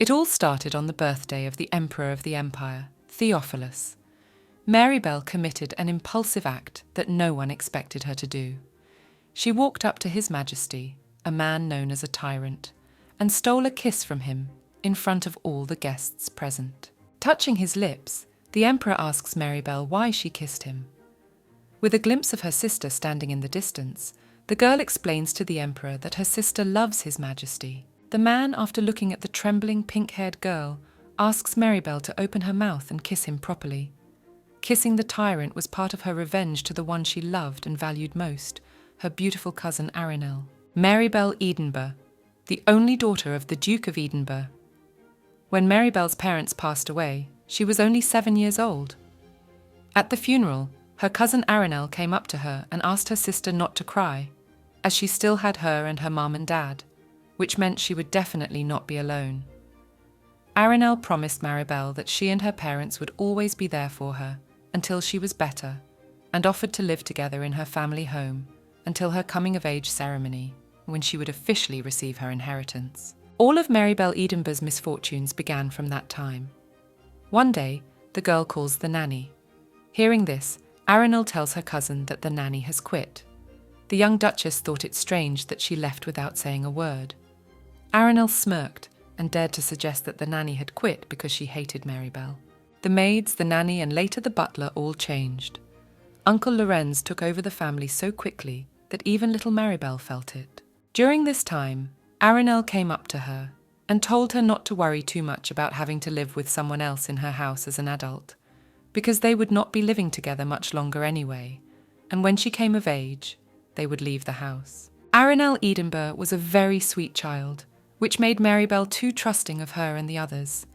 It all started on the birthday of the Emperor of the Empire, Theophilus. Maribel committed an impulsive act that no one expected her to do. She walked up to His Majesty, a man known as a tyrant, and stole a kiss from him in front of all the guests present. Touching his lips, the Emperor asks Maribel why she kissed him. With a glimpse of her sister standing in the distance, the girl explains to the Emperor that her sister loves His Majesty. The man, after looking at the trembling pink-haired girl, asks Maribel to open her mouth and kiss him properly. Kissing the tyrant was part of her revenge to the one she loved and valued most, her beautiful cousin Arinel. Maribel Edinburgh, the only daughter of the Duke of Edinburgh. When Maribel's parents passed away, she was only 7 years old. At the funeral, her cousin Arinel came up to her and asked her sister not to cry, as she still had her and her mom and dad, which meant she would definitely not be alone. Arinel promised Maribel that she and her parents would always be there for her until she was better, and offered to live together in her family home until her coming-of-age ceremony, when she would officially receive her inheritance. All of Maribel Edinburgh's misfortunes began from that time. One day, the girl calls the nanny. Hearing this, Arinel tells her cousin that the nanny has quit. The young Duchess thought it strange that she left without saying a word. Arinel smirked and dared to suggest that the nanny had quit because she hated Maribel. The maids, the nanny, and later the butler all changed. Uncle Lorenz took over the family so quickly that even little Maribel felt it. During this time, Arinel came up to her and told her not to worry too much about having to live with someone else in her house as an adult, because they would not be living together much longer anyway, and when she came of age, they would leave the house. Arinel Edinburgh was a very sweet child, which made Maribel too trusting of her and the others.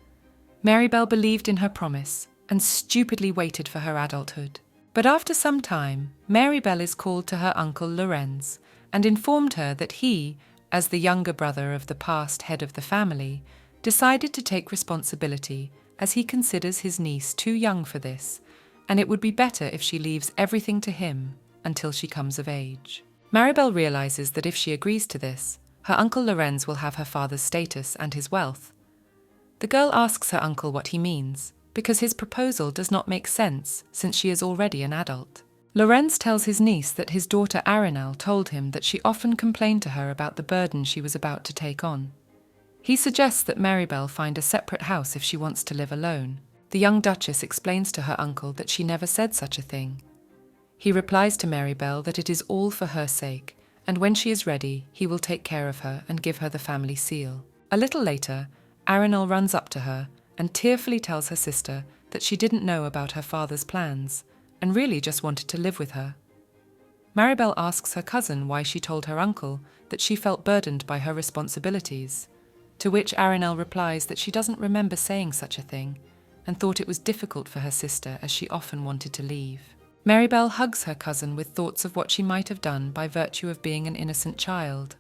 Maribel believed in her promise and stupidly waited for her adulthood. But after some time, Maribel is called to her uncle Lorenz and informed her that he, as the younger brother of the past head of the family, decided to take responsibility as he considers his niece too young for this, and it would be better if she leaves everything to him until she comes of age. Maribel realizes that if she agrees to this, her uncle Lorenz will have her father's status and his wealth. The girl asks her uncle what he means, because his proposal does not make sense since she is already an adult. Lorenz tells his niece that his daughter Arinel told him that she often complained to her about the burden she was about to take on. He suggests that Maribel find a separate house if she wants to live alone. The young Duchess explains to her uncle that she never said such a thing. He replies to Maribel that it is all for her sake, and when she is ready, he will take care of her and give her the family seal. A little later, Arinel runs up to her and tearfully tells her sister that she didn't know about her father's plans and really just wanted to live with her. Maribel asks her cousin why she told her uncle that she felt burdened by her responsibilities, to which Arinel replies that she doesn't remember saying such a thing and thought it was difficult for her sister as she often wanted to leave. Maribel hugs her cousin with thoughts of what she might have done by virtue of being an innocent child.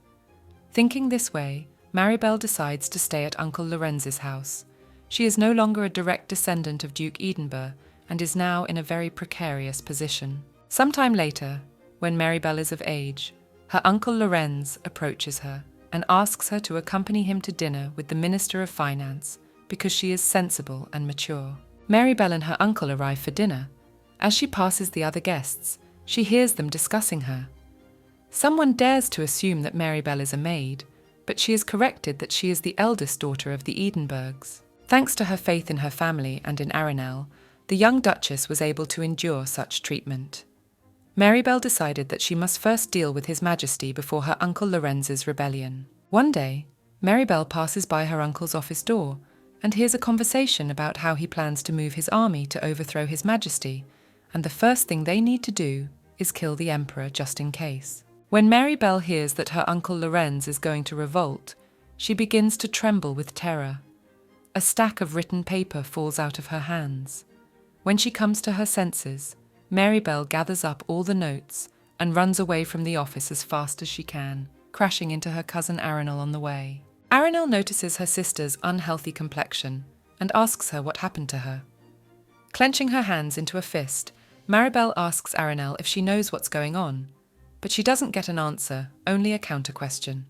Thinking this way, Maribel decides to stay at Uncle Lorenz's house. She is no longer a direct descendant of Duke Edinburgh and is now in a very precarious position. Sometime later, when Maribel is of age, her Uncle Lorenz approaches her and asks her to accompany him to dinner with the Minister of Finance because she is sensible and mature. Maribel and her uncle arrive for dinner. As she passes the other guests, she hears them discussing her. Someone dares to assume that Maribel is a maid, but she is corrected that she is the eldest daughter of the Edinburghs. Thanks to her faith in her family and in Arinel, the young Duchess was able to endure such treatment. Maribel decided that she must first deal with His Majesty before her Uncle Lorenz's rebellion. One day, Maribel passes by her uncle's office door and hears a conversation about how he plans to move his army to overthrow His Majesty, and the first thing they need to do is kill the Emperor just in case. When Maribel hears that her Uncle Lorenz is going to revolt, she begins to tremble with terror. A stack of written paper falls out of her hands. When she comes to her senses, Maribel gathers up all the notes and runs away from the office as fast as she can, crashing into her cousin Arinel on the way. Arinel notices her sister's unhealthy complexion and asks her what happened to her. Clenching her hands into a fist, Maribel asks Arinel if she knows what's going on, but she doesn't get an answer, only a counter-question.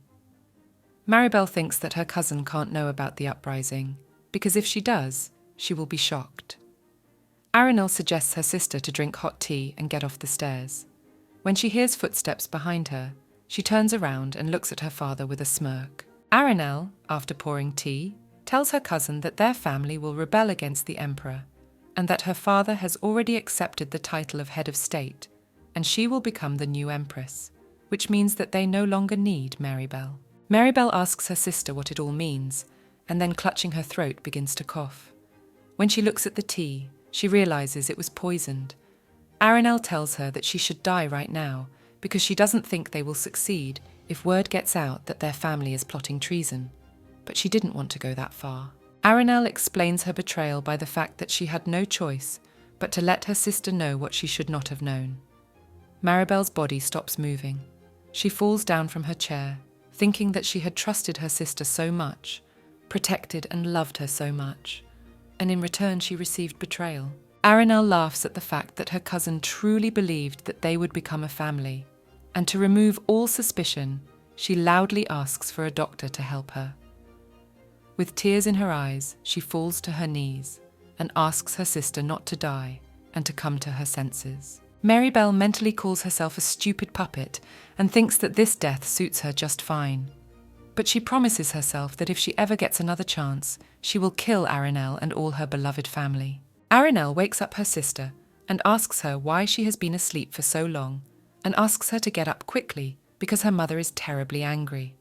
Maribel thinks that her cousin can't know about the uprising, because if she does, she will be shocked. Aranel suggests her sister to drink hot tea and get off the stairs. When she hears footsteps behind her, she turns around and looks at her father with a smirk. Aranel, after pouring tea, tells her cousin that their family will rebel against the emperor, and that her father has already accepted the title of head of state, and she will become the new empress, which means that they no longer need Maribel. Maribel asks her sister what it all means, and then clutching her throat begins to cough. When she looks at the tea, she realizes it was poisoned. Aranel tells her that she should die right now, because she doesn't think they will succeed if word gets out that their family is plotting treason. But she didn't want to go that far. Aranel explains her betrayal by the fact that she had no choice but to let her sister know what she should not have known. Maribel's body stops moving. She falls down from her chair, thinking that she had trusted her sister so much, protected and loved her so much, and in return she received betrayal. Aranel laughs at the fact that her cousin truly believed that they would become a family, and to remove all suspicion, she loudly asks for a doctor to help her. With tears in her eyes, she falls to her knees and asks her sister not to die and to come to her senses. Maribel mentally calls herself a stupid puppet and thinks that this death suits her just fine. But she promises herself that if she ever gets another chance, she will kill Aranel and all her beloved family. Aranel wakes up her sister and asks her why she has been asleep for so long, and asks her to get up quickly because her mother is terribly angry.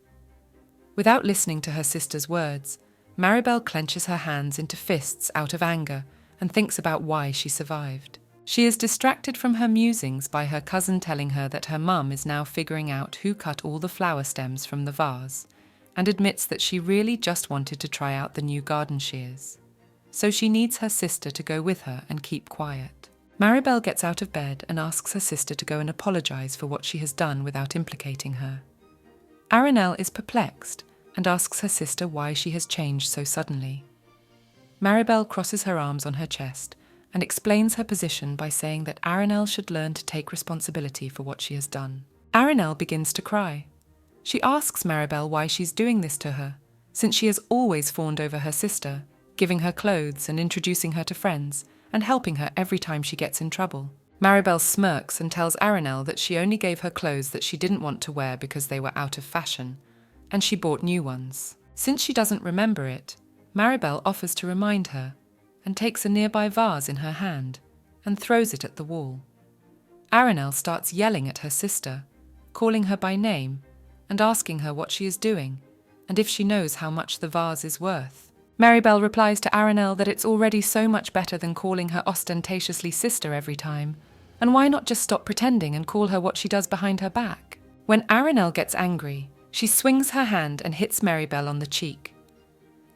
Without listening to her sister's words, Maribel clenches her hands into fists out of anger and thinks about why she survived. She is distracted from her musings by her cousin telling her that her mum is now figuring out who cut all the flower stems from the vase, and admits that she really just wanted to try out the new garden shears. So she needs her sister to go with her and keep quiet. Maribel gets out of bed and asks her sister to go and apologize for what she has done without implicating her. Aranel is perplexed and asks her sister why she has changed so suddenly. Maribel crosses her arms on her chest and explains her position by saying that Aranel should learn to take responsibility for what she has done. Aranel begins to cry. She asks Maribel why she's doing this to her, since she has always fawned over her sister, giving her clothes and introducing her to friends, and helping her every time she gets in trouble. Maribel smirks and tells Aranel that she only gave her clothes that she didn't want to wear because they were out of fashion, and she bought new ones. Since she doesn't remember it, Maribel offers to remind her, and takes a nearby vase in her hand, and throws it at the wall. Aranel starts yelling at her sister, calling her by name, and asking her what she is doing, and if she knows how much the vase is worth. Maribel replies to Aranel that it's already so much better than calling her ostentatiously sister every time, and why not just stop pretending and call her what she does behind her back? When Aranel gets angry, she swings her hand and hits Maribel on the cheek.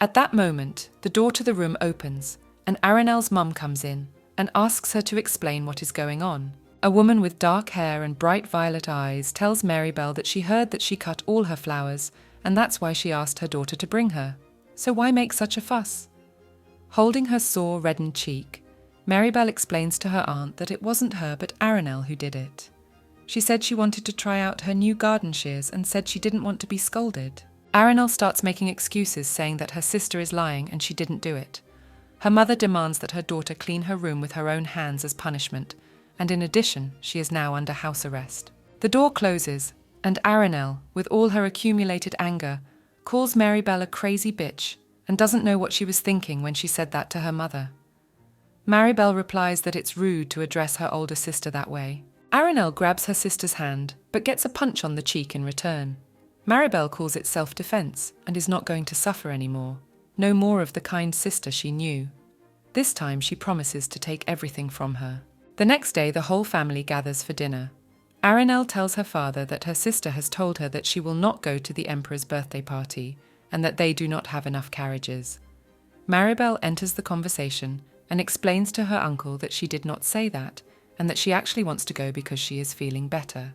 At that moment, the door to the room opens, and Aranel's mum comes in and asks her to explain what is going on. A woman with dark hair and bright violet eyes tells Maribel that she heard that she cut all her flowers, and that's why she asked her daughter to bring her. So why make such a fuss? Holding her sore, reddened cheek, Maribel explains to her aunt that it wasn't her but Aranel who did it. She said she wanted to try out her new garden shears and said she didn't want to be scolded. Aranel starts making excuses, saying that her sister is lying and she didn't do it. Her mother demands that her daughter clean her room with her own hands as punishment, and in addition, she is now under house arrest. The door closes, and Aranel, with all her accumulated anger, calls Maribel a crazy bitch and doesn't know what she was thinking when she said that to her mother. Maribel replies that it's rude to address her older sister that way. Aranel grabs her sister's hand, but gets a punch on the cheek in return. Maribel calls it self-defense and is not going to suffer anymore. No more of the kind sister she knew. This time she promises to take everything from her. The next day the whole family gathers for dinner. Aranel tells her father that her sister has told her that she will not go to the emperor's birthday party and that they do not have enough carriages. Maribel enters the conversation and explains to her uncle that she did not say that and that she actually wants to go because she is feeling better.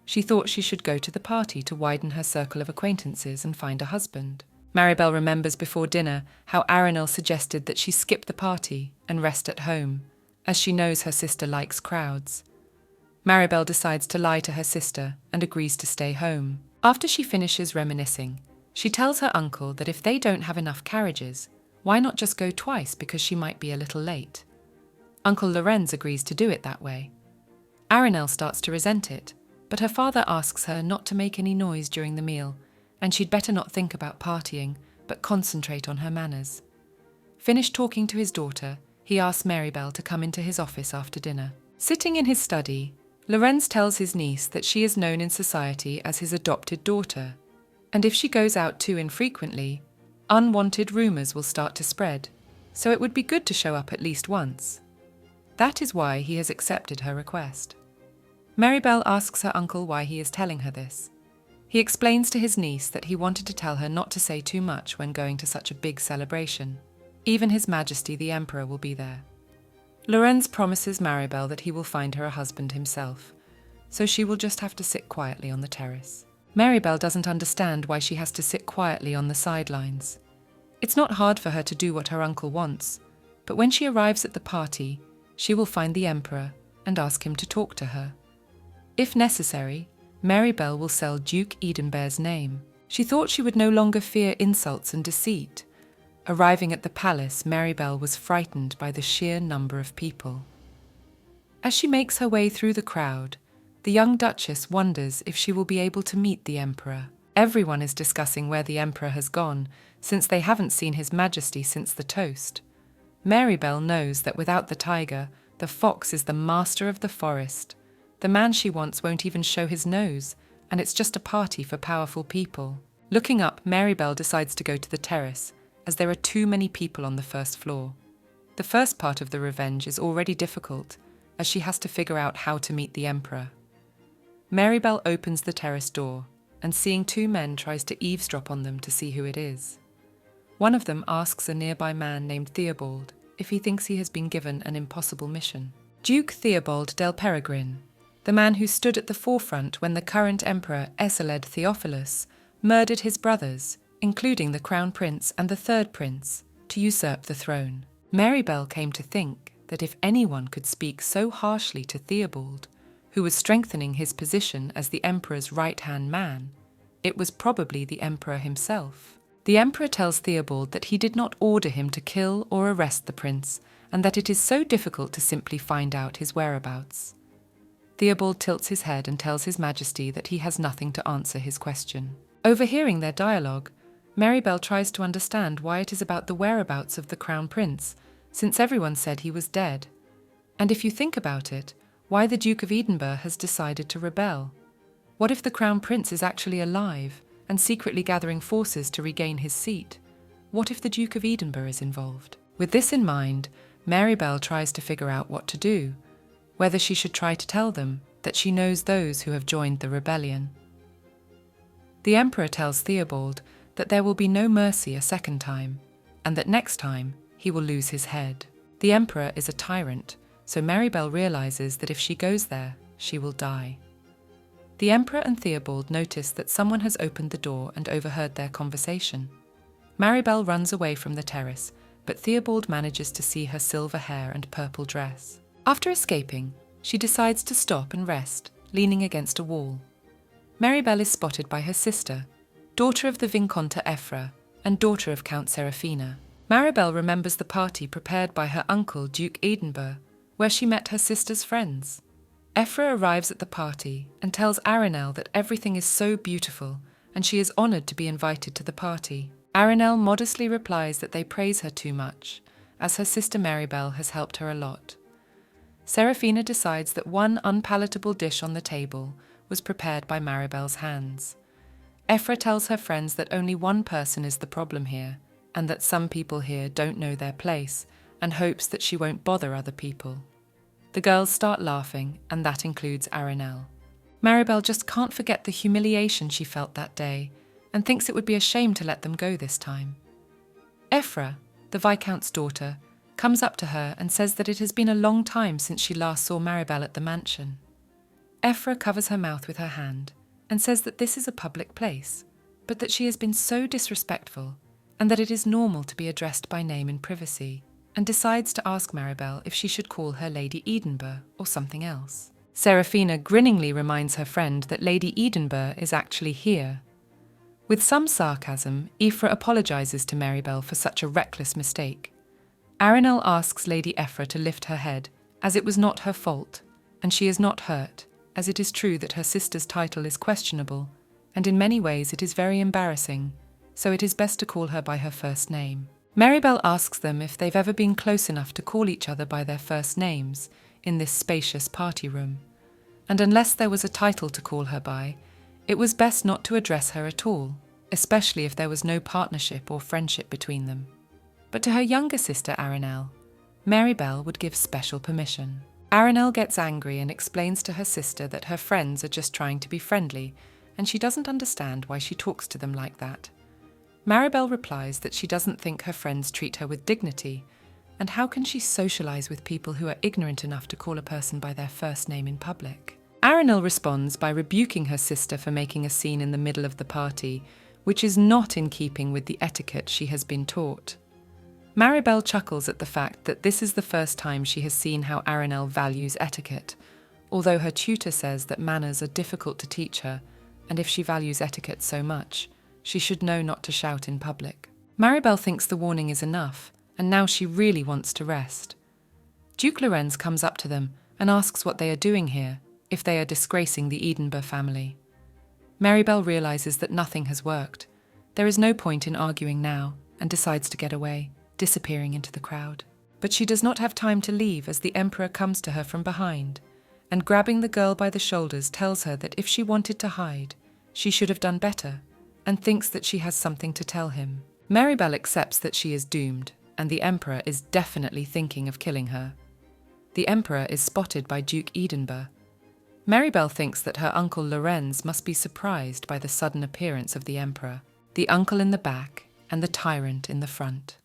She thought she should go to the party to widen her circle of acquaintances and find a husband. Maribel remembers before dinner how Aranel suggested that she skip the party and rest at home, as she knows her sister likes crowds. Maribel decides to lie to her sister and agrees to stay home. After she finishes reminiscing, She tells her uncle that if they don't have enough carriages, why not just go twice because she might be a little late? Uncle Lorenz agrees to do it that way. Arinelle starts to resent it, but her father asks her not to make any noise during the meal, and she'd better not think about partying, but concentrate on her manners. Finished talking to his daughter, he asks Marybelle to come into his office after dinner. Sitting in his study, Lorenz tells his niece that she is known in society as his adopted daughter, and if she goes out too infrequently, unwanted rumours will start to spread, so it would be good to show up at least once. That is why he has accepted her request. Marybelle asks her uncle why he is telling her this. He explains to his niece that he wanted to tell her not to say too much when going to such a big celebration. Even His Majesty the Emperor will be there. Lorenz promises Marybelle that he will find her a husband himself, so she will just have to sit quietly on the terrace. Marybelle doesn't understand why she has to sit quietly on the sidelines. It's not hard for her to do what her uncle wants, but when she arrives at the party, she will find the Emperor and ask him to talk to her. If necessary, Marybelle will sell Duke Edenber's name. She thought she would no longer fear insults and deceit. Arriving at the palace, Marybelle was frightened by the sheer number of people. As she makes her way through the crowd, the young Duchess wonders if she will be able to meet the Emperor. Everyone is discussing where the Emperor has gone, since they haven't seen His Majesty since the toast. Marybelle knows that without the tiger, the fox is the master of the forest. The man she wants won't even show his nose, and it's just a party for powerful people. Looking up, Marybelle decides to go to the terrace, as there are too many people on the first floor. The first part of the revenge is already difficult, as she has to figure out how to meet the Emperor. Marybelle opens the terrace door, and seeing two men tries to eavesdrop on them to see who it is. One of them asks a nearby man named Theobald if he thinks he has been given an impossible mission. Duke Theobald del Peregrine, the man who stood at the forefront when the current Emperor Eseled Theophilus murdered his brothers, including the Crown Prince and the Third Prince, to usurp the throne. Marybelle came to think that if anyone could speak so harshly to Theobald, who was strengthening his position as the Emperor's right-hand man, it was probably the Emperor himself. The Emperor tells Theobald that he did not order him to kill or arrest the prince, and that it is so difficult to simply find out his whereabouts. Theobald tilts his head and tells His Majesty that he has nothing to answer his question. Overhearing their dialogue, Marybelle tries to understand why it is about the whereabouts of the Crown Prince, since everyone said he was dead. And if you think about it, why the Duke of Edinburgh has decided to rebel. What if the Crown Prince is actually alive and secretly gathering forces to regain his seat? What if the Duke of Edinburgh is involved? With this in mind, Marybelle tries to figure out what to do, whether she should try to tell them that she knows those who have joined the rebellion. The Emperor tells Theobald that there will be no mercy a second time, and that next time he will lose his head. The Emperor is a tyrant, so Marybelle realizes that if she goes there, she will die. The Emperor and Theobald notice that someone has opened the door and overheard their conversation. Marybelle runs away from the terrace, but Theobald manages to see her silver hair and purple dress. After escaping, she decides to stop and rest, leaning against a wall. Marybelle is spotted by her sister, daughter of the Vinconta Ephra and daughter of Count Serafina. Marybelle remembers the party prepared by her uncle, Duke Edinburgh, where she met her sister's friends. Ephra arrives at the party and tells Arinelle that everything is so beautiful and she is honoured to be invited to the party. Arinelle modestly replies that they praise her too much, as her sister Marybelle has helped her a lot. Serafina decides that one unpalatable dish on the table was prepared by Marybelle's hands. Ephra tells her friends that only one person is the problem here, and that some people here don't know their place, and hopes that she won't bother other people. The girls start laughing, and that includes Arinelle. Marybelle just can't forget the humiliation she felt that day, and thinks it would be a shame to let them go this time. Ephra, the Viscount's daughter, comes up to her and says that it has been a long time since she last saw Marybelle at the mansion. Ephra covers her mouth with her hand and says that this is a public place, but that she has been so disrespectful, and that it is normal to be addressed by name in privacy, and decides to ask Marybelle if she should call her Lady Edinburgh or something else. Serafina grinningly reminds her friend that Lady Edinburgh is actually here. With some sarcasm, Aoife apologizes to Maribel for such a reckless mistake. Aranel asks Lady Ephra to lift her head, as it was not her fault, and she is not hurt, as it is true that her sister's title is questionable, and in many ways it is very embarrassing, so it is best to call her by her first name. Maribel asks them if they've ever been close enough to call each other by their first names in this spacious party room, and unless there was a title to call her by, it was best not to address her at all, especially if there was no partnership or friendship between them. But to her younger sister Aranel, Maribel would give special permission. Aranel gets angry and explains to her sister that her friends are just trying to be friendly, and she doesn't understand why she talks to them like that. Maribel replies that she doesn't think her friends treat her with dignity, and how can she socialise with people who are ignorant enough to call a person by their first name in public? Aranel responds by rebuking her sister for making a scene in the middle of the party, which is not in keeping with the etiquette she has been taught. Maribel chuckles at the fact that this is the first time she has seen how Aranel values etiquette, although her tutor says that manners are difficult to teach her, and if she values etiquette so much, she should know not to shout in public. Maribel thinks the warning is enough, and now she really wants to rest. Duke Lorenz comes up to them and asks what they are doing here, if they are disgracing the Edinburgh family. Maribel realises that nothing has worked. There is no point in arguing now, and decides to get away, disappearing into the crowd. But she does not have time to leave as the Emperor comes to her from behind, and grabbing the girl by the shoulders tells her that if she wanted to hide, she should have done better, and thinks that she has something to tell him. Maribel accepts that she is doomed, and the Emperor is definitely thinking of killing her. The Emperor is spotted by Duke Edinburgh. Maribel thinks that her uncle Lorenz must be surprised by the sudden appearance of the Emperor, the uncle in the back and the Tyrant in the front.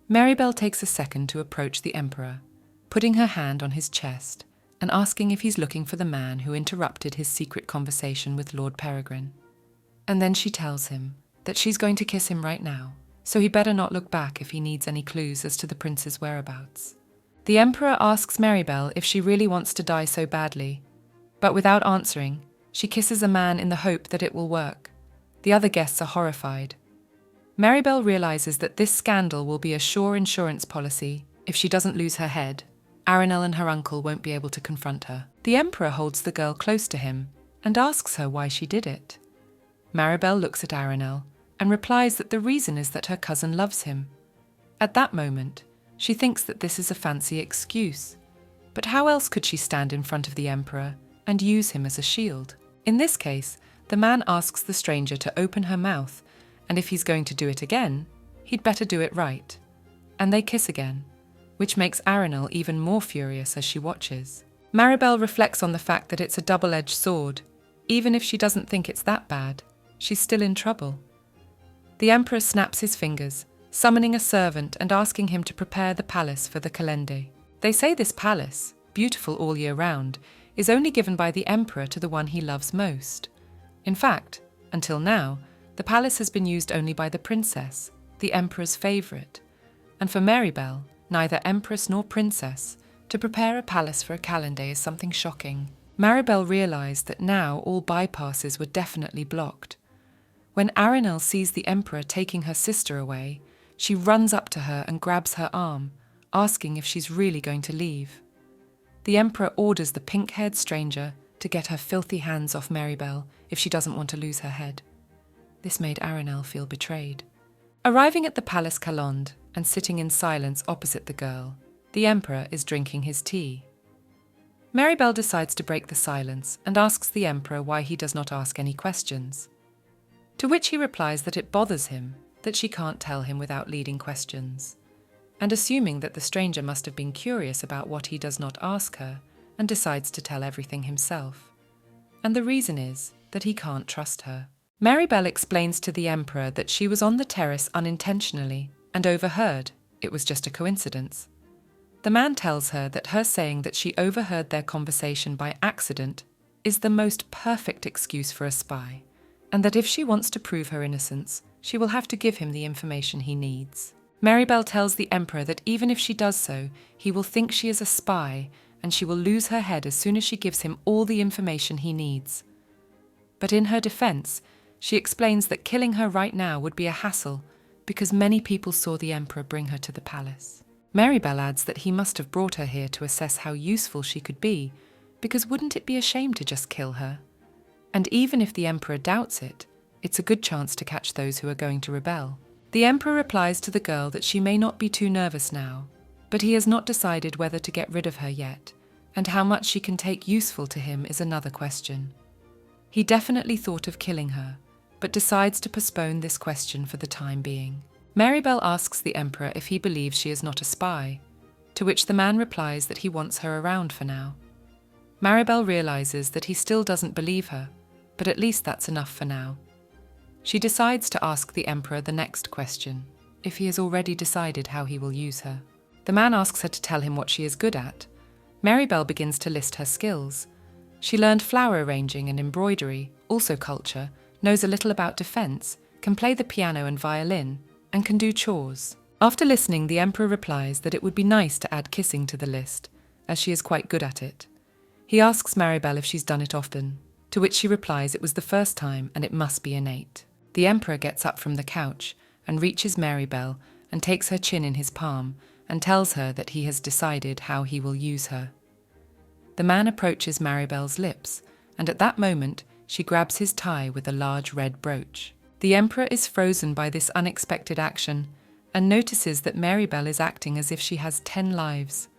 Maribel takes a second to approach the Emperor, putting her hand on his chest and asking if he's looking for the man who interrupted his secret conversation with Lord Peregrine. And then she tells him that she's going to kiss him right now, so he better not look back if he needs any clues as to the prince's whereabouts. The Emperor asks Maribel if she really wants to die so badly, but without answering, she kisses a man in the hope that it will work. The other guests are horrified. Maribel realises that this scandal will be a sure insurance policy. If she doesn't lose her head, Aranel and her uncle won't be able to confront her. The Emperor holds the girl close to him and asks her why she did it. Maribel looks at Aranel and replies that the reason is that her cousin loves him. At that moment, she thinks that this is a fancy excuse. But how else could she stand in front of the Emperor and use him as a shield? In this case, the man asks the stranger to open her mouth, and if he's going to do it again, he'd better do it right. And they kiss again, which makes Aranel even more furious as she watches. Maribel reflects on the fact that it's a double-edged sword. Even if she doesn't think it's that bad, she's still in trouble. The Emperor snaps his fingers, summoning a servant and asking him to prepare the palace for the Calende. They say this palace, beautiful all year round, is only given by the Emperor to the one he loves most. In fact, until now, the palace has been used only by the princess, the Emperor's favourite, and for Maribel, neither Empress nor princess, to prepare a palace for a Calende is something shocking. Maribel realised that now all bypasses were definitely blocked. When Aranel sees the Emperor taking her sister away, she runs up to her and grabs her arm, asking if she's really going to leave. The Emperor orders the pink-haired stranger to get her filthy hands off Maribel if she doesn't want to lose her head. This made Aranel feel betrayed. Arriving at the Palace Calonde and sitting in silence opposite the girl, the Emperor is drinking his tea. Maribel decides to break the silence and asks the Emperor why he does not ask any questions. To which he replies that it bothers him that she can't tell him without leading questions, and assuming that the stranger must have been curious about what he does not ask her, and decides to tell everything himself. And the reason is that he can't trust her. Maribel explains to the Emperor that she was on the terrace unintentionally and overheard. It was just a coincidence. The man tells her that her saying that she overheard their conversation by accident is the most perfect excuse for a spy, and that if she wants to prove her innocence, she will have to give him the information he needs. Maribel tells the Emperor that even if she does so, he will think she is a spy, and she will lose her head as soon as she gives him all the information he needs. But in her defense, She explains that killing her right now would be a hassle because many people saw the emperor bring her to the palace. Maribel adds that he must have brought her here to assess how useful she could be, because wouldn't it be a shame to just kill her? And even if the emperor doubts it, it's a good chance to catch those who are going to rebel. The emperor replies to the girl that she may not be too nervous now, but he has not decided whether to get rid of her yet, and how much she can take useful to him is another question. He definitely thought of killing her, but decides to postpone this question for the time being. Maribel asks the emperor if he believes she is not a spy, to which the man replies that he wants her around for now. Maribel realizes that he still doesn't believe her, but at least that's enough for now. She decides to ask the emperor the next question, if he has already decided how he will use her. The man asks her to tell him what she is good at. Maribel begins to list her skills. She learned flower arranging and embroidery, also culture, knows a little about defense, can play the piano and violin, and can do chores. After listening, the emperor replies that it would be nice to add kissing to the list, as she is quite good at it. He asks Maribel if she's done it often, to which she replies it was the first time and it must be innate. The emperor gets up from the couch and reaches Maribel and takes her chin in his palm and tells her that he has decided how he will use her. The man approaches Maribel's lips, and at that moment she grabs his tie with a large red brooch. The emperor is frozen by this unexpected action and notices that Maribel is acting as if she has 10 lives.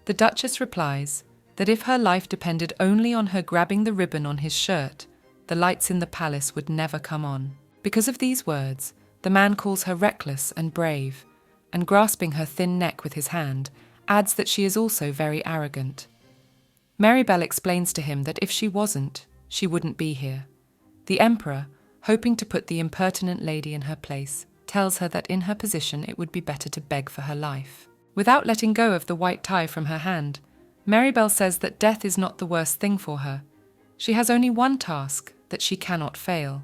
The Duchess replies that if her life depended only on her grabbing the ribbon on his shirt, the lights in the palace would never come on. Because of these words, the man calls her reckless and brave, and grasping her thin neck with his hand, adds that she is also very arrogant. Maribel explains to him that if she wasn't, she wouldn't be here. The emperor, hoping to put the impertinent lady in her place, tells her that in her position it would be better to beg for her life. Without letting go of the white tie from her hand, Maribel says that death is not the worst thing for her. She has only one task that she cannot fail.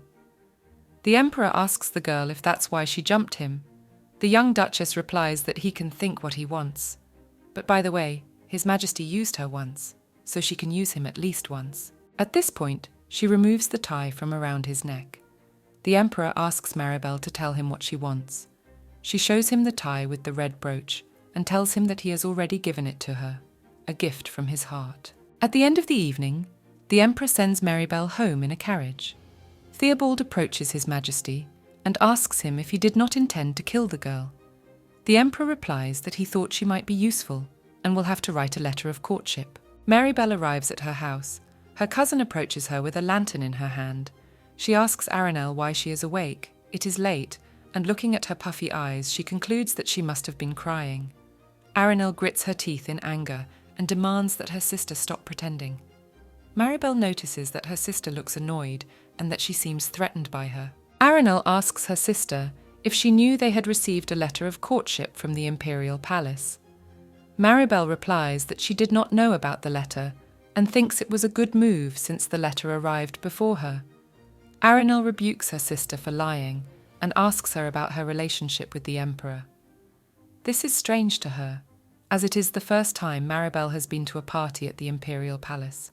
The emperor asks the girl if that's why she jumped him. The young duchess replies that he can think what he wants. But by the way, His Majesty used her once, so she can use him at least once. At this point, she removes the tie from around his neck. The emperor asks Maribel to tell him what she wants. She shows him the tie with the red brooch and tells him that he has already given it to her, a gift from his heart. At the end of the evening, the emperor sends Maribel home in a carriage. Theobald approaches His Majesty and asks him if he did not intend to kill the girl. The emperor replies that he thought she might be useful and will have to write a letter of courtship. Maribel arrives at her house. Her cousin approaches her with a lantern in her hand. She asks Aranel why she is awake. It is late, and looking at her puffy eyes, she concludes that she must have been crying. Aranel grits her teeth in anger and demands that her sister stop pretending. Maribel notices that her sister looks annoyed and that she seems threatened by her. Aranel asks her sister if she knew they had received a letter of courtship from the imperial palace. Maribel replies that she did not know about the letter and thinks it was a good move since the letter arrived before her. Aranel rebukes her sister for lying and asks her about her relationship with the emperor. This is strange to her, as it is the first time Maribel has been to a party at the imperial palace,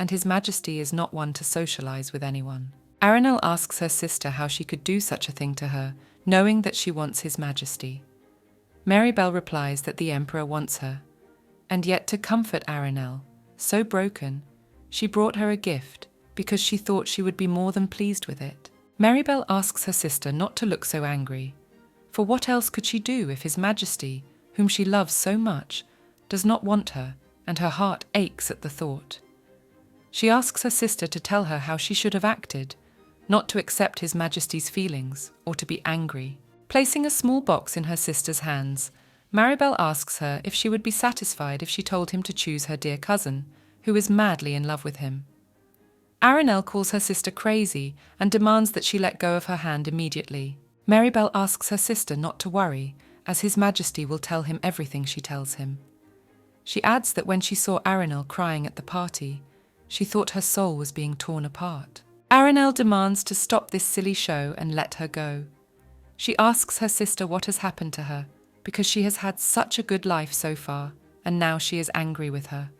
and His Majesty is not one to socialize with anyone. Aranel asks her sister how she could do such a thing to her, knowing that she wants His Majesty. Maribel replies that the emperor wants her, and yet to comfort Aranel, so broken, she brought her a gift because she thought she would be more than pleased with it. Maribel asks her sister not to look so angry, for what else could she do if His Majesty, whom she loves so much, does not want her, and her heart aches at the thought. She asks her sister to tell her how she should have acted, not to accept His Majesty's feelings or to be angry. Placing a small box in her sister's hands, Maribel asks her if she would be satisfied if she told him to choose her dear cousin, who is madly in love with him. Aranel calls her sister crazy and demands that she let go of her hand immediately. Maribel asks her sister not to worry, as His Majesty will tell him everything she tells him. She adds that when she saw Aranel crying at the party, she thought her soul was being torn apart. Aranel demands to stop this silly show and let her go. She asks her sister what has happened to her, because she has had such a good life so far, and now she is angry with her.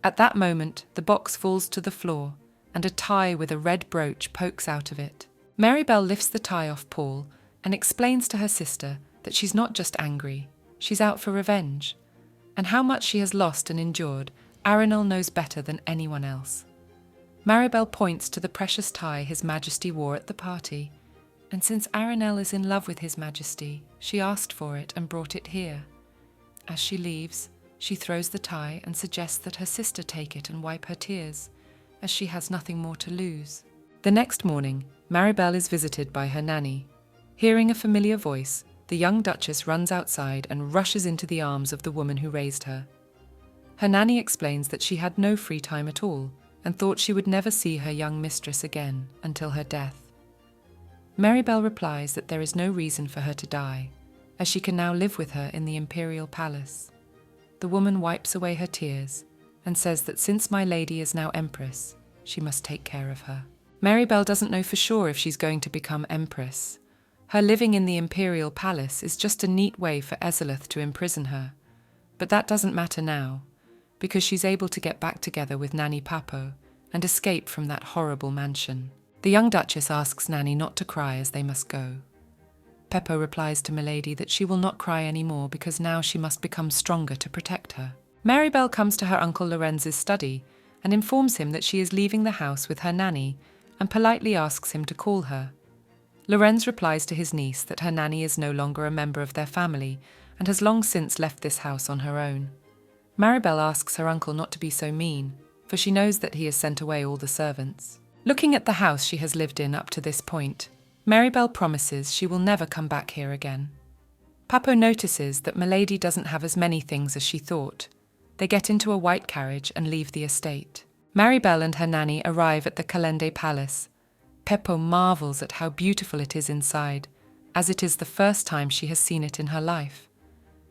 At that moment, the box falls to the floor, and a tie with a red brooch pokes out of it. Maribel lifts the tie off Paul and explains to her sister that she's not just angry, she's out for revenge. And how much she has lost and endured, Arenal knows better than anyone else. Maribel points to the precious tie His Majesty wore at the party, and since Arenal is in love with His Majesty, she asked for it and brought it here. As she leaves, she throws the tie and suggests that her sister take it and wipe her tears, as she has nothing more to lose. The next morning, Maribel is visited by her nanny. Hearing a familiar voice, the young Duchess runs outside and rushes into the arms of the woman who raised her. Her nanny explains that she had no free time at all and thought she would never see her young mistress again until her death. Maribel replies that there is no reason for her to die, as she can now live with her in the imperial palace. The woman wipes away her tears and says that since my lady is now empress, she must take care of her. Maribel doesn't know for sure if she's going to become empress. Her living in the imperial palace is just a neat way for Ezelith to imprison her. But that doesn't matter now, because she's able to get back together with Nanny Papo and escape from that horrible mansion. The young Duchess asks Nanny not to cry as they must go. Peppo replies to Milady that she will not cry anymore because now she must become stronger to protect her. Maribel comes to her uncle Lorenz's study and informs him that she is leaving the house with her nanny and politely asks him to call her. Lorenz replies to his niece that her nanny is no longer a member of their family and has long since left this house on her own. Maribel asks her uncle not to be so mean, for she knows that he has sent away all the servants. Looking at the house she has lived in up to this point, Maribel promises she will never come back here again. Papo notices that Milady doesn't have as many things as she thought. They get into a white carriage and leave the estate. Maribel and her nanny arrive at the Calende Palace. Peppo marvels at how beautiful it is inside, as it is the first time she has seen it in her life.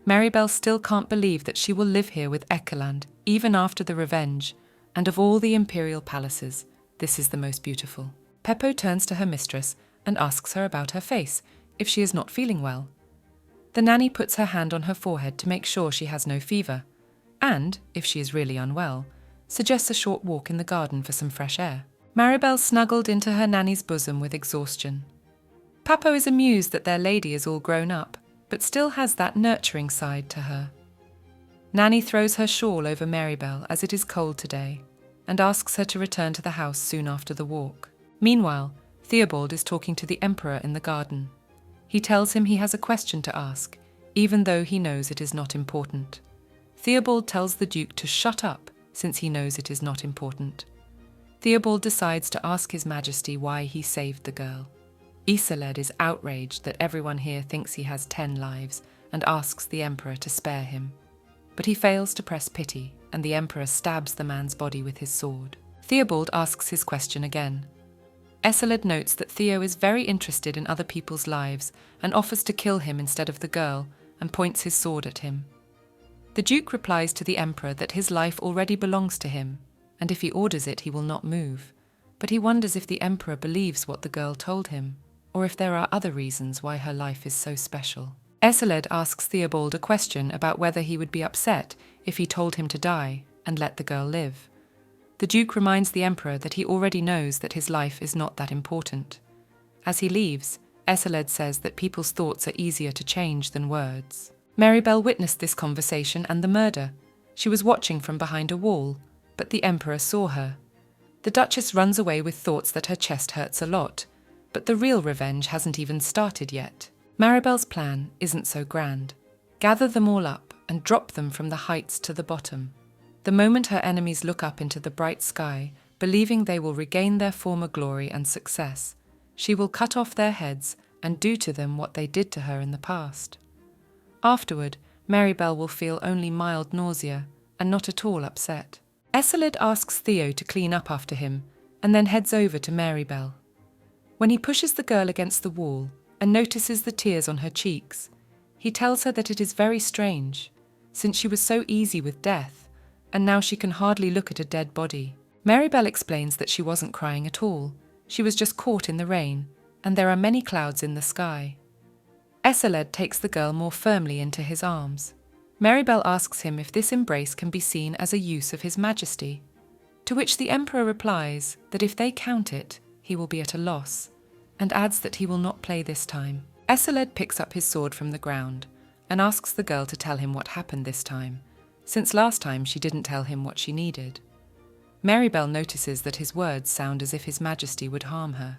Maribel still can't believe that she will live here with Ekeland, even after the revenge, and of all the imperial palaces, this is the most beautiful. Peppo turns to her mistress and asks her about her face, if she is not feeling well. The nanny puts her hand on her forehead to make sure she has no fever, and, if she is really unwell, suggests a short walk in the garden for some fresh air. Maribel snuggled into her nanny's bosom with exhaustion. Papo is amused that their lady is all grown up, but still has that nurturing side to her. Nanny throws her shawl over Maribel as it is cold today, and asks her to return to the house soon after the walk. Meanwhile, Theobald is talking to the Emperor in the garden. He tells him he has a question to ask, even though he knows it is not important. Theobald tells the Duke to shut up, since he knows it is not important. Theobald decides to ask His Majesty why he saved the girl. Isolde is outraged that everyone here thinks he has 10 lives and asks the Emperor to spare him. But he fails to press pity, and the Emperor stabs the man's body with his sword. Theobald asks his question again. Isolde notes that Theo is very interested in other people's lives and offers to kill him instead of the girl and points his sword at him. The Duke replies to the Emperor that his life already belongs to him, and if he orders it he will not move, but he wonders if the Emperor believes what the girl told him, or if there are other reasons why her life is so special. Isolde asks Theobald a question about whether he would be upset if he told him to die and let the girl live. The Duke reminds the Emperor that he already knows that his life is not that important. As he leaves, Isolde says that people's thoughts are easier to change than words. Maribel witnessed this conversation and the murder. She was watching from behind a wall, but the Emperor saw her. The Duchess runs away with thoughts that her chest hurts a lot, but the real revenge hasn't even started yet. Maribel's plan isn't so grand. Gather them all up and drop them from the heights to the bottom. The moment her enemies look up into the bright sky, believing they will regain their former glory and success, she will cut off their heads and do to them what they did to her in the past. Afterward, Maribel will feel only mild nausea and not at all upset. Isolde asks Theo to clean up after him and then heads over to Maribel. When he pushes the girl against the wall and notices the tears on her cheeks, he tells her that it is very strange, since she was so easy with death, and now she can hardly look at a dead body. Maribel explains that she wasn't crying at all. She was just caught in the rain, and there are many clouds in the sky. Isolde takes the girl more firmly into his arms. Maribel asks him if this embrace can be seen as a use of His Majesty. To which the emperor replies that if they count it, he will be at a loss, and adds that he will not play this time. Eseled picks up his sword from the ground and asks the girl to tell him what happened this time, since last time she didn't tell him what she needed. Maribel notices that his words sound as if His Majesty would harm her.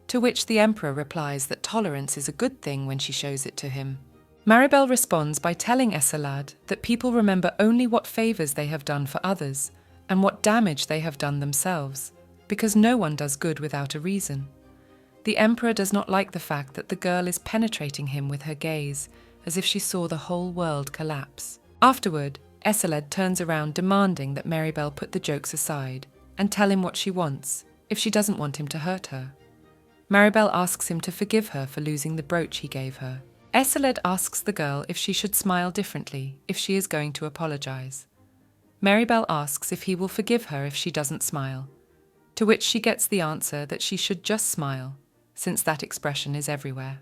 To which the emperor replies that tolerance is a good thing when she shows it to him. Maribel responds by telling Eseled that people remember only what favours they have done for others and what damage they have done themselves, because no one does good without a reason. The emperor does not like the fact that the girl is penetrating him with her gaze, as if she saw the whole world collapse. Afterward, Eseled turns around demanding that Maribel put the jokes aside and tell him what she wants, if she doesn't want him to hurt her. Maribel asks him to forgive her for losing the brooch he gave her. Eseled asks the girl if she should smile differently if she is going to apologize. Maribel asks if he will forgive her if she doesn't smile, to which she gets the answer that she should just smile, since that expression is everywhere.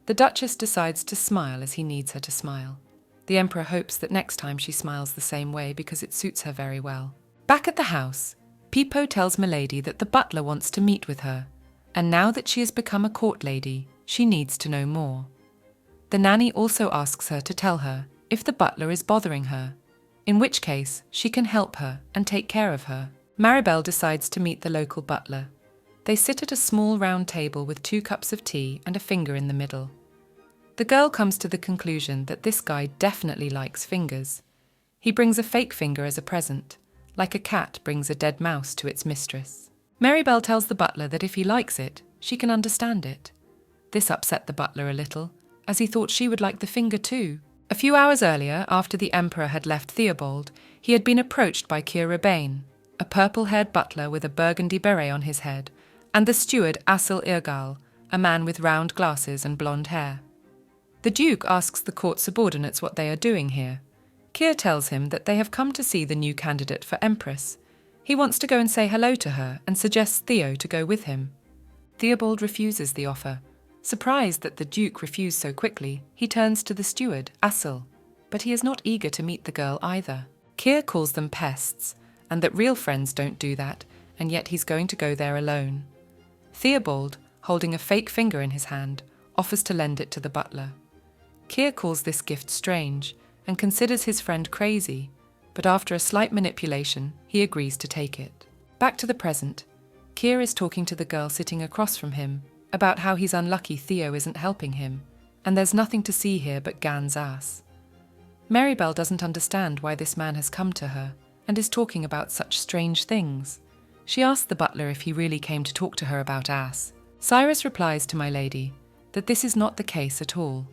The Duchess decides to smile as he needs her to smile. The Emperor hopes that next time she smiles the same way because it suits her very well. Back at the house, Pipo tells Milady that the butler wants to meet with her, and now that she has become a court lady, she needs to know more. The nanny also asks her to tell her if the butler is bothering her, in which case she can help her and take care of her. Maribel decides to meet the local butler. They sit at a small round table with 2 cups of tea and a finger in the middle. The girl comes to the conclusion that this guy definitely likes fingers. He brings a fake finger as a present, like a cat brings a dead mouse to its mistress. Maribel tells the butler that if he likes it, she can understand it. This upset the butler a little, as he thought she would like the finger too. A few hours earlier, after the Emperor had left Theobald, he had been approached by Kyr Rabane, a purple-haired butler with a burgundy beret on his head, and the steward Asil Irgal, a man with round glasses and blonde hair. The Duke asks the court subordinates what they are doing here. Kyr tells him that they have come to see the new candidate for Empress. He wants to go and say hello to her and suggests Theo to go with him. Theobald refuses the offer. Surprised that the Duke refused so quickly, he turns to the steward, Asil, but he is not eager to meet the girl either. Kyr calls them pests, and that real friends don't do that, and yet he's going to go there alone. Theobald, holding a fake finger in his hand, offers to lend it to the butler. Kyr calls this gift strange, and considers his friend crazy, but after a slight manipulation, he agrees to take it. Back to the present, Kyr is talking to the girl sitting across from him about how he's unlucky Theo isn't helping him, and there's nothing to see here but Gan's ass. Maribel doesn't understand why this man has come to her, and is talking about such strange things. She asks the butler if he really came to talk to her about ass. Cyrus replies to my lady that this is not the case at all,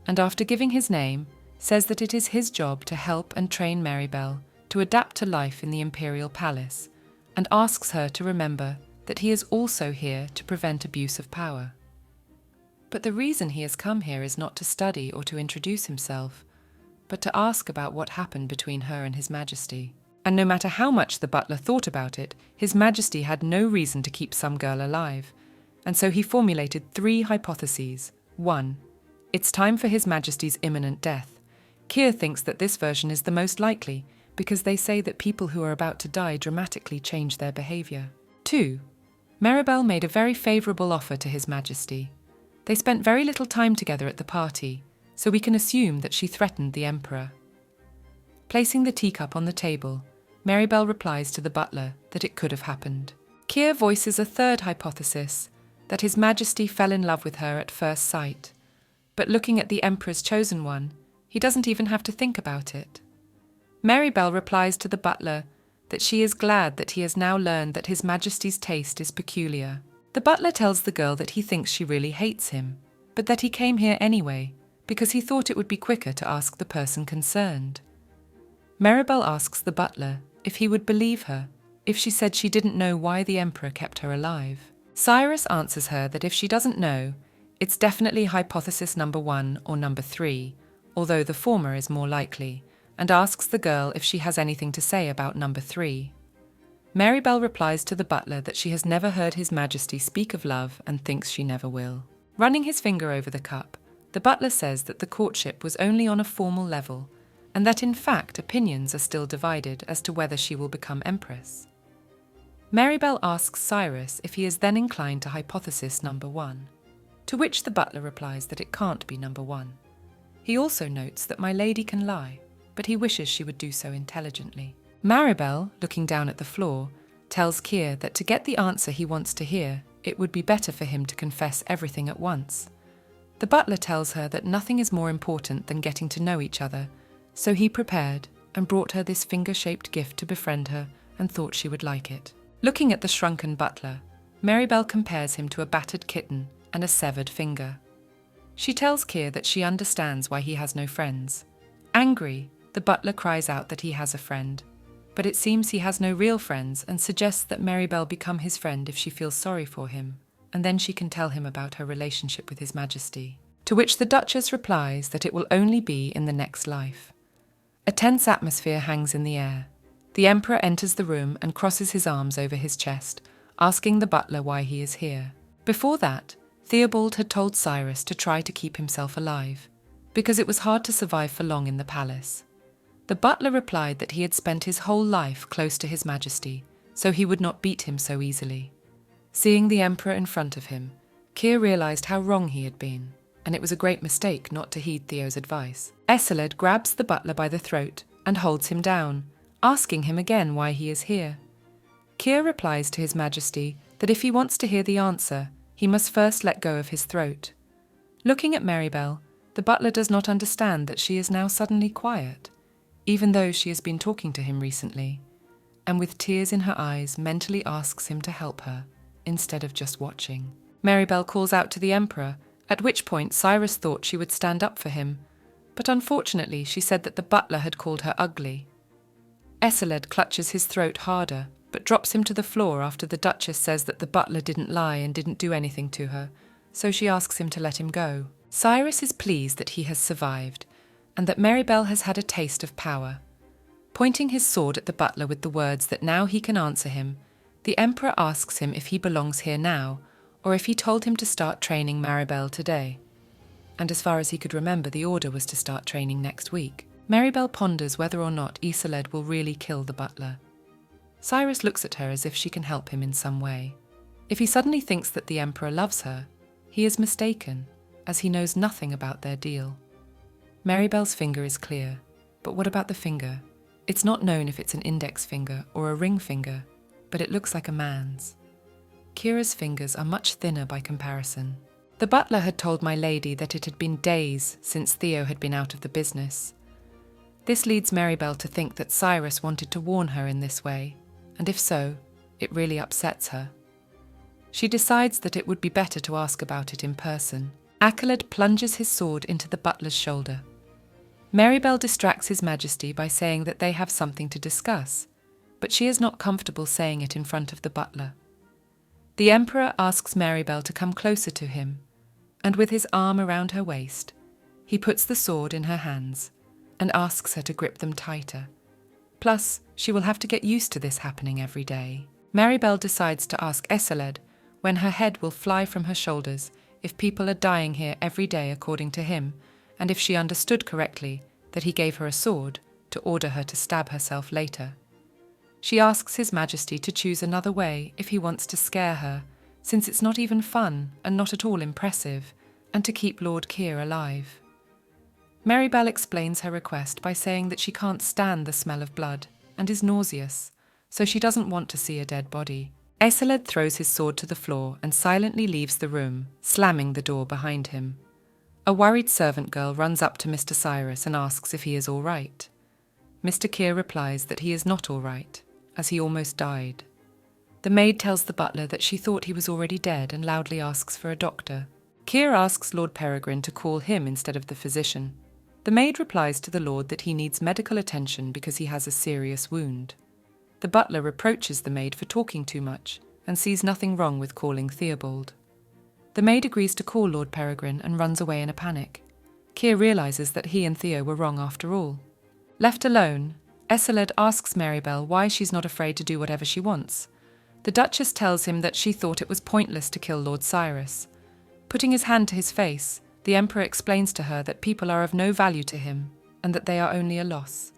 and after giving his name, says that it is his job to help and train Maribel to adapt to life in the imperial palace, and asks her to remember that he is also here to prevent abuse of power. But the reason he has come here is not to study or to introduce himself, but to ask about what happened between her and His Majesty. And no matter how much the butler thought about it, His Majesty had no reason to keep some girl alive, and so he formulated 3 hypotheses. 1. It's time for His Majesty's imminent death. Kyr thinks that this version is the most likely, because they say that people who are about to die dramatically change their behaviour. 2. Maribel made a very favourable offer to His Majesty. They spent very little time together at the party, so we can assume that she threatened the Emperor. Placing the teacup on the table, Maribel replies to the butler that it could have happened. Kyr voices a 3rd hypothesis, that His Majesty fell in love with her at first sight, but looking at the Emperor's chosen one, he doesn't even have to think about it. Maribel replies to the butler that she is glad that he has now learned that His Majesty's taste is peculiar. The butler tells the girl that he thinks she really hates him, but that he came here anyway, because he thought it would be quicker to ask the person concerned. Maribel asks the butler if he would believe her if she said she didn't know why the Emperor kept her alive. Cyrus answers her that if she doesn't know, it's definitely hypothesis number 1 or number 3, although the former is more likely, and asks the girl if she has anything to say about number 3. Maribel replies to the butler that she has never heard His Majesty speak of love and thinks she never will. Running his finger over the cup, the butler says that the courtship was only on a formal level, and that in fact opinions are still divided as to whether she will become empress. Marybelle asks Cyrus if he is then inclined to hypothesis number 1, to which the butler replies that it can't be number 1. He also notes that my lady can lie, but he wishes she would do so intelligently. Marybelle, looking down at the floor, tells Keir that to get the answer he wants to hear, it would be better for him to confess everything at once. The butler tells her that nothing is more important than getting to know each other, so he prepared and brought her this finger-shaped gift to befriend her and thought she would like it. Looking at the shrunken butler, Marybelle compares him to a battered kitten and a severed finger. She tells Keir that she understands why he has no friends. Angry, the butler cries out that he has a friend, but it seems he has no real friends and suggests that Marybelle become his friend if she feels sorry for him, and then she can tell him about her relationship with His Majesty. To which the Duchess replies that it will only be in the next life. A tense atmosphere hangs in the air. The Emperor enters the room and crosses his arms over his chest, asking the butler why he is here. Before that, Theobald had told Cyrus to try to keep himself alive, because it was hard to survive for long in the palace. The butler replied that he had spent his whole life close to His Majesty, so he would not beat him so easily. Seeing the Emperor in front of him, Keir realised how wrong he had been, and it was a great mistake not to heed Theo's advice. Eseled grabs the butler by the throat and holds him down, asking him again why he is here. Keir replies to His Majesty that if he wants to hear the answer, he must first let go of his throat. Looking at Marybelle, the butler does not understand that she is now suddenly quiet, even though she has been talking to him recently, and with tears in her eyes mentally asks him to help her, instead of just watching. Marybelle calls out to the Emperor, at which point Cyrus thought she would stand up for him, but unfortunately she said that the butler had called her ugly. Eseled clutches his throat harder, but drops him to the floor after the Duchess says that the butler didn't lie and didn't do anything to her, so she asks him to let him go. Cyrus is pleased that he has survived, and that Marybelle has had a taste of power. Pointing his sword at the butler with the words that now he can answer him, the Emperor asks him if he belongs here now, or if he told him to start training Marybelle today. And as far as he could remember, the order was to start training next week. Marybelle ponders whether or not Eseled will really kill the butler. Cyrus looks at her as if she can help him in some way. If he suddenly thinks that the Emperor loves her, he is mistaken, as he knows nothing about their deal. Marybelle's finger is clear, but what about the finger? It's not known if it's an index finger or a ring finger, but it looks like a man's. Kira's fingers are much thinner by comparison. The butler had told my lady that it had been days since Theo had been out of the business. This leads Marybelle to think that Cyrus wanted to warn her in this way, and if so, it really upsets her. She decides that it would be better to ask about it in person. Accolade plunges his sword into the butler's shoulder. Marybelle distracts His Majesty by saying that they have something to discuss, but she is not comfortable saying it in front of the butler. The Emperor asks Marybelle to come closer to him, and with his arm around her waist, he puts the sword in her hands and asks her to grip them tighter. Plus, she will have to get used to this happening every day. Marybelle decides to ask Eseled when her head will fly from her shoulders if people are dying here every day according to him, and if she understood correctly that he gave her a sword to order her to stab herself later. She asks His Majesty to choose another way if he wants to scare her, since it's not even fun and not at all impressive, and to keep Lord Keir alive. Marybelle explains her request by saying that she can't stand the smell of blood and is nauseous, so she doesn't want to see a dead body. Eseled throws his sword to the floor and silently leaves the room, slamming the door behind him. A worried servant girl runs up to Mr. Cyrus and asks if he is all right. Mr. Keir replies that he is not all right, as he almost died. The maid tells the butler that she thought he was already dead and loudly asks for a doctor. Keir asks Lord Peregrine to call him instead of the physician. The maid replies to the lord that he needs medical attention because he has a serious wound. The butler reproaches the maid for talking too much and sees nothing wrong with calling Theobald. The maid agrees to call Lord Peregrine and runs away in a panic. Keir realises that he and Theo were wrong after all. Left alone, Eseled asks Marybelle why she's not afraid to do whatever she wants. The Duchess tells him that she thought it was pointless to kill Lord Cyrus. Putting his hand to his face, the Emperor explains to her that people are of no value to him, and that they are only a loss.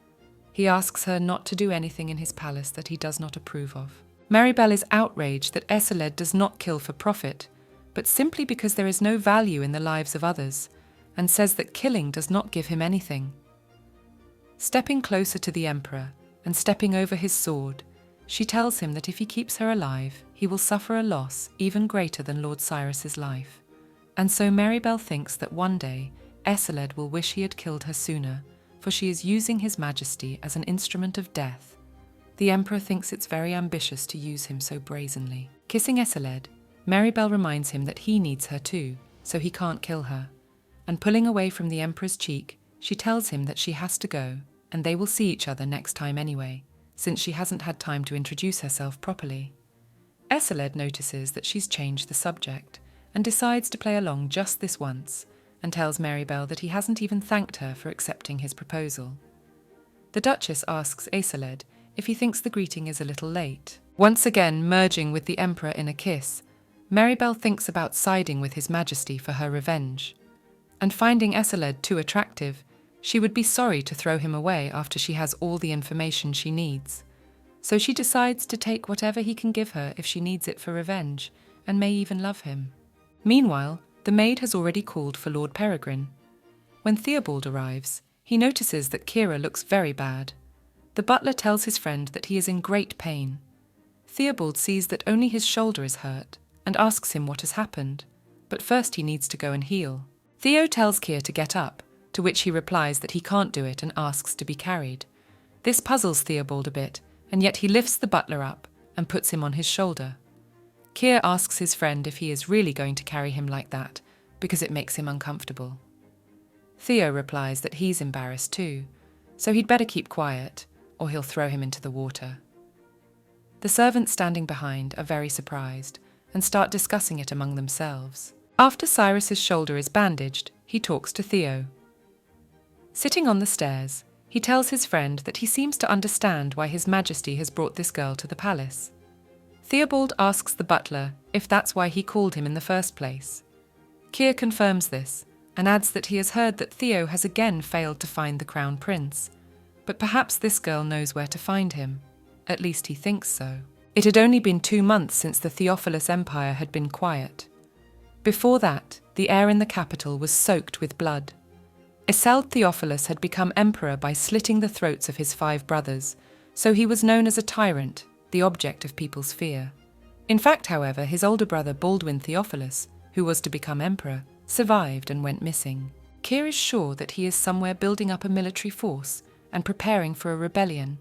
He asks her not to do anything in his palace that he does not approve of. Maribel is outraged that Eseled does not kill for profit, but simply because there is no value in the lives of others, and says that killing does not give him anything. Stepping closer to the Emperor and stepping over his sword, she tells him that if he keeps her alive, he will suffer a loss even greater than Lord Cyrus's life. And so Maribel thinks that one day Eseled will wish he had killed her sooner, for she is using his majesty as an instrument of death. The Emperor thinks it's very ambitious to use him so brazenly. Kissing Eseled, Maribel reminds him that he needs her too, so he can't kill her. And pulling away from the Emperor's cheek, she tells him that she has to go, and they will see each other next time anyway, since she hasn't had time to introduce herself properly. Eseled notices that she's changed the subject, and decides to play along just this once, and tells Maribel that he hasn't even thanked her for accepting his proposal. The Duchess asks Eseled if he thinks the greeting is a little late. Once again merging with the Emperor in a kiss, Maribel thinks about siding with His Majesty for her revenge. And finding Eseled too attractive, she would be sorry to throw him away after she has all the information she needs. So she decides to take whatever he can give her if she needs it for revenge, and may even love him. Meanwhile, the maid has already called for Lord Peregrine. When Theobald arrives, he notices that Kira looks very bad. The butler tells his friend that he is in great pain. Theobald sees that only his shoulder is hurt and asks him what has happened, but first he needs to go and heal. Theo tells Keir to get up, to which he replies that he can't do it and asks to be carried. This puzzles Theobald a bit, and yet he lifts the butler up and puts him on his shoulder. Keir asks his friend if he is really going to carry him like that, because it makes him uncomfortable. Theo replies that he's embarrassed too, so he'd better keep quiet, or he'll throw him into the water. The servants standing behind are very surprised, and start discussing it among themselves. After Cyrus's shoulder is bandaged, he talks to Theo. Sitting on the stairs, he tells his friend that he seems to understand why His Majesty has brought this girl to the palace. Theobald asks the butler if that's why he called him in the first place. Keir confirms this, and adds that he has heard that Theo has again failed to find the Crown Prince, but perhaps this girl knows where to find him. At least he thinks so. It had only been 2 months since the Theophilus Empire had been quiet. Before that, the air in the capital was soaked with blood. Iseld Theophilus had become emperor by slitting the throats of his 5 brothers, so he was known as a tyrant, the object of people's fear. In fact, however, his older brother Baldwin Theophilus, who was to become emperor, survived and went missing. Keir is sure that he is somewhere building up a military force and preparing for a rebellion,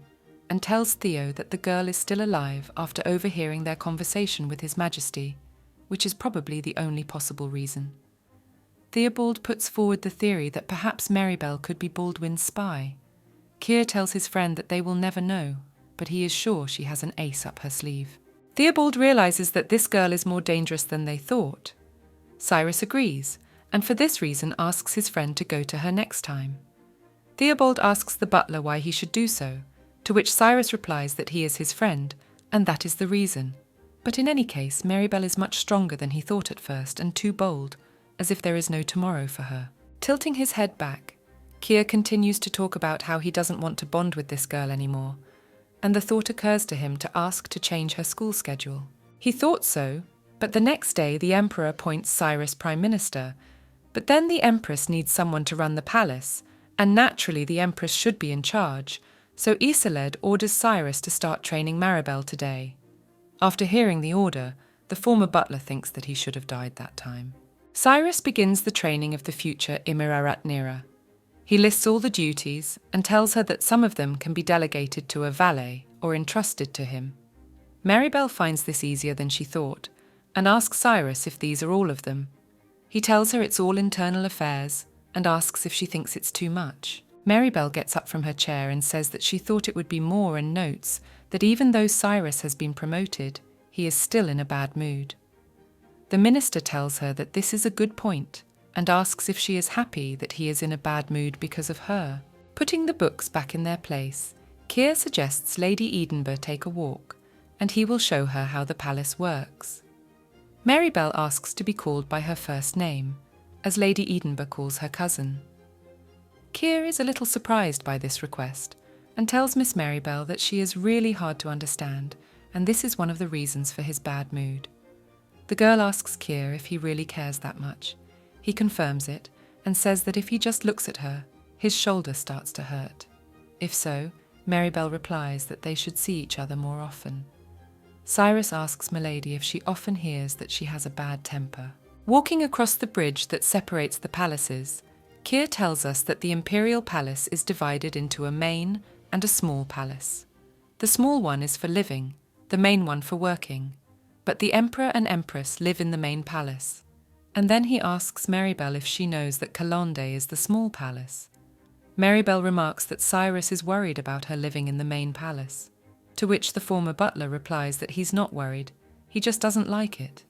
and tells Theo that the girl is still alive after overhearing their conversation with His Majesty, which is probably the only possible reason. Theobald puts forward the theory that perhaps Maribel could be Baldwin's spy. Keir tells his friend that they will never know, but he is sure she has an ace up her sleeve. Theobald realizes that this girl is more dangerous than they thought. Cyrus agrees, and for this reason asks his friend to go to her next time. Theobald asks the butler why he should do so, to which Cyrus replies that he is his friend, and that is the reason. But in any case, Maribel is much stronger than he thought at first, and too bold, as if there is no tomorrow for her. Tilting his head back, Keir continues to talk about how he doesn't want to bond with this girl anymore, and the thought occurs to him to ask to change her school schedule. He thought so, but the next day the Emperor appoints Cyrus Prime Minister, but then the Empress needs someone to run the palace, and naturally the Empress should be in charge, so Eseled orders Cyrus to start training Maribel today. After hearing the order, the former butler thinks that he should have died that time. Cyrus begins the training of the future Imiraratnira. He lists all the duties and tells her that some of them can be delegated to a valet or entrusted to him. Maribel finds this easier than she thought and asks Cyrus if these are all of them. He tells her it's all internal affairs and asks if she thinks it's too much. Maribel gets up from her chair and says that she thought it would be more, and notes that even though Cyrus has been promoted, he is still in a bad mood. The minister tells her that this is a good point and asks if she is happy that he is in a bad mood because of her. Putting the books back in their place, Keir suggests Lady Edinburgh take a walk, and he will show her how the palace works. Maribel asks to be called by her first name, as Lady Edinburgh calls her cousin. Keir is a little surprised by this request and tells Miss Marybelle that she is really hard to understand, and this is one of the reasons for his bad mood. The girl asks Keir if he really cares that much. He confirms it and says that if he just looks at her, his shoulder starts to hurt. If so, Marybelle replies that they should see each other more often. Cyrus asks Milady if she often hears that she has a bad temper. Walking across the bridge that separates the palaces, Keir tells us that the imperial palace is divided into a main and a small palace. The small one is for living, the main one for working, but the emperor and empress live in the main palace. And then he asks Marybelle if she knows that Calonde is the small palace. Marybelle remarks that Cyrus is worried about her living in the main palace, to which the former butler replies that he's not worried, he just doesn't like it.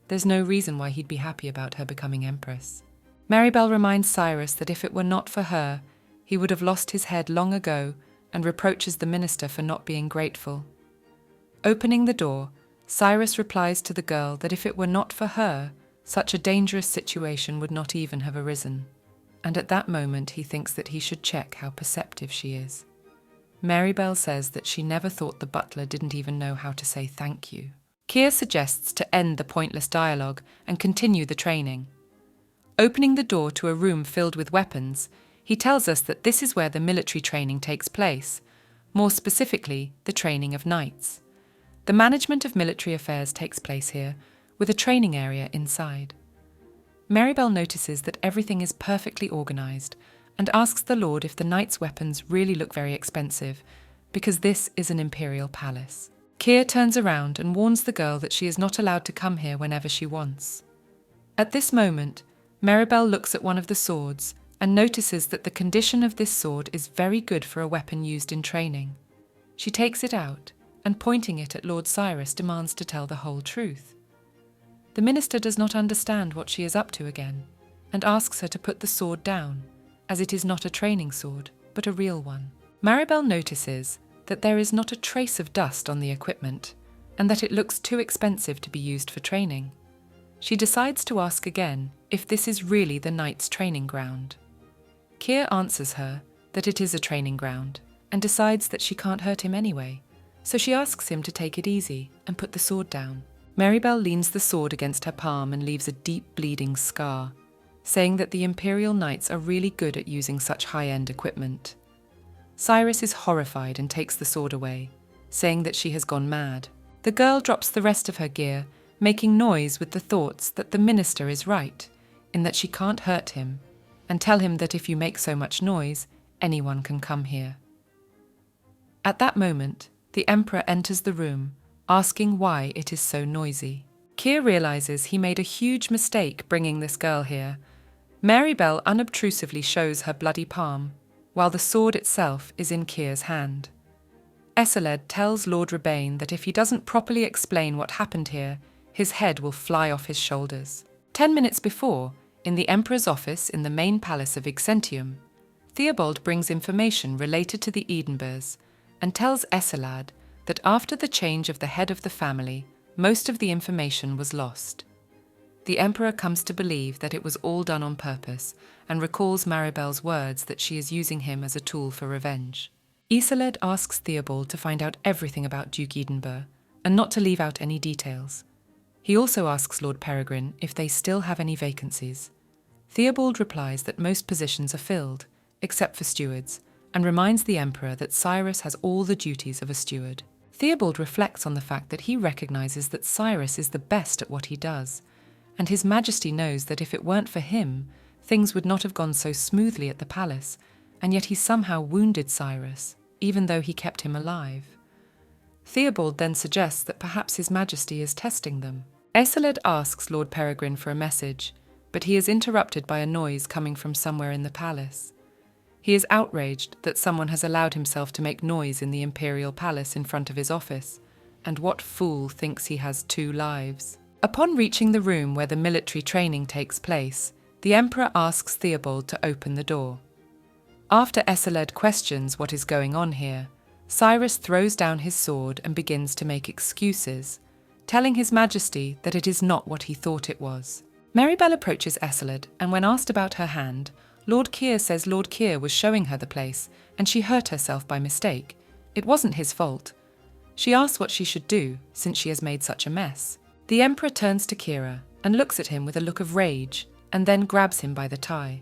There's no reason why he'd be happy about her becoming empress. Marybelle reminds Cyrus that if it were not for her, he would have lost his head long ago, and reproaches the minister for not being grateful. Opening the door, Cyrus replies to the girl that if it were not for her, such a dangerous situation would not even have arisen. And at that moment he thinks that he should check how perceptive she is. Marybelle says that she never thought the butler didn't even know how to say thank you. Keir suggests to end the pointless dialogue and continue the training. Opening the door to a room filled with weapons, he tells us that this is where the military training takes place, more specifically, the training of knights. The management of military affairs takes place here, with a training area inside. Marybelle notices that everything is perfectly organised and asks the Lord if the knights' weapons really look very expensive, because this is an imperial palace. Keir turns around and warns the girl that she is not allowed to come here whenever she wants. At this moment, Marybelle looks at one of the swords and notices that the condition of this sword is very good for a weapon used in training. She takes it out and, pointing it at Lord Cyrus, demands to tell the whole truth. The minister does not understand what she is up to again and asks her to put the sword down, as it is not a training sword, but a real one. Marybelle notices that there is not a trace of dust on the equipment and that it looks too expensive to be used for training. She decides to ask again if this is really the knight's training ground. Keir answers her that it is a training ground and decides that she can't hurt him anyway, so she asks him to take it easy and put the sword down. Marybelle leans the sword against her palm and leaves a deep bleeding scar, saying that the imperial knights are really good at using such high-end equipment. Cyrus is horrified and takes the sword away, saying that she has gone mad. The girl drops the rest of her gear, making noise with the thoughts that the minister is right, in that she can't hurt him, and tell him that if you make so much noise, anyone can come here. At that moment, the emperor enters the room, asking why it is so noisy. Keir realizes he made a huge mistake bringing this girl here. Marybelle unobtrusively shows her bloody palm, while the sword itself is in Keir's hand. Eseled tells Lord Rebane that if he doesn't properly explain what happened here, his head will fly off his shoulders. 10 minutes before, in the Emperor's office in the main palace of Ixentium, Theobald brings information related to the Edinburghs and tells Eselad that after the change of the head of the family, most of the information was lost. The Emperor comes to believe that it was all done on purpose and recalls Marybelle's words that she is using him as a tool for revenge. Eseled asks Theobald to find out everything about Duke Edinburgh and not to leave out any details. He also asks Lord Peregrine if they still have any vacancies. Theobald replies that most positions are filled, except for stewards, and reminds the Emperor that Cyrus has all the duties of a steward. Theobald reflects on the fact that he recognises that Cyrus is the best at what he does, and His Majesty knows that if it weren't for him, things would not have gone so smoothly at the palace, and yet he somehow wounded Cyrus, even though he kept him alive. Theobald then suggests that perhaps His Majesty is testing them. Eseled asks Lord Peregrine for a message, but he is interrupted by a noise coming from somewhere in the palace. He is outraged that someone has allowed himself to make noise in the imperial palace in front of his office, and what fool thinks he has 2 lives? Upon reaching the room where the military training takes place, the Emperor asks Theobald to open the door. After Eseled questions what is going on here, Cyrus throws down his sword and begins to make excuses, telling His Majesty that it is not what he thought it was. Marybelle approaches Eseled and when asked about her hand, Lord Keir says Lord Keir was showing her the place, and she hurt herself by mistake. It wasn't his fault. She asks what she should do, since she has made such a mess. The Emperor turns to Kira and looks at him with a look of rage, and then grabs him by the tie.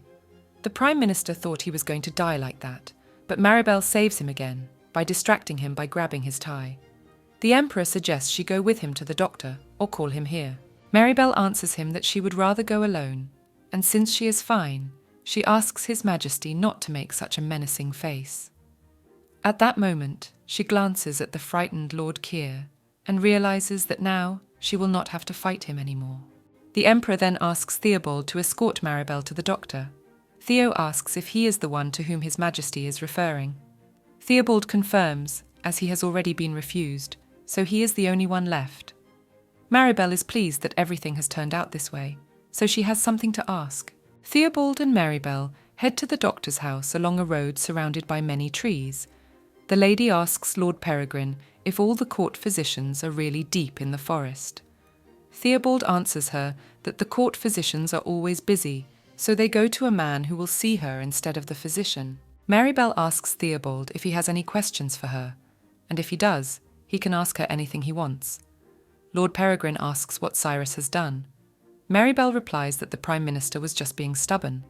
The Prime Minister thought he was going to die like that, but Maribel saves him again by distracting him by grabbing his tie. The Emperor suggests she go with him to the doctor or call him here. Maribel answers him that she would rather go alone, and since she is fine, she asks His Majesty not to make such a menacing face. At that moment, she glances at the frightened Lord Keir and realizes that now she will not have to fight him anymore. The Emperor then asks Theobald to escort Maribel to the doctor. Theo asks if he is the one to whom His Majesty is referring. Theobald confirms, as he has already been refused, so he is the only one left. Maribel is pleased that everything has turned out this way, so she has something to ask. Theobald and Maribel head to the doctor's house along a road surrounded by many trees. The lady asks Lord Peregrine if all the court physicians are really deep in the forest. Theobald answers her that the court physicians are always busy, so they go to a man who will see her instead of the physician. Maribel asks Theobald if he has any questions for her, and if he does, he can ask her anything he wants. Lord Peregrine asks what Cyrus has done. Maribel replies that the Prime Minister was just being stubborn.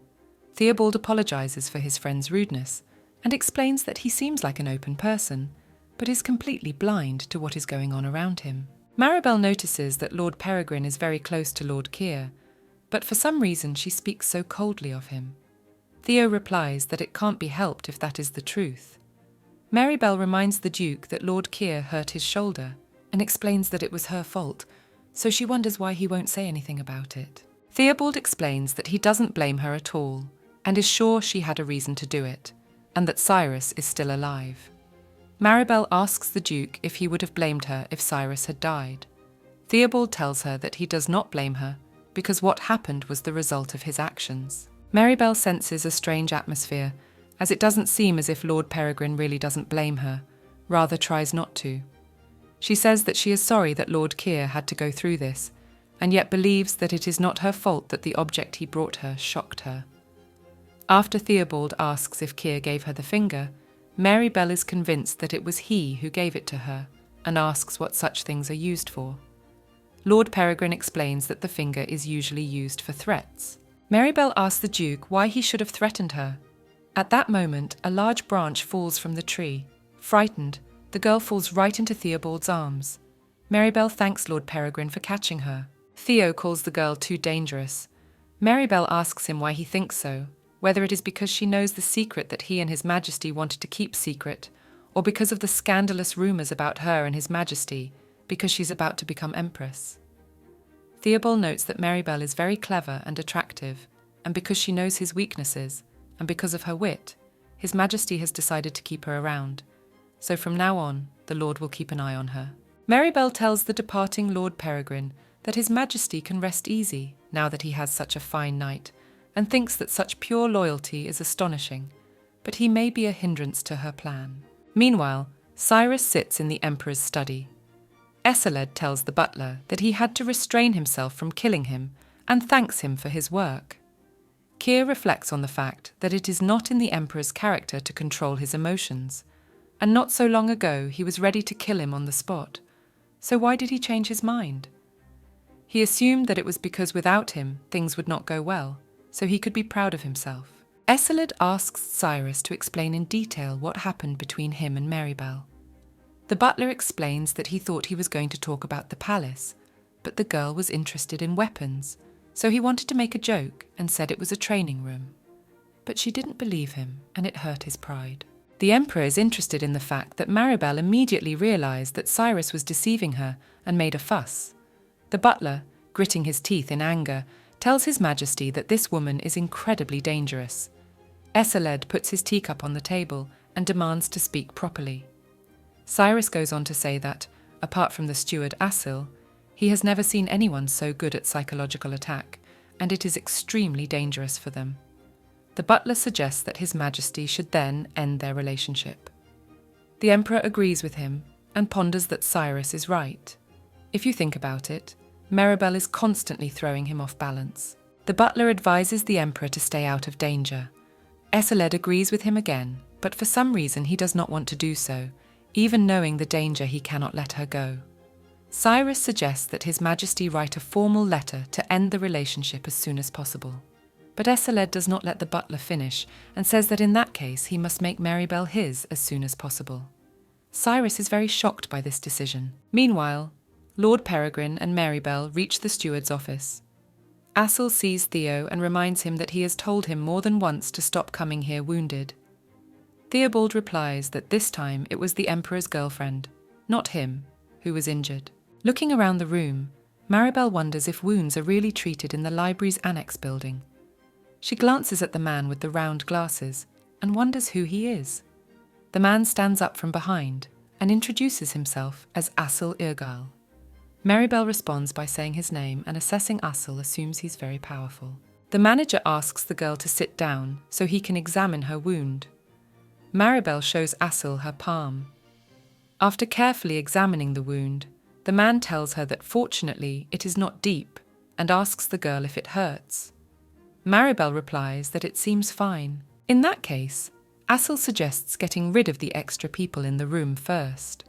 Theobald apologizes for his friend's rudeness and explains that he seems like an open person, but is completely blind to what is going on around him. Maribel notices that Lord Peregrine is very close to Lord Keir, but for some reason she speaks so coldly of him. Theo replies that it can't be helped if that is the truth. Maribel reminds the Duke that Lord Keir hurt his shoulder and explains that it was her fault, so she wonders why he won't say anything about it. Theobald explains that he doesn't blame her at all and is sure she had a reason to do it, and that Cyrus is still alive. Maribel asks the Duke if he would have blamed her if Cyrus had died. Theobald tells her that he does not blame her because what happened was the result of his actions. Maribel senses a strange atmosphere, as it doesn't seem as if Lord Peregrine really doesn't blame her, rather tries not to. She says that she is sorry that Lord Keir had to go through this, and yet believes that it is not her fault that the object he brought her shocked her. After Theobald asks if Keir gave her the finger, Maribel is convinced that it was he who gave it to her, and asks what such things are used for. Lord Peregrine explains that the finger is usually used for threats. Maribel asks the Duke why he should have threatened her. At that moment, a large branch falls from the tree. Frightened, the girl falls right into Theobald's arms. Maribel thanks Lord Peregrine for catching her. Theo calls the girl too dangerous. Maribel asks him why he thinks so, whether it is because she knows the secret that he and His Majesty wanted to keep secret, or because of the scandalous rumours about her and His Majesty, because she's about to become Empress. Theobald notes that Maribel is very clever and attractive, and because she knows his weaknesses, and because of her wit, His Majesty has decided to keep her around. So from now on, the Lord will keep an eye on her. Maribel tells the departing Lord Peregrine that His Majesty can rest easy now that he has such a fine knight, and thinks that such pure loyalty is astonishing, but he may be a hindrance to her plan. Meanwhile, Cyrus sits in the Emperor's study. Esseled tells the butler that he had to restrain himself from killing him and thanks him for his work. Keir reflects on the fact that it is not in the Emperor's character to control his emotions, and not so long ago he was ready to kill him on the spot. So why did he change his mind? He assumed that it was because without him things would not go well, so he could be proud of himself. Esseled asks Cyrus to explain in detail what happened between him and Maribel. The butler explains that he thought he was going to talk about the palace, but the girl was interested in weapons, so he wanted to make a joke and said it was a training room. But she didn't believe him, and it hurt his pride. The Emperor is interested in the fact that Maribel immediately realised that Cyrus was deceiving her and made a fuss. The butler, gritting his teeth in anger, tells His Majesty that this woman is incredibly dangerous. Esseled puts his teacup on the table and demands to speak properly. Cyrus goes on to say that, apart from the steward Asil, he has never seen anyone so good at psychological attack, and it is extremely dangerous for them. The butler suggests that His Majesty should then end their relationship. The Emperor agrees with him and ponders that Cyrus is right. If you think about it, Maribel is constantly throwing him off balance. The butler advises the Emperor to stay out of danger, Eseled agrees with him again, but for some reason he does not want to do so, even knowing the danger he cannot let her go. Cyrus suggests that His Majesty write a formal letter to end the relationship as soon as possible. But Eseled does not let the butler finish and says that in that case he must make Maribel his as soon as possible. Cyrus is very shocked by this decision. Meanwhile, Lord Peregrine and Maribel reach the steward's office. Assel sees Theo and reminds him that he has told him more than once to stop coming here wounded. Theobald replies that this time it was the Emperor's girlfriend, not him, who was injured. Looking around the room, Maribel wonders if wounds are really treated in the library's annex building. She glances at the man with the round glasses and wonders who he is. The man stands up from behind and introduces himself as Assel Irgal. Maribel responds by saying his name, and assessing Assel assumes he's very powerful. The manager asks the girl to sit down so he can examine her wound. Maribel shows Assel her palm. After carefully examining the wound, the man tells her that fortunately it is not deep and asks the girl if it hurts. Maribel replies that it seems fine. In that case, Assel suggests getting rid of the extra people in the room first.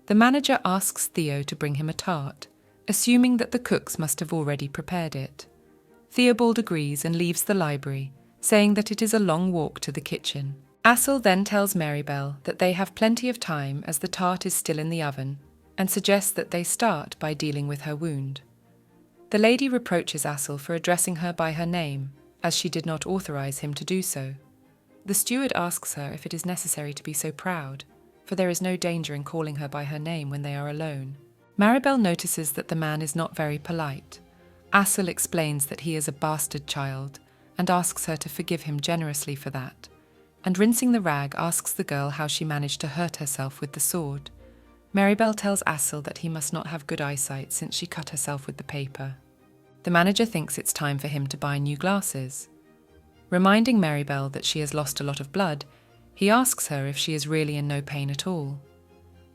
The manager asks Theo to bring him a tart, assuming that the cooks must have already prepared it. Theobald agrees and leaves the library, saying that it is a long walk to the kitchen. Assel then tells Maribel that they have plenty of time as the tart is still in the oven, and suggests that they start by dealing with her wound. The lady reproaches Assel for addressing her by her name, as she did not authorize him to do so. The steward asks her if it is necessary to be so proud, for there is no danger in calling her by her name when they are alone. Maribel notices that the man is not very polite. Assel explains that he is a bastard child, and asks her to forgive him generously for that, and rinsing the rag asks the girl how she managed to hurt herself with the sword. Maribel tells Assel that he must not have good eyesight since she cut herself with the paper. The manager thinks it's time for him to buy new glasses. Reminding Maribel that she has lost a lot of blood, he asks her if she is really in no pain at all.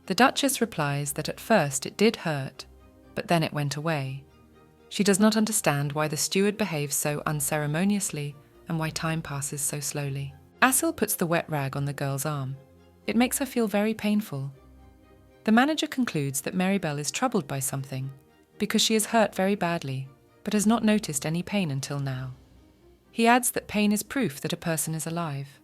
The Duchess replies that at first it did hurt, but then it went away. She does not understand why the steward behaves so unceremoniously and why time passes so slowly. Assel puts the wet rag on the girl's arm. It makes her feel very painful. The manager concludes that Maribel is troubled by something, because she is hurt very badly, but has not noticed any pain until now. He adds that pain is proof that a person is alive.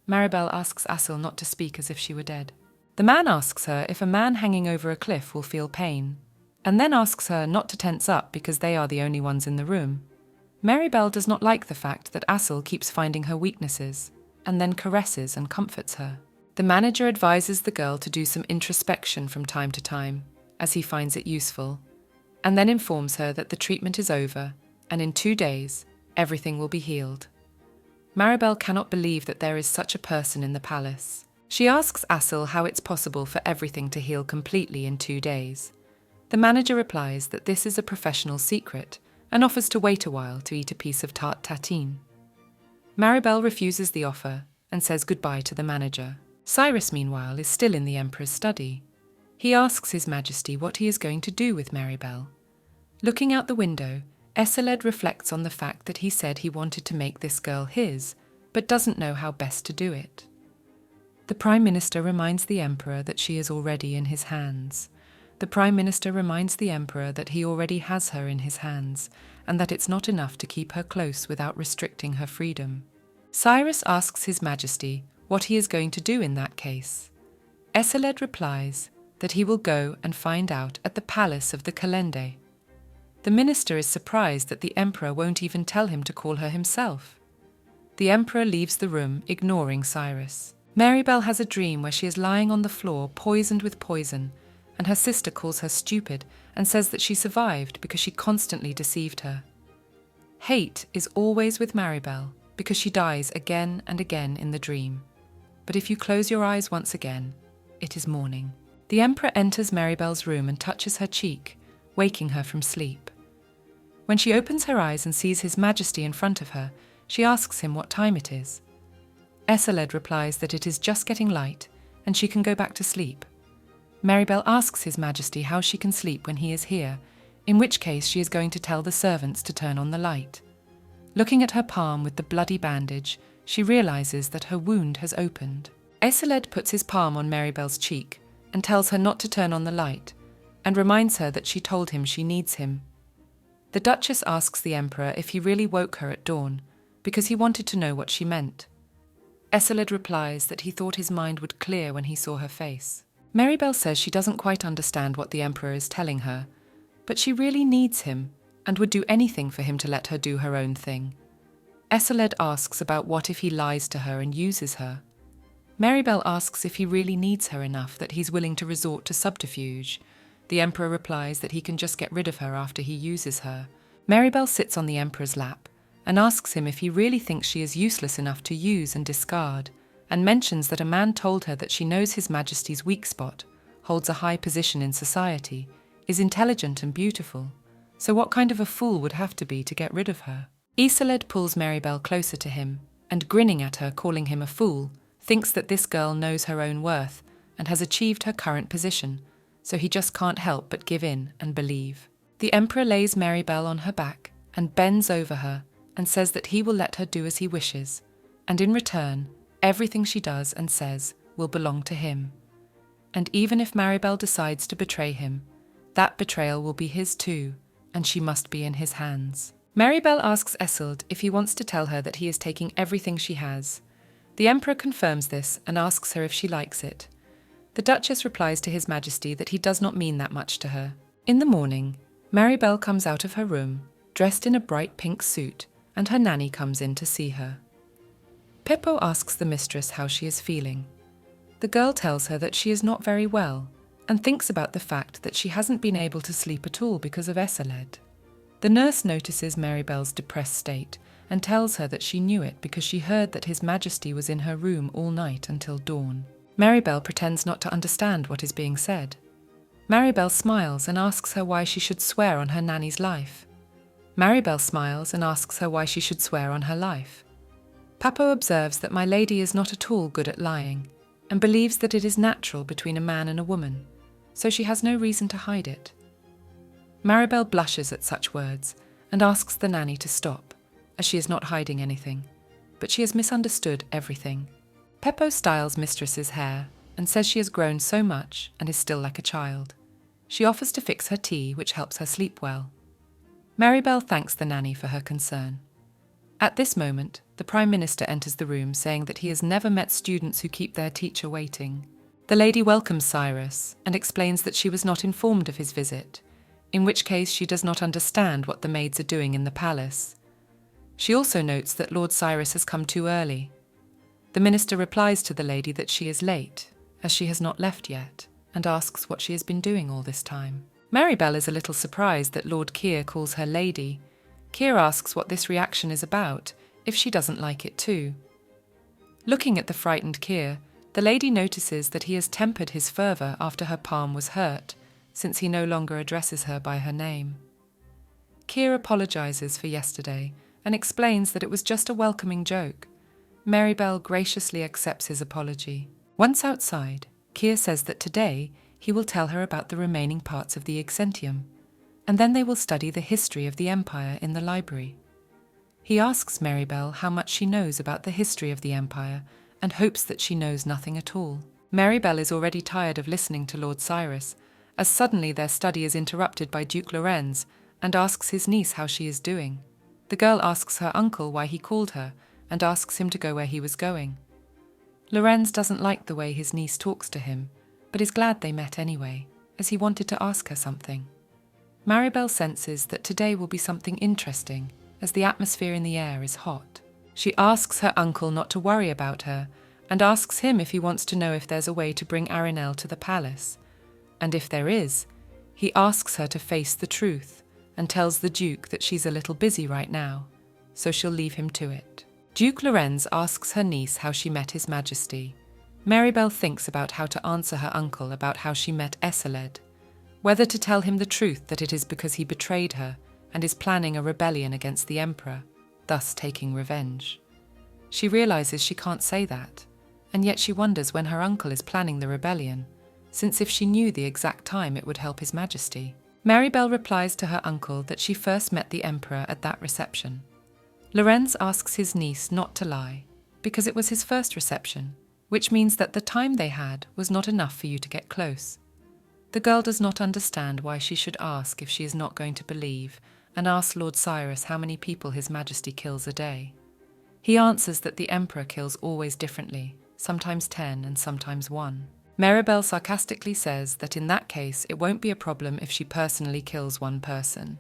Maribel asks Assel not to speak as if she were dead. The man asks her if a man hanging over a cliff will feel pain, and then asks her not to tense up because they are the only ones in the room. Maribel does not like the fact that Assel keeps finding her weaknesses, and then caresses and comforts her. The manager advises the girl to do some introspection from time to time, as he finds it useful, and then informs her that the treatment is over, and in 2 days, everything will be healed. Maribel cannot believe that there is such a person in the palace. She asks Assel how it's possible for everything to heal completely in 2 days. The manager replies that this is a professional secret, and offers to wait a while to eat a piece of tart tatin. Maribel refuses the offer and says goodbye to the manager. Cyrus, meanwhile, is still in the Emperor's study. He asks His Majesty what he is going to do with Maribel. Looking out the window, Eseled reflects on the fact that he said he wanted to make this girl his, but doesn't know how best to do it. The Prime Minister reminds the Emperor that she is already in his hands. The Prime Minister reminds the Emperor that he already has her in his hands, and that it's not enough to keep her close without restricting her freedom. Cyrus asks His Majesty what he is going to do in that case. Eseled replies that he will go and find out at the palace of the Calende. The minister is surprised that the Emperor won't even tell him to call her himself. The Emperor leaves the room, ignoring Cyrus. Maribel has a dream where she is lying on the floor, poisoned with poison, and her sister calls her stupid and says that she survived because she constantly deceived her. Hate is always with Maribel because she dies again and again in the dream. But if you close your eyes once again, it is morning. The Emperor enters Maribel's room and touches her cheek, waking her from sleep. When she opens her eyes and sees His Majesty in front of her, she asks him what time it is. Eseled replies that it is just getting light and she can go back to sleep. Maribel asks His Majesty how she can sleep when he is here, in which case she is going to tell the servants to turn on the light. Looking at her palm with the bloody bandage, she realizes that her wound has opened. Eseled puts his palm on Maribel's cheek and tells her not to turn on the light, and reminds her that she told him she needs him. The Duchess asks the Emperor if he really woke her at dawn, because he wanted to know what she meant. Eseled replies that he thought his mind would clear when he saw her face. Maribel says she doesn't quite understand what the Emperor is telling her, but she really needs him and would do anything for him to let her do her own thing. Eseled asks about what if he lies to her and uses her. Maribel asks if he really needs her enough that he's willing to resort to subterfuge. The Emperor replies that he can just get rid of her after he uses her. Maribel sits on the Emperor's lap and asks him if he really thinks she is useless enough to use and discard, and mentions that a man told her that she knows His Majesty's weak spot, holds a high position in society, is intelligent and beautiful. So what kind of a fool would have to be to get rid of her? Eseled pulls Maribel closer to him, and grinning at her, calling him a fool, thinks that this girl knows her own worth and has achieved her current position, so he just can't help but give in and believe. The Emperor lays Maribel on her back and bends over her and says that he will let her do as he wishes, and in return, everything she does and says will belong to him. And even if Maribel decides to betray him, that betrayal will be his too, and she must be in his hands. Maribel asks Eseled if he wants to tell her that he is taking everything she has. The Emperor confirms this and asks her if she likes it. The Duchess replies to His Majesty that he does not mean that much to her. In the morning, Maribel comes out of her room, dressed in a bright pink suit, and her nanny comes in to see her. Pippo asks the mistress how she is feeling. The girl tells her that she is not very well, and thinks about the fact that she hasn't been able to sleep at all because of Eseled. The nurse notices Maribel's depressed state and tells her that she knew it because she heard that His Majesty was in her room all night until dawn. Maribel pretends not to understand what is being said. Maribel smiles and asks her why she should swear on her nanny's life. Maribel smiles and asks her why she should swear on her life. Pappo observes that my lady is not at all good at lying, and believes that it is natural between a man and a woman, so she has no reason to hide it. Maribel blushes at such words and asks the nanny to stop, as she is not hiding anything, but she has misunderstood everything. Peppo styles mistress's hair and says she has grown so much and is still like a child. She offers to fix her tea, which helps her sleep well. Maribel thanks the nanny for her concern. At this moment, the Prime Minister enters the room saying that he has never met students who keep their teacher waiting. The lady welcomes Cyrus and explains that she was not informed of his visit, in which case she does not understand what the maids are doing in the palace. She also notes that Lord Cyrus has come too early. The minister replies to the lady that she is late, as she has not left yet, and asks what she has been doing all this time. Maribel is a little surprised that Lord Keir calls her lady. Keir asks what this reaction is about, if she doesn't like it too. Looking at the frightened Keir, the lady notices that he has tempered his fervour after her palm was hurt, since he no longer addresses her by her name. Keir apologises for yesterday and explains that it was just a welcoming joke. Maribel graciously accepts his apology. Once outside, Keir says that today he will tell her about the remaining parts of the Exentium, and then they will study the history of the Empire in the library. He asks Maribel how much she knows about the history of the Empire and hopes that she knows nothing at all. Maribel is already tired of listening to Lord Cyrus, as suddenly their study is interrupted by Duke Lorenz and asks his niece how she is doing. The girl asks her uncle why he called her and asks him to go where he was going. Lorenz doesn't like the way his niece talks to him, but is glad they met anyway, as he wanted to ask her something. Maribel senses that today will be something interesting, as the atmosphere in the air is hot. She asks her uncle not to worry about her, and asks him if he wants to know if there's a way to bring Arinel to the palace. And if there is, he asks her to face the truth, and tells the Duke that she's a little busy right now, so she'll leave him to it. Duke Lorenz asks her niece how she met His Majesty. Maribel thinks about how to answer her uncle about how she met Eseled, whether to tell him the truth that it is because he betrayed her and is planning a rebellion against the Emperor, thus taking revenge. She realizes she can't say that, and yet she wonders when her uncle is planning the rebellion, since if she knew the exact time it would help His Majesty. Maribel replies to her uncle that she first met the Emperor at that reception. Lorenz asks his niece not to lie, because it was his first reception, which means that the time they had was not enough for you to get close. The girl does not understand why she should ask if she is not going to believe, and asks Lord Cyrus how many people His Majesty kills a day. He answers that the Emperor kills always differently, sometimes 10 and sometimes 1. Maribel sarcastically says that in that case it won't be a problem if she personally kills one person.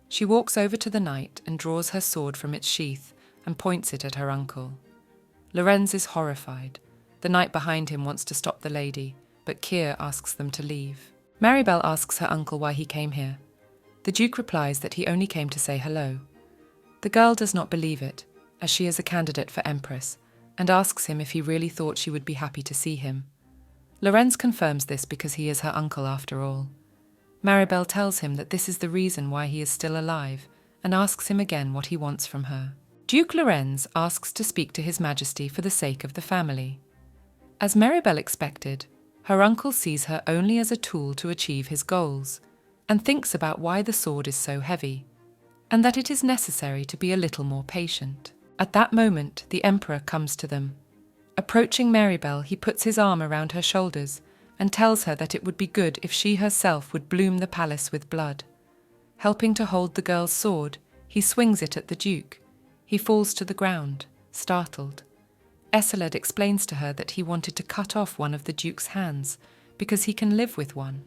She walks over to the knight and draws her sword from its sheath and points it at her uncle. Lorenz is horrified. The knight behind him wants to stop the lady, but Keir asks them to leave. Maribel asks her uncle why he came here. The Duke replies that he only came to say hello. The girl does not believe it, as she is a candidate for Empress, and asks him if he really thought she would be happy to see him. Lorenz confirms this because he is her uncle after all. Maribel tells him that this is the reason why he is still alive, and asks him again what he wants from her. Duke Lorenz asks to speak to His Majesty for the sake of the family. As Maribel expected, her uncle sees her only as a tool to achieve his goals, and thinks about why the sword is so heavy, and that it is necessary to be a little more patient. At that moment, the Emperor comes to them. Approaching Maribel, he puts his arm around her shoulders and tells her that it would be good if she herself would bloom the palace with blood. Helping to hold the girl's sword, he swings it at the Duke. He falls to the ground, startled. Eseled explains to her that he wanted to cut off one of the Duke's hands because he can live with one.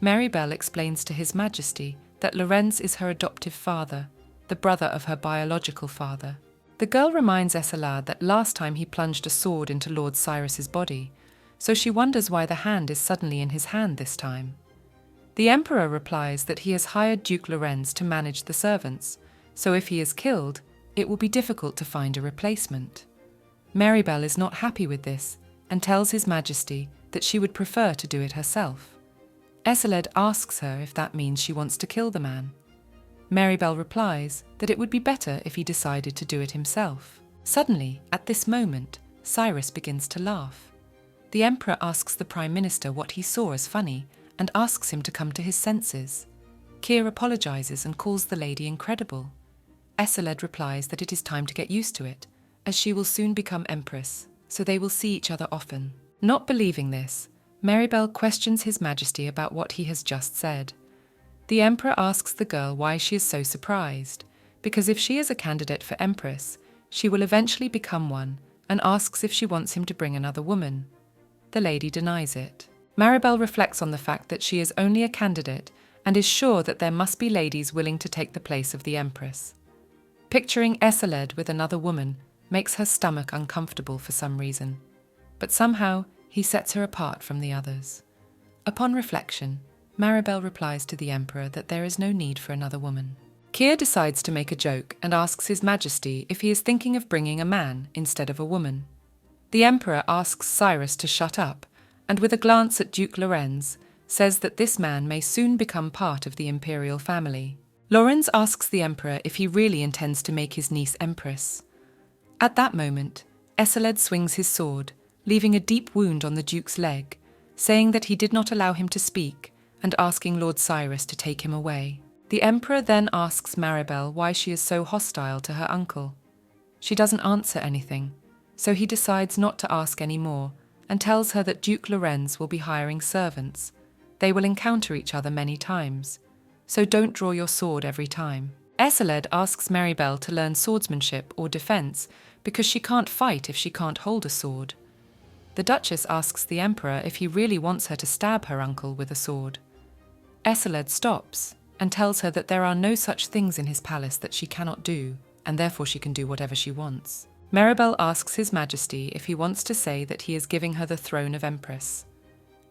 Maribel explains to His Majesty that Lorenz is her adoptive father, the brother of her biological father. The girl reminds Eseled that last time he plunged a sword into Lord Cyrus's body, so she wonders why the hand is suddenly in his hand this time. The Emperor replies that he has hired Duke Lorenz to manage the servants, so if he is killed, it will be difficult to find a replacement. Maribel is not happy with this and tells His Majesty that she would prefer to do it herself. Eseled asks her if that means she wants to kill the man. Maribel replies that it would be better if he decided to do it himself. Suddenly, at this moment, Cyrus begins to laugh. The Emperor asks the Prime Minister what he saw as funny and asks him to come to his senses. Keir apologizes and calls the lady incredible. Eseled replies that it is time to get used to it, as she will soon become Empress, so they will see each other often. Not believing this, Maribel questions His Majesty about what he has just said. The Emperor asks the girl why she is so surprised, because if she is a candidate for Empress, she will eventually become one, and asks if she wants him to bring another woman. The lady denies it. Maribel reflects on the fact that she is only a candidate and is sure that there must be ladies willing to take the place of the Empress. Picturing Eseled with another woman makes her stomach uncomfortable for some reason, but somehow he sets her apart from the others. Upon reflection, Maribel replies to the Emperor that there is no need for another woman. Keir decides to make a joke and asks His Majesty if he is thinking of bringing a man instead of a woman. The Emperor asks Cyrus to shut up, and with a glance at Duke Lorenz, says that this man may soon become part of the imperial family. Lorenz asks the Emperor if he really intends to make his niece Empress. At that moment, Eseled swings his sword, leaving a deep wound on the Duke's leg, saying that he did not allow him to speak, and asking Lord Cyrus to take him away. The Emperor then asks Maribel why she is so hostile to her uncle. She doesn't answer anything, so he decides not to ask any more and tells her that Duke Lorenz will be hiring servants. They will encounter each other many times, so don't draw your sword every time. Eseled asks Maribel to learn swordsmanship or defense because she can't fight if she can't hold a sword. The Duchess asks the Emperor if he really wants her to stab her uncle with a sword. Eseled stops and tells her that there are no such things in his palace that she cannot do, and therefore she can do whatever she wants. Maribel asks His Majesty if he wants to say that he is giving her the throne of Empress.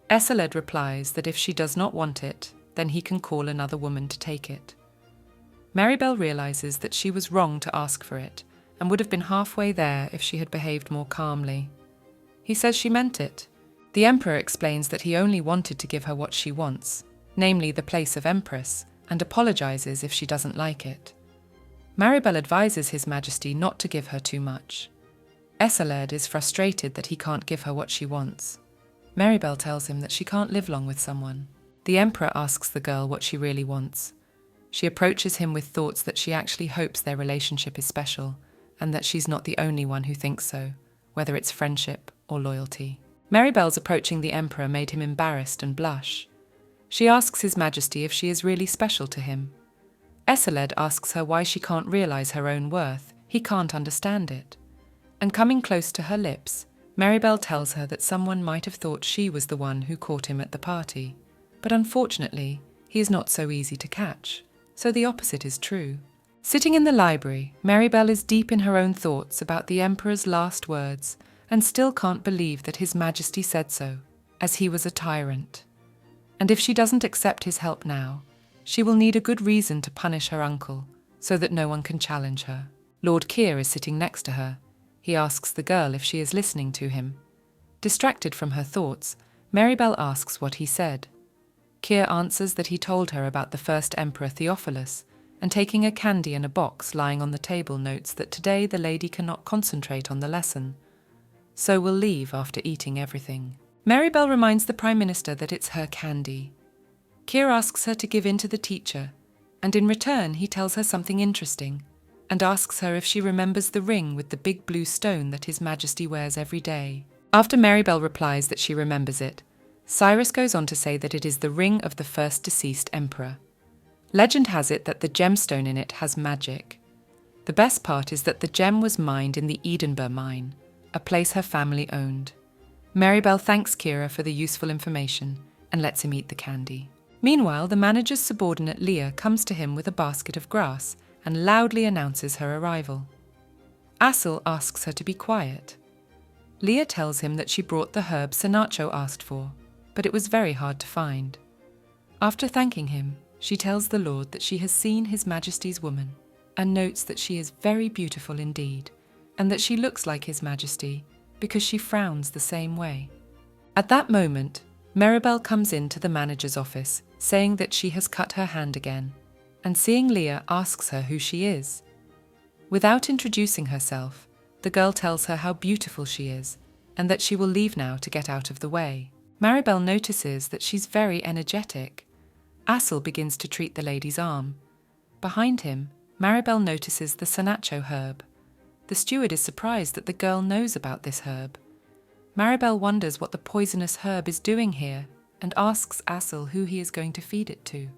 Eseled replies that if she does not want it, then he can call another woman to take it. Maribel realizes that she was wrong to ask for it, and would have been halfway there if she had behaved more calmly. He says she meant it. The Emperor explains that he only wanted to give her what she wants, namely the place of Empress, and apologizes if she doesn't like it. Maribel advises His Majesty not to give her too much. Eseled is frustrated that he can't give her what she wants. Maribel tells him that she can't live long with someone. The Emperor asks the girl what she really wants. She approaches him with thoughts that she actually hopes their relationship is special, and that she's not the only one who thinks so, whether it's friendship or loyalty. Maribel's approaching the Emperor made him embarrassed and blush. She asks His Majesty if she is really special to him. Eseled asks her why she can't realize her own worth. He can't understand it. And coming close to her lips, Maribel tells her that someone might have thought she was the one who caught him at the party. But unfortunately, he is not so easy to catch. So the opposite is true. Sitting in the library, Maribel is deep in her own thoughts about the Emperor's last words and still can't believe that His Majesty said so, as he was a tyrant. And if she doesn't accept his help now, she will need a good reason to punish her uncle so that no one can challenge her. Lord Keir is sitting next to her. He asks the girl if she is listening to him. Distracted from her thoughts, Maribel asks what he said. Keir answers that he told her about the first Emperor Theophilus, and taking a candy in a box lying on the table notes that today the lady cannot concentrate on the lesson, so will leave after eating everything. Maribel reminds the Prime Minister that it's her candy. Keir asks her to give in to the teacher, and in return he tells her something interesting, and asks her if she remembers the ring with the big blue stone that His Majesty wears every day. After Maribel replies that she remembers it, Cyrus goes on to say that it is the ring of the first deceased emperor. Legend has it that the gemstone in it has magic. The best part is that the gem was mined in the Edinburgh mine, a place her family owned. Maribel thanks Kira for the useful information and lets him eat the candy. Meanwhile, the manager's subordinate Leah comes to him with a basket of grass and loudly announces her arrival. Assel asks her to be quiet. Leah tells him that she brought the herb Sanacho asked for, but it was very hard to find. After thanking him, she tells the Lord that she has seen His Majesty's woman and notes that she is very beautiful indeed, and that she looks like His Majesty because she frowns the same way. At that moment, Maribel comes into the manager's office, saying that she has cut her hand again, and seeing Leah asks her who she is. Without introducing herself, the girl tells her how beautiful she is, and that she will leave now to get out of the way. Maribel notices that she's very energetic. Assel begins to treat the lady's arm. Behind him, Maribel notices the Sanacho herb. The steward is surprised that the girl knows about this herb. Maribel wonders what the poisonous herb is doing here and asks Assel who he is going to feed it to.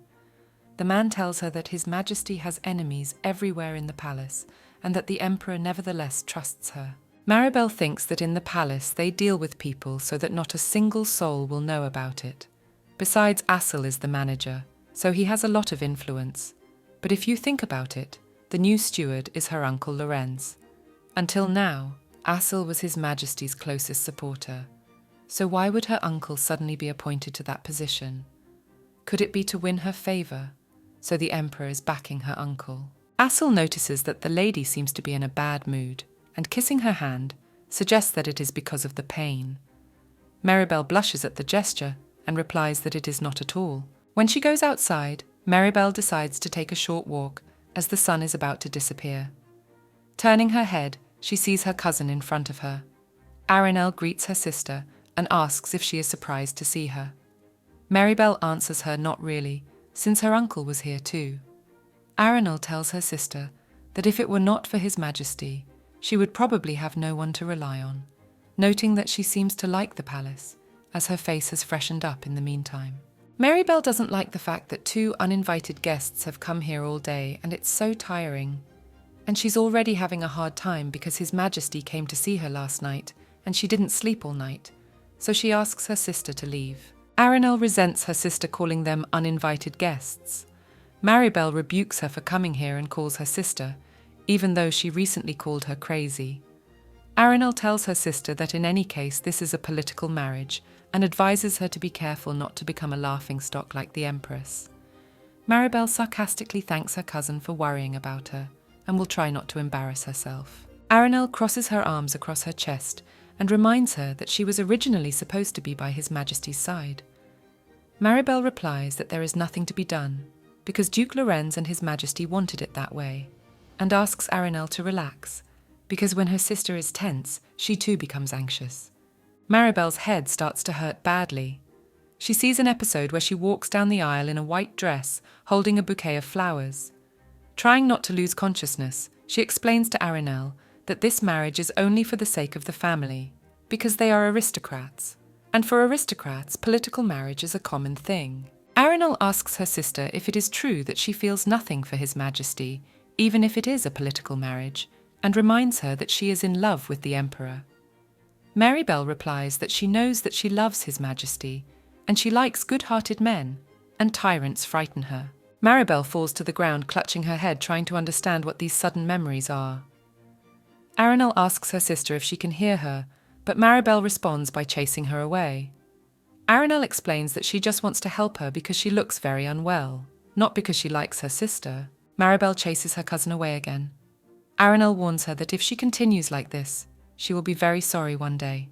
The man tells her that His Majesty has enemies everywhere in the palace and that the Emperor nevertheless trusts her. Maribel thinks that in the palace they deal with people so that not a single soul will know about it. Besides, Assel is the manager, so he has a lot of influence. But if you think about it, the new steward is her uncle Lorenz. Until now, Assel was His Majesty's closest supporter. So why would her uncle suddenly be appointed to that position? Could it be to win her favour? So the Emperor is backing her uncle. Assel notices that the lady seems to be in a bad mood, and kissing her hand, suggests that it is because of the pain. Maribel blushes at the gesture and replies that it is not at all. When she goes outside, Maribel decides to take a short walk as the sun is about to disappear. Turning her head, she sees her cousin in front of her. Arinel greets her sister and asks if she is surprised to see her. Maribel answers her not really, since her uncle was here too. Arinel tells her sister that if it were not for His Majesty, she would probably have no one to rely on, noting that she seems to like the palace, as her face has freshened up in the meantime. Maribel doesn't like the fact that 2 uninvited guests have come here all day and it's so tiring. And she's already having a hard time because His Majesty came to see her last night and she didn't sleep all night, so she asks her sister to leave. Arinel resents her sister calling them uninvited guests. Maribel rebukes her for coming here and calls her sister, even though she recently called her crazy. Arinel tells her sister that in any case this is a political marriage and advises her to be careful not to become a laughingstock like the Empress. Maribel sarcastically thanks her cousin for worrying about her and will try not to embarrass herself. Arinel crosses her arms across her chest and reminds her that she was originally supposed to be by His Majesty's side. Maribel replies that there is nothing to be done because Duke Lorenz and His Majesty wanted it that way, and asks Arinel to relax, because when her sister is tense, she too becomes anxious. Maribel's head starts to hurt badly. She sees an episode where she walks down the aisle in a white dress, holding a bouquet of flowers. Trying not to lose consciousness, she explains to Arinel that this marriage is only for the sake of the family, because they are aristocrats, and for aristocrats, political marriage is a common thing. Arenal asks her sister if it is true that she feels nothing for His Majesty, even if it is a political marriage, and reminds her that she is in love with the Emperor. Marybelle replies that she knows that she loves His Majesty, and she likes good-hearted men, and tyrants frighten her. Marybelle falls to the ground, clutching her head, trying to understand what these sudden memories are. Arenal asks her sister if she can hear her, but Marybelle responds by chasing her away. Arenal explains that she just wants to help her because she looks very unwell, not because she likes her sister. Marybelle chases her cousin away again. Arenal warns her that if she continues like this, she will be very sorry one day.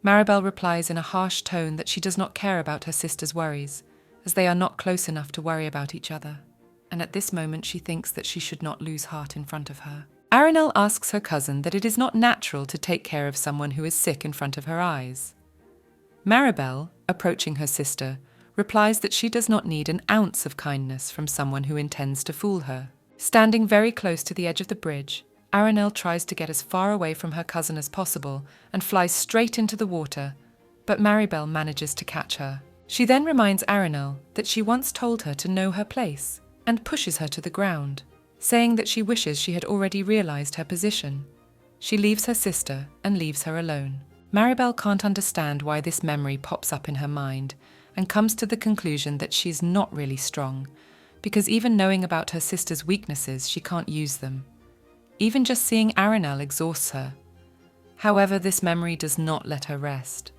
Marybelle replies in a harsh tone that she does not care about her sister's worries, as they are not close enough to worry about each other, and at this moment she thinks that she should not lose heart in front of her. Arenal asks her cousin that it is not natural to take care of someone who is sick in front of her eyes. Marybelle, approaching her sister, replies that she does not need an ounce of kindness from someone who intends to fool her. Standing very close to the edge of the bridge, Arenal tries to get as far away from her cousin as possible and flies straight into the water, but Marybelle manages to catch her. She then reminds Arenal that she once told her to know her place and pushes her to the ground, saying that she wishes she had already realized her position. She leaves her sister and leaves her alone. Marybelle can't understand why this memory pops up in her mind and comes to the conclusion that she's not really strong, because even knowing about her sister's weaknesses, she can't use them. Even just seeing Arenal exhausts her. However, this memory does not let her rest.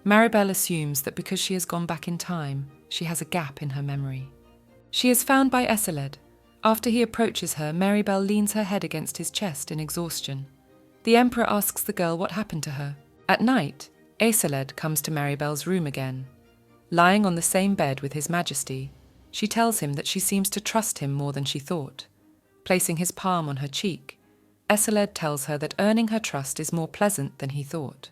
Marybelle assumes that because she has gone back in time, she has a gap in her memory. She is found by Eseled. After he approaches her, Marybelle leans her head against his chest in exhaustion. The Emperor asks the girl what happened to her. At night, Eseled comes to Marybelle's room again. Lying on the same bed with His Majesty, she tells him that she seems to trust him more than she thought. Placing his palm on her cheek, Eseled tells her that earning her trust is more pleasant than he thought.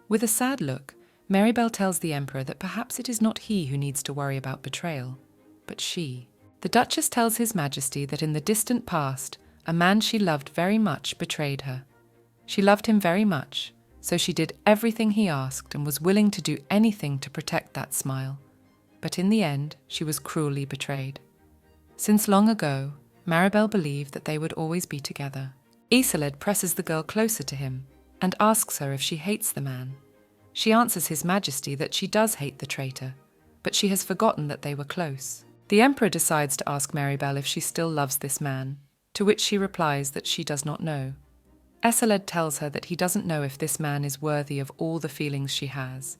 With a sad look, Marybelle tells the Emperor that perhaps it is not he who needs to worry about betrayal, but she. The Duchess tells His Majesty that in the distant past, a man she loved very much betrayed her. She loved him very much, so she did everything he asked and was willing to do anything to protect that smile. But in the end, she was cruelly betrayed. Since long ago, Marybelle believed that they would always be together. Eseled presses the girl closer to him and asks her if she hates the man. She answers His Majesty that she does hate the traitor, but she has forgotten that they were close. The Emperor decides to ask Marybelle if she still loves this man, to which she replies that she does not know. Eseled tells her that he doesn't know if this man is worthy of all the feelings she has,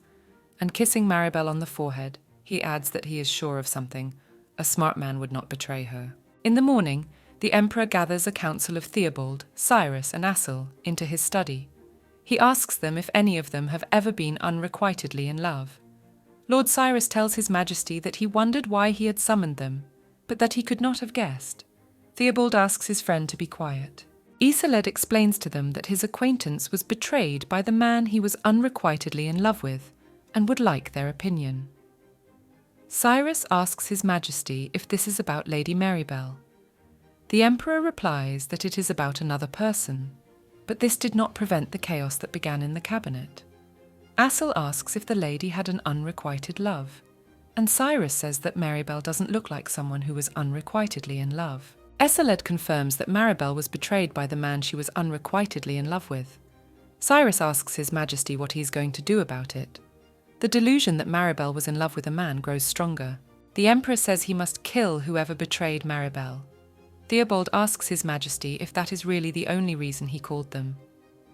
and kissing Marybelle on the forehead, he adds that he is sure of something. A smart man would not betray her. In the morning, the Emperor gathers a council of Theobald, Cyrus, and Asil into his study. He asks them if any of them have ever been unrequitedly in love. Lord Cyrus tells His Majesty that he wondered why he had summoned them, but that he could not have guessed. Theobald asks his friend to be quiet. Eseled explains to them that his acquaintance was betrayed by the man he was unrequitedly in love with, and would like their opinion. Cyrus asks His Majesty if this is about Lady Marybelle. The Emperor replies that it is about another person, but this did not prevent the chaos that began in the cabinet. Asil asks if the lady had an unrequited love, and Cyrus says that Marybelle doesn't look like someone who was unrequitedly in love. Eseled confirms that Marybelle was betrayed by the man she was unrequitedly in love with. Cyrus asks His Majesty what he is going to do about it. The delusion that Marybelle was in love with a man grows stronger. The Emperor says he must kill whoever betrayed Marybelle. Theobald asks His Majesty if that is really the only reason he called them.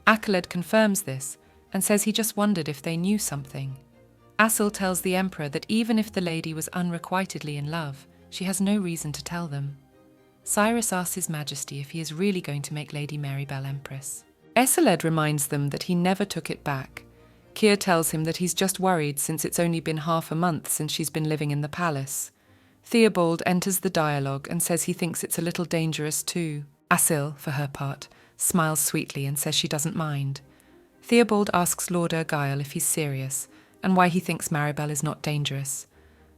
Accoled confirms this and says he just wondered if they knew something. Asil tells the Emperor that even if the lady was unrequitedly in love, she has no reason to tell them. Cyrus asks His Majesty if he is really going to make Lady Marybelle Empress. Eseled reminds them that he never took it back. Keir tells him that he's just worried since it's only been half a month since she's been living in the palace. Theobald enters the dialogue and says he thinks it's a little dangerous too. Asil, for her part, smiles sweetly and says she doesn't mind. Theobald asks Lord Argyle if he's serious and why he thinks Marybelle is not dangerous.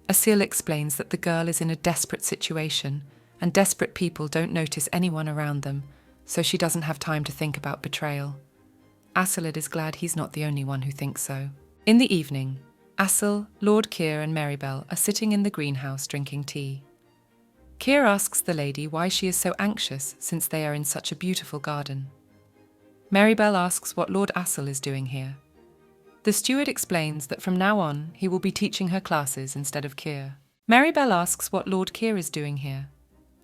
Asil explains that the girl is in a desperate situation and desperate people don't notice anyone around them, so she doesn't have time to think about betrayal. Aceled is glad he's not the only one who thinks so. In the evening, Asel, Lord Keir and Marybelle are sitting in the greenhouse drinking tea. Keir asks the lady why she is so anxious since they are in such a beautiful garden. Marybelle asks what Lord Asel is doing here. The steward explains that from now on he will be teaching her classes instead of Keir. Marybelle asks what Lord Keir is doing here.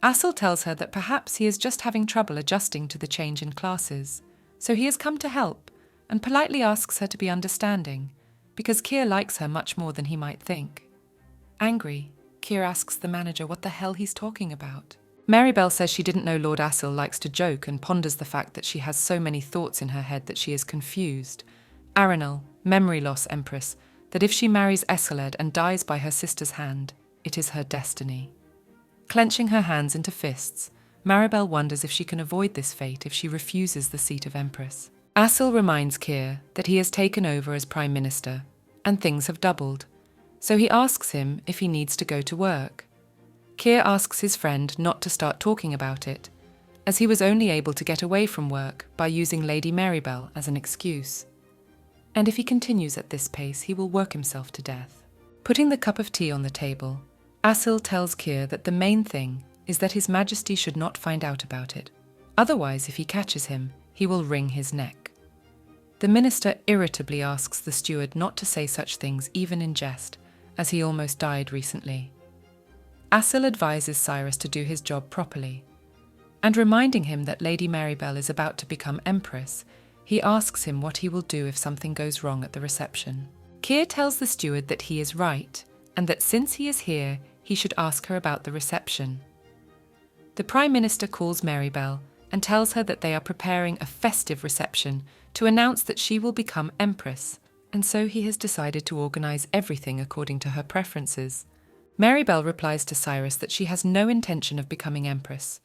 Asel tells her that perhaps he is just having trouble adjusting to the change in classes, so he has come to help and politely asks her to be understanding, because Keir likes her much more than he might think. Angry, Keir asks the manager what the hell he's talking about. Marybelle says she didn't know Lord Asel likes to joke and ponders the fact that she has so many thoughts in her head that she is confused. Arenal, memory loss empress, that if she marries Aceled and dies by her sister's hand, it is her destiny. Clenching her hands into fists, Marybelle wonders if she can avoid this fate if she refuses the seat of empress. Asel reminds Keir that he has taken over as prime minister, and things have doubled, so he asks him if he needs to go to work. Keir asks his friend not to start talking about it, as he was only able to get away from work by using Lady Marybelle as an excuse. And if he continues at this pace, he will work himself to death. Putting the cup of tea on the table, Asel tells Keir that the main thing is that His Majesty should not find out about it. Otherwise, if he catches him, he will wring his neck. The minister irritably asks the steward not to say such things even in jest, as he almost died recently. Asel advises Cyrus to do his job properly, and reminding him that Lady Marybelle is about to become empress, he asks him what he will do if something goes wrong at the reception. Keir tells the steward that he is right, and that since he is here, he should ask her about the reception. The Prime Minister calls Marybelle and tells her that they are preparing a festive reception to announce that she will become empress, and so he has decided to organise everything according to her preferences. Marybelle replies to Cyrus that she has no intention of becoming empress.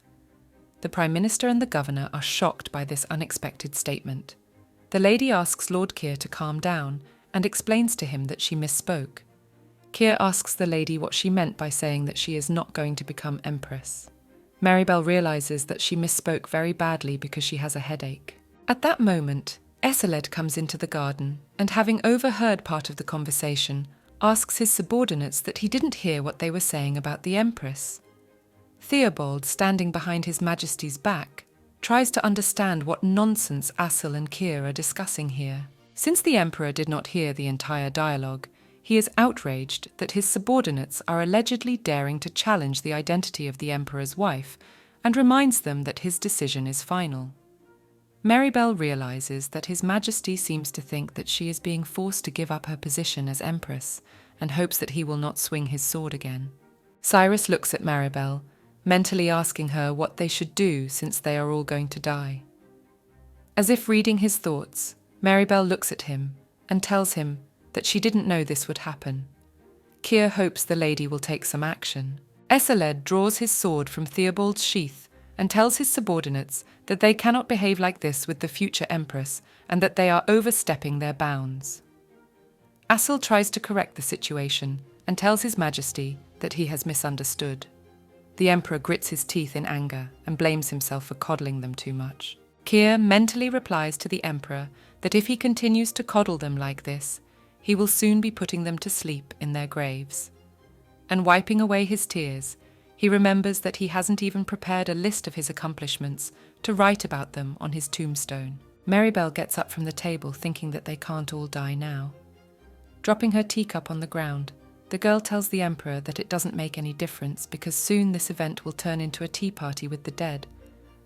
The Prime Minister and the Governor are shocked by this unexpected statement. The lady asks Lord Keir to calm down and explains to him that she misspoke. Keir asks the lady what she meant by saying that she is not going to become empress. Marybelle realises that she misspoke very badly because she has a headache. At that moment, Aceled comes into the garden and, having overheard part of the conversation, asks his subordinates that he didn't hear what they were saying about the empress. Theobald, standing behind His Majesty's back, tries to understand what nonsense Asel and Keir are discussing here. Since the emperor did not hear the entire dialogue, he is outraged that his subordinates are allegedly daring to challenge the identity of the emperor's wife and reminds them that his decision is final. Marybelle realises that His Majesty seems to think that she is being forced to give up her position as empress and hopes that he will not swing his sword again. Cyrus looks at Marybelle, mentally asking her what they should do since they are all going to die. As if reading his thoughts, Marybelle looks at him and tells him that she didn't know this would happen. Keir hopes the lady will take some action. Aceled draws his sword from Theobald's sheath and tells his subordinates that they cannot behave like this with the future empress and that they are overstepping their bounds. Asel tries to correct the situation and tells His Majesty that he has misunderstood. The emperor grits his teeth in anger and blames himself for coddling them too much. Keir mentally replies to the emperor that if he continues to coddle them like this, he will soon be putting them to sleep in their graves. And wiping away his tears, he remembers that he hasn't even prepared a list of his accomplishments to write about them on his tombstone. Marybelle gets up from the table thinking that they can't all die now. Dropping her teacup on the ground, the girl tells the emperor that it doesn't make any difference because soon this event will turn into a tea party with the dead,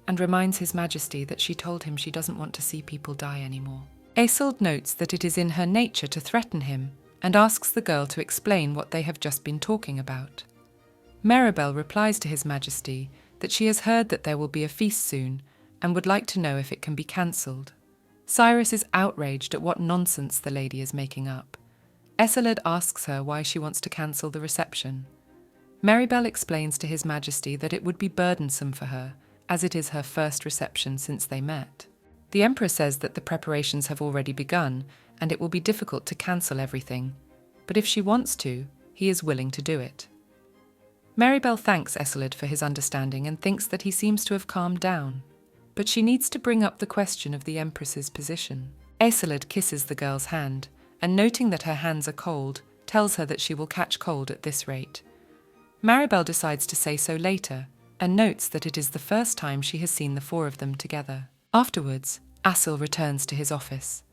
and reminds His Majesty that she told him she doesn't want to see people die anymore. Aceled notes that it is in her nature to threaten him and asks the girl to explain what they have just been talking about. Marybelle replies to His Majesty that she has heard that there will be a feast soon and would like to know if it can be cancelled. Cyrus is outraged at what nonsense the lady is making up. Aceled asks her why she wants to cancel the reception. Marybelle explains to His Majesty that it would be burdensome for her, as it is her first reception since they met. The Emperor says that the preparations have already begun and it will be difficult to cancel everything, but if she wants to, he is willing to do it. Marybelle thanks Aceled for his understanding and thinks that he seems to have calmed down. but she needs to bring up the question of the Empress's position. Aiceled kisses the girl's hand, and noting that her hands are cold, tells her that she will catch cold at this rate. Maribel decides to say so later, and notes that it is the first time she has seen the four of them together. Afterwards, Asil returns to his office.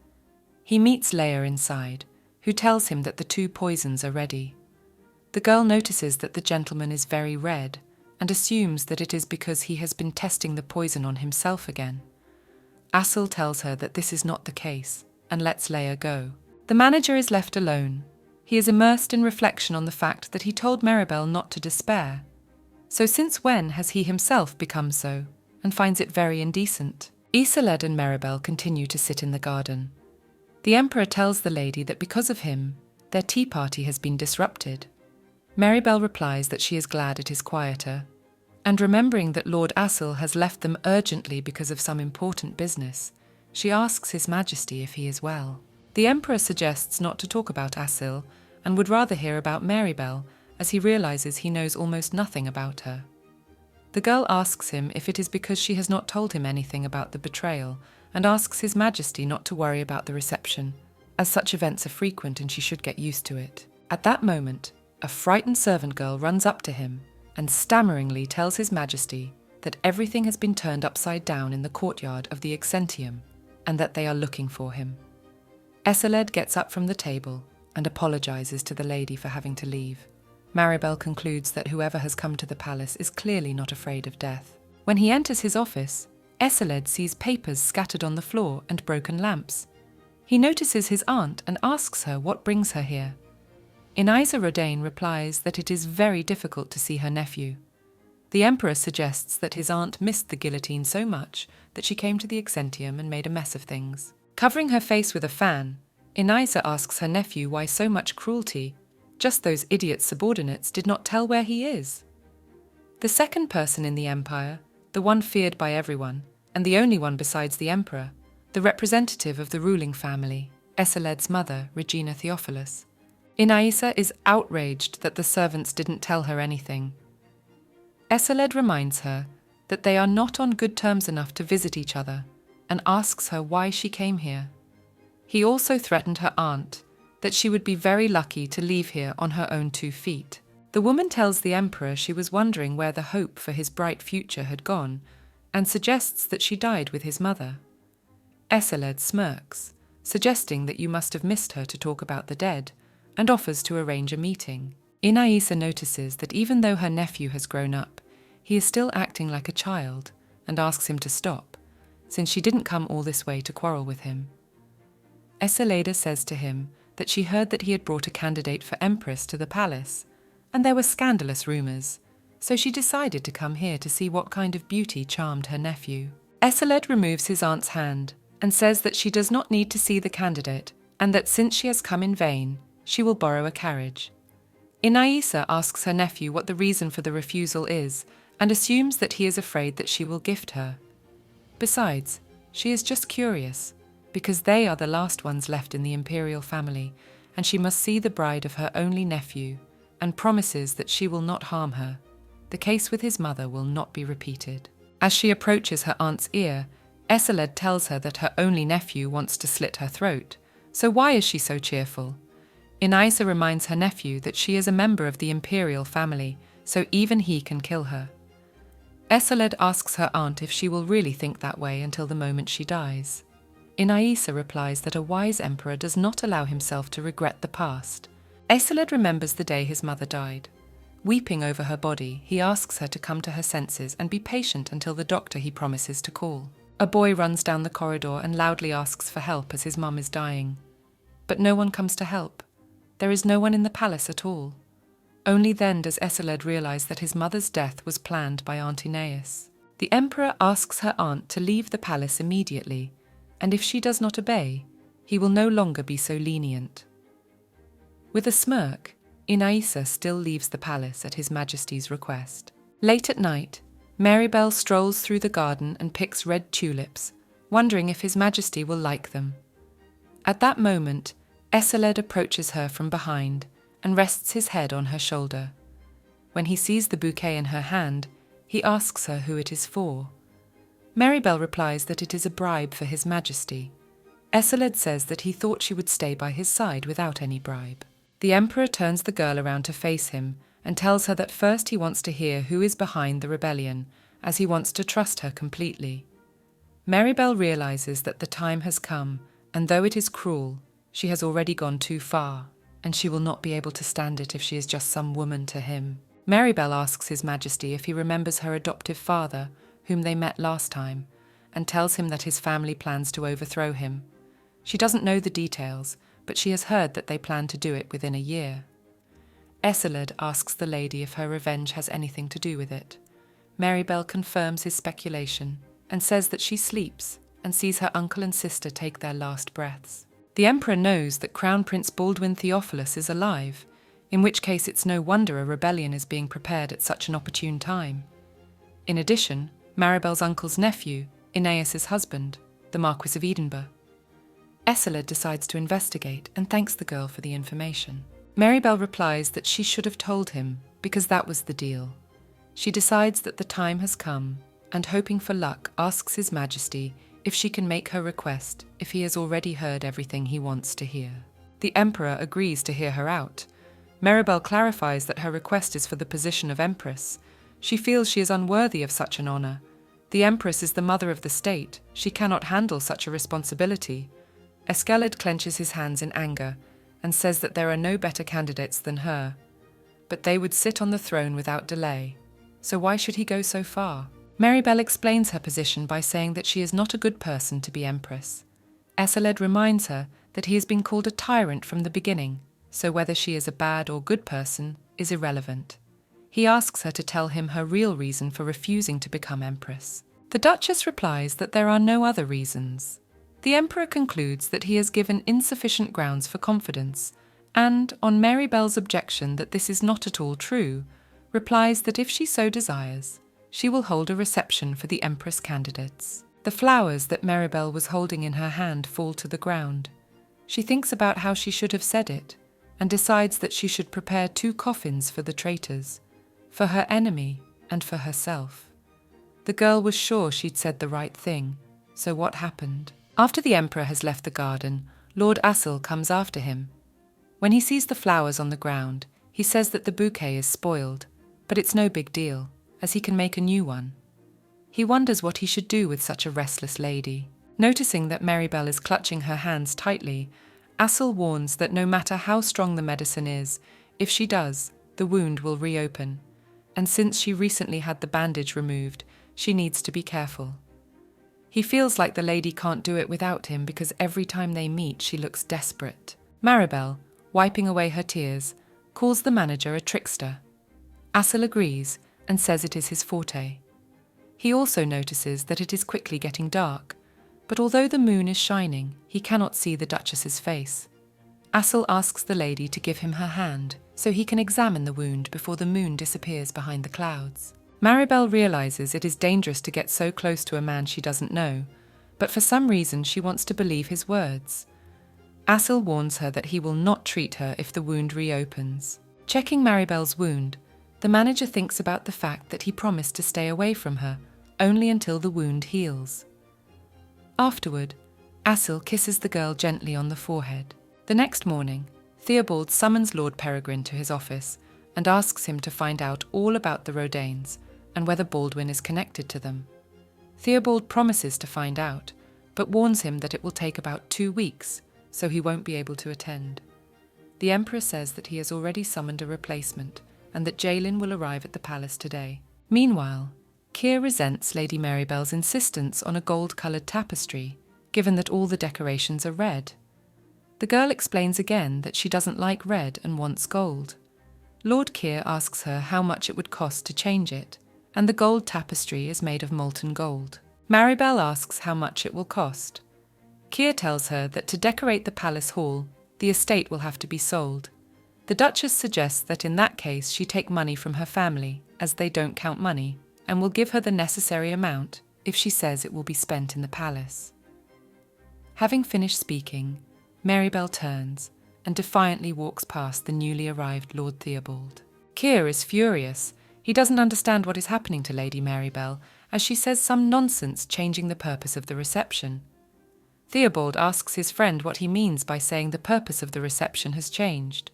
He meets Leia inside, who tells him that the 2 poisons are ready. The girl notices that the gentleman is very red, and assumes that it is because he has been testing the poison on himself again. Asil tells her that this is not the case, and lets Leia go. The manager is left alone. He is immersed in reflection on the fact that he told Maribel not to despair. So since when has he himself become so, and finds it very indecent? Aiceled and Maribel continue to sit in the garden. The Emperor tells the lady that because of him, their tea party has been disrupted. Maribel replies that she is glad it is quieter, and remembering that Lord Asil has left them urgently because of some important business, she asks His Majesty if he is well. The Emperor suggests not to talk about Asil, and would rather hear about Maribel, as he realizes he knows almost nothing about her. The girl asks him if it is because she has not told him anything about the betrayal, and asks His Majesty not to worry about the reception, as such events are frequent and she should get used to it. At that moment, a frightened servant girl runs up to him and stammeringly tells His Majesty that everything has been turned upside down in the courtyard of the Exentium, and that they are looking for him. Aiceled gets up from the table and apologizes to the lady for having to leave. Maribel concludes that whoever has come to the palace is clearly not afraid of death. When he enters his office, Aiceled sees papers scattered on the floor and broken lamps. He notices his aunt and asks her what brings her here. Inaisa Rodain replies that it is very difficult to see her nephew. The Emperor suggests that his aunt missed the guillotine so much that she came to the Exentium and made a mess of things. Covering her face with a fan, Inaisa asks her nephew why so much cruelty. Just those idiot subordinates did not tell where he is. The second person in the Empire, the one feared by everyone, and the only one besides the Emperor, the representative of the ruling family, Aiceled's mother, Regina Theophilus. Inaisa is outraged that the servants didn't tell her anything. Aiceled reminds her that they are not on good terms enough to visit each other, and asks her why she came here. He also threatened her aunt that she would be very lucky to leave here on her own 2 feet. The woman tells the Emperor she was wondering where the hope for his bright future had gone, and suggests that she died with his mother. Aiceled smirks, suggesting that you must have missed her to talk about the dead, and offers to arrange a meeting. Inaisa notices that even though her nephew has grown up, he is still acting like a child, and asks him to stop, since she didn't come all this way to quarrel with him. Aiceled says to him that she heard that he had brought a candidate for Empress to the palace, and there were scandalous rumours, so she decided to come here to see what kind of beauty charmed her nephew. Aiceled removes his aunt's hand and says that she does not need to see the candidate, and that since she has come in vain, she will borrow a carriage. Inaisa asks her nephew what the reason for the refusal is, and assumes that he is afraid that she will gift her. Besides, she is just curious, because they are the last ones left in the imperial family, and she must see the bride of her only nephew, and promises that she will not harm her. The case with his mother will not be repeated. As she approaches her aunt's ear, Aiceled tells her that her only nephew wants to slit her throat. So why is she so cheerful? Inaisa reminds her nephew that she is a member of the imperial family, so even he can kill her. Aiceled asks her aunt if she will really think that way until the moment she dies. Inaisa replies that a wise emperor does not allow himself to regret the past. Aiceled remembers the day his mother died. Weeping over her body, he asks her to come to her senses and be patient until the doctor he promises to call. A boy runs down the corridor and loudly asks for help as his mum is dying. But no one comes to help. There is no one in the palace at all. Only then does Aiceled realize that his mother's death was planned by Aunt Aeneas. The emperor asks her aunt to leave the palace immediately, and if she does not obey, he will no longer be so lenient. With a smirk, Inaisa still leaves the palace at His Majesty's request. Late at night, Maribel strolls through the garden and picks red tulips, wondering if His Majesty will like them. At that moment, Aiceled approaches her from behind and rests his head on her shoulder. When he sees the bouquet in her hand, he asks her who it is for. Maribel replies that it is a bribe for His Majesty. Esseled says that he thought she would stay by his side without any bribe. The Emperor turns the girl around to face him and tells her that first he wants to hear who is behind the rebellion, as he wants to trust her completely. Maribel realizes that the time has come, and though it is cruel, she has already gone too far, and she will not be able to stand it if she is just some woman to him. Maribel asks His Majesty if he remembers her adoptive father, whom they met last time, and tells him that his family plans to overthrow him. She doesn't know the details, but she has heard that they plan to do it within a year. Esseled asks the lady if her revenge has anything to do with it. Maribel confirms his speculation and says that she sleeps and sees her uncle and sister take their last breaths. The Emperor knows that Crown Prince Baldwin Theophilus is alive, in which case it's no wonder a rebellion is being prepared at such an opportune time. In addition, Maribel's uncle's nephew, Aeneas's husband, the Marquis of Edinburgh. Esseled decides to investigate and thanks the girl for the information. Maribel replies that she should have told him, because that was the deal. She decides that the time has come, and hoping for luck asks His Majesty if she can make her request if he has already heard everything he wants to hear. The Emperor agrees to hear her out. Maribel clarifies that her request is for the position of Empress. She feels she is unworthy of such an honor. The Empress is the mother of the state. She cannot handle such a responsibility. Eskeled clenches his hands in anger and says that there are no better candidates than her. But they would sit on the throne without delay, so why should he go so far? Maribel explains her position by saying that she is not a good person to be Empress. Esseled reminds her that he has been called a tyrant from the beginning, so whether she is a bad or good person is irrelevant. He asks her to tell him her real reason for refusing to become Empress. The Duchess replies that there are no other reasons. The Emperor concludes that he has given insufficient grounds for confidence, and, on Maribel's objection that this is not at all true, replies that if she so desires, she will hold a reception for the Empress candidates. The flowers that Maribel was holding in her hand fall to the ground. She thinks about how she should have said it, and decides that she should prepare 2 coffins for the traitors, for her enemy and for herself. The girl was sure she'd said the right thing, so what happened? After the Emperor has left the garden, Lord Assil comes after him. When he sees the flowers on the ground, he says that the bouquet is spoiled, but it's no big deal, as he can make a new one. He wonders what he should do with such a restless lady. Noticing that Maribel is clutching her hands tightly, Assil warns that no matter how strong the medicine is, if she does, the wound will reopen, and since she recently had the bandage removed, she needs to be careful. He feels like the lady can't do it without him because every time they meet she looks desperate. Maribel, wiping away her tears, calls the manager a trickster. Assil agrees and says it is his forte. He also notices that it is quickly getting dark, but although the moon is shining, he cannot see the Duchess's face. Assil asks the lady to give him her hand so he can examine the wound before the moon disappears behind the clouds. Maribel realizes it is dangerous to get so close to a man she doesn't know, but for some reason she wants to believe his words. Assil warns her that he will not treat her if the wound reopens. Checking Maribel's wound, the manager thinks about the fact that he promised to stay away from her only until the wound heals. Afterward, Assil kisses the girl gently on the forehead. The next morning, Theobald summons Lord Peregrine to his office and asks him to find out all about the Rodanes and whether Baldwin is connected to them. Theobald promises to find out, but warns him that it will take about 2 weeks, so he won't be able to attend. The Emperor says that he has already summoned a replacement and that Jaelin will arrive at the palace today. Meanwhile, Keir resents Lady Maribel's insistence on a gold-coloured tapestry, given that all the decorations are red. The girl explains again that she doesn't like red and wants gold. Lord Keir asks her how much it would cost to change it, and the gold tapestry is made of molten gold. Maribel asks how much it will cost. Keir tells her that to decorate the palace hall, the estate will have to be sold. The Duchess suggests that in that case she take money from her family, as they don't count money, and will give her the necessary amount if she says it will be spent in the palace. Having finished speaking, Maribel turns and defiantly walks past the newly arrived Lord Theobald. Keir is furious. He doesn't understand what is happening to Lady Maribel as she says some nonsense changing the purpose of the reception. Theobald asks his friend what he means by saying the purpose of the reception has changed.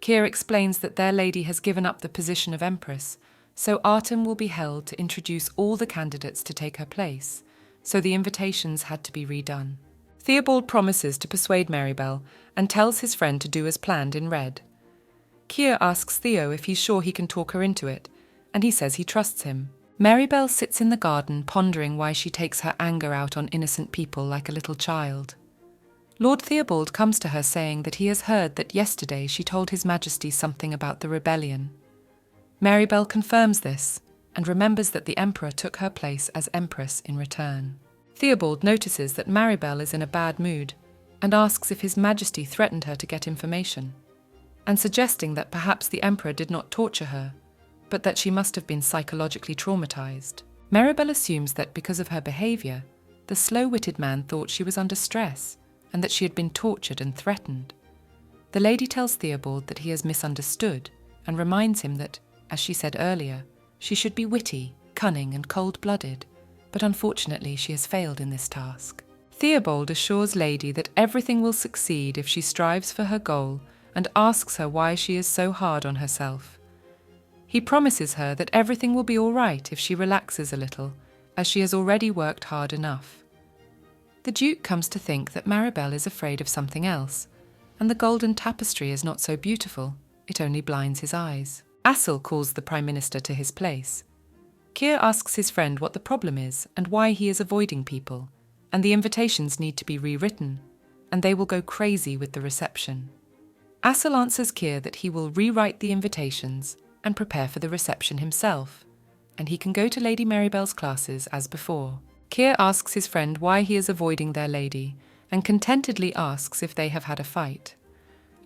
Keir explains that their lady has given up the position of empress, so Artem will be held to introduce all the candidates to take her place, so the invitations had to be redone. Theobald promises to persuade Marybelle and tells his friend to do as planned in red. Keir asks Theo if he's sure he can talk her into it, and he says he trusts him. Marybelle sits in the garden pondering why she takes her anger out on innocent people like a little child. Lord Theobald comes to her saying that he has heard that yesterday she told His Majesty something about the rebellion. Marybelle confirms this and remembers that the Emperor took her place as Empress in return. Theobald notices that Marybelle is in a bad mood and asks if His Majesty threatened her to get information, and suggesting that perhaps the Emperor did not torture her, but that she must have been psychologically traumatized. Marybelle assumes that because of her behavior, the slow-witted man thought she was under stress and that she had been tortured and threatened. The lady tells Theobald that he has misunderstood and reminds him that, as she said earlier, she should be witty, cunning and cold-blooded, but unfortunately she has failed in this task. Theobald assures Lady that everything will succeed if she strives for her goal and asks her why she is so hard on herself. He promises her that everything will be all right if she relaxes a little, as she has already worked hard enough. The Duke comes to think that Marybelle is afraid of something else, and the golden tapestry is not so beautiful, it only blinds his eyes. Assel calls the Prime Minister to his place. Keir asks his friend what the problem is and why he is avoiding people, and the invitations need to be rewritten, and they will go crazy with the reception. Assel answers Keir that he will rewrite the invitations and prepare for the reception himself, and he can go to Lady Marybelle's classes as before. Keir asks his friend why he is avoiding their lady, and contentedly asks if they have had a fight.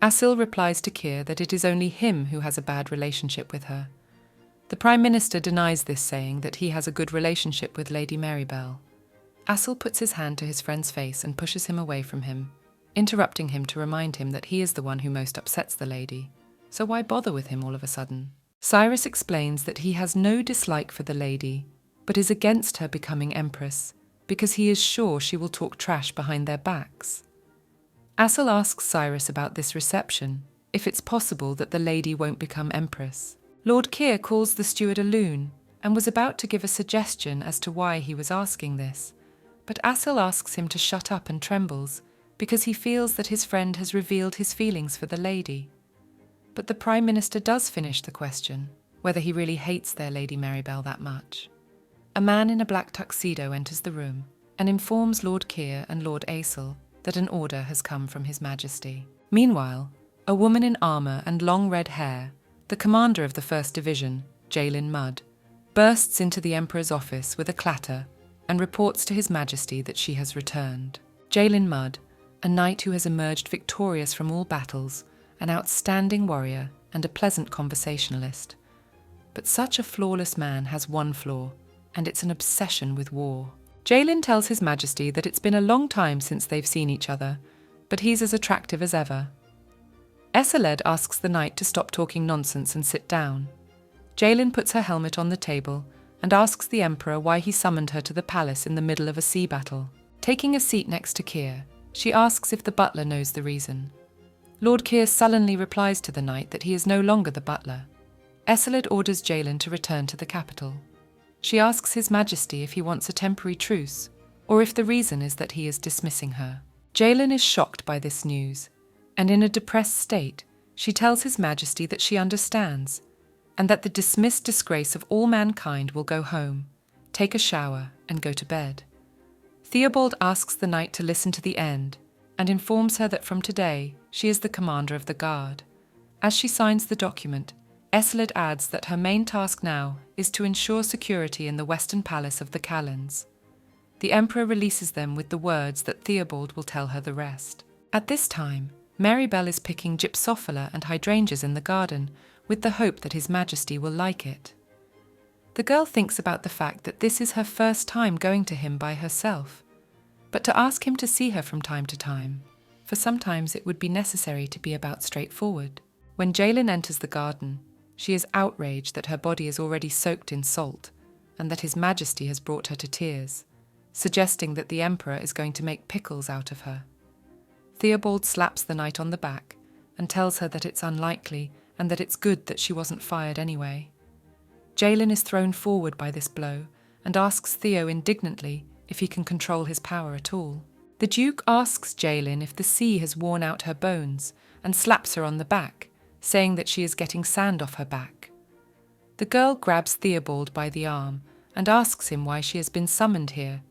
Assel replies to Keir that it is only him who has a bad relationship with her. The Prime Minister denies this, saying that he has a good relationship with Lady Marybelle. Assel puts his hand to his friend's face and pushes him away from him, interrupting him to remind him that he is the one who most upsets the lady, so why bother with him all of a sudden? Cyrus explains that he has no dislike for the lady, but is against her becoming empress, because he is sure she will talk trash behind their backs. Assel asks Cyrus about this reception, if it's possible that the lady won't become empress. Lord Keir calls the steward a loon, and was about to give a suggestion as to why he was asking this, but Assel asks him to shut up and trembles, because he feels that his friend has revealed his feelings for the lady. But the Prime Minister does finish the question, whether he really hates their Lady Marybelle that much. A man in a black tuxedo enters the room and informs Lord Keir and Lord Assel that an order has come from His Majesty. Meanwhile, a woman in armour and long red hair, the commander of the 1st Division, Jaelin Mudd, bursts into the Emperor's office with a clatter and reports to His Majesty that she has returned. Jaelin Mudd, a knight who has emerged victorious from all battles, an outstanding warrior and a pleasant conversationalist. But such a flawless man has one flaw, and it's an obsession with war. Jaelin tells His Majesty that it's been a long time since they've seen each other, but he's as attractive as ever. Eseled asks the knight to stop talking nonsense and sit down. Jaelin puts her helmet on the table and asks the Emperor why he summoned her to the palace in the middle of a sea battle. Taking a seat next to Keir, she asks if the butler knows the reason. Lord Keir sullenly replies to the knight that he is no longer the butler. Eseled orders Jaelin to return to the capital. She asks His Majesty if he wants a temporary truce, or if the reason is that he is dismissing her. Jaelin is shocked by this news, and in a depressed state, she tells His Majesty that she understands, and that the dismissed disgrace of all mankind will go home, take a shower, and go to bed. Theobald asks the knight to listen to the end, and informs her that from today she is the commander of the guard. As she signs the document, Eseled adds that her main task now is to ensure security in the western palace of the Callans. The Emperor releases them with the words that Theobald will tell her the rest. At this time, Marybelle is picking gypsophila and hydrangeas in the garden with the hope that His Majesty will like it. The girl thinks about the fact that this is her first time going to him by herself, but to ask him to see her from time to time, for sometimes it would be necessary to be about straightforward. When Jaelin enters the garden, she is outraged that her body is already soaked in salt, and that His Majesty has brought her to tears, suggesting that the Emperor is going to make pickles out of her. Theobald slaps the knight on the back and tells her that it's unlikely and that it's good that she wasn't fired anyway. Jaelin is thrown forward by this blow and asks Theo indignantly if he can control his power at all. The Duke asks Jaelin if the sea has worn out her bones and slaps her on the back, saying that she is getting sand off her back. The girl grabs Theobald by the arm and asks him why she has been summoned here,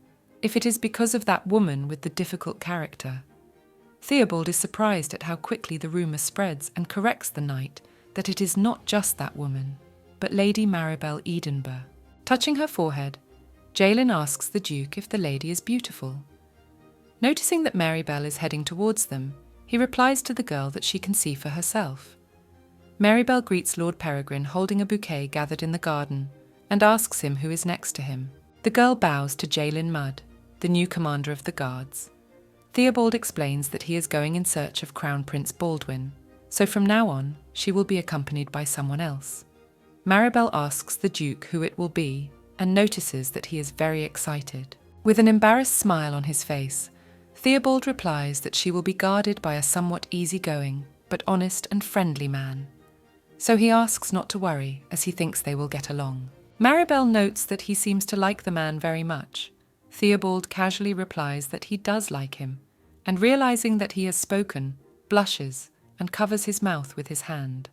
if it is because of that woman with the difficult character. Theobald is surprised at how quickly the rumour spreads and corrects the knight that it is not just that woman, but Lady Maribel Edenborough. Touching her forehead, Jaelin asks the Duke if the lady is beautiful. Noticing that Maribel is heading towards them, he replies to the girl that she can see for herself. Maribel greets Lord Peregrine holding a bouquet gathered in the garden and asks him who is next to him. The girl bows to Jaelin Mudd, the new commander of the guards. Theobald explains that he is going in search of Crown Prince Baldwin, so from now on she will be accompanied by someone else. Maribel asks the Duke who it will be and notices that he is very excited. With an embarrassed smile on his face, Theobald replies that she will be guarded by a somewhat easygoing but honest and friendly man. So he asks not to worry as he thinks they will get along. Maribel notes that he seems to like the man very much. Theobald casually replies that he does like him, and realizing that he has spoken, blushes and covers his mouth with his hand.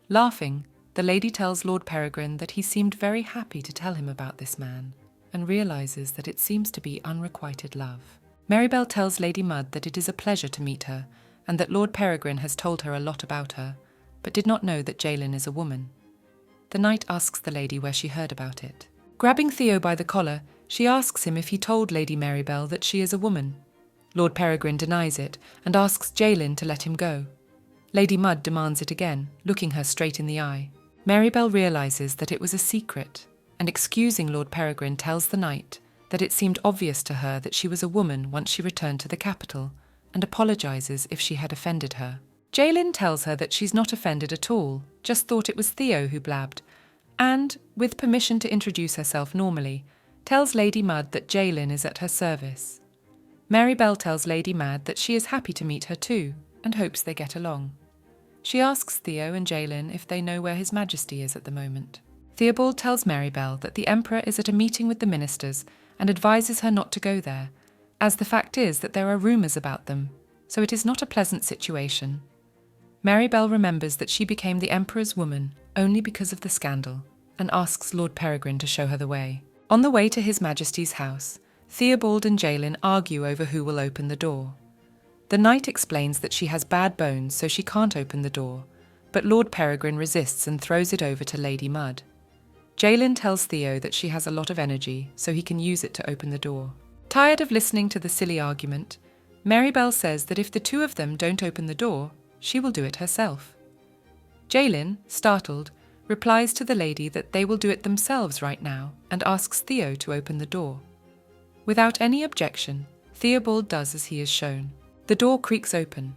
Laughing, the lady tells Lord Peregrine that he seemed very happy to tell him about this man, and realizes that it seems to be unrequited love. Maribel tells Lady Mudd that it is a pleasure to meet her, and that Lord Peregrine has told her a lot about her, but did not know that Jaelin is a woman. The knight asks the lady where she heard about it. Grabbing Theo by the collar, she asks him if he told Lady Maribel that she is a woman. Lord Peregrine denies it and asks Jaelin to let him go. Lady Mudd demands it again, looking her straight in the eye. Maribel realizes that it was a secret, and excusing Lord Peregrine tells the knight that it seemed obvious to her that she was a woman once she returned to the capital, and apologizes if she had offended her. Jaelin tells her that she's not offended at all, just thought it was Theo who blabbed, and, with permission to introduce herself normally, tells Lady Mudd that Jaelin is at her service. Maribel tells Lady Mudd that she is happy to meet her too, and hopes they get along. She asks Theo and Jaelin if they know where His Majesty is at the moment. Theobald tells Maribel that the Emperor is at a meeting with the ministers and advises her not to go there, as the fact is that there are rumours about them, so it is not a pleasant situation. Maribel remembers that she became the Emperor's woman only because of the scandal, and asks Lord Peregrine to show her the way. On the way to His Majesty's house, Theobald and Jaelin argue over who will open the door. The knight explains that she has bad bones, so she can't open the door, but Lord Peregrine resists and throws it over to Lady Mudd. Jaelin tells Theo that she has a lot of energy, so he can use it to open the door. Tired of listening to the silly argument, Maribel says that if the two of them don't open the door, she will do it herself. Jaelin, startled, replies to the lady that they will do it themselves right now and asks Theo to open the door. Without any objection, Theobald does as he is shown. The door creaks open.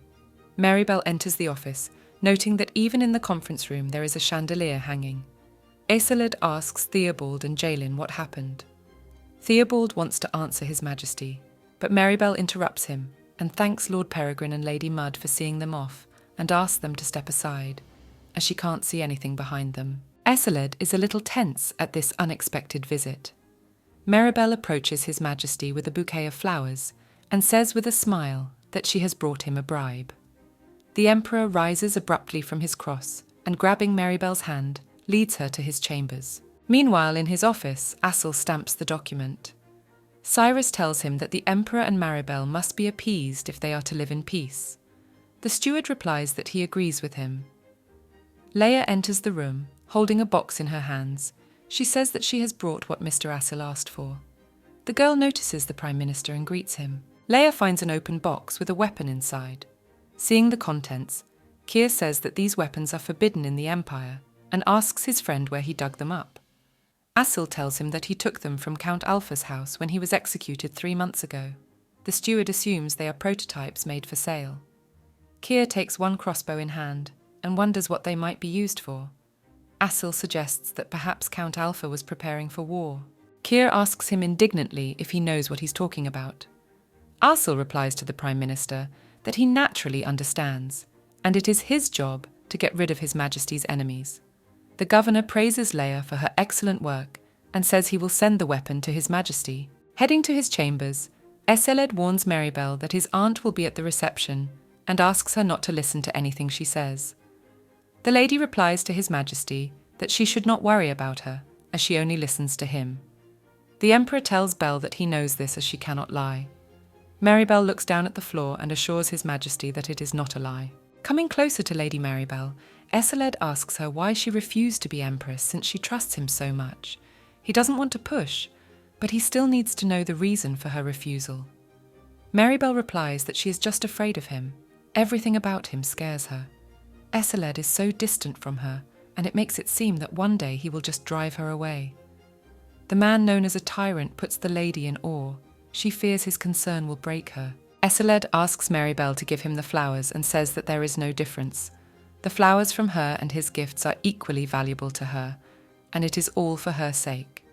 Maribel enters the office, noting that even in the conference room there is a chandelier hanging. Aicelid asks Theobald and Jaelin what happened. Theobald wants to answer His Majesty, but Maribel interrupts him and thanks Lord Peregrine and Lady Mudd for seeing them off and asks them to step aside, as she can't see anything behind them. Aicelid is a little tense at this unexpected visit. Maribel approaches His Majesty with a bouquet of flowers and says with a smile that she has brought him a bribe. The Emperor rises abruptly from his cross and, grabbing Maribel's hand, leads her to his chambers. Meanwhile, in his office, Assel stamps the document. Cyrus tells him that the Emperor and Maribel must be appeased if they are to live in peace. The steward replies that he agrees with him. Leia enters the room, holding a box in her hands. She says that she has brought what Mr. Assel asked for. The girl notices the Prime Minister and greets him. Leia finds an open box with a weapon inside. Seeing the contents, Keir says that these weapons are forbidden in the Empire and asks his friend where he dug them up. Assel tells him that he took them from Count Alpha's house when he was executed 3 months ago. The steward assumes they are prototypes made for sale. Keir takes one crossbow in hand and wonders what they might be used for. Asil suggests that perhaps Count Alpha was preparing for war. Keir asks him indignantly if he knows what he's talking about. Asil replies to the Prime Minister that he naturally understands, and it is his job to get rid of His Majesty's enemies. The governor praises Leia for her excellent work and says he will send the weapon to His Majesty. Heading to his chambers, Eseled warns Maribel that his aunt will be at the reception and asks her not to listen to anything she says. The lady replies to His Majesty that she should not worry about her, as she only listens to him. The Emperor tells Belle that he knows this, as she cannot lie. Maribel looks down at the floor and assures His Majesty that it is not a lie. Coming closer to Lady Maribel, Eseled asks her why she refused to be Empress since she trusts him so much. He doesn't want to push, but he still needs to know the reason for her refusal. Maribel replies that she is just afraid of him. Everything about him scares her. Eseled is so distant from her, and it makes it seem that one day he will just drive her away. The man known as a tyrant puts the lady in awe. She fears his concern will break her. Eseled asks Maribel to give him the flowers and says that there is no difference. The flowers from her and his gifts are equally valuable to her, and it is all for her sake.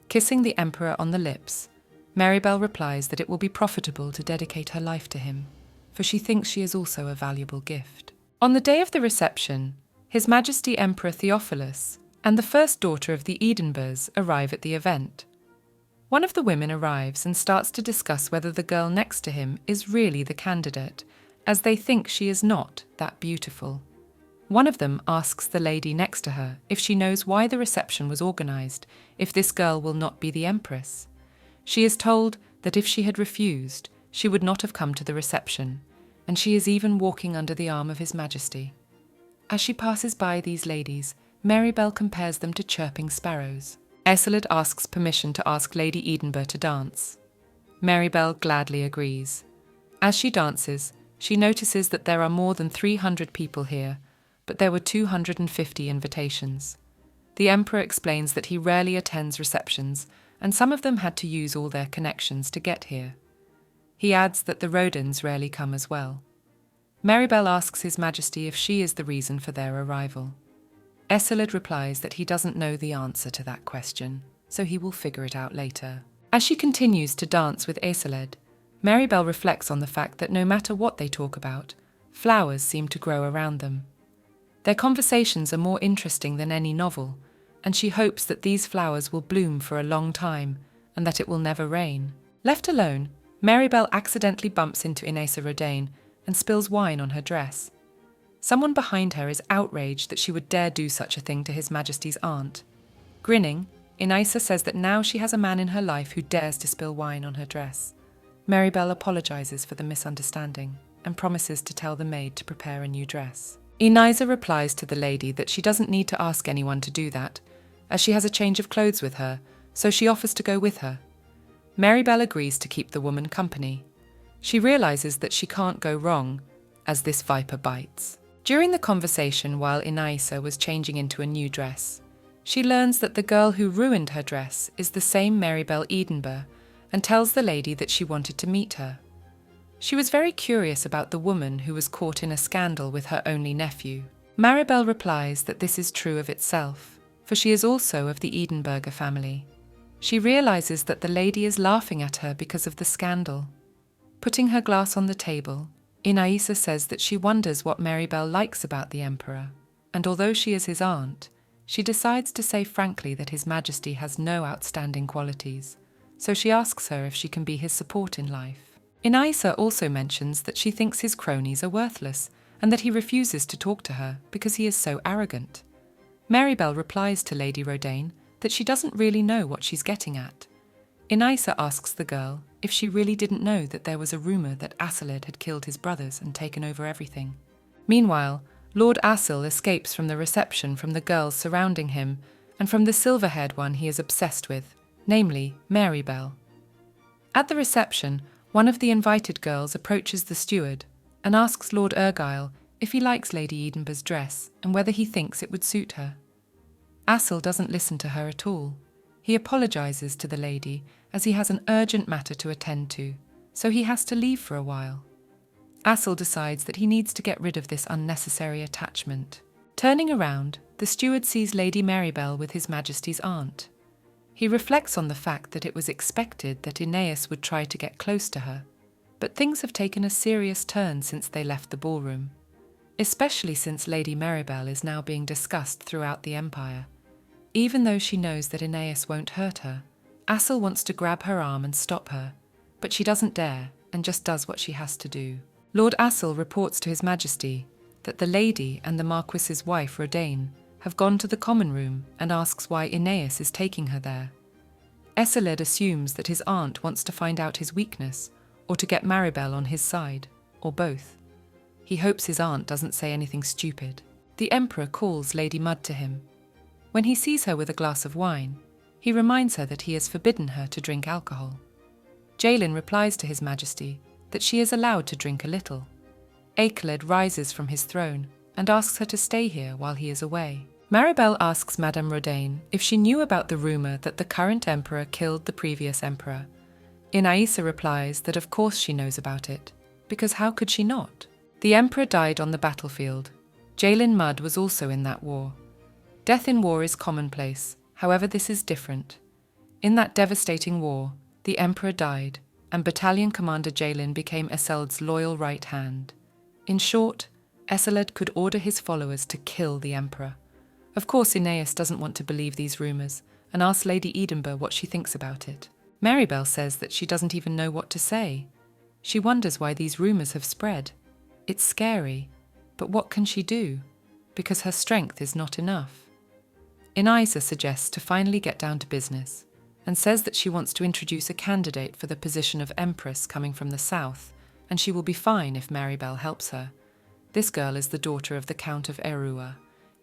Kissing the Emperor on the lips, Maribel replies that it will be profitable to dedicate her life to him, for she thinks she is also a valuable gift. On the day of the reception, His Majesty Emperor Theophilus and the first daughter of the Edinburghs arrive at the event. One of the women arrives and starts to discuss whether the girl next to him is really the candidate, as they think she is not that beautiful. One of them asks the lady next to her if she knows why the reception was organised, if this girl will not be the Empress. She is told that if she had refused, she would not have come to the reception, and she is even walking under the arm of His Majesty. As she passes by these ladies, Maribel compares them to chirping sparrows. Eseled asks permission to ask Lady Edinburgh to dance. Maribel gladly agrees. As she dances, she notices that there are more than 300 people here, but there were 250 invitations. The Emperor explains that he rarely attends receptions, and some of them had to use all their connections to get here. He adds that the Rodins rarely come as well. Maribel asks His Majesty if she is the reason for their arrival. Eseled replies that he doesn't know the answer to that question, so he will figure it out later. As she continues to dance with Eseled, Maribel reflects on the fact that no matter what they talk about, flowers seem to grow around them. Their conversations are more interesting than any novel, and she hopes that these flowers will bloom for a long time and that it will never rain. Left alone, Maribel accidentally bumps into Inesa Rodaine and spills wine on her dress. Someone behind her is outraged that she would dare do such a thing to His Majesty's aunt. Grinning, Inesa says that now she has a man in her life who dares to spill wine on her dress. Maribel apologises for the misunderstanding and promises to tell the maid to prepare a new dress. Inesa replies to the lady that she doesn't need to ask anyone to do that, as she has a change of clothes with her, so she offers to go with her. Maribel agrees to keep the woman company. She realises that she can't go wrong, as this viper bites. During the conversation while Inesa was changing into a new dress, she learns that the girl who ruined her dress is the same Maribel Edinburgh and tells the lady that she wanted to meet her. She was very curious about the woman who was caught in a scandal with her only nephew. Maribel replies that this is true of itself, for she is also of the Edinburgh family. She realises that the lady is laughing at her because of the scandal. Putting her glass on the table, Inesa says that she wonders what Maribel likes about the Emperor, and although she is his aunt, she decides to say frankly that His Majesty has no outstanding qualities, so she asks her if she can be his support in life. Inesa also mentions that she thinks his cronies are worthless, and that he refuses to talk to her because he is so arrogant. Maribel replies to Lady Rodaine that she doesn't really know what she's getting at. Inesa asks the girl if she really didn't know that there was a rumour that Aseled had killed his brothers and taken over everything. Meanwhile, Lord Asil escapes from the reception from the girls surrounding him and from the silver-haired one he is obsessed with, namely Maribel. At the reception, one of the invited girls approaches the steward and asks Lord Argyle if he likes Lady Edinburgh's dress and whether he thinks it would suit her. Asil doesn't listen to her at all. He apologises to the lady as he has an urgent matter to attend to, so he has to leave for a while. Asil decides that he needs to get rid of this unnecessary attachment. Turning around, the steward sees Lady Marybelle with His Majesty's aunt. He reflects on the fact that it was expected that Aeneas would try to get close to her, but things have taken a serious turn since they left the ballroom, especially since Lady Marybelle is now being discussed throughout the Empire. Even though she knows that Aeneas won't hurt her, Assel wants to grab her arm and stop her, but she doesn't dare and just does what she has to do. Lord Assel reports to His Majesty that the lady and the Marquis's wife, Rodaine, have gone to the common room and asks why Aeneas is taking her there. Esseled assumes that his aunt wants to find out his weakness or to get Marybelle on his side, or both. He hopes his aunt doesn't say anything stupid. The Emperor calls Lady Mudd to him. When he sees her with a glass of wine, he reminds her that he has forbidden her to drink alcohol. Jalin replies to His Majesty that she is allowed to drink a little. Akeled rises from his throne and asks her to stay here while he is away. Marybelle asks Madame Rodaine if she knew about the rumour that the current emperor killed the previous emperor. Inaisa replies that of course she knows about it, because how could she not? The emperor died on the battlefield. Jalin Mudd was also in that war. Death in war is commonplace, however this is different. In that devastating war, the emperor died, and Battalion Commander Jalin became Esseld's loyal right hand. In short, Esseled could order his followers to kill the emperor. Of course Aeneas doesn't want to believe these rumours and asks Lady Edinburgh what she thinks about it. Marybelle says that she doesn't even know what to say. She wonders why these rumours have spread. It's scary, but what can she do? Because her strength is not enough. Inaisa suggests to finally get down to business and says that she wants to introduce a candidate for the position of Empress coming from the south, and she will be fine if Marybelle helps her. This girl is the daughter of the Count of Erua.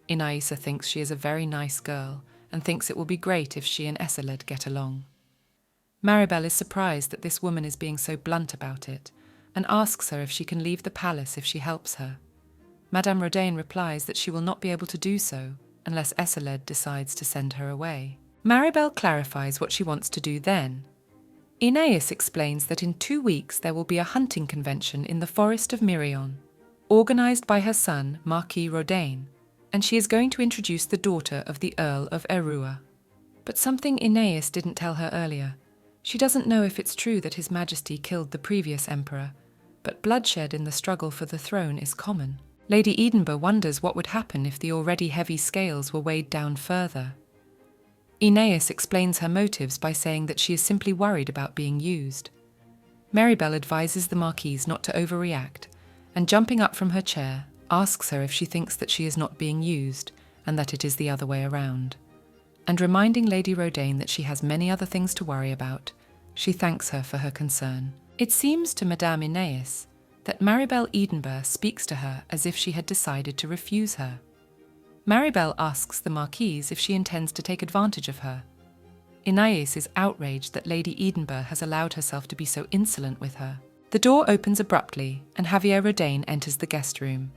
Inaisa thinks she is a very nice girl and thinks it will be great if she and Esseled get along. Marybelle is surprised that this woman is being so blunt about it and asks her if she can leave the palace if she helps her. Madame Rodaine replies that she will not be able to do so unless Esseled decides to send her away. Marybelle clarifies what she wants to do then. Aeneas explains that in 2 weeks there will be a hunting convention in the forest of Mirion, organised by her son, Marquis Rodaine, and she is going to introduce the daughter of the Earl of Erua. But something Aeneas didn't tell her earlier. She doesn't know if it's true that His Majesty killed the previous emperor, but bloodshed in the struggle for the throne is common. Lady Edinburgh wonders what would happen if the already heavy scales were weighed down further. Aeneas explains her motives by saying that she is simply worried about being used. Marybelle advises the Marquise not to overreact, and jumping up from her chair, asks her if she thinks that she is not being used and that it is the other way around. And reminding Lady Rodaine that she has many other things to worry about, she thanks her for her concern. It seems to Madame Aeneas that Marybelle Edinburgh speaks to her as if she had decided to refuse her. Marybelle asks the Marquise if she intends to take advantage of her. Aeneas is outraged that Lady Edinburgh has allowed herself to be so insolent with her. The door opens abruptly and Javier Rodaine enters the guest room.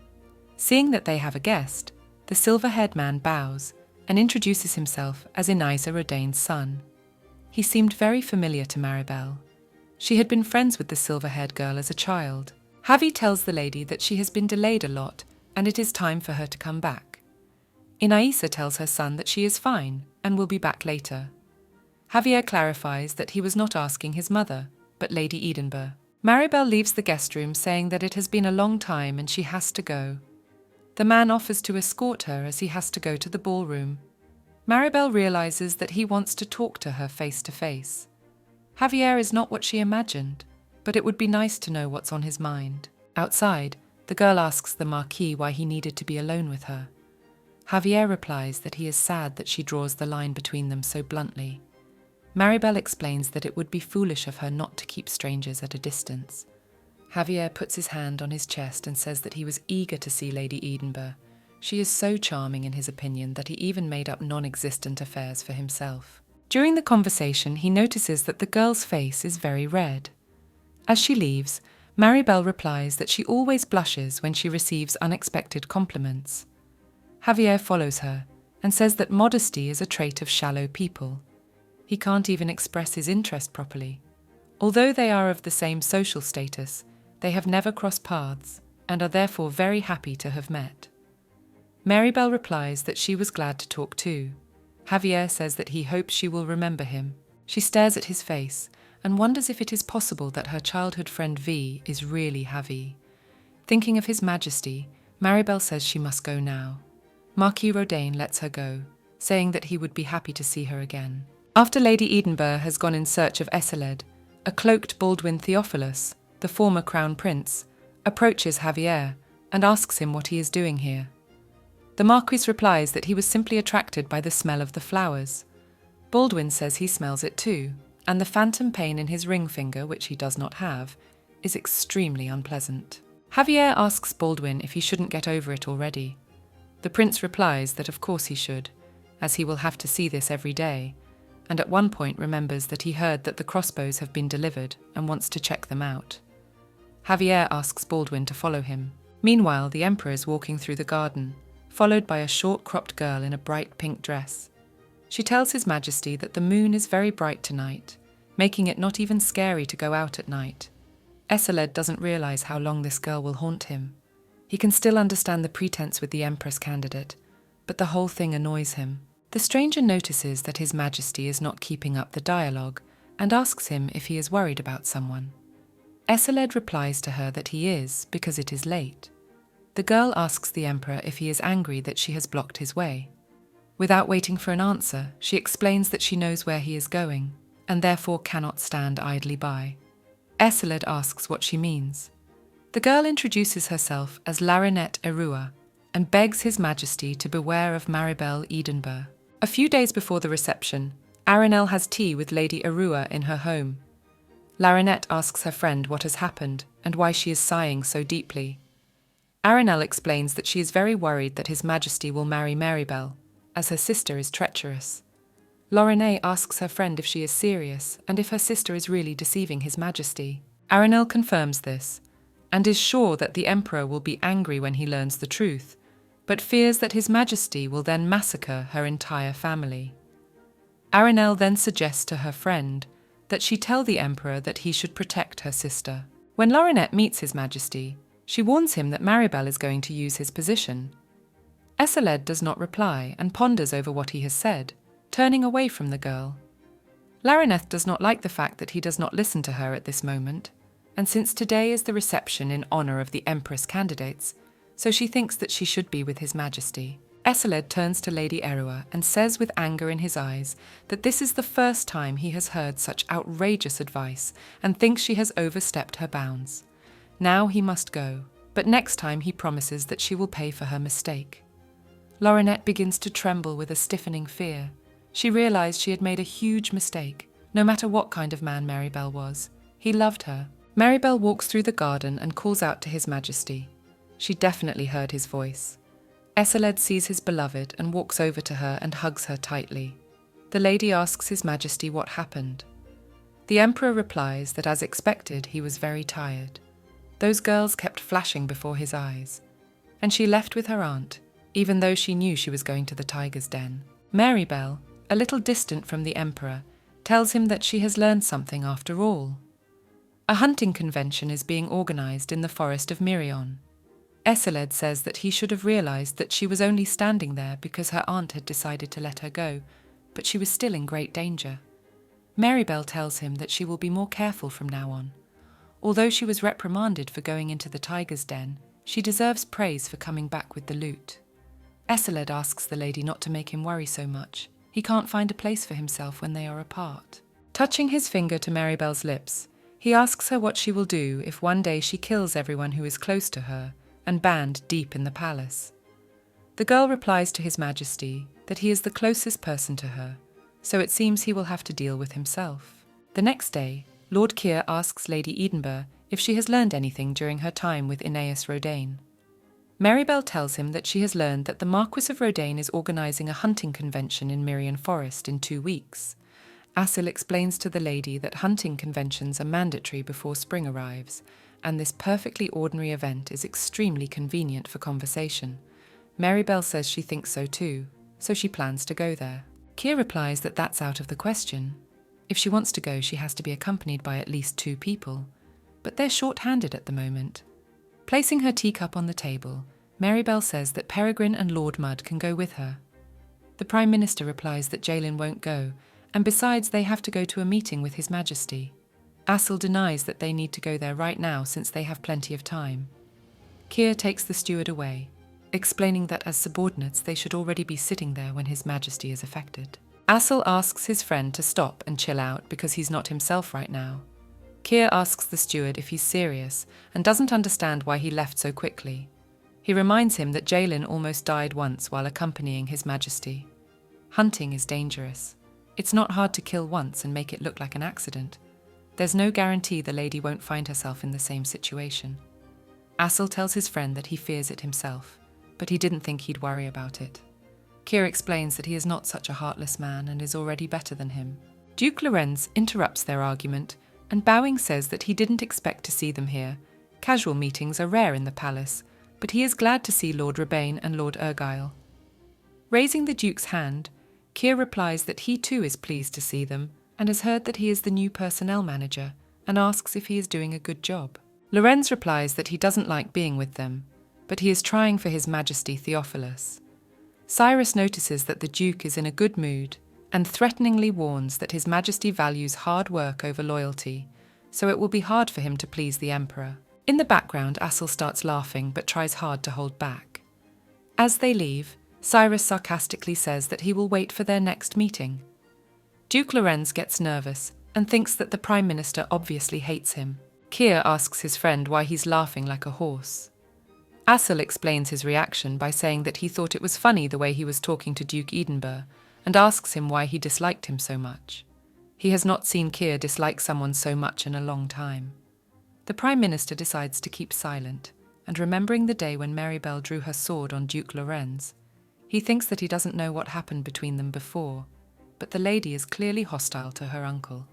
Seeing that they have a guest, the silver-haired man bows and introduces himself as Inaisa Rodaine's son. He seemed very familiar to Marybelle. She had been friends with the silver-haired girl as a child. Javi tells the lady that she has been delayed a lot and it is time for her to come back. Inaisa tells her son that she is fine and will be back later. Javier clarifies that he was not asking his mother, but Lady Edinburgh. Marybelle leaves the guest room saying that it has been a long time and she has to go. The man offers to escort her as he has to go to the ballroom. Marybelle realizes that he wants to talk to her face to face. Javier is not what she imagined, but it would be nice to know what's on his mind. Outside, the girl asks the Marquis why he needed to be alone with her. Javier replies that he is sad that she draws the line between them so bluntly. Marybelle explains that it would be foolish of her not to keep strangers at a distance. Javier puts his hand on his chest and says that he was eager to see Lady Edinburgh. She is so charming in his opinion that he even made up non-existent affairs for himself. During the conversation, he notices that the girl's face is very red. As she leaves, Marybelle replies that she always blushes when she receives unexpected compliments. Javier follows her and says that modesty is a trait of shallow people. He can't even express his interest properly. Although they are of the same social status, they have never crossed paths and are therefore very happy to have met. Maribel replies that she was glad to talk too. Javier says that he hopes she will remember him. She stares at his face and wonders if it is possible that her childhood friend V is really Javi. Thinking of His Majesty, Maribel says she must go now. Marquis Rodaine lets her go, saying that he would be happy to see her again. After Lady Edinburgh has gone in search of Eseled, a cloaked Baldwin Theophilus, the former crown prince, approaches Javier and asks him what he is doing here. The Marquis replies that he was simply attracted by the smell of the flowers. Baldwin says he smells it too, and the phantom pain in his ring finger, which he does not have, is extremely unpleasant. Javier asks Baldwin if he shouldn't get over it already. The prince replies that of course he should, as he will have to see this every day, and at one point remembers that he heard that the crossbows have been delivered and wants to check them out. Javier asks Baldwin to follow him. Meanwhile, the emperor is walking through the garden, followed by a short-cropped girl in a bright pink dress. She tells His Majesty that the moon is very bright tonight, making it not even scary to go out at night. Eseled doesn't realize how long this girl will haunt him. He can still understand the pretense with the Empress candidate, but the whole thing annoys him. The stranger notices that His Majesty is not keeping up the dialogue and asks him if he is worried about someone. Eseled replies to her that he is, because it is late. The girl asks the Emperor if he is angry that she has blocked his way. Without waiting for an answer, she explains that she knows where he is going, and therefore cannot stand idly by. Eseled asks what she means. The girl introduces herself as Larinette Erua and begs His Majesty to beware of Maribel Edinburgh. A few days before the reception, Arinelle has tea with Lady Erua in her home. Larinette asks her friend what has happened and why she is sighing so deeply. Arinelle explains that she is very worried that His Majesty will marry Maribel, as her sister is treacherous. Lorraine asks her friend if she is serious and if her sister is really deceiving His Majesty. Arinelle confirms this, and is sure that the Emperor will be angry when he learns the truth, but fears that His Majesty will then massacre her entire family. Arinelle then suggests to her friend that she tell the Emperor that he should protect her sister. When Lorraine meets His Majesty, she warns him that Maribel is going to use his position. Eseled does not reply and ponders over what he has said, turning away from the girl. Larineth does not like the fact that he does not listen to her at this moment, and since today is the reception in honour of the Empress candidates, so she thinks that she should be with His Majesty. Eseled turns to Lady Erua and says with anger in his eyes that this is the first time he has heard such outrageous advice and thinks she has overstepped her bounds. Now he must go, but next time he promises that she will pay for her mistake. Lorraine begins to tremble with a stiffening fear. She realised she had made a huge mistake, no matter what kind of man Maribel was. He loved her. Maribel walks through the garden and calls out to His Majesty. She definitely heard his voice. Eseled sees his beloved and walks over to her and hugs her tightly. The lady asks His Majesty what happened. The Emperor replies that as expected he was very tired. Those girls kept flashing before his eyes, and she left with her aunt, even though she knew she was going to the tiger's den. Maribel, a little distant from the Emperor, tells him that she has learned something after all. A hunting convention is being organised in the forest of Mirion. Eseled says that he should have realised that she was only standing there because her aunt had decided to let her go, but she was still in great danger. Maribel tells him that she will be more careful from now on. Although she was reprimanded for going into the tiger's den, she deserves praise for coming back with the loot. Eseled asks the lady not to make him worry so much. He can't find a place for himself when they are apart. Touching his finger to Maribel's lips, he asks her what she will do if one day she kills everyone who is close to her and banned deep in the palace. The girl replies to His Majesty that he is the closest person to her, so it seems he will have to deal with himself. The next day, Lord Keir asks Lady Edinburgh if she has learned anything during her time with Aeneas Rodaine. Maribel tells him that she has learned that the Marquis of Rodaine is organising a hunting convention in Mirion Forest in 2 weeks. Asil explains to the lady that hunting conventions are mandatory before spring arrives, and this perfectly ordinary event is extremely convenient for conversation. Maribel says she thinks so too, so she plans to go there. Keir replies that that's out of the question. If she wants to go, she has to be accompanied by at least 2 people, but they're short-handed at the moment. Placing her teacup on the table, Maribel says that Peregrine and Lord Mudd can go with her. The Prime Minister replies that Jaelin won't go, and besides they have to go to a meeting with His Majesty. Assel denies that they need to go there right now since they have plenty of time. Keir takes the steward away, explaining that as subordinates they should already be sitting there when His Majesty is affected. Assel asks his friend to stop and chill out because he's not himself right now. Keir asks the steward if he's serious and doesn't understand why he left so quickly. He reminds him that Jaelin almost died once while accompanying His Majesty. Hunting is dangerous. It's not hard to kill once and make it look like an accident. There's no guarantee the lady won't find herself in the same situation. Assel tells his friend that he fears it himself, but he didn't think he'd worry about it. Keir explains that he is not such a heartless man and is already better than him. Duke Lorenz interrupts their argument, and bowing says that he didn't expect to see them here. Casual meetings are rare in the palace, but he is glad to see Lord Rebane and Lord Argyle. Raising the Duke's hand, Keir replies that he too is pleased to see them and has heard that he is the new personnel manager and asks if he is doing a good job. Lorenz replies that he doesn't like being with them, but he is trying for His Majesty Theophilus. Cyrus notices that the Duke is in a good mood and threateningly warns that His Majesty values hard work over loyalty, so it will be hard for him to please the Emperor. In the background, Assel starts laughing but tries hard to hold back. As they leave, Cyrus sarcastically says that he will wait for their next meeting. Duke Lorenz gets nervous and thinks that the Prime Minister obviously hates him. Keir asks his friend why he's laughing like a horse. Assel explains his reaction by saying that he thought it was funny the way he was talking to Duke Edinburgh and asks him why he disliked him so much. He has not seen Keir dislike someone so much in a long time. The Prime Minister decides to keep silent, and remembering the day when Maribel drew her sword on Duke Lorenz, he thinks that he doesn't know what happened between them before, but the lady is clearly hostile to her uncle.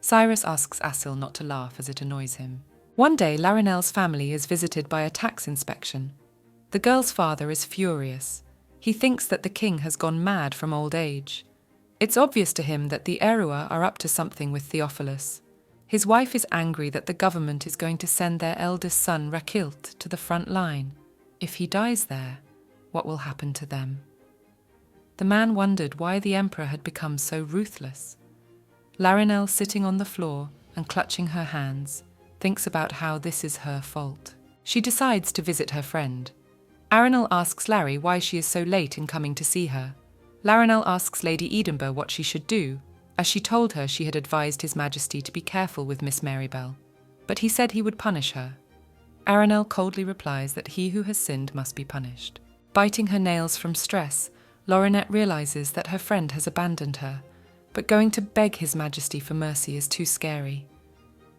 Cyrus asks Assel not to laugh as it annoys him. One day, Larinel's family is visited by a tax inspection. The girl's father is furious. He thinks that the king has gone mad from old age. It's obvious to him that the Erua are up to something with Theophilus. His wife is angry that the government is going to send their eldest son Rakilt to the front line. If he dies there, what will happen to them? The man wondered why the Emperor had become so ruthless. Larinel, sitting on the floor and clutching her hands, thinks about how this is her fault. She decides to visit her friend. Arenal asks Larry why she is so late in coming to see her. Larinel asks Lady Edinburgh what she should do, as she told her she had advised His Majesty to be careful with Miss Maribel, but he said he would punish her. Arenal coldly replies that he who has sinned must be punished. Biting her nails from stress, Laurinette realizes that her friend has abandoned her, but going to beg His Majesty for mercy is too scary.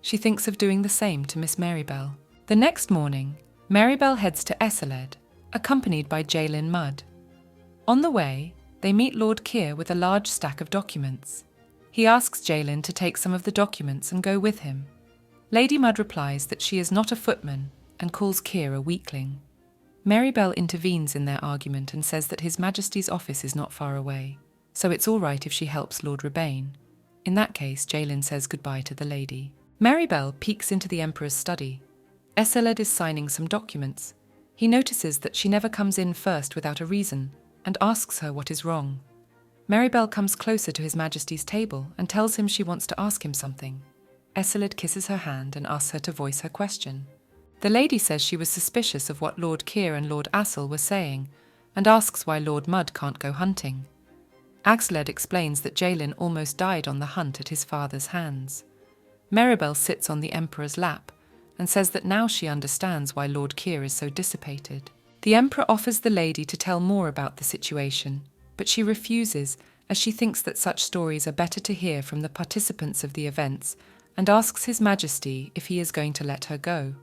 She thinks of doing the same to Miss Maribel. The next morning, Maribel heads to Esseled, accompanied by Jaelin Mudd. On the way, they meet Lord Keir with a large stack of documents. He asks Jaelin to take some of the documents and go with him. Lady Mudd replies that she is not a footman and calls Keir a weakling. Maribel intervenes in their argument and says that His Majesty's office is not far away, so it's all right if she helps Lord Rebane. In that case, Jaelin says goodbye to the lady. Maribel peeks into the Emperor's study. Esseled is signing some documents. He notices that she never comes in first without a reason, and asks her what is wrong. Maribel comes closer to His Majesty's table and tells him she wants to ask him something. Esseled kisses her hand and asks her to voice her question. The lady says she was suspicious of what Lord Keir and Lord Assel were saying, and asks why Lord Mudd can't go hunting. Axeled explains that Jaelin almost died on the hunt at his father's hands. Maribel sits on the Emperor's lap and says that now she understands why Lord Keir is so dissipated. The Emperor offers the lady to tell more about the situation, but she refuses as she thinks that such stories are better to hear from the participants of the events and asks His Majesty if he is going to let her go.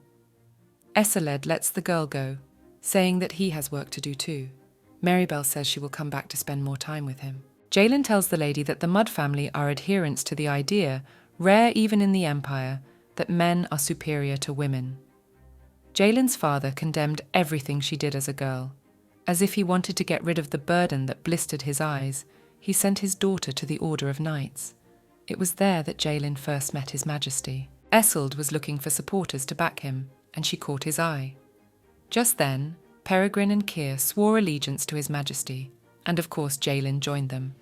Esseled lets the girl go, saying that he has work to do too. Maribel says she will come back to spend more time with him. Jaelin tells the lady that the Mudd family are adherents to the idea, rare even in the Empire, that men are superior to women. Jaelin's father condemned everything she did as a girl. As if he wanted to get rid of the burden that blistered his eyes, he sent his daughter to the Order of Knights. It was there that Jaelin first met His Majesty. Esseld was looking for supporters to back him, and she caught his eye. Just then, Peregrine and Keir swore allegiance to His Majesty, and of course Jaelin joined them.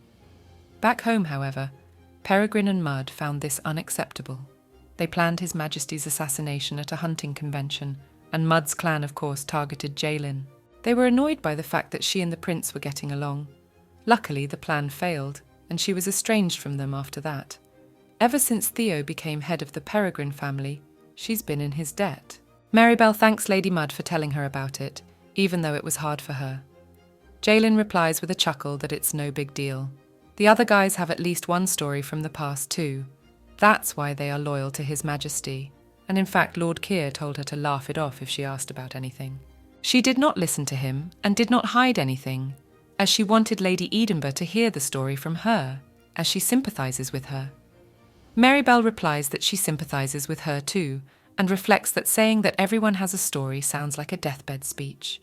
Back home, however, Peregrine and Mud found this unacceptable. They planned His Majesty's assassination at a hunting convention, and Mud's clan, of course, targeted Jaelin. They were annoyed by the fact that she and the prince were getting along. Luckily, the plan failed, and she was estranged from them after that. Ever since Theo became head of the Peregrine family, she's been in his debt. Maribel thanks Lady Mud for telling her about it, even though it was hard for her. Jaelin replies with a chuckle that it's no big deal. The other guys have at least one story from the past too. That's why they are loyal to His Majesty, and in fact Lord Keir told her to laugh it off if she asked about anything. She did not listen to him and did not hide anything, as she wanted Lady Edinburgh to hear the story from her, as she sympathises with her. Maribel replies that she sympathises with her too, and reflects that saying that everyone has a story sounds like a deathbed speech.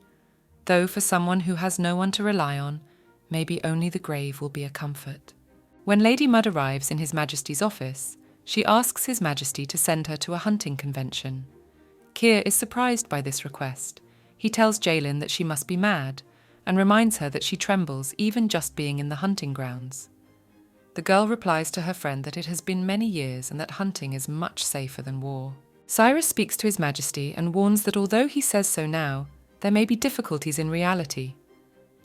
Though for someone who has no one to rely on, maybe only the grave will be a comfort. When Lady Mud arrives in His Majesty's office, she asks His Majesty to send her to a hunting convention. Keir is surprised by this request. He tells Jaelin that she must be mad, and reminds her that she trembles even just being in the hunting grounds. The girl replies to her friend that it has been many years and that hunting is much safer than war. Cyrus speaks to His Majesty and warns that although he says so now, there may be difficulties in reality.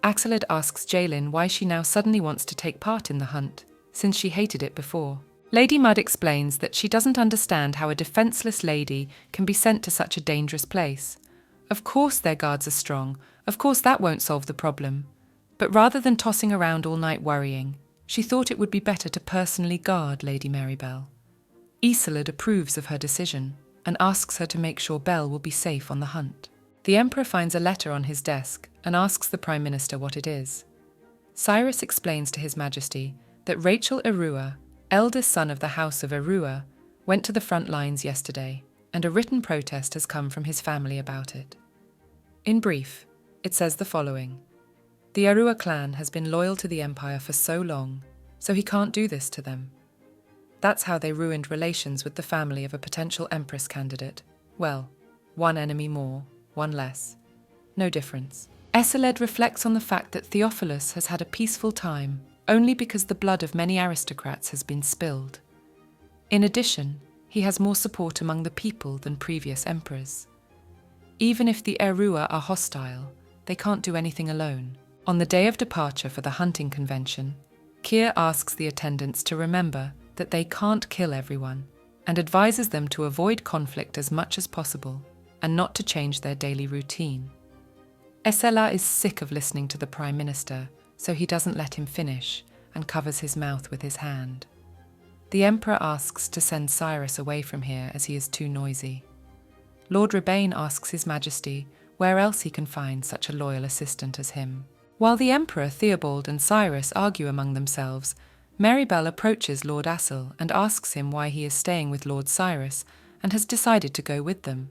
Axelid asks Jaelin why she now suddenly wants to take part in the hunt, since she hated it before. Lady Mud explains that she doesn't understand how a defenceless lady can be sent to such a dangerous place. Of course their guards are strong, of course that won't solve the problem. But rather than tossing around all night worrying, she thought it would be better to personally guard Lady Maribel. Isolde approves of her decision and asks her to make sure Belle will be safe on the hunt. The Emperor finds a letter on his desk and asks the Prime Minister what it is. Cyrus explains to His Majesty that Rachel Erua, eldest son of the House of Erua, went to the front lines yesterday, and a written protest has come from his family about it. In brief, it says the following: the Erua clan has been loyal to the Empire for so long, so he can't do this to them. That's how they ruined relations with the family of a potential Empress candidate. Well, one enemy more, one less. No difference. Eseled reflects on the fact that Theophilus has had a peaceful time only because the blood of many aristocrats has been spilled. In addition, he has more support among the people than previous emperors. Even if the Erua are hostile, they can't do anything alone. On the day of departure for the hunting convention, Keir asks the attendants to remember that they can't kill everyone and advises them to avoid conflict as much as possible and not to change their daily routine. Esela is sick of listening to the Prime Minister, so he doesn't let him finish and covers his mouth with his hand. The Emperor asks to send Cyrus away from here as he is too noisy. Lord Rebane asks His Majesty where else he can find such a loyal assistant as him. While the Emperor, Theobald and Cyrus argue among themselves, Maribel approaches Lord Assel and asks him why he is staying with Lord Cyrus and has decided to go with them.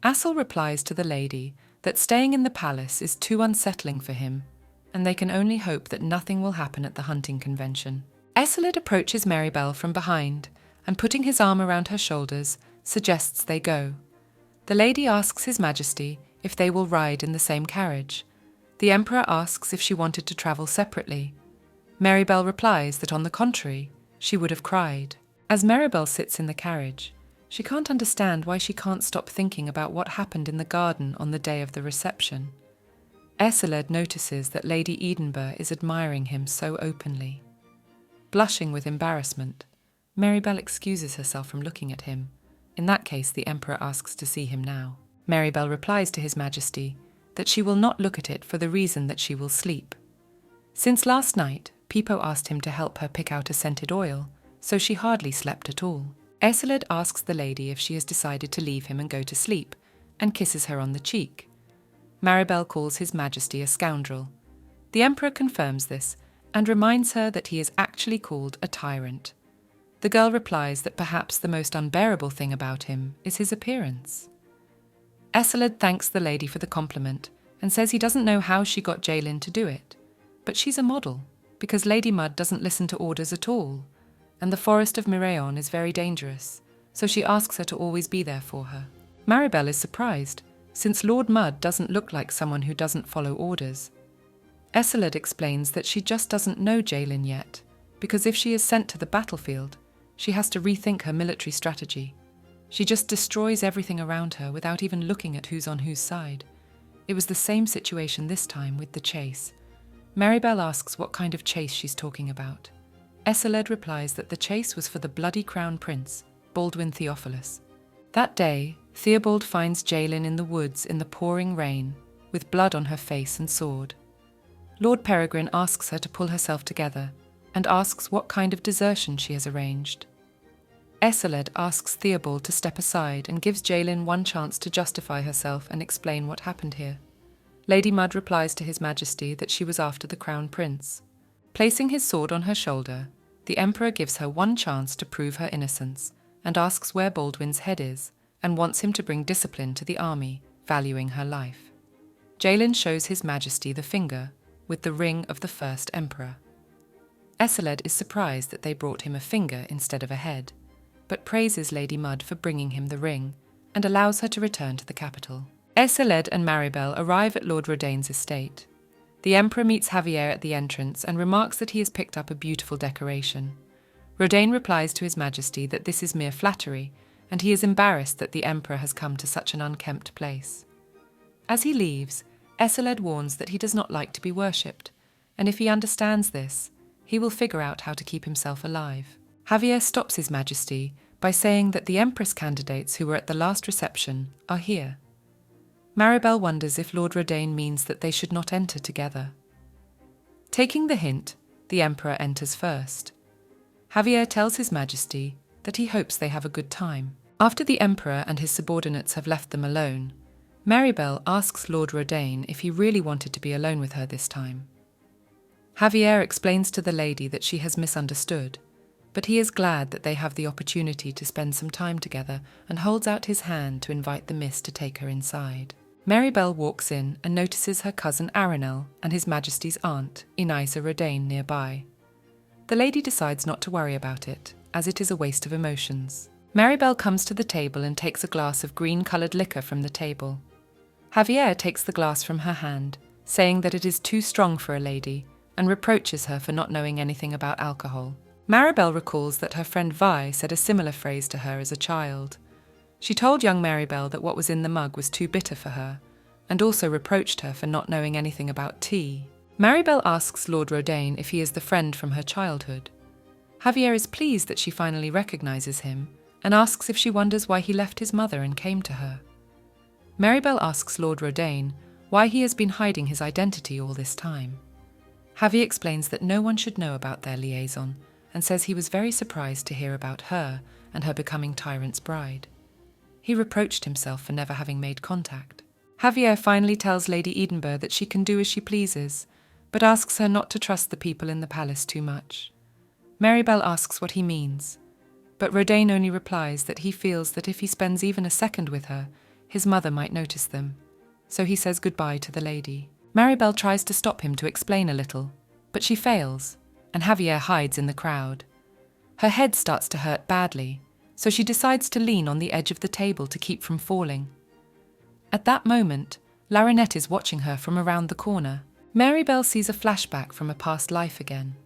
Assel replies to the lady that staying in the palace is too unsettling for him, and they can only hope that nothing will happen at the hunting convention. Eselid approaches Maribel from behind and, putting his arm around her shoulders, suggests they go. The lady asks His Majesty if they will ride in the same carriage. The Emperor asks if she wanted to travel separately. Maribel replies that on the contrary, she would have cried. As Maribel sits in the carriage, she can't understand why she can't stop thinking about what happened in the garden on the day of the reception. Eseled notices that Lady Edinburgh is admiring him so openly. Blushing with embarrassment, Maribel excuses herself from looking at him. In that case, the Emperor asks to see him now. Maribel replies to His Majesty that she will not look at it for the reason that she will sleep. Since last night, Pipo asked him to help her pick out a scented oil, so she hardly slept at all. Eseled asks the lady if she has decided to leave him and go to sleep, and kisses her on the cheek. Maribel calls His Majesty a scoundrel. The Emperor confirms this and reminds her that he is actually called a tyrant. The girl replies that perhaps the most unbearable thing about him is his appearance. Eseled thanks the lady for the compliment and says he doesn't know how she got Jaelin to do it, but she's a model, because Lady Mud doesn't listen to orders at all, and the forest of Miraeon is very dangerous, so she asks her to always be there for her. Maribel is surprised, since Lord Mudd doesn't look like someone who doesn't follow orders. Esseled explains that she just doesn't know Jaelin yet, because if she is sent to the battlefield, she has to rethink her military strategy. She just destroys everything around her without even looking at who's on whose side. It was the same situation this time with the chase. Maribel asks what kind of chase she's talking about. Esseled replies that the chase was for the bloody crown prince, Baldwin Theophilus. That day, Theobald finds Jaelin in the woods in the pouring rain, with blood on her face and sword. Lord Peregrine asks her to pull herself together, and asks what kind of desertion she has arranged. Esseled asks Theobald to step aside and gives Jaelin one chance to justify herself and explain what happened here. Lady Mudd replies to His Majesty that she was after the Crown Prince. Placing his sword on her shoulder, the Emperor gives her one chance to prove her innocence and asks where Baldwin's head is and wants him to bring discipline to the army, valuing her life. Jaelin shows His Majesty the finger with the ring of the first Emperor. Esseled is surprised that they brought him a finger instead of a head, but praises Lady Mudd for bringing him the ring and allows her to return to the capital. Esseled and Maribel arrive at Lord Rodaine's estate. The Emperor meets Javier at the entrance and remarks that he has picked up a beautiful decoration. Rodaine replies to His Majesty that this is mere flattery, and he is embarrassed that the Emperor has come to such an unkempt place. As he leaves, Esseled warns that he does not like to be worshipped, and if he understands this, he will figure out how to keep himself alive. Javier stops His Majesty by saying that the Empress candidates who were at the last reception are here. Maribel wonders if Lord Rodaine means that they should not enter together. Taking the hint, the Emperor enters first. Javier tells His Majesty that he hopes they have a good time. After the Emperor and his subordinates have left them alone, Maribel asks Lord Rodaine if he really wanted to be alone with her this time. Javier explains to the lady that she has misunderstood, but he is glad that they have the opportunity to spend some time together and holds out his hand to invite the miss to take her inside. Maribel walks in and notices her cousin Aranel and His Majesty's aunt, Inaisa Rodaine, nearby. The lady decides not to worry about it, as it is a waste of emotions. Maribel comes to the table and takes a glass of green-coloured liquor from the table. Javier takes the glass from her hand, saying that it is too strong for a lady, and reproaches her for not knowing anything about alcohol. Maribel recalls that her friend Vi said a similar phrase to her as a child. She told young Maribel that what was in the mug was too bitter for her, and also reproached her for not knowing anything about tea. Maribel asks Lord Rodaine if he is the friend from her childhood. Javier is pleased that she finally recognises him, and asks if she wonders why he left his mother and came to her. Maribel asks Lord Rodaine why he has been hiding his identity all this time. Javier explains that no one should know about their liaison, and says he was very surprised to hear about her and her becoming Tyrant's bride. He reproached himself for never having made contact. Javier finally tells Lady Edinburgh that she can do as she pleases, but asks her not to trust the people in the palace too much. Maribel asks what he means, but Rodaine only replies that he feels that if he spends even a second with her, his mother might notice them, so he says goodbye to the lady. Maribel tries to stop him to explain a little, but she fails, and Javier hides in the crowd. Her head starts to hurt badly, so she decides to lean on the edge of the table to keep from falling. At that moment, Larinette is watching her from around the corner. Maribel sees a flashback from a past life again.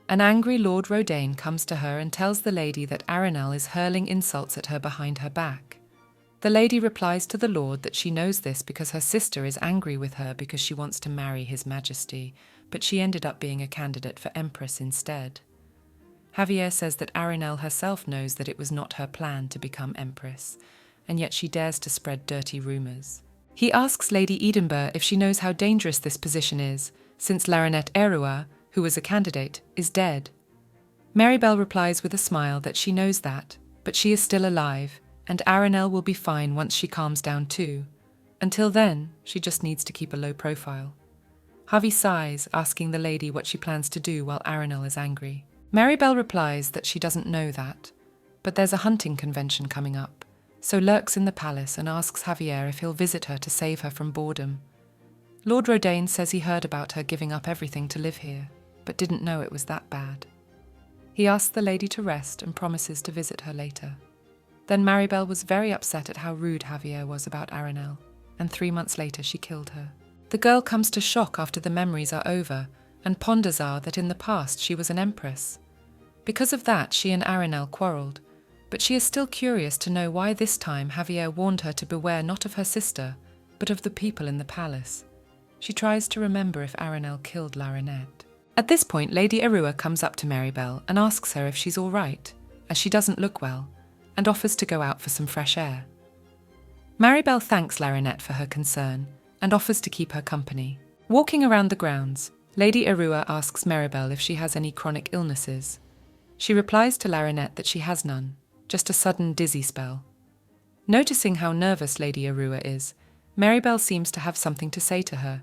An angry Lord Rodaine comes to her and tells the lady that Aranel is hurling insults at her behind her back. The lady replies to the Lord that she knows this because her sister is angry with her because she wants to marry His Majesty, but she ended up being a candidate for Empress instead. Javier says that Aranel herself knows that it was not her plan to become Empress, and yet she dares to spread dirty rumours. He asks Lady Edinburgh if she knows how dangerous this position is, since Larinette Erua, who was a candidate, is dead. Maribel replies with a smile that she knows that, but she is still alive, and Aranel will be fine once she calms down too. Until then, she just needs to keep a low profile. Javi sighs, asking the lady what she plans to do while Aranel is angry. Maribel replies that she doesn't know that, but there's a hunting convention coming up, so lurks in the palace and asks Javier if he'll visit her to save her from boredom. Lord Rodaine says he heard about her giving up everything to live here, but didn't know it was that bad. He asks the lady to rest and promises to visit her later. Then Maribel was very upset at how rude Javier was about Aranel, and 3 months later she killed her. The girl comes to shock after the memories are over and ponders that in the past she was an empress. Because of that, she and Arenelle quarreled, but she is still curious to know why this time Javier warned her to beware not of her sister, but of the people in the palace. She tries to remember if Arenelle killed Larinette. At this point, Lady Arua comes up to Maribel and asks her if she's all right, as she doesn't look well, and offers to go out for some fresh air. Maribel thanks Larinette for her concern and offers to keep her company. Walking around the grounds, Lady Arua asks Maribel if she has any chronic illnesses. She replies to Larinette that she has none, just a sudden dizzy spell. Noticing how nervous Lady Arua is, Maribel seems to have something to say to her.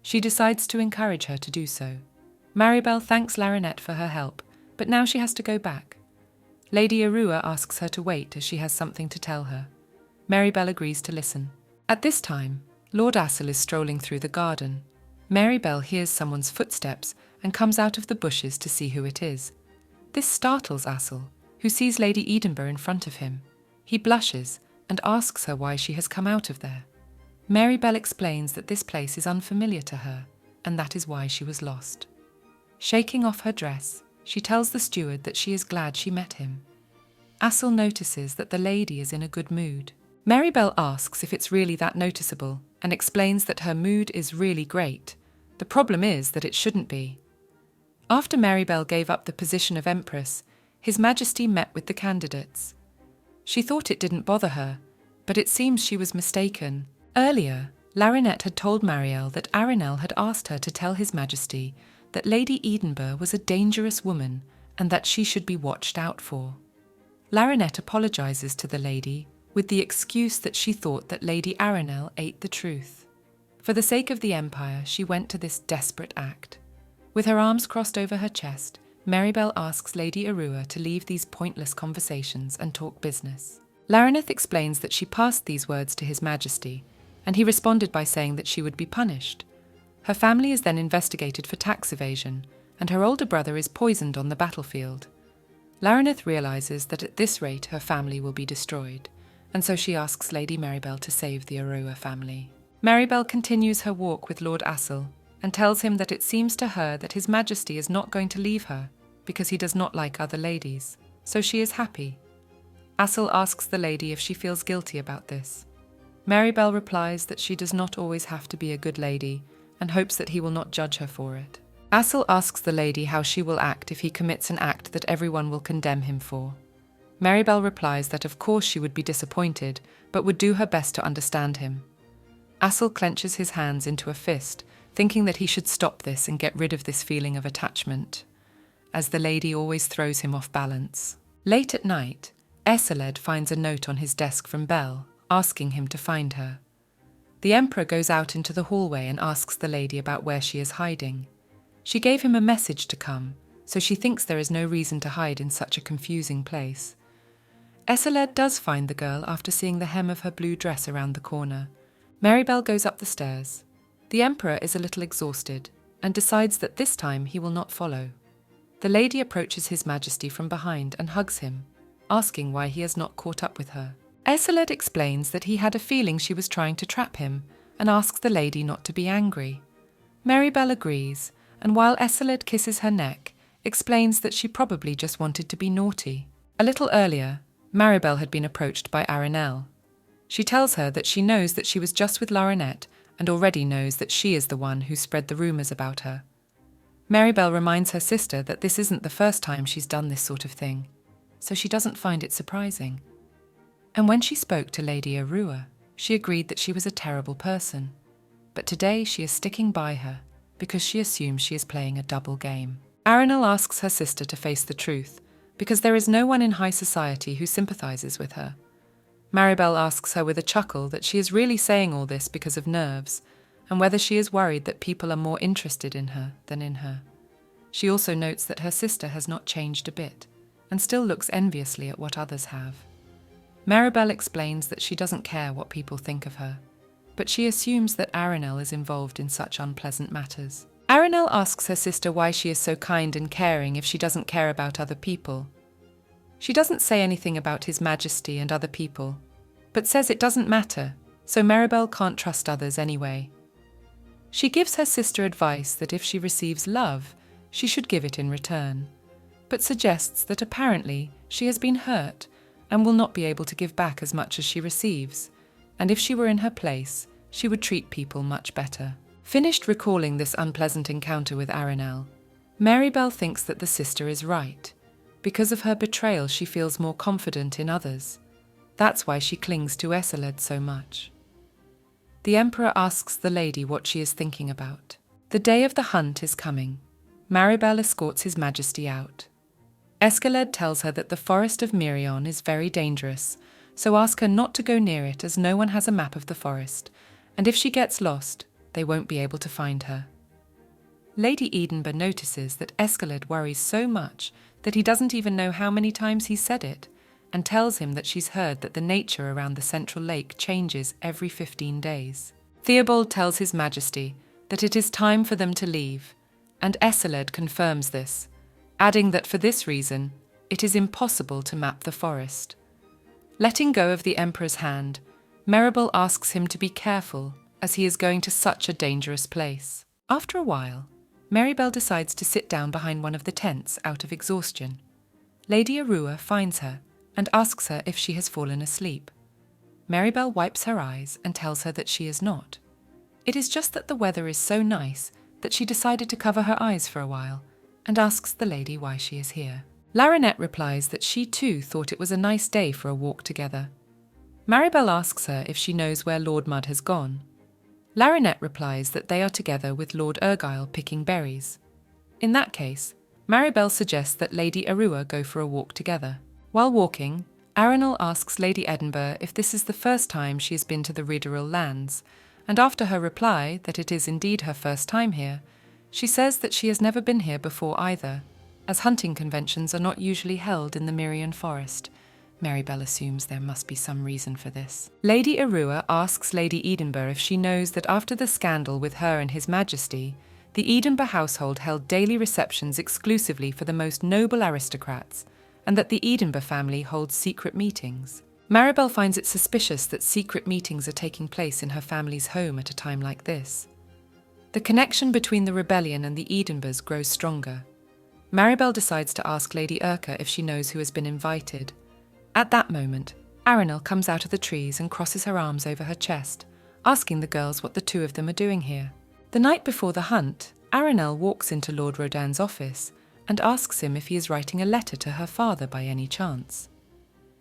She decides to encourage her to do so. Maribel thanks Larinette for her help, but now she has to go back. Lady Arua asks her to wait as she has something to tell her. Maribel agrees to listen. At this time, Lord Astle is strolling through the garden. Maribel hears someone's footsteps and comes out of the bushes to see who it is. This startles Astle, who sees Lady Edinburgh in front of him. He blushes and asks her why she has come out of there. Maribel explains that this place is unfamiliar to her, and that is why she was lost. Shaking off her dress, she tells the steward that she is glad she met him. Astle notices that the lady is in a good mood. Maribel asks if it's really that noticeable and explains that her mood is really great. The problem is that it shouldn't be. After Maribel gave up the position of Empress, His Majesty met with the candidates. She thought it didn't bother her, but it seems she was mistaken. Earlier, Larinette had told Marielle that Arenelle had asked her to tell His Majesty that Lady Edinburgh was a dangerous woman and that she should be watched out for. Larinette apologizes to the lady with the excuse that she thought that Lady Arenelle ate the truth. For the sake of the Empire, she went to this desperate act. With her arms crossed over her chest, Maribel asks Lady Arua to leave these pointless conversations and talk business. Larinette explains that she passed these words to His Majesty, and he responded by saying that she would be punished. Her family is then investigated for tax evasion, and her older brother is poisoned on the battlefield. Larinette realizes that at this rate her family will be destroyed, and so she asks Lady Maribel to save the Arua family. Maribel continues her walk with Lord Astle and tells him that it seems to her that His Majesty is not going to leave her because he does not like other ladies, so she is happy. Astle asks the lady if she feels guilty about this. Maribel replies that she does not always have to be a good lady and hopes that he will not judge her for it. Astle asks the lady how she will act if he commits an act that everyone will condemn him for. Maribel replies that of course she would be disappointed, but would do her best to understand him. Astle clenches his hands into a fist, thinking that he should stop this and get rid of this feeling of attachment, as the lady always throws him off balance. Late at night, Esseled finds a note on his desk from Belle, asking him to find her. The Emperor goes out into the hallway and asks the lady about where she is hiding. She gave him a message to come, so she thinks there is no reason to hide in such a confusing place. Esseled does find the girl after seeing the hem of her blue dress around the corner. Maribel goes up the stairs. The Emperor is a little exhausted and decides that this time he will not follow. The lady approaches His Majesty from behind and hugs him, asking why he has not caught up with her. Esseled explains that he had a feeling she was trying to trap him and asks the lady not to be angry. Maribel agrees, and while Esseled kisses her neck, explains that she probably just wanted to be naughty. A little earlier, Maribel had been approached by Arenelle. She tells her that she knows that she was just with Larinette and already knows that she is the one who spread the rumours about her. Maribel reminds her sister that this isn't the first time she's done this sort of thing, so she doesn't find it surprising. And when she spoke to Lady Arua, she agreed that she was a terrible person. But today she is sticking by her because she assumes she is playing a double game. Arenelle asks her sister to face the truth because there is no one in high society who sympathises with her. Maribel asks her with a chuckle that she is really saying all this because of nerves, and whether she is worried that people are more interested in her than in her. She also notes that her sister has not changed a bit, and still looks enviously at what others have. Maribel explains that she doesn't care what people think of her, but she assumes that Arenelle is involved in such unpleasant matters. Arenelle asks her sister why she is so kind and caring if she doesn't care about other people. She doesn't say anything about His Majesty and other people, but says it doesn't matter so Maribel can't trust others anyway. She gives her sister advice that if she receives love, she should give it in return, but suggests that apparently she has been hurt and will not be able to give back as much as she receives, and if she were in her place, she would treat people much better. Finished recalling this unpleasant encounter with Aranel, Maribel thinks that the sister is right. Because of her betrayal, she feels more confident in others. That's why she clings to Eseled so much. The Emperor asks the lady what she is thinking about. The day of the hunt is coming. Maribel escorts His Majesty out. Escaled tells her that the forest of Mirion is very dangerous, so ask her not to go near it as no one has a map of the forest, and if she gets lost, they won't be able to find her. Lady Edinburgh notices that Escaled worries so much that he doesn't even know how many times he said it, and tells him that she's heard that the nature around the central lake changes every 15 days. Theobald tells His Majesty that it is time for them to leave, and Escaled confirms this, adding that for this reason, it is impossible to map the forest. Letting go of the Emperor's hand, Maribel asks him to be careful as he is going to such a dangerous place. After a while, Maribel decides to sit down behind one of the tents out of exhaustion. Lady Arua finds her and asks her if she has fallen asleep. Maribel wipes her eyes and tells her that she is not. It is just that the weather is so nice that she decided to cover her eyes for a while and asks the lady why she is here. Larinette replies that she too thought it was a nice day for a walk together. Maribel asks her if she knows where Lord Mudd has gone. Larinette replies that they are together with Lord Argyle picking berries. In that case, Maribel suggests that Lady Arua go for a walk together. While walking, Aranel asks Lady Edinburgh if this is the first time she has been to the Riederil lands, and after her reply that it is indeed her first time here, she says that she has never been here before either, as hunting conventions are not usually held in the Mirion forest. Maribel assumes there must be some reason for this. Lady Arua asks Lady Edinburgh if she knows that after the scandal with her and His Majesty, the Edinburgh household held daily receptions exclusively for the most noble aristocrats, and that the Edinburgh family holds secret meetings. Maribel finds it suspicious that secret meetings are taking place in her family's home at a time like this. The connection between the rebellion and the Edinburghs grows stronger. Maribel decides to ask Lady Urca if she knows who has been invited. At that moment, Aranel comes out of the trees and crosses her arms over her chest, asking the girls what the two of them are doing here. The night before the hunt, Aranel walks into Lord Rodin's office and asks him if he is writing a letter to her father by any chance.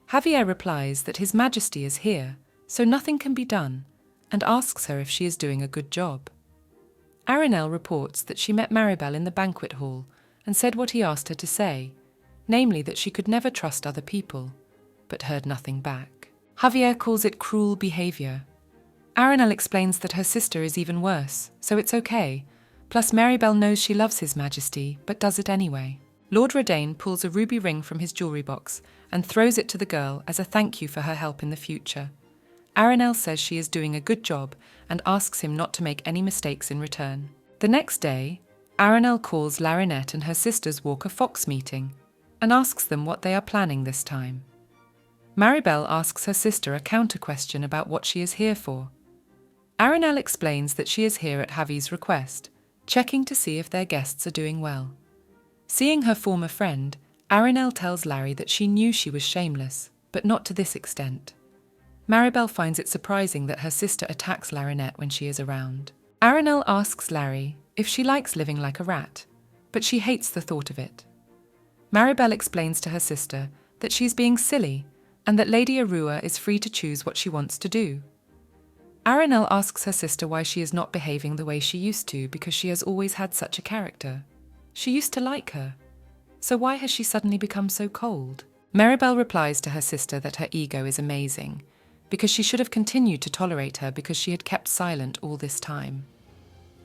Javier replies that His Majesty is here, so nothing can be done, and asks her if she is doing a good job. Aranel reports that she met Maribel in the banquet hall and said what he asked her to say, namely that she could never trust other people, but heard nothing back. Javier calls it cruel behaviour. Aranel explains that her sister is even worse, so it's okay, plus Maribel knows she loves His Majesty, but does it anyway. Lord Rodin pulls a ruby ring from his jewellery box and throws it to the girl as a thank you for her help in the future. Aranel says she is doing a good job and asks him not to make any mistakes in return. The next day, Aranel calls Larinette and her sisters walk a fox meeting and asks them what they are planning this time. Maribel asks her sister a counter-question about what she is here for. Aranel explains that she is here at Javi's request, checking to see if their guests are doing well. Seeing her former friend, Aranel tells Larry that she knew she was shameless, but not to this extent. Maribel finds it surprising that her sister attacks Larinette when she is around. Aranel asks Larry if she likes living like a rat, but she hates the thought of it. Maribel explains to her sister that she's being silly and that Lady Arua is free to choose what she wants to do. Aranel asks her sister why she is not behaving the way she used to because she has always had such a character. She used to like her, so why has she suddenly become so cold? Maribel replies to her sister that her ego is amazing, because she should have continued to tolerate her because she had kept silent all this time.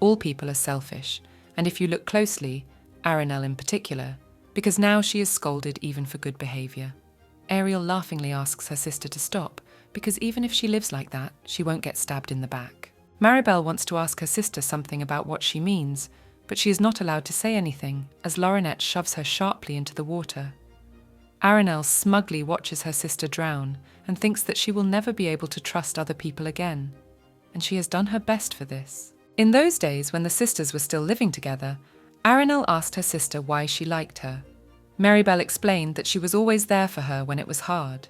All people are selfish, and if you look closely, Aranel in particular, because now she is scolded even for good behaviour. Ariel laughingly asks her sister to stop, because even if she lives like that, she won't get stabbed in the back. Maribel wants to ask her sister something about what she means, but she is not allowed to say anything, as Larinette shoves her sharply into the water. Aranel smugly watches her sister drown and thinks that she will never be able to trust other people again. And she has done her best for this. In those days, when the sisters were still living together, Aranel asked her sister why she liked her. Maribel explained that she was always there for her when it was hard.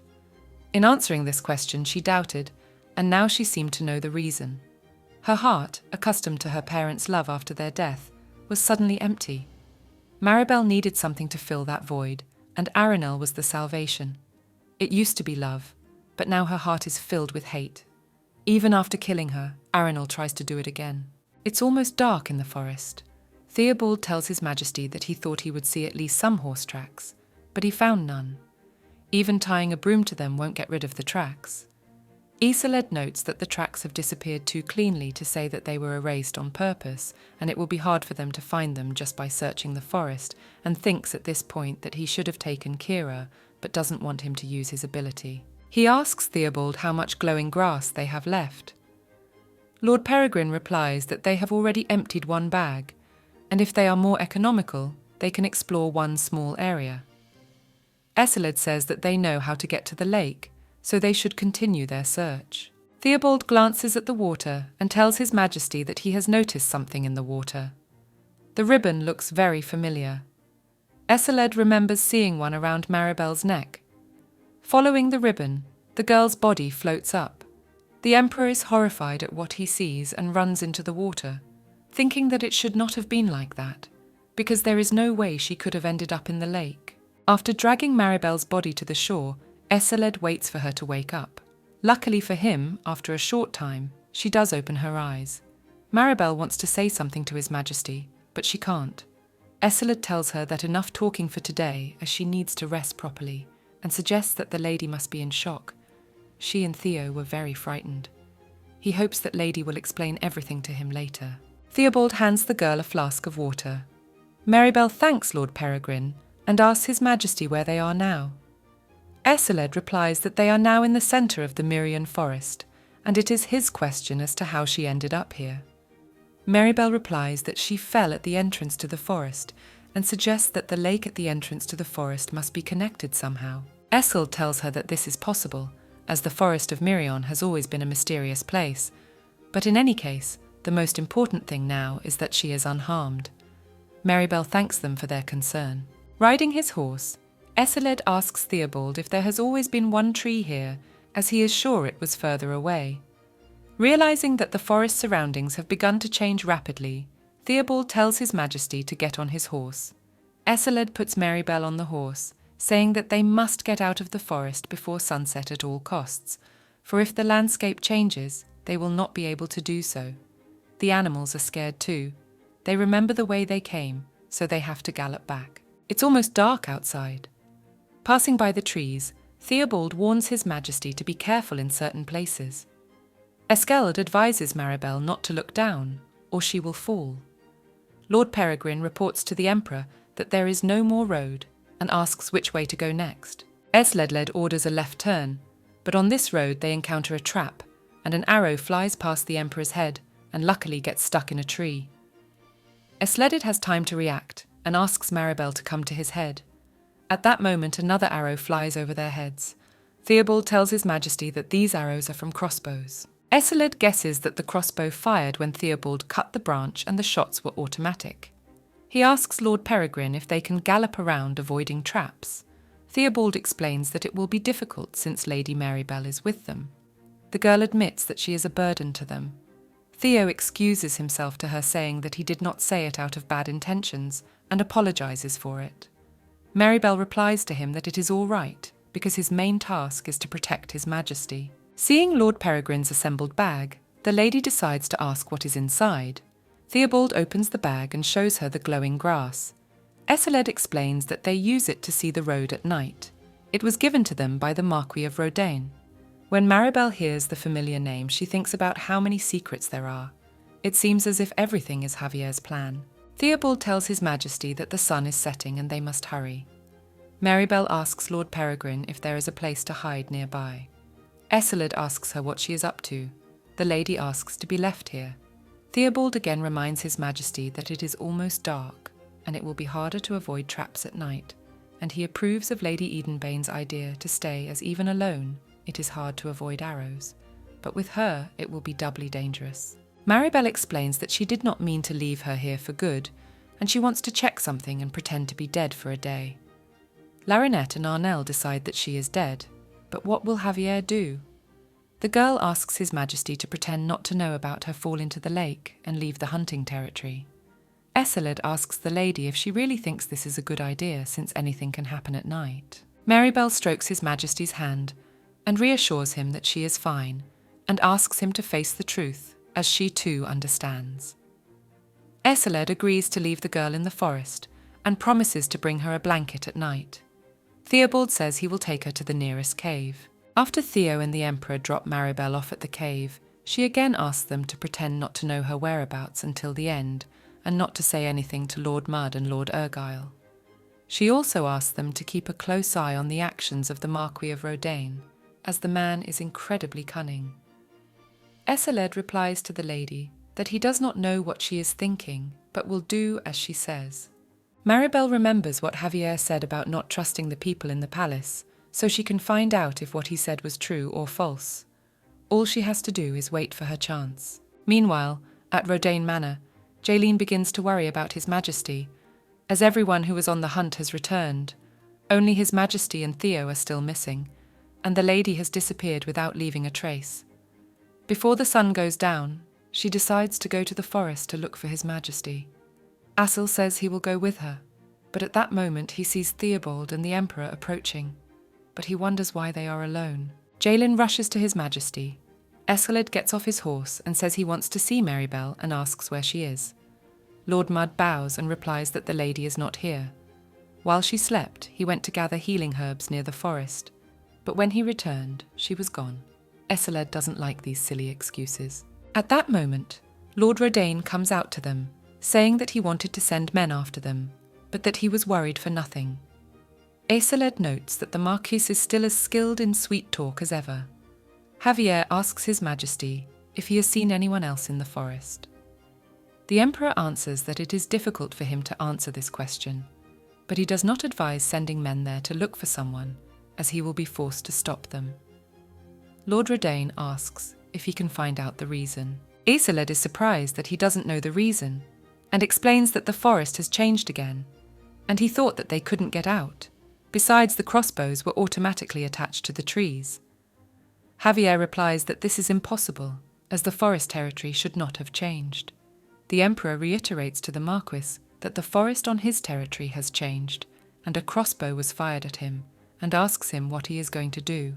In answering this question, she doubted, and now she seemed to know the reason. Her heart, accustomed to her parents' love after their death, was suddenly empty. Maribel needed something to fill that void, and Aranel was the salvation. It used to be love, but now her heart is filled with hate. Even after killing her, Aranel tries to do it again. It's almost dark in the forest. Theobald tells His Majesty that he thought he would see at least some horse tracks, but he found none. Even tying a broom to them won't get rid of the tracks. Isolde notes that the tracks have disappeared too cleanly to say that they were erased on purpose, and it will be hard for them to find them just by searching the forest, and thinks at this point that he should have taken Kira, but doesn't want him to use his ability. He asks Theobald how much glowing grass they have left. Lord Peregrine replies that they have already emptied one bag, and if they are more economical, they can explore one small area. Isolde says that they know how to get to the lake, so they should continue their search. Theobald glances at the water and tells His Majesty that he has noticed something in the water. The ribbon looks very familiar. Isolde remembers seeing one around Maribel's neck. Following the ribbon, the girl's body floats up. The Emperor is horrified at what he sees and runs into the water, thinking that it should not have been like that, because there is no way she could have ended up in the lake. After dragging Maribel's body to the shore, Isolde waits for her to wake up. Luckily for him, after a short time, she does open her eyes. Maribel wants to say something to His Majesty, but she can't. Isolde tells her that enough talking for today, as she needs to rest properly, and suggests that the lady must be in shock. She and Theo were very frightened. He hopes that Lady will explain everything to him later. Theobald hands the girl a flask of water. Maribel thanks Lord Peregrine and asks His Majesty where they are now. Isolde replies that they are now in the centre of the Myrian forest, and it is his question as to how she ended up here. Maribel replies that she fell at the entrance to the forest and suggests that the lake at the entrance to the forest must be connected somehow. Isolde tells her that this is possible, as the forest of Mirion has always been a mysterious place, but in any case, the most important thing now is that she is unharmed. Maribel thanks them for their concern. Riding his horse, Isolde asks Theobald if there has always been one tree here, as he is sure it was further away. Realizing that the forest surroundings have begun to change rapidly, Theobald tells His Majesty to get on his horse. Isolde puts Maribel on the horse, saying that they must get out of the forest before sunset at all costs, for if the landscape changes, they will not be able to do so. The animals are scared too. They remember the way they came, so they have to gallop back. It's almost dark outside. Passing by the trees, Theobald warns His Majesty to be careful in certain places. Eskeld advises Maribel not to look down, or she will fall. Lord Peregrine reports to the Emperor that there is no more road, and asks which way to go next. Isolde orders a left turn, but on this road they encounter a trap, and an arrow flies past the Emperor's head, and luckily gets stuck in a tree. Isolde has time to react, and asks Maribel to come to his head. At that moment another arrow flies over their heads. Theobald tells His Majesty that these arrows are from crossbows. Isolde guesses that the crossbow fired when Theobald cut the branch and the shots were automatic. He asks Lord Peregrine if they can gallop around avoiding traps. Theobald explains that it will be difficult since Lady Maribel is with them. The girl admits that she is a burden to them. Theo excuses himself to her, saying that he did not say it out of bad intentions, and apologizes for it. Maribel replies to him that it is all right, because his main task is to protect His Majesty. Seeing Lord Peregrine's assembled bag, the lady decides to ask what is inside. Theobald opens the bag and shows her the glowing grass. Isolde explains that they use it to see the road at night. It was given to them by the Marquis of Rodaine. When Maribel hears the familiar name, she thinks about how many secrets there are. It seems as if everything is Javier's plan. Theobald tells His Majesty that the sun is setting and they must hurry. Maribel asks Lord Peregrine if there is a place to hide nearby. Isolde asks her what she is up to. The lady asks to be left here. Theobald again reminds His Majesty that it is almost dark, and it will be harder to avoid traps at night, and he approves of Lady Edenbane's idea to stay, as even alone it is hard to avoid arrows, but with her it will be doubly dangerous. Maribel explains that she did not mean to leave her here for good, and she wants to check something and pretend to be dead for a day. Larinette and Arnel decide that she is dead, but what will Javier do? The girl asks His Majesty to pretend not to know about her fall into the lake and leave the hunting territory. Esseled asks the lady if she really thinks this is a good idea, since anything can happen at night. Maribel strokes His Majesty's hand and reassures him that she is fine, and asks him to face the truth, as she too understands. Esseled agrees to leave the girl in the forest and promises to bring her a blanket at night. Theobald says he will take her to the nearest cave. After Theo and the Emperor drop Maribel off at the cave, she again asks them to pretend not to know her whereabouts until the end, and not to say anything to Lord Mudd and Lord Argyle. She also asks them to keep a close eye on the actions of the Marquis of Rodaine, as the man is incredibly cunning. Esseled replies to the lady that he does not know what she is thinking, but will do as she says. Maribel remembers what Javier said about not trusting the people in the palace, so she can find out if what he said was true or false. All she has to do is wait for her chance. Meanwhile, at Rodaine Manor, Jaelene begins to worry about His Majesty, as everyone who was on the hunt has returned. Only His Majesty and Theo are still missing, and the lady has disappeared without leaving a trace. Before the sun goes down, she decides to go to the forest to look for His Majesty. Assel says he will go with her, but at that moment he sees Theobald and the Emperor approaching, but he wonders why they are alone. Jaelene rushes to His Majesty. Esseled gets off his horse and says he wants to see Maribel and asks where she is. Lord Mudd bows and replies that the lady is not here. While she slept, he went to gather healing herbs near the forest, but when he returned, she was gone. Esseled doesn't like these silly excuses. At that moment, Lord Rodaine comes out to them, saying that he wanted to send men after them, but that he was worried for nothing. Esseled notes that the Marquis is still as skilled in sweet talk as ever. Javier asks His Majesty if he has seen anyone else in the forest. The Emperor answers that it is difficult for him to answer this question, but he does not advise sending men there to look for someone, as he will be forced to stop them. Lord Rodaine asks if he can find out the reason. Esseled is surprised that he doesn't know the reason, and explains that the forest has changed again, and he thought that they couldn't get out. Besides, the crossbows were automatically attached to the trees. Javier replies that this is impossible, as the forest territory should not have changed. The Emperor reiterates to the Marquis that the forest on his territory has changed, and a crossbow was fired at him, and asks him what he is going to do.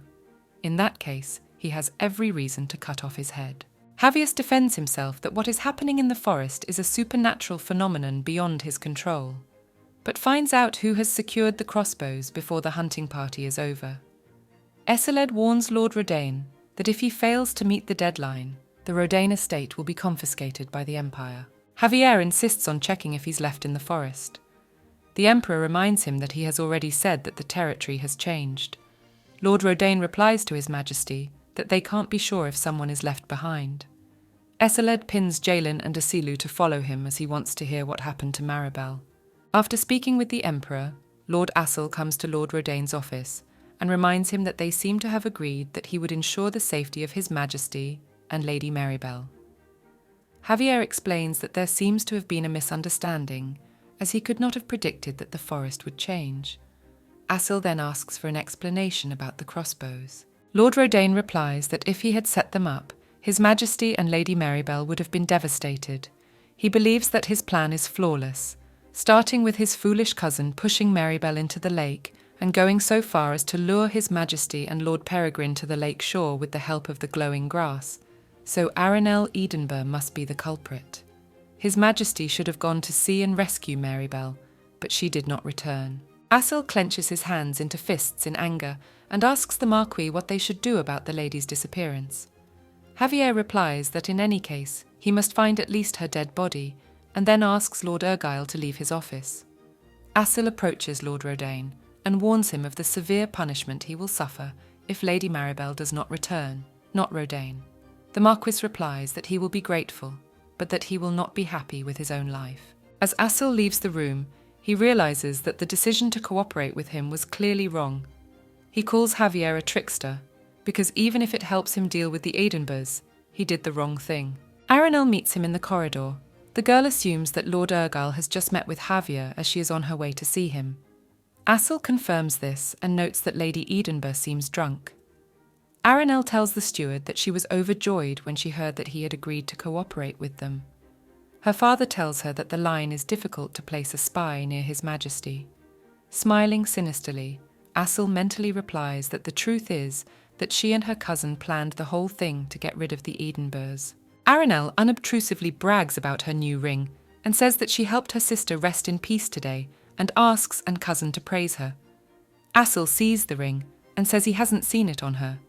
In that case, he has every reason to cut off his head. Javier defends himself that what is happening in the forest is a supernatural phenomenon beyond his control, but finds out who has secured the crossbows before the hunting party is over. Esseled warns Lord Rodaine that if he fails to meet the deadline, the Rodaine estate will be confiscated by the Empire. Javier insists on checking if he's left in the forest. The Emperor reminds him that he has already said that the territory has changed. Lord Rodaine replies to His Majesty that they can't be sure if someone is left behind. Esseled pins Jaelene and Asilu to follow him as he wants to hear what happened to Maribel. After speaking with the Emperor, Lord Assel comes to Lord Rodaine's office and reminds him that they seem to have agreed that he would ensure the safety of His Majesty and Lady Maribel. Javier explains that there seems to have been a misunderstanding, as he could not have predicted that the forest would change. Assel then asks for an explanation about the crossbows. Lord Rodaine replies that if he had set them up, His Majesty and Lady Maribel would have been devastated. He believes that his plan is flawless, starting with his foolish cousin pushing Maribel into the lake and going so far as to lure His Majesty and Lord Peregrine to the lake shore with the help of the glowing grass. So Aranel Edenborough must be the culprit. His Majesty should have gone to see and rescue Maribel, but she did not return. Assel clenches his hands into fists in anger and asks the Marquis what they should do about the lady's disappearance. Javier replies that in any case, he must find at least her dead body, and then asks Lord Argyle to leave his office. Assel approaches Lord Rodaine and warns him of the severe punishment he will suffer if Lady Maribel does not return, not Rodaine. The Marquis replies that he will be grateful, but that he will not be happy with his own life. As Assel leaves the room, He realizes that the decision to cooperate with him was clearly wrong. He calls Javier a trickster, because even if it helps him deal with the Edinburghs, he did the wrong thing. Aranel meets him in the corridor. The girl assumes that Lord Ergyle has just met with Javier as she is on her way to see him. Assel confirms this and notes that Lady Edinburgh seems drunk. Aranel tells the steward that she was overjoyed when she heard that he had agreed to cooperate with them. Her father tells her that the line is difficult to place a spy near His Majesty. Smiling sinisterly, Assel mentally replies that the truth is that she and her cousin planned the whole thing to get rid of the Edinburghs. Aranel unobtrusively brags about her new ring and says that she helped her sister rest in peace today and asks her cousin to praise her. Assel sees the ring and says he hasn't seen it on her.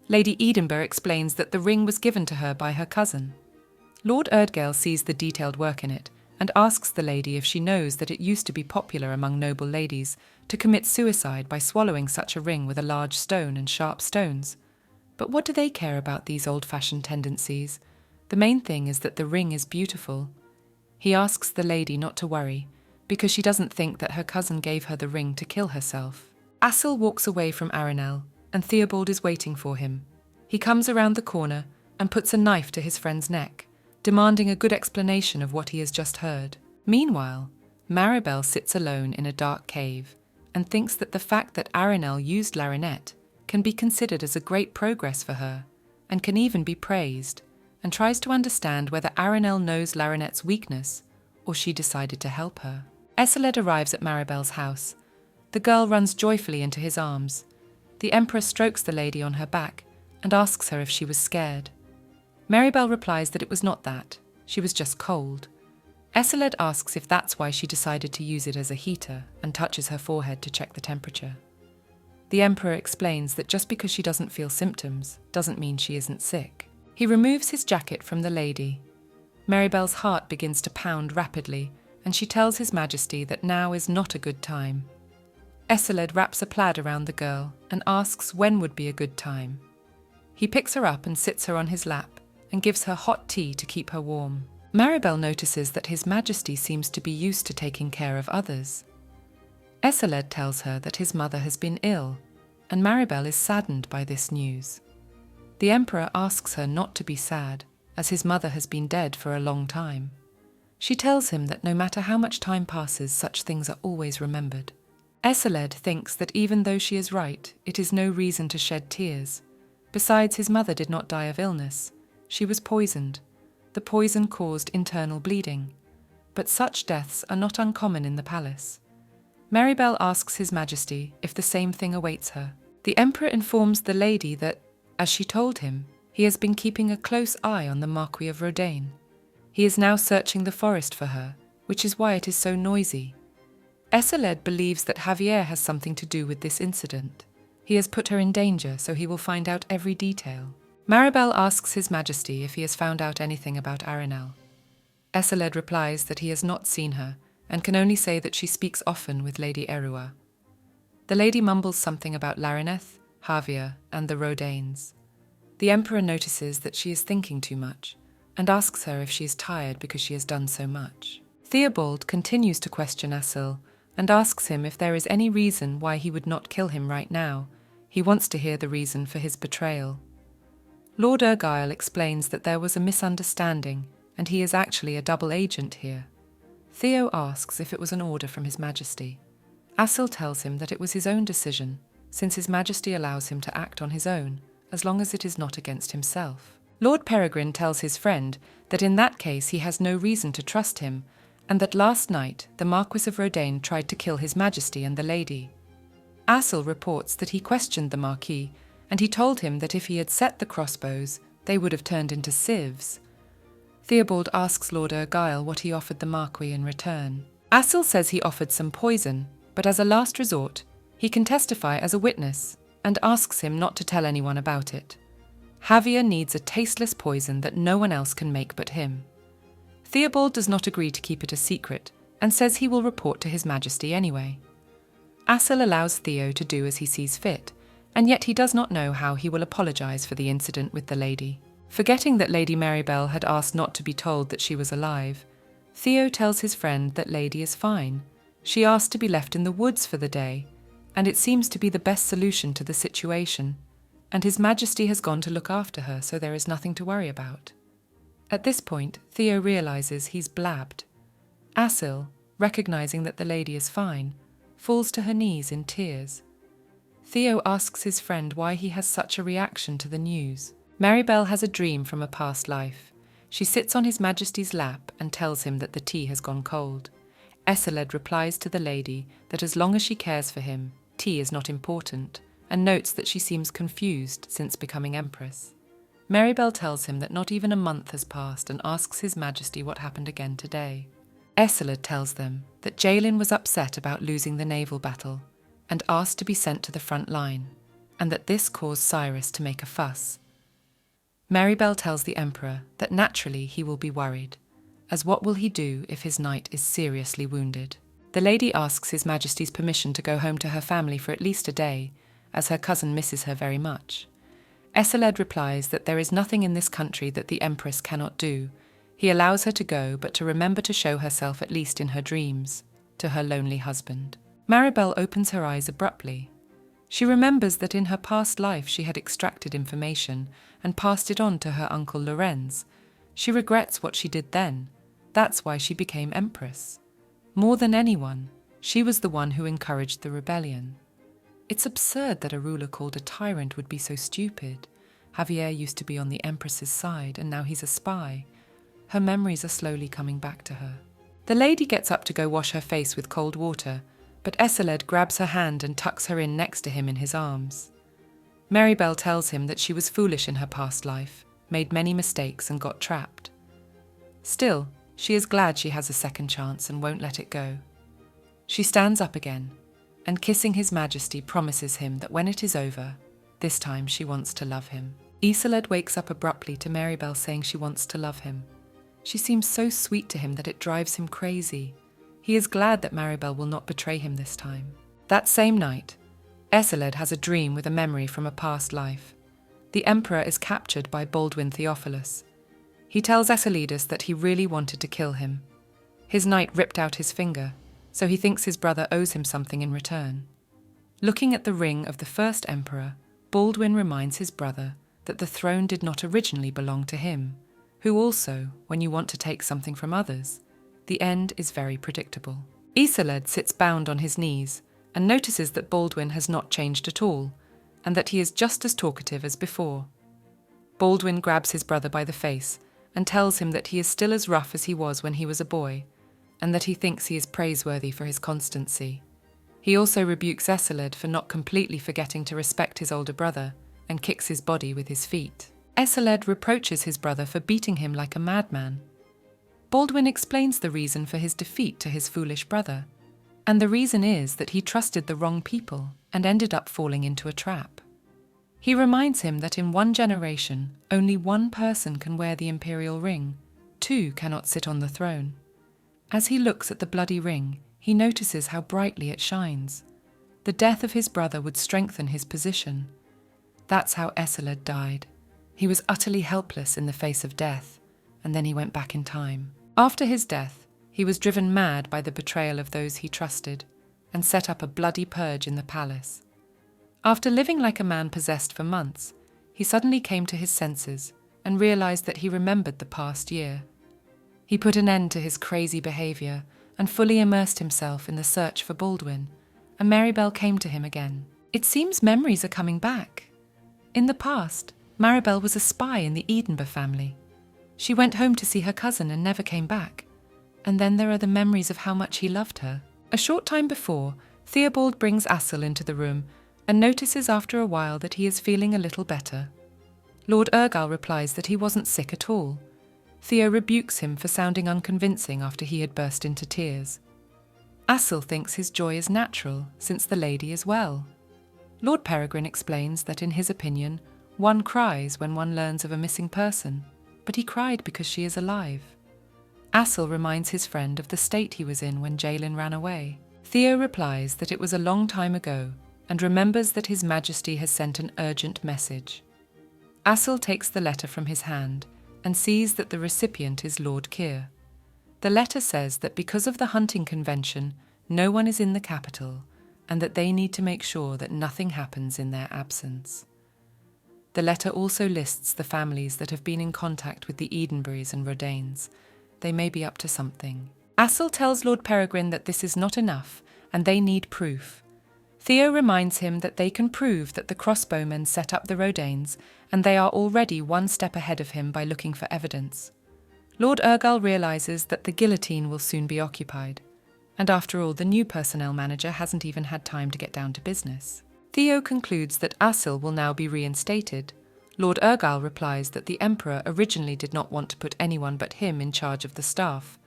Lady Edinburgh explains that the ring was given to her by her cousin. Lord Erdgale sees the detailed work in it and asks the lady if she knows that it used to be popular among noble ladies to commit suicide by swallowing such a ring with a large stone and sharp stones. But what do they care about these old-fashioned tendencies? The main thing is that the ring is beautiful. He asks the lady not to worry, because she doesn't think that her cousin gave her the ring to kill herself. Assel walks away from Aranel, and Theobald is waiting for him. He comes around the corner and puts a knife to his friend's neck, demanding a good explanation of what he has just heard. Meanwhile, Maribel sits alone in a dark cave and thinks that the fact that Aranel used Larinette can be considered as a great progress for her, and can even be praised, and tries to understand whether Aranel knows Larinette's weakness, or she decided to help her. Eseled arrives at Maribel's house. The girl runs joyfully into his arms. The Emperor strokes the lady on her back and asks her if she was scared. Maribel replies that it was not that, she was just cold. Eseled asks if that's why she decided to use it as a heater and touches her forehead to check the temperature. The Emperor explains that just because she doesn't feel symptoms doesn't mean she isn't sick. He removes his jacket from the lady. Maribel's heart begins to pound rapidly, and she tells His Majesty that now is not a good time. Eseled wraps a plaid around the girl and asks when would be a good time. He picks her up and sits her on his lap and gives her hot tea to keep her warm. Maribel notices that His Majesty seems to be used to taking care of others. Eseled tells her that his mother has been ill, and Maribel is saddened by this news. The Emperor asks her not to be sad, as his mother has been dead for a long time. She tells him that no matter how much time passes, such things are always remembered. Eseled thinks that even though she is right, it is no reason to shed tears. Besides, his mother did not die of illness. She was poisoned. The poison caused internal bleeding. But such deaths are not uncommon in the palace. Maribel asks His Majesty if the same thing awaits her. The Emperor informs the lady that, as she told him, he has been keeping a close eye on the Marquis of Rodaine. He is now searching the forest for her, which is why it is so noisy. Eseled believes that Javier has something to do with this incident. He has put her in danger, so he will find out every detail. Maribel asks His Majesty if he has found out anything about Aranel. Eseled replies that he has not seen her, and can only say that she speaks often with Lady Erua. The lady mumbles something about Larineth, Javier, and the Rodaines. The Emperor notices that she is thinking too much, and asks her if she is tired because she has done so much. Theobald continues to question Assel, and asks him if there is any reason why he would not kill him right now. He wants to hear the reason for his betrayal. Lord Ergyle explains that there was a misunderstanding, and he is actually a double agent here. Theo asks if it was an order from His Majesty. Assel tells him that it was his own decision, since His Majesty allows him to act on his own, as long as it is not against himself. Lord Peregrine tells his friend that in that case he has no reason to trust him, and that last night the Marquis of Rodaine tried to kill His Majesty and the lady. Assel reports that he questioned the Marquis, and he told him that if he had set the crossbows, they would have turned into sieves. Theobald asks Lord Ergyle what he offered the Marquis in return. Assel says he offered some poison, but as a last resort, he can testify as a witness, and asks him not to tell anyone about it. Javier needs a tasteless poison that no one else can make but him. Theobald does not agree to keep it a secret, and says he will report to His Majesty anyway. Assel allows Theo to do as he sees fit, and yet he does not know how he will apologise for the incident with the lady. Forgetting that Lady Maribel had asked not to be told that she was alive, Theo tells his friend that Lady is fine. She asked to be left in the woods for the day, and it seems to be the best solution to the situation, and His Majesty has gone to look after her, so there is nothing to worry about. At this point, Theo realizes he's blabbed. Asil, recognizing that the lady is fine, falls to her knees in tears. Theo asks his friend why he has such a reaction to the news. Maribel has a dream from a past life. She sits on His Majesty's lap and tells him that the tea has gone cold. Eseled replies to the lady that as long as she cares for him, tea is not important, and notes that she seems confused since becoming Empress. Maribel tells him that not even a month has passed and asks His Majesty what happened again today. Eseled tells them that Jaelin was upset about losing the naval battle and asked to be sent to the front line, and that this caused Cyrus to make a fuss. Maribel tells the Emperor that naturally he will be worried, as what will he do if his knight is seriously wounded? The lady asks His Majesty's permission to go home to her family for at least a day, as her cousin misses her very much. Eseled replies that there is nothing in this country that the Empress cannot do. He allows her to go, but to remember to show herself at least in her dreams, to her lonely husband. Maribel opens her eyes abruptly. She remembers that in her past life she had extracted information and passed it on to her uncle Lorenz. She regrets what she did then. That's why she became Empress. More than anyone, she was the one who encouraged the rebellion. It's absurd that a ruler called a tyrant would be so stupid. Javier used to be on the Empress's side, and now he's a spy. Her memories are slowly coming back to her. The lady gets up to go wash her face with cold water, but Eseled grabs her hand and tucks her in next to him in his arms. Maribel tells him that she was foolish in her past life, made many mistakes and got trapped. Still, she is glad she has a second chance and won't let it go. She stands up again, and kissing His Majesty promises him that when it is over, this time she wants to love him. Eseled wakes up abruptly to Maribel saying she wants to love him. She seems so sweet to him that it drives him crazy. He is glad that Maribel will not betray him this time. That same night, Eseled has a dream with a memory from a past life. The Emperor is captured by Baldwin Theophilus. He tells Eselides that he really wanted to kill him. His knight ripped out his finger, so he thinks his brother owes him something in return. Looking at the ring of the first emperor, Baldwin reminds his brother that the throne did not originally belong to him, who also, when you want to take something from others, the end is very predictable. Eseled sits bound on his knees and notices that Baldwin has not changed at all, and that he is just as talkative as before. Baldwin grabs his brother by the face and tells him that he is still as rough as he was when he was a boy, and that he thinks he is praiseworthy for his constancy. He also rebukes Eseled for not completely forgetting to respect his older brother, and kicks his body with his feet. Eseled reproaches his brother for beating him like a madman. Baldwin explains the reason for his defeat to his foolish brother, and the reason is that he trusted the wrong people and ended up falling into a trap. He reminds him that in one generation, only one person can wear the imperial ring, two cannot sit on the throne. As he looks at the bloody ring, he notices how brightly it shines. The death of his brother would strengthen his position. That's how Eseled died. He was utterly helpless in the face of death, and then he went back in time. After his death, he was driven mad by the betrayal of those he trusted, and set up a bloody purge in the palace. After living like a man possessed for months, he suddenly came to his senses and realized that he remembered the past year. He put an end to his crazy behavior and fully immersed himself in the search for Baldwin, and Maribel came to him again. It seems memories are coming back. In the past, Maribel was a spy in the Edinburgh family. She went home to see her cousin and never came back. And then there are the memories of how much he loved her. A short time before, Theobald brings Asil into the room and notices after a while that he is feeling a little better. Lord Urgal replies that he wasn't sick at all. Theo rebukes him for sounding unconvincing after he had burst into tears. Asil thinks his joy is natural, since the lady is well. Lord Peregrine explains that in his opinion, one cries when one learns of a missing person, but he cried because she is alive. Asil reminds his friend of the state he was in when Jaelin ran away. Theo replies that it was a long time ago, and remembers that His Majesty has sent an urgent message. Asil takes the letter from his hand and sees that the recipient is Lord Keir. The letter says that because of the hunting convention, no one is in the capital, and that they need to make sure that nothing happens in their absence. The letter also lists the families that have been in contact with the Edenburys and Rodanes. They may be up to something. Assel tells Lord Peregrine that this is not enough, and they need proof. Theo reminds him that they can prove that the crossbowmen set up the Rodanes, and they are already one step ahead of him by looking for evidence. Lord Urgal realises that the guillotine will soon be occupied, and after all, the new personnel manager hasn't even had time to get down to business. Theo concludes that Assel will now be reinstated. Lord Urgal replies that the Emperor originally did not want to put anyone but him in charge of the staff.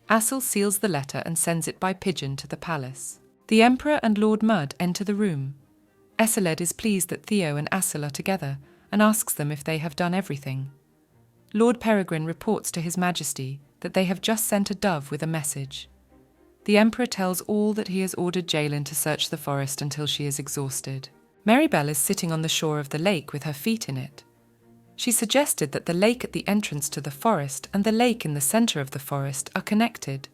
Assel seals the letter and sends it by pigeon to the palace. The Emperor and Lord Mudd enter the room. Eseled is pleased that Theo and Assel are together and asks them if they have done everything. Lord Peregrine reports to His Majesty that they have just sent a dove with a message. The Emperor tells all that he has ordered Jaelin to search the forest until she is exhausted. Maribel is sitting on the shore of the lake with her feet in it. She suggested that the lake at the entrance to the forest and the lake in the centre of the forest are connected.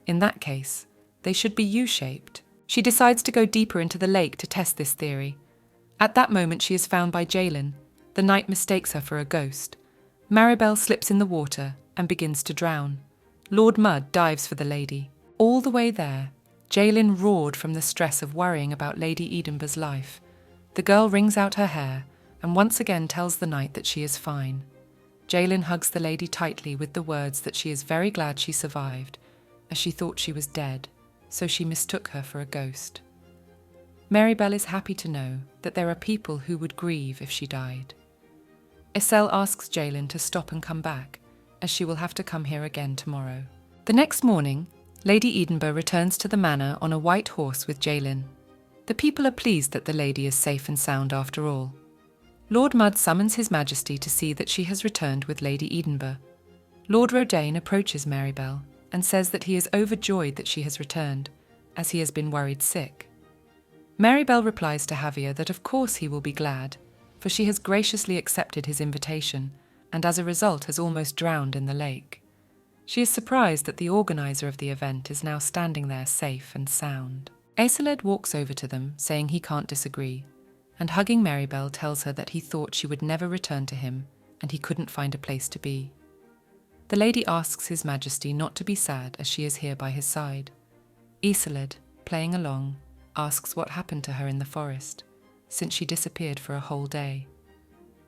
In that case, they should be U-shaped. She decides to go deeper into the lake to test this theory. At that moment she is found by Jaelin. The knight mistakes her for a ghost. Maribel slips in the water and begins to drown. Lord Mudd dives for the lady. All the way there, Jaelin roared from the stress of worrying about Lady Edinburgh's life. The girl wrings out her hair and once again tells the knight that she is fine. Jaelin hugs the lady tightly with the words that she is very glad she survived, as she thought she was dead, so she mistook her for a ghost. Maribel is happy to know that there are people who would grieve if she died. Eselle asks Jaelin to stop and come back, as she will have to come here again tomorrow. The next morning, Lady Edinburgh returns to the manor on a white horse with Jaelin. The people are pleased that the lady is safe and sound after all. Lord Mudd summons His Majesty to see that she has returned with Lady Edinburgh. Lord Rodane approaches Maribel and says that he is overjoyed that she has returned, as he has been worried sick. Maribel replies to Javier that of course he will be glad, for she has graciously accepted his invitation and as a result has almost drowned in the lake. She is surprised that the organiser of the event is now standing there safe and sound. Eseled walks over to them, saying he can't disagree, and hugging Maribel tells her that he thought she would never return to him and he couldn't find a place to be. The lady asks His Majesty not to be sad as she is here by his side. Eseled, playing along, asks what happened to her in the forest, since she disappeared for a whole day.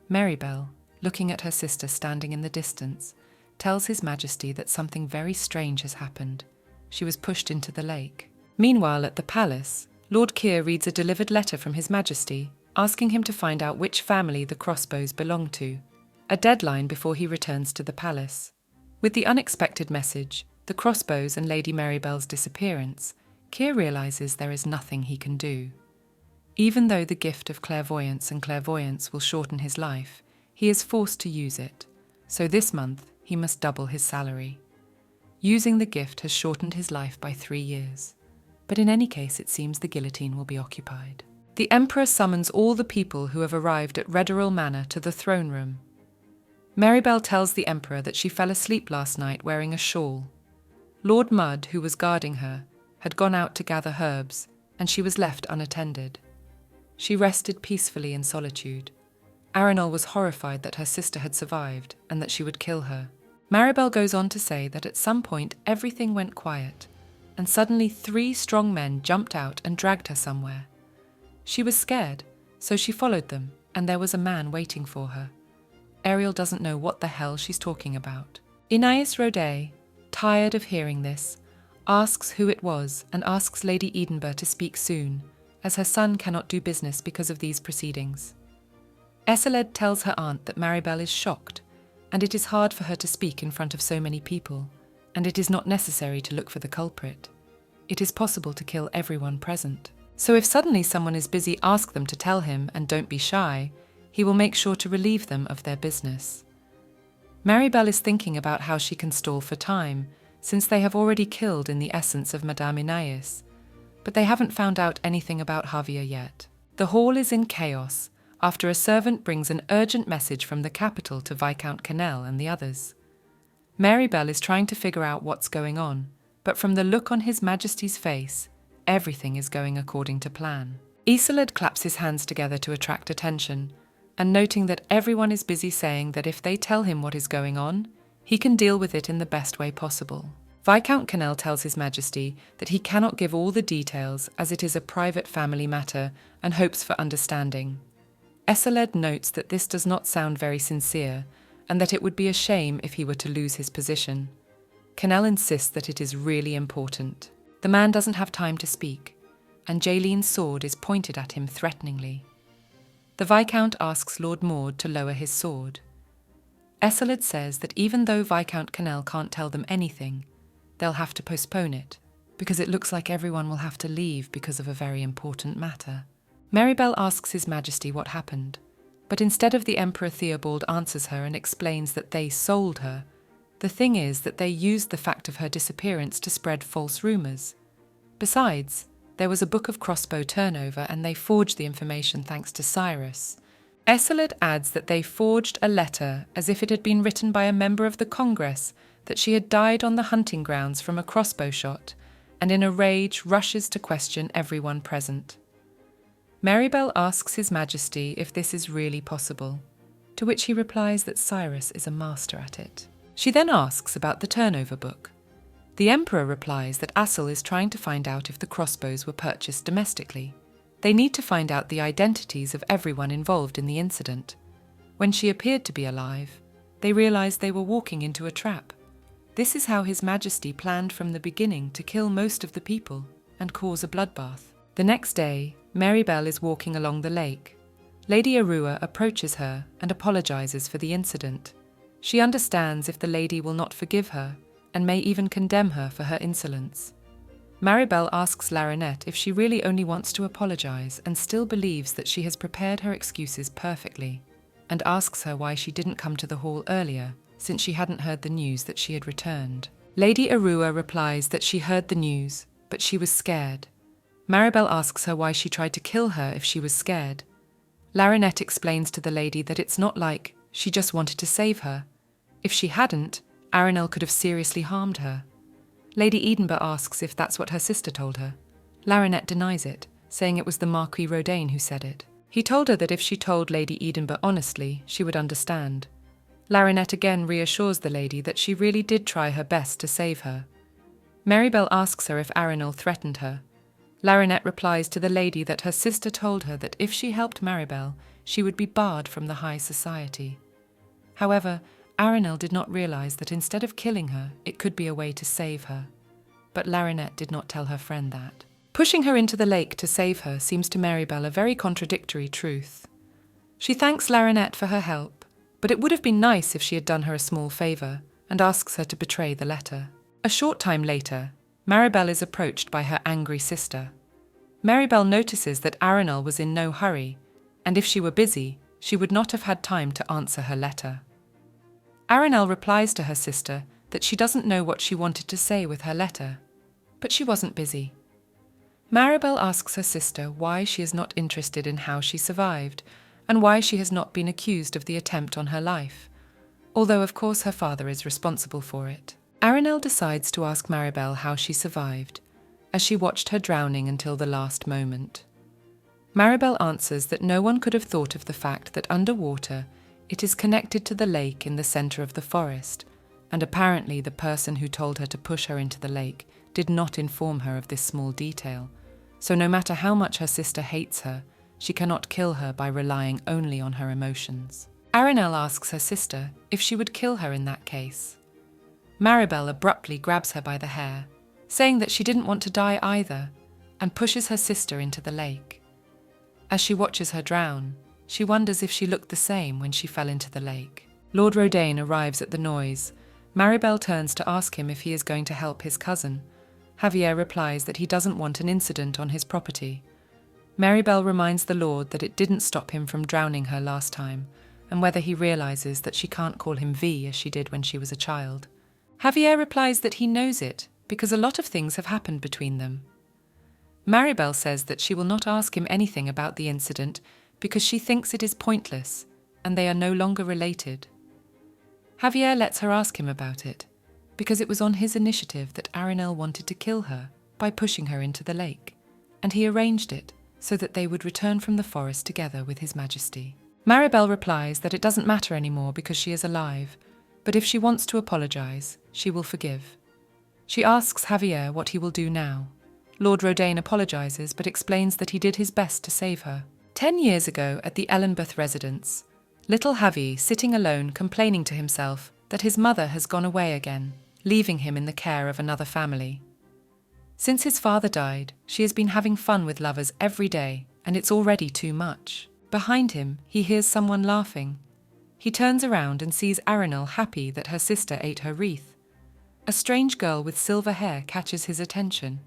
Maribel, looking at her sister standing in the distance, tells His Majesty that something very strange has happened. She was pushed into the lake. Meanwhile, at the palace, Lord Keir reads a delivered letter from His Majesty, asking him to find out which family the crossbows belong to, a deadline before he returns to the palace. With the unexpected message, the crossbows and Lady Maribel's disappearance, Keir realises there is nothing he can do. Even though the gift of clairvoyance and clairvoyance will shorten his life, he is forced to use it, so this month he must double his salary. Using the gift has shortened his life by 3 years, but in any case it seems the guillotine will be occupied. The Emperor summons all the people who have arrived at Redderil Manor to the throne room. Maribel tells the Emperor that she fell asleep last night wearing a shawl. Lord Mudd, who was guarding her, had gone out to gather herbs, and she was left unattended. She rested peacefully in solitude. Arenal was horrified that her sister had survived and that she would kill her. Maribel goes on to say that at some point everything went quiet, and suddenly 3 strong men jumped out and dragged her somewhere. She was scared, so she followed them, and there was a man waiting for her. Ariel doesn't know what the hell she's talking about. Inais Rodet, tired of hearing this, asks who it was and asks Lady Edinburgh to speak soon, as her son cannot do business because of these proceedings. Eseled tells her aunt that Maribel is shocked, and it is hard for her to speak in front of so many people, and it is not necessary to look for the culprit. It is possible to kill everyone present. So if suddenly someone is busy, ask them to tell him and don't be shy. He will make sure to relieve them of their business. Maribel is thinking about how she can stall for time, since they have already killed in the essence of Madame Inais, but they haven't found out anything about Javier yet. The hall is in chaos, after a servant brings an urgent message from the capital to Viscount Canel and the others. Maribel is trying to figure out what's going on, but from the look on His Majesty's face, everything is going according to plan. Isolde claps his hands together to attract attention, and noting that everyone is busy saying that if they tell him what is going on, he can deal with it in the best way possible. Viscount Canel tells His Majesty that he cannot give all the details as it is a private family matter and hopes for understanding. Isolde notes that this does not sound very sincere and that it would be a shame if he were to lose his position. Canel insists that it is really important. The man doesn't have time to speak, and Jaylene's sword is pointed at him threateningly. The Viscount asks Lord Maud to lower his sword. Isolde says that even though Viscount Canel can't tell them anything, they'll have to postpone it, because it looks like everyone will have to leave because of a very important matter. Maribel asks His Majesty what happened, but instead of the Emperor Theobald answers her and explains that they sold her. The thing is that they used the fact of her disappearance to spread false rumours. Besides, there was a book of crossbow turnover and they forged the information thanks to Cyrus. Isolde adds that they forged a letter as if it had been written by a member of the Congress that she had died on the hunting grounds from a crossbow shot, and in a rage rushes to question everyone present. Maribel asks His Majesty if this is really possible, to which he replies that Cyrus is a master at it. She then asks about the turnover book. The Emperor replies that Assel is trying to find out if the crossbows were purchased domestically. They need to find out the identities of everyone involved in the incident. When she appeared to be alive, they realized they were walking into a trap. This is how His Majesty planned from the beginning to kill most of the people and cause a bloodbath. The next day, Maribel is walking along the lake. Lady Arua approaches her and apologizes for the incident. She understands if the lady will not forgive her and may even condemn her for her insolence. Maribel asks Larinette if she really only wants to apologize and still believes that she has prepared her excuses perfectly, and asks her why she didn't come to the hall earlier, since she hadn't heard the news that she had returned. Lady Arua replies that she heard the news, but she was scared. Maribel asks her why she tried to kill her if she was scared. Larinette explains to the lady that it's not like she just wanted to save her. If she hadn't, Arenelle could have seriously harmed her. Lady Edinburgh asks if that's what her sister told her. Larinette denies it, saying it was the Marquis Rodaine who said it. He told her that if she told Lady Edinburgh honestly, she would understand. Larinette again reassures the lady that she really did try her best to save her. Maribel asks her if Arenelle threatened her. Larinette replies to the lady that her sister told her that if she helped Maribel, she would be barred from the high society. However, Arenelle did not realize that instead of killing her, it could be a way to save her. But Larinette did not tell her friend that. Pushing her into the lake to save her seems to Maribel a very contradictory truth. She thanks Larinette for her help, but it would have been nice if she had done her a small favor, and asks her to betray the letter. A short time later, Maribel is approached by her angry sister. Maribel notices that Arenelle was in no hurry, and if she were busy, she would not have had time to answer her letter. Arenelle replies to her sister that she doesn't know what she wanted to say with her letter, but she wasn't busy. Maribel asks her sister why she is not interested in how she survived, and why she has not been accused of the attempt on her life, although of course her father is responsible for it. Arenelle decides to ask Maribel how she survived, as she watched her drowning until the last moment. Maribel answers that no one could have thought of the fact that underwater it is connected to the lake in the centre of the forest, and apparently the person who told her to push her into the lake did not inform her of this small detail, so no matter how much her sister hates her, she cannot kill her by relying only on her emotions. Arenelle asks her sister if she would kill her in that case. Maribel abruptly grabs her by the hair, saying that she didn't want to die either, and pushes her sister into the lake. As she watches her drown, she wonders if she looked the same when she fell into the lake. Lord Rodaine arrives at the noise. Maribel turns to ask him if he is going to help his cousin. Javier replies that he doesn't want an incident on his property. Maribel reminds the Lord that it didn't stop him from drowning her last time, and whether he realizes that she can't call him V as she did when she was a child. Javier replies that he knows it, because a lot of things have happened between them. Maribel says that she will not ask him anything about the incident because she thinks it is pointless, and they are no longer related. Javier lets her ask him about it, because it was on his initiative that Arinel wanted to kill her by pushing her into the lake, and he arranged it so that they would return from the forest together with His Majesty. Maribel replies that it doesn't matter anymore because she is alive, but if she wants to apologize, she will forgive. She asks Javier what he will do now. Lord Rodaine apologizes but explains that he did his best to save her. 10 years ago at the Ellenbeth residence, little Javi sitting alone complaining to himself that his mother has gone away again, leaving him in the care of another family. Since his father died, she has been having fun with lovers every day, and it's already too much. Behind him, he hears someone laughing. He turns around and sees Arinel happy that her sister ate her wreath. A strange girl with silver hair catches his attention.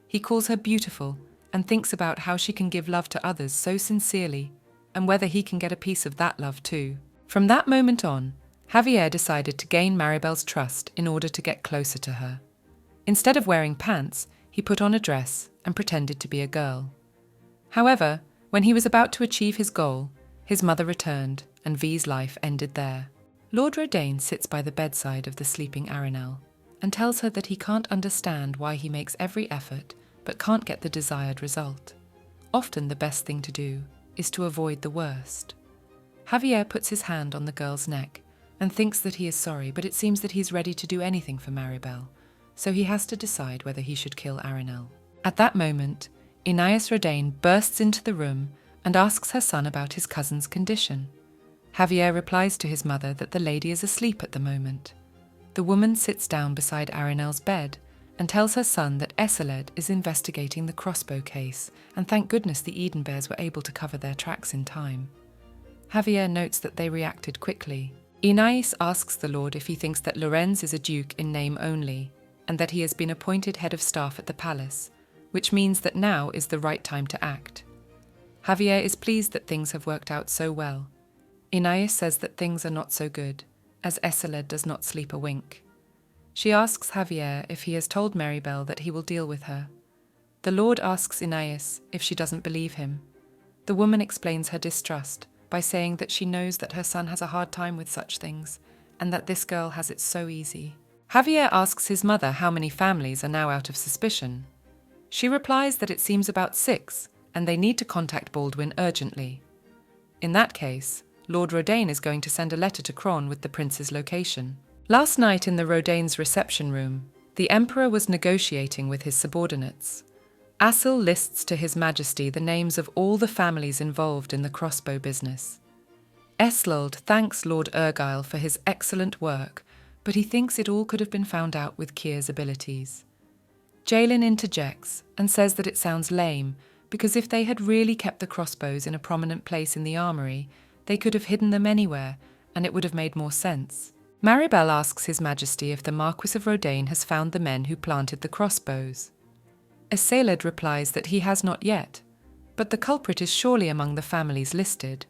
He calls her beautiful and thinks about how she can give love to others so sincerely, and whether he can get a piece of that love too. From that moment on, Javier decided to gain Maribel's trust in order to get closer to her. Instead of wearing pants, he put on a dress and pretended to be a girl. However, when he was about to achieve his goal, his mother returned and V's life ended there. Lord Rodaine sits by the bedside of the sleeping Arinel and tells her that he can't understand why he makes every effort but can't get the desired result. Often the best thing to do is to avoid the worst. Javier puts his hand on the girl's neck and thinks that he is sorry, but it seems that he's ready to do anything for Maribel, so he has to decide whether he should kill Arinel. At that moment, Inais Rodaine bursts into the room and asks her son about his cousin's condition. Javier replies to his mother that the lady is asleep at the moment. The woman sits down beside Arinel's bed and tells her son that Eseled is investigating the crossbow case, and thank goodness the Eden Bears were able to cover their tracks in time. Javier notes that they reacted quickly. Inais asks the Lord if he thinks that Lorenz is a duke in name only, and that he has been appointed head of staff at the palace, which means that now is the right time to act. Javier is pleased that things have worked out so well. Inais says that things are not so good, as Eseled does not sleep a wink. She asks Javier if he has told Maribel that he will deal with her. The Lord asks Inais if she doesn't believe him. The woman explains her distrust by saying that she knows that her son has a hard time with such things, and that this girl has it so easy. Javier asks his mother how many families are now out of suspicion. She replies that it seems about 6, and they need to contact Baldwin urgently. In that case, Lord Rodaine is going to send a letter to Cron with the prince's location. Last night in the Rodaine's reception room, the Emperor was negotiating with his subordinates. Asil lists to His Majesty the names of all the families involved in the crossbow business. Eslold thanks Lord Ergyle for his excellent work, but he thinks it all could have been found out with Kier's abilities. Jalin interjects and says that it sounds lame, because if they had really kept the crossbows in a prominent place in the armoury, they could have hidden them anywhere, and it would have made more sense. Maribel asks His Majesty if the Marquis of Rodaine has found the men who planted the crossbows. Eseled replies that he has not yet, but the culprit is surely among the families listed.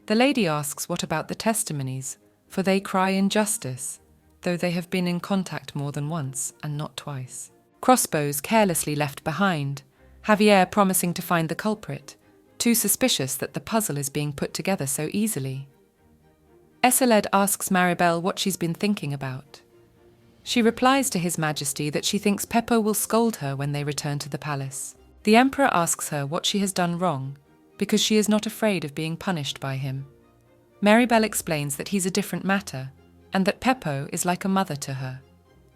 The lady asks what about the testimonies, for they cry injustice, though they have been in contact more than once and not twice. Crossbows carelessly left behind, Javier promising to find the culprit, too suspicious that the puzzle is being put together so easily. Eseled asks Maribel what she's been thinking about. She replies to His Majesty that she thinks Peppo will scold her when they return to the palace. The Emperor asks her what she has done wrong, because she is not afraid of being punished by him. Maribel explains that he's a different matter, and that Peppo is like a mother to her,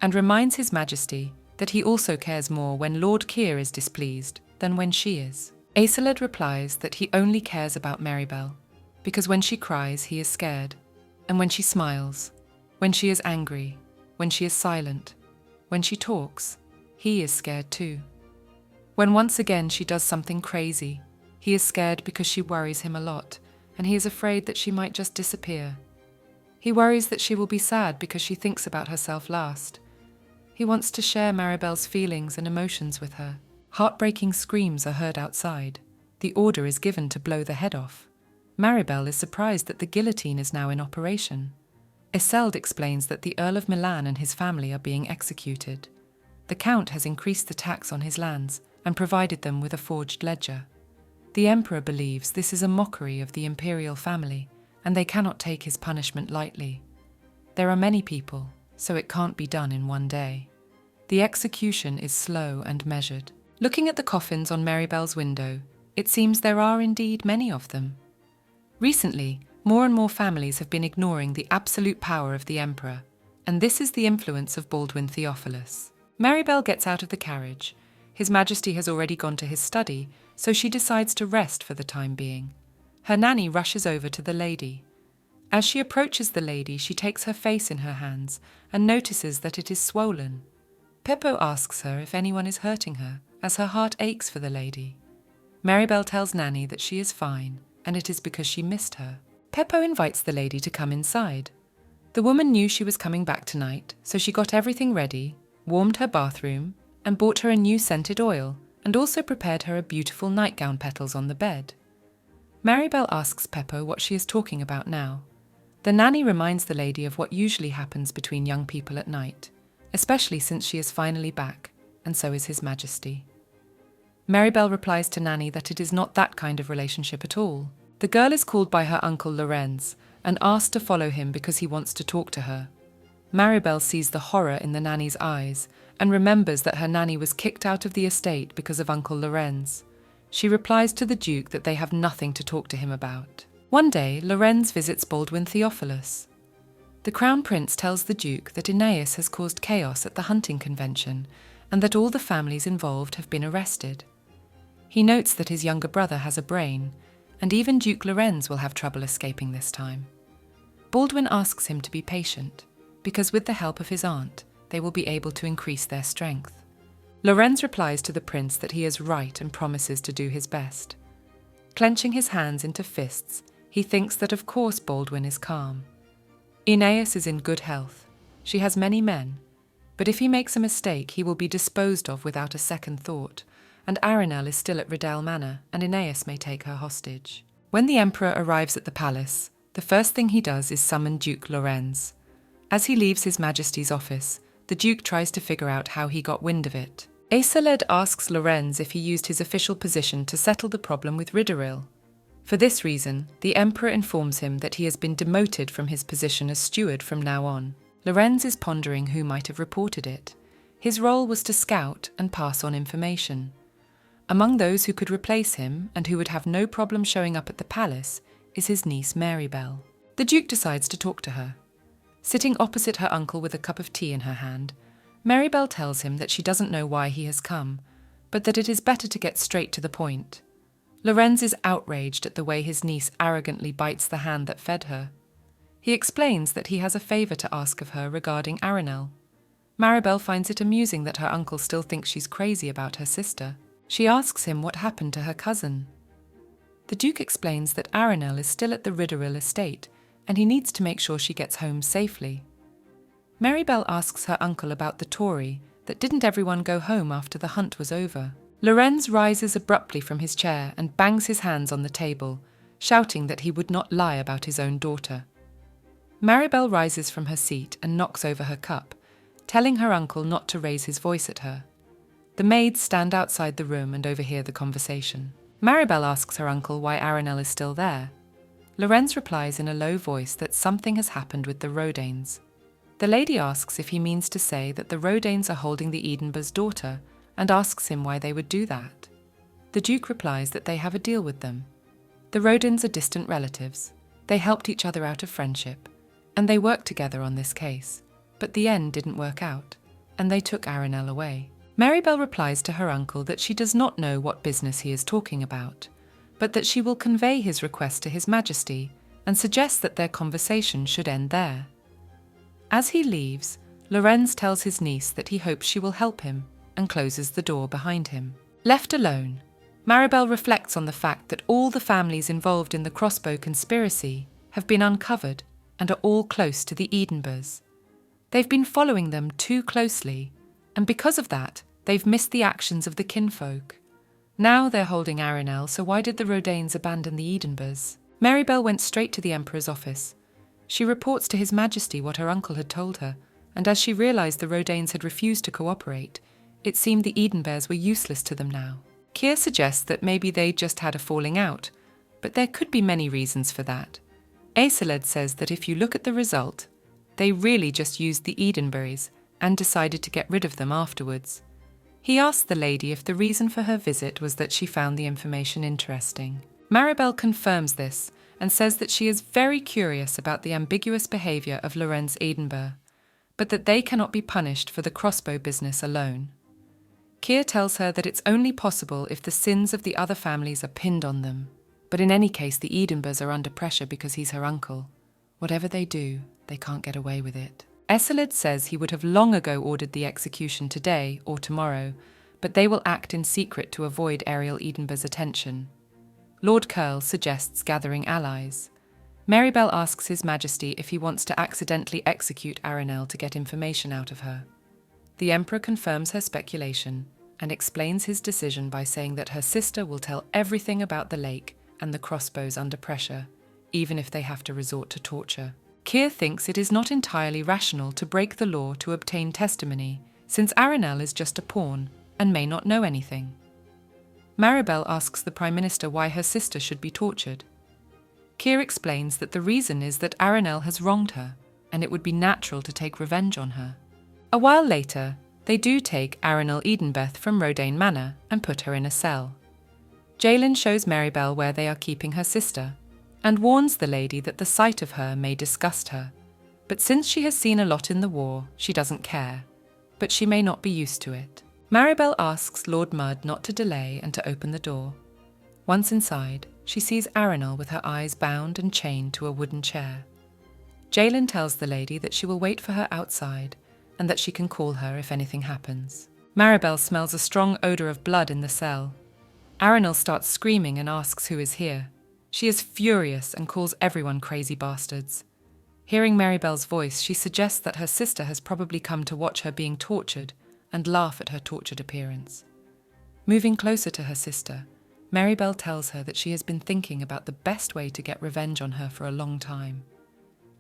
and reminds His Majesty that he also cares more when Lord Kier is displeased than when she is. Eseled replies that he only cares about Maribel, because when she cries he is scared, and when she smiles, when she is angry, when she is silent, when she talks, he is scared too. When once again she does something crazy, he is scared because she worries him a lot, and he is afraid that she might just disappear. He worries that she will be sad because she thinks about herself last. He wants to share Maribel's feelings and emotions with her. Heartbreaking screams are heard outside. The order is given to blow the head off. Maribel is surprised that the guillotine is now in operation. Eseled explains that the Earl of Milan and his family are being executed. The Count has increased the tax on his lands and provided them with a forged ledger. The Emperor believes this is a mockery of the imperial family, and they cannot take his punishment lightly. There are many people, so it can't be done in one day. The execution is slow and measured. Looking at the coffins on Marybelle's window, it seems there are indeed many of them. Recently, more and more families have been ignoring the absolute power of the emperor, and this is the influence of Baldwin Theophilus. Marybelle gets out of the carriage. His Majesty has already gone to his study, so she decides to rest for the time being. Her nanny rushes over to the lady. As she approaches the lady, she takes her face in her hands and notices that it is swollen. Peppo asks her if anyone is hurting her, as her heart aches for the lady. Marybelle tells Nanny that she is fine, and it is because she missed her. Peppo invites the lady to come inside. The woman knew she was coming back tonight, so she got everything ready, warmed her bathroom, and bought her a new scented oil, and also prepared her a beautiful nightgown petals on the bed. Marybelle asks Peppo what she is talking about now. The nanny reminds the lady of what usually happens between young people at night, especially since she is finally back, and so is His Majesty. Marybelle replies to Nanny that it is not that kind of relationship at all. The girl is called by her uncle Lorenz and asked to follow him because he wants to talk to her. Marybelle sees the horror in the nanny's eyes and remembers that her nanny was kicked out of the estate because of Uncle Lorenz. She replies to the Duke that they have nothing to talk to him about. One day, Lorenz visits Baldwin Theophilus. The Crown Prince tells the Duke that Aeneas has caused chaos at the hunting convention and that all the families involved have been arrested. He notes that his younger brother has a brain, and even Duke Lorenz will have trouble escaping this time. Baldwin asks him to be patient, because with the help of his aunt, they will be able to increase their strength. Lorenz replies to the prince that he is right and promises to do his best. Clenching his hands into fists, he thinks that of course Baldwin is calm. Aeneas is in good health. She has many men, but if he makes a mistake, he will be disposed of without a second thought, and Arenelle is still at Riddell Manor, and Aeneas may take her hostage. When the emperor arrives at the palace, the first thing he does is summon Duke Lorenz. As he leaves His Majesty's office, the Duke tries to figure out how he got wind of it. Aiceled asks Lorenz if he used his official position to settle the problem with Ridderil. For this reason, the emperor informs him that he has been demoted from his position as steward from now on. Lorenz is pondering who might have reported it. His role was to scout and pass on information. Among those who could replace him, and who would have no problem showing up at the palace, is his niece Marybelle. The Duke decides to talk to her. Sitting opposite her uncle with a cup of tea in her hand, Marybelle tells him that she doesn't know why he has come, but that it is better to get straight to the point. Lorenz is outraged at the way his niece arrogantly bites the hand that fed her. He explains that he has a favour to ask of her regarding Arenelle. Marybelle finds it amusing that her uncle still thinks she's crazy about her sister. She asks him what happened to her cousin. The Duke explains that Arenelle is still at the Ridderil estate, and he needs to make sure she gets home safely. Marybelle asks her uncle about the Tory, that didn't everyone go home after the hunt was over. Lorenz rises abruptly from his chair and bangs his hands on the table, shouting that he would not lie about his own daughter. Marybelle rises from her seat and knocks over her cup, telling her uncle not to raise his voice at her. The maids stand outside the room and overhear the conversation. Marybelle asks her uncle why Arenelle is still there. Lorenz replies in a low voice that something has happened with the Rodanes. The lady asks if he means to say that the Rodanes are holding the Edinburgh's daughter, and asks him why they would do that. The Duke replies that they have a deal with them. The Rodans are distant relatives. They helped each other out of friendship, and they worked together on this case. But the end didn't work out, and they took Arenelle away. Marybelle replies to her uncle that she does not know what business he is talking about, but that she will convey his request to His Majesty and suggests that their conversation should end there. As he leaves, Lorenz tells his niece that he hopes she will help him and closes the door behind him. Left alone, Marybelle reflects on the fact that all the families involved in the crossbow conspiracy have been uncovered and are all close to the Edinburghs. They've been following them too closely, and because of that, they've missed the actions of the kinfolk. Now they're holding Arenelle, so why did the Rodanes abandon the Edinburghs? Marybelle went straight to the Emperor's office. She reports to His Majesty what her uncle had told her, and as she realised the Rodanes had refused to cooperate, it seemed the Edinburghs were useless to them now. Keir suggests that maybe they just had a falling out, but there could be many reasons for that. Aiceled says that if you look at the result, They really just used the Edenberries and decided to get rid of them afterwards. He asked the lady if the reason for her visit was that she found the information interesting. Maribel confirms this and says that she is very curious about the ambiguous behaviour of Lorenz Edenber, but that they cannot be punished for the crossbow business alone. Keir tells her that it's only possible if the sins of the other families are pinned on them, but in any case the Edenbers are under pressure because he's her uncle. Whatever they do, they can't get away with it. Esselid says he would have long ago ordered the execution today or tomorrow, but they will act in secret to avoid Ariel Edenber's attention. Lord Curl suggests gathering allies. Maribel asks His Majesty if he wants to accidentally execute Aranel to get information out of her. The Emperor confirms her speculation and explains his decision by saying that her sister will tell everything about the lake and the crossbows under pressure, even if they have to resort to torture. Keir thinks it is not entirely rational to break the law to obtain testimony, since Aranel is just a pawn and may not know anything. Maribel asks the Prime Minister why her sister should be tortured. Keir explains that the reason is that Aranel has wronged her, and it would be natural to take revenge on her. A while later, they do take Aranel Edenbeth from Rodane Manor and put her in a cell. Jaelin shows Maribel where they are keeping her sister, and warns the lady that the sight of her may disgust her. But since she has seen a lot in the war, she doesn't care. But she may not be used to it. Maribel asks Lord Mudd not to delay and to open the door. Once inside, she sees Aranel with her eyes bound and chained to a wooden chair. Jaelin tells the lady that she will wait for her outside and that she can call her if anything happens. Maribel smells a strong odour of blood in the cell. Aranel starts screaming and asks who is here. She is furious and calls everyone crazy bastards. Hearing Maribel's voice, she suggests that her sister has probably come to watch her being tortured and laugh at her tortured appearance. Moving closer to her sister, Maribel tells her that she has been thinking about the best way to get revenge on her for a long time.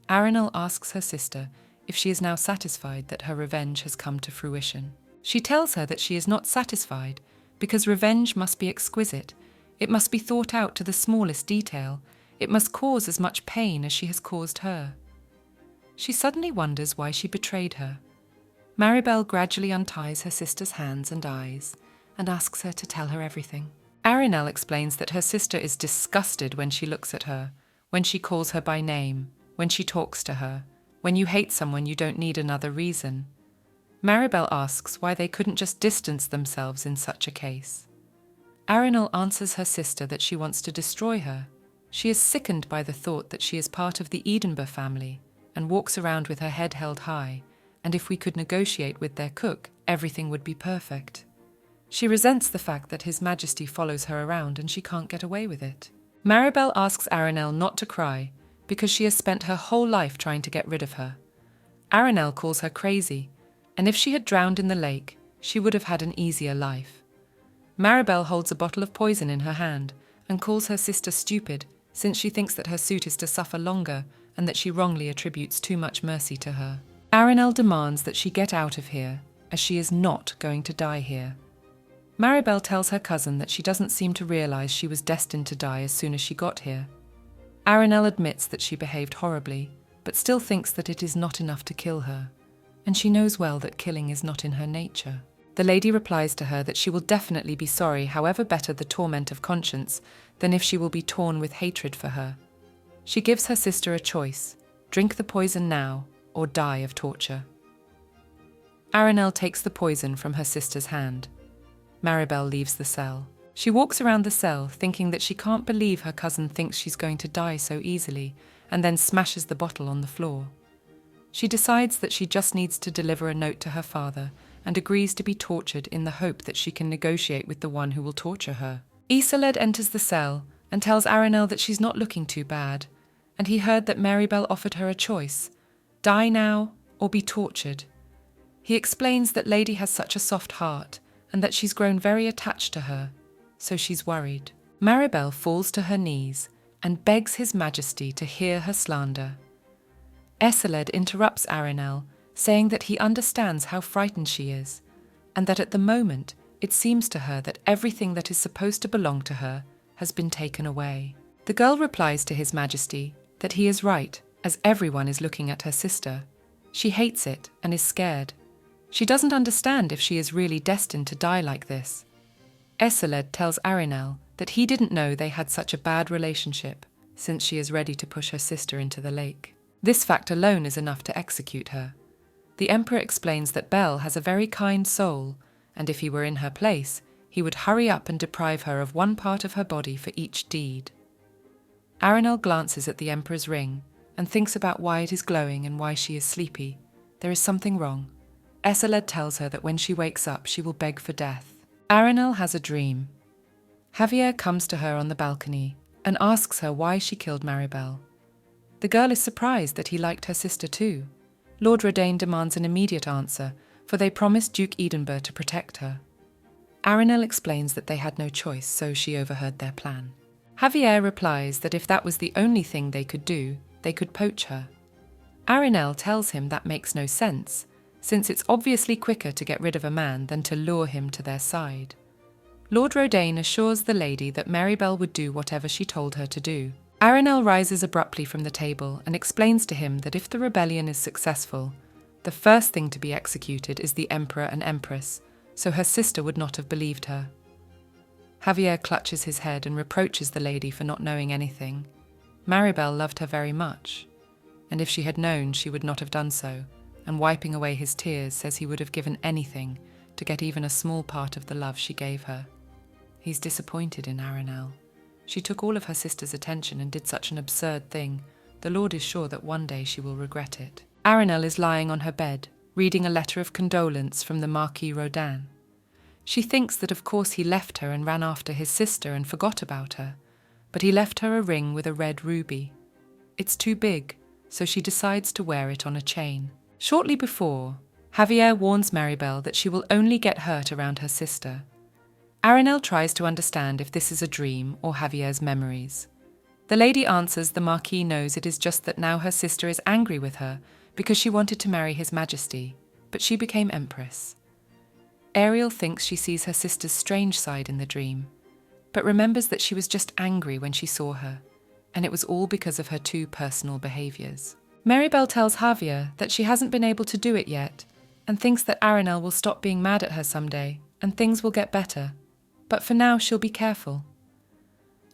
Aranel asks her sister if she is now satisfied that her revenge has come to fruition. She tells her that she is not satisfied because revenge must be exquisite. It must be thought out to the smallest detail. It must cause as much pain as she has caused her. She suddenly wonders why she betrayed her. Maribel gradually unties her sister's hands and eyes and asks her to tell her everything. Aranel explains that her sister is disgusted when she looks at her, when she calls her by name, when she talks to her. When you hate someone, you don't need another reason. Maribel asks why they couldn't just distance themselves in such a case. Aranel answers her sister that she wants to destroy her. She is sickened by the thought that she is part of the Edenber family and walks around with her head held high, and if we could negotiate with their cook, everything would be perfect. She resents the fact that His Majesty follows her around and she can't get away with it. Maribel asks Aranel not to cry because she has spent her whole life trying to get rid of her. Aranel calls her crazy, and if she had drowned in the lake, she would have had an easier life. Maribel holds a bottle of poison in her hand and calls her sister stupid since she thinks that her suit is to suffer longer and that she wrongly attributes too much mercy to her. Aranel demands that she get out of here, as she is not going to die here. Maribel tells her cousin that she doesn't seem to realise she was destined to die as soon as she got here. Aranel admits that she behaved horribly, but still thinks that it is not enough to kill her, and she knows well that killing is not in her nature. The lady replies to her that she will definitely be sorry, however better the torment of conscience, than if she will be torn with hatred for her. She gives her sister a choice: drink the poison now, or die of torture. Aranel takes the poison from her sister's hand. Maribel leaves the cell. She walks around the cell, thinking that she can't believe her cousin thinks she's going to die so easily, and then smashes the bottle on the floor. She decides that she just needs to deliver a note to her father, and agrees to be tortured in the hope that she can negotiate with the one who will torture her. Isoled enters the cell and tells Aranel that she's not looking too bad, and he heard that Maribel offered her a choice: die now or be tortured. He explains that Lady has such a soft heart and that she's grown very attached to her, so she's worried. Maribel falls to her knees and begs His Majesty to hear her slander. Isoled interrupts Aranel, saying that he understands how frightened she is, and that at the moment it seems to her that everything that is supposed to belong to her has been taken away. The girl replies to His Majesty that he is right, as everyone is looking at her sister, She hates it and is scared. She doesn't understand if she is really destined to die like this. Eseled tells Arinel that he didn't know they had such a bad relationship, since she is ready to push her sister into the lake. This fact alone is enough to execute her. The Emperor explains that Bel has a very kind soul, and if he were in her place, he would hurry up and deprive her of one part of her body for each deed. Arinel glances at the Emperor's ring and thinks about why it is glowing and why she is sleepy. There is something wrong. Eseled tells her that when she wakes up, she will beg for death. Arinel has a dream. Javier comes to her on the balcony and asks her why she killed Maribel. The girl is surprised that he liked her sister too. Lord Rodaine demands an immediate answer, for they promised Duke Edinburgh to protect her. Arinel explains that they had no choice, so she overheard their plan. Javier replies that if that was the only thing they could do, they could poach her. Arinel tells him that makes no sense, since it's obviously quicker to get rid of a man than to lure him to their side. Lord Rodaine assures the lady that Maribel would do whatever she told her to do. Arinel rises abruptly from the table and explains to him that if the rebellion is successful, the first thing to be executed is the Emperor and Empress, so her sister would not have believed her. Javier clutches his head and reproaches the lady for not knowing anything. Maribel loved her very much, and if she had known, she would not have done so, and wiping away his tears says he would have given anything to get even a small part of the love she gave her. He's disappointed in Arinel. She took all of her sister's attention and did such an absurd thing. The Lord is sure that one day she will regret it. Arinel is lying on her bed, reading a letter of condolence from the Marquis Rodin. She thinks that of course he left her and ran after his sister and forgot about her, but he left her a ring with a red ruby. It's too big, so she decides to wear it on a chain. Shortly before, Javier warns Maribel that she will only get hurt around her sister. Arinel tries to understand if this is a dream or Javier's memories. The lady answers the Marquis knows it is just that now her sister is angry with her because she wanted to marry His Majesty, but she became Empress. Ariel thinks she sees her sister's strange side in the dream, but remembers that she was just angry when she saw her, and it was all because of her too personal behaviours. Maribel tells Javier that she hasn't been able to do it yet, and thinks that Arinel will stop being mad at her someday, and things will get better. But for now she'll be careful.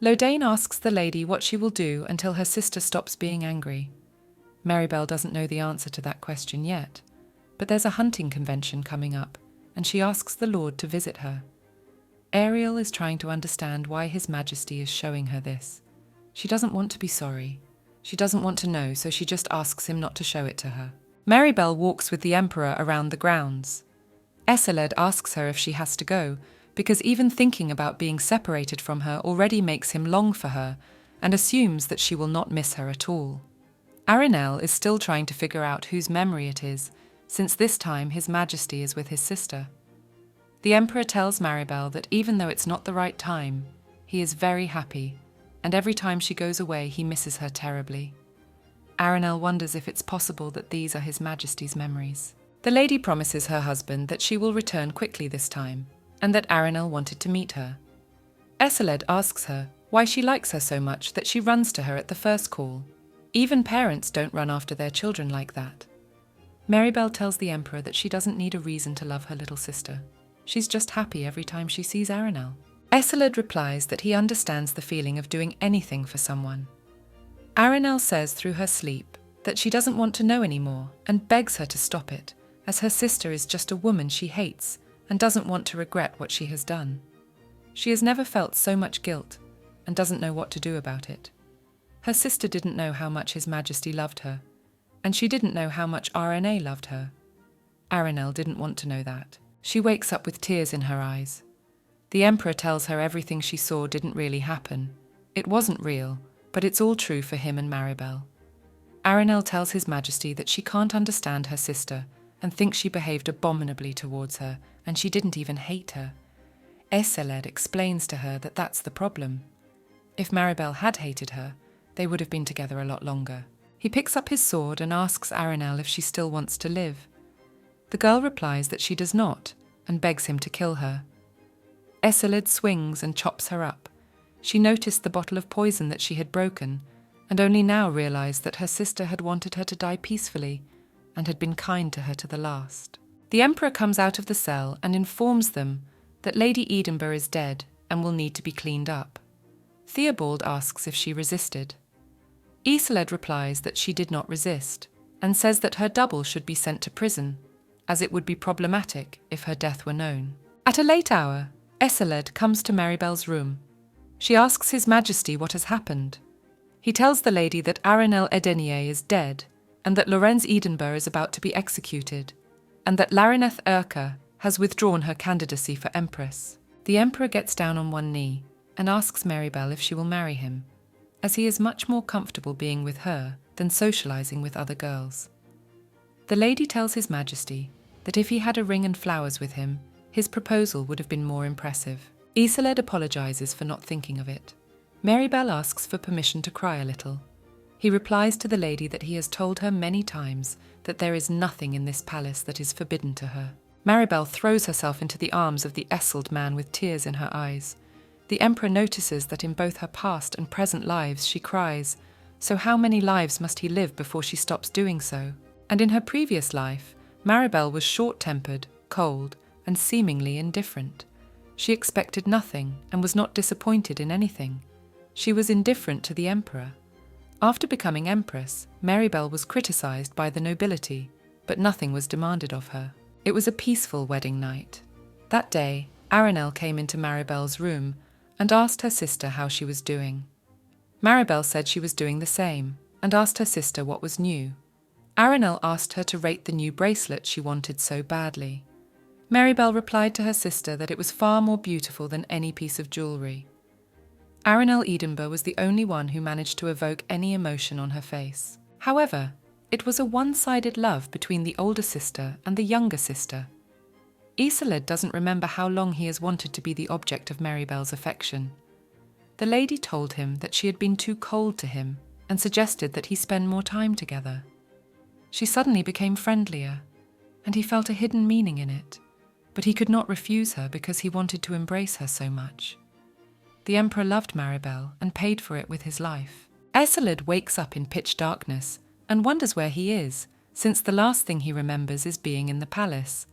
Lodaine asks the lady what she will do until her sister stops being angry. Maribel doesn't know the answer to that question yet, but there's a hunting convention coming up, and she asks the Lord to visit her. Ariel is trying to understand why His Majesty is showing her this. She doesn't want to be sorry. She doesn't want to know, so she just asks him not to show it to her. Maribel walks with the Emperor around the grounds. Eseled asks her if she has to go, because even thinking about being separated from her already makes him long for her, and assumes that she will not miss her at all. Arinel is still trying to figure out whose memory it is, since this time His Majesty is with his sister. The Emperor tells Maribel that even though it's not the right time, he is very happy, and every time she goes away he misses her terribly. Arinel wonders if it's possible that these are His Majesty's memories. The lady promises her husband that she will return quickly this time, and that Arinel wanted to meet her. Eseled asks her why she likes her so much that she runs to her at the first call. Even parents don't run after their children like that. Maribel tells the Emperor that she doesn't need a reason to love her little sister. She's just happy every time she sees Arinel. Eseled replies that he understands the feeling of doing anything for someone. Arinel says through her sleep that she doesn't want to know anymore and begs her to stop it, as her sister is just a woman she hates and doesn't want to regret what she has done. She has never felt so much guilt and doesn't know what to do about it. Her sister didn't know how much His Majesty loved her, and she didn't know how much RNA loved her. Arinel didn't want to know that. She wakes up with tears in her eyes. The Emperor tells her everything she saw didn't really happen. It wasn't real, but it's all true for him and Maribel. Arinel tells His Majesty that she can't understand her sister and thinks she behaved abominably towards her, and she didn't even hate her. Eseled explains to her that that's the problem. If Maribel had hated her, they would have been together a lot longer. He picks up his sword and asks Arinel if she still wants to live. The girl replies that she does not, and begs him to kill her. Eseled swings and chops her up. She noticed the bottle of poison that she had broken, and only now realized that her sister had wanted her to die peacefully, and had been kind to her to the last. The Emperor comes out of the cell and informs them that Lady Edinburgh is dead and will need to be cleaned up. Theobald asks if she resisted. Isolde replies that she did not resist, and says that her double should be sent to prison, as it would be problematic if her death were known. At a late hour, Isolde comes to Maribel's room. She asks His Majesty what has happened. He tells the lady that Arenelle Edenier is dead, and that Lorenz Edinburgh is about to be executed, and that Larineth Urca has withdrawn her candidacy for Empress. The Emperor gets down on one knee and asks Maribel if she will marry him, as he is much more comfortable being with her than socializing with other girls. The lady tells His Majesty that if he had a ring and flowers with him, his proposal would have been more impressive. Isolde apologizes for not thinking of it. Maribel asks for permission to cry a little. He replies to the lady that he has told her many times that there is nothing in this palace that is forbidden to her. Maribel throws herself into the arms of the Esselt man with tears in her eyes. The Emperor notices that in both her past and present lives she cries, so how many lives must he live before she stops doing so? And in her previous life, Maribel was short-tempered, cold, and seemingly indifferent. She expected nothing and was not disappointed in anything. She was indifferent to the Emperor. After becoming Empress, Maribel was criticized by the nobility, but nothing was demanded of her. It was a peaceful wedding night. That day, Arenelle came into Maribel's room and asked her sister how she was doing. Maribel said she was doing the same, and asked her sister what was new. Arenelle asked her to rate the new bracelet she wanted so badly. Maribel replied to her sister that it was far more beautiful than any piece of jewellery. Arenelle Edinburgh was the only one who managed to evoke any emotion on her face. However, it was a one-sided love between the older sister and the younger sister. Isolde doesn't remember how long he has wanted to be the object of Maribel's affection. The lady told him that she had been too cold to him and suggested that he spend more time together. She suddenly became friendlier, and he felt a hidden meaning in it, but he could not refuse her because he wanted to embrace her so much. The Emperor loved Maribel and paid for it with his life. Isolde wakes up in pitch darkness and wonders where he is, since the last thing he remembers is being in the palace.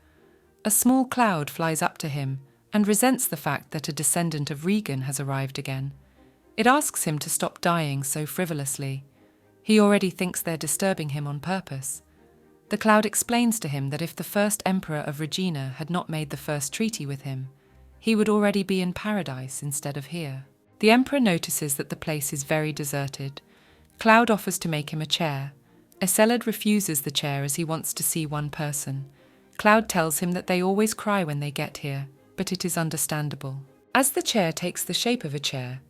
A small cloud flies up to him and resents the fact that a descendant of Regan has arrived again. It asks him to stop dying so frivolously. He already thinks they're disturbing him on purpose. The cloud explains to him that if the first Emperor of Regina had not made the first treaty with him, he would already be in paradise instead of here. The Emperor notices that the place is very deserted. Cloud offers to make him a chair. Isolde refuses the chair as he wants to see one person. Cloud tells him that they always cry when they get here, but it is understandable. As the chair takes the shape of a chair,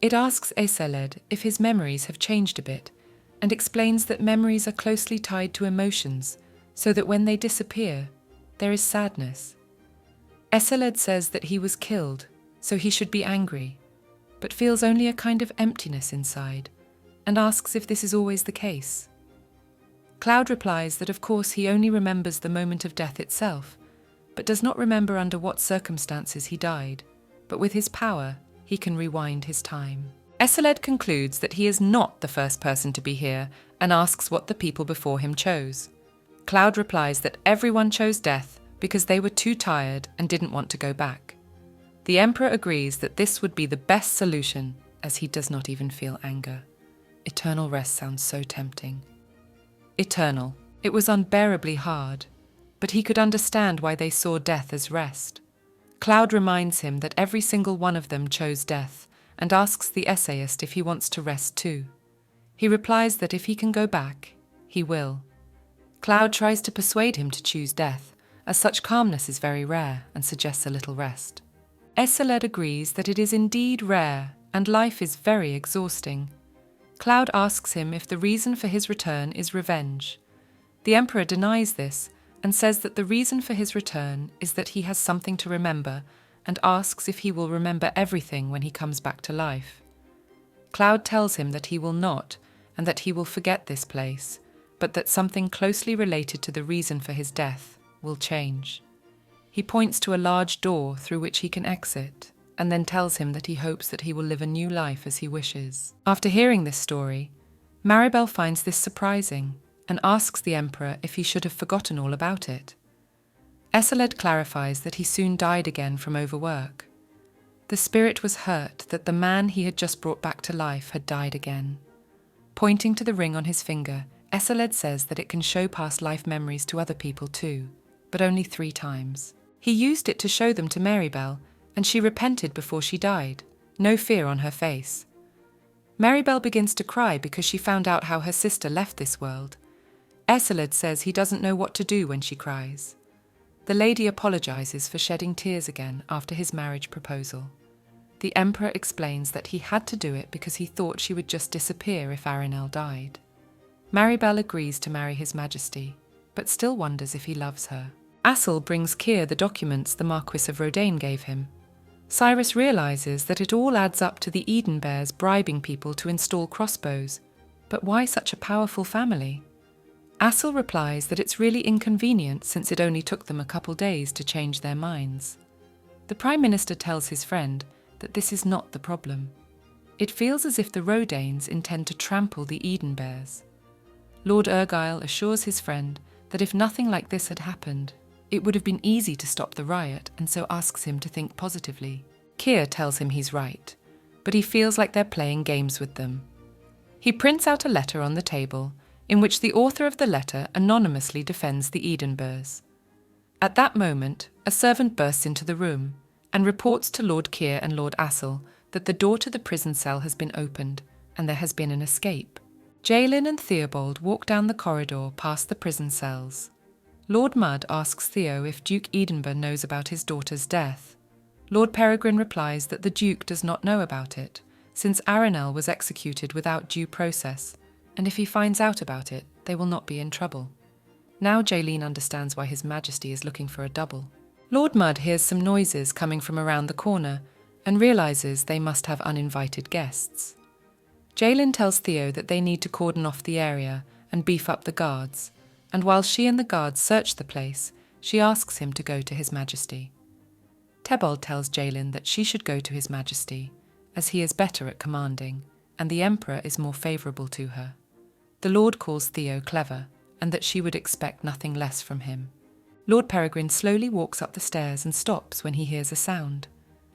it asks Isolde if his memories have changed a bit, and explains that memories are closely tied to emotions, so that when they disappear, there is sadness. Isolde says that he was killed, so he should be angry, but feels only a kind of emptiness inside, and asks if this is always the case. Cloud replies that of course he only remembers the moment of death itself, but does not remember under what circumstances he died, but with his power, he can rewind his time. Isolde concludes that he is not the first person to be here and asks what the people before him chose. Cloud replies that everyone chose death because they were too tired and didn't want to go back. The Emperor agrees that this would be the best solution, as he does not even feel anger. Eternal rest sounds so tempting. Eternal. It was unbearably hard, but he could understand why they saw death as rest. Cloud reminds him that every single one of them chose death, and asks the essayist if he wants to rest too. He replies that if he can go back, he will. Cloud tries to persuade him to choose death, as such calmness is very rare and suggests a little rest. Isolde agrees that it is indeed rare and life is very exhausting. Cloud asks him if the reason for his return is revenge. The Emperor denies this and says that the reason for his return is that he has something to remember and asks if he will remember everything when he comes back to life. Cloud tells him that he will not and that he will forget this place, but that something closely related to the reason for his death will change. He points to a large door through which he can exit, and then tells him that he hopes that he will live a new life as he wishes. After hearing this story, Maribel finds this surprising and asks the Emperor if he should have forgotten all about it. Eseled clarifies that he soon died again from overwork. The spirit was hurt that the man he had just brought back to life had died again. Pointing to the ring on his finger, Eseled says that it can show past life memories to other people too, but only 3 times. He used it to show them to Marybelle, and she repented before she died, no fear on her face. Marybelle begins to cry because she found out how her sister left this world. Eseled says he doesn't know what to do when she cries. The lady apologizes for shedding tears again after his marriage proposal. The Emperor explains that he had to do it because he thought she would just disappear if Arenelle died. Marybelle agrees to marry His Majesty, but still wonders if he loves her. Assel brings Keir the documents the Marquis of Rodaine gave him. Cyrus realizes that it all adds up to the Eden Bears bribing people to install crossbows. But why such a powerful family? Assel replies that it's really inconvenient since it only took them a couple days to change their minds. The Prime Minister tells his friend that this is not the problem. It feels as if the Rodaines intend to trample the Eden Bears. Lord Urgyle assures his friend that if nothing like this had happened, it would have been easy to stop the riot, and so asks him to think positively. Keir tells him he's right, but he feels like they're playing games with them. He prints out a letter on the table, in which the author of the letter anonymously defends the Eden Bears. At that moment, a servant bursts into the room and reports to Lord Keir and Lord Assel that the door to the prison cell has been opened and there has been an escape. Jaelin and Theobald walk down the corridor past the prison cells. Lord Mudd asks Theo if Duke Edinburgh knows about his daughter's death. Lord Peregrine replies that the Duke does not know about it, since Arenelle was executed without due process, and if he finds out about it, they will not be in trouble. Now Jaelin understands why His Majesty is looking for a double. Lord Mudd hears some noises coming from around the corner and realises they must have uninvited guests. Jaelin tells Theo that they need to cordon off the area and beef up the guards, and while she and the guards search the place, she asks him to go to His Majesty. Tebald tells Jaelin that she should go to His Majesty, as he is better at commanding, and the Emperor is more favourable to her. The Lord calls Theo clever, and that she would expect nothing less from him. Lord Peregrine slowly walks up the stairs and stops when he hears a sound.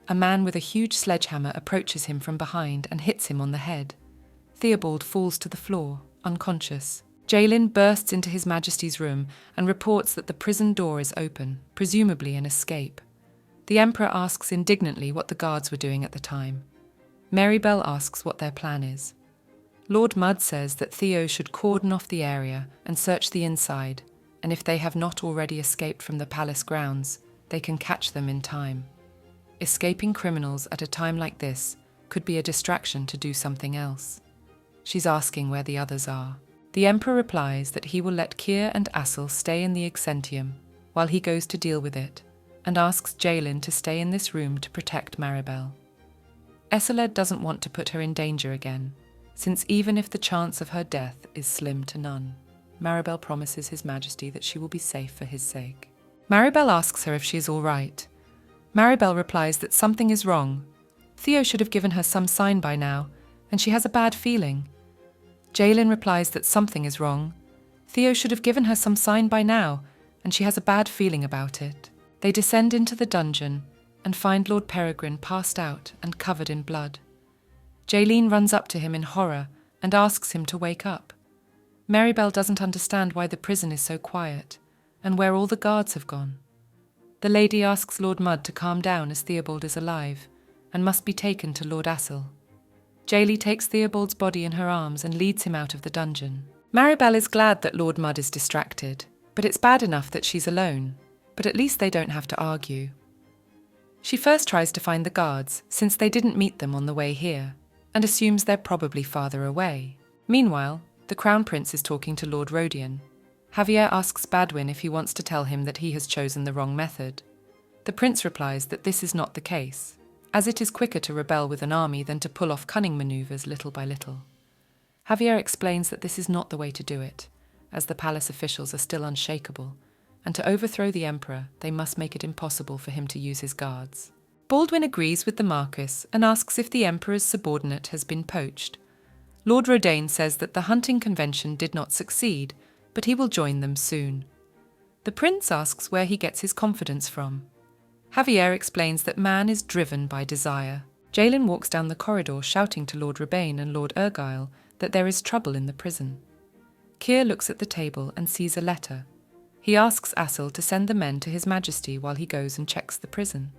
A man with a huge sledgehammer approaches him from behind and hits him on the head. Theobald falls to the floor, unconscious. Jaelin bursts into His Majesty's room and reports that the prison door is open, presumably an escape. The Emperor asks indignantly what the guards were doing at the time. Marybelle asks what their plan is. Lord Mudd says that Theo should cordon off the area and search the inside, and if they have not already escaped from the palace grounds, they can catch them in time. Escaping criminals at a time like this could be a distraction to do something else. She's asking where the others are. The Emperor replies that he will let Keir and Assel stay in the Exentium while he goes to deal with it, and asks Jaelin to stay in this room to protect Marybelle. Eseled doesn't want to put her in danger again, since even if the chance of her death is slim to none, Marybelle promises His Majesty that she will be safe for his sake. Marybelle asks her if she is all right. Marybelle replies that something is wrong. Theo should have given her some sign by now, and she has a bad feeling. Jaelin replies that something is wrong. Theo should have given her some sign by now, and she has a bad feeling about it. They descend into the dungeon and find Lord Peregrine passed out and covered in blood. Jaelin runs up to him in horror and asks him to wake up. Marybelle doesn't understand why the prison is so quiet and where all the guards have gone. The lady asks Lord Mudd to calm down as Theobald is alive and must be taken to Lord Assel. Jaelin takes Theobald's body in her arms and leads him out of the dungeon. Marybelle is glad that Lord Mudd is distracted, but it's bad enough that she's alone. But at least they don't have to argue. She first tries to find the guards, since they didn't meet them on the way here, and assumes they're probably farther away. Meanwhile, the Crown Prince is talking to Lord Rodion. Javier asks Badwin if he wants to tell him that he has chosen the wrong method. The Prince replies that this is not the case, as it is quicker to rebel with an army than to pull off cunning manoeuvres little by little. Javier explains that this is not the way to do it, as the palace officials are still unshakable, and to overthrow the Emperor, they must make it impossible for him to use his guards. Baldwin agrees with the Marquis and asks if the Emperor's subordinate has been poached. Lord Rodaine says that the hunting convention did not succeed, but he will join them soon. The prince asks where he gets his confidence from. Javier explains that man is driven by desire. Jalen walks down the corridor shouting to Lord Rebane and Lord Argyle that there is trouble in the prison. Keir looks at the table and sees a letter. He asks Assel to send the men to His Majesty while he goes and checks the prison.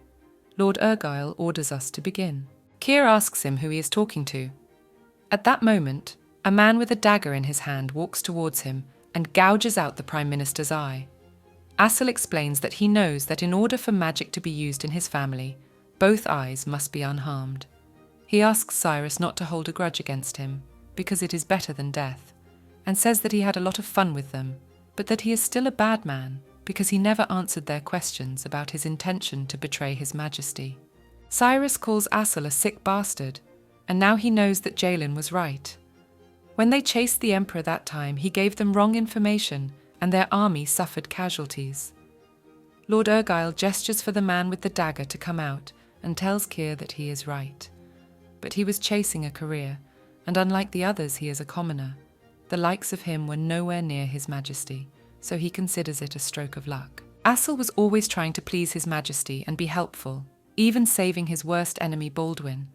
Lord Argyle orders us to begin. Keir asks him who he is talking to. At that moment, a man with a dagger in his hand walks towards him and gouges out the Prime Minister's eye. Assel explains that he knows that in order for magic to be used in his family, both eyes must be unharmed. He asks Cyrus not to hold a grudge against him, because it is better than death, and says that he had a lot of fun with them, but that he is still a bad man because he never answered their questions about his intention to betray His Majesty. Cyrus calls Assel a sick bastard, and now he knows that Jalen was right. When they chased the Emperor that time, he gave them wrong information, and their army suffered casualties. Lord Argyle gestures for the man with the dagger to come out and tells Keir that he is right. But he was chasing a career, and unlike the others, he is a commoner. The likes of him were nowhere near His Majesty, so he considers it a stroke of luck. Assel was always trying to please His Majesty and be helpful, even saving his worst enemy Baldwin.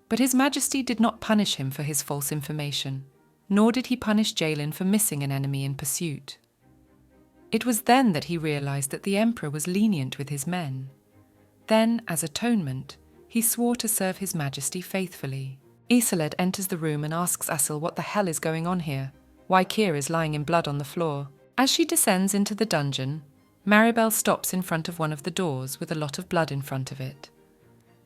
But His Majesty did not punish him for his false information, nor did he punish Jalen for missing an enemy in pursuit. It was then that he realized that the Emperor was lenient with his men. Then, as atonement, he swore to serve His Majesty faithfully. Isolde enters the room and asks Assel what the hell is going on here, why Keir is lying in blood on the floor. As she descends into the dungeon, Maribel stops in front of one of the doors with a lot of blood in front of it.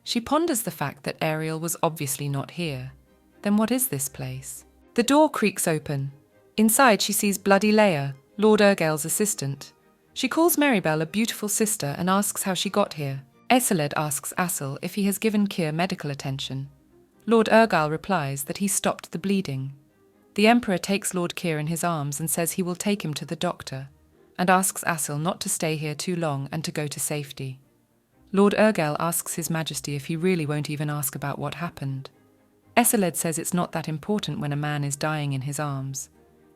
She ponders the fact that Ariel was obviously not here. Then what is this place? The door creaks open. Inside she sees bloody Leia, Lord Argyle's assistant. She calls Maribel a beautiful sister and asks how she got here. Isolde asks Assel if he has given Keir medical attention. Lord Argyle replies that he stopped the bleeding. The Emperor takes Lord Keir in his arms and says he will take him to the doctor, and asks Assel not to stay here too long and to go to safety. Lord Argyle asks His Majesty if he really won't even ask about what happened. Isolde says it's not that important when a man is dying in his arms.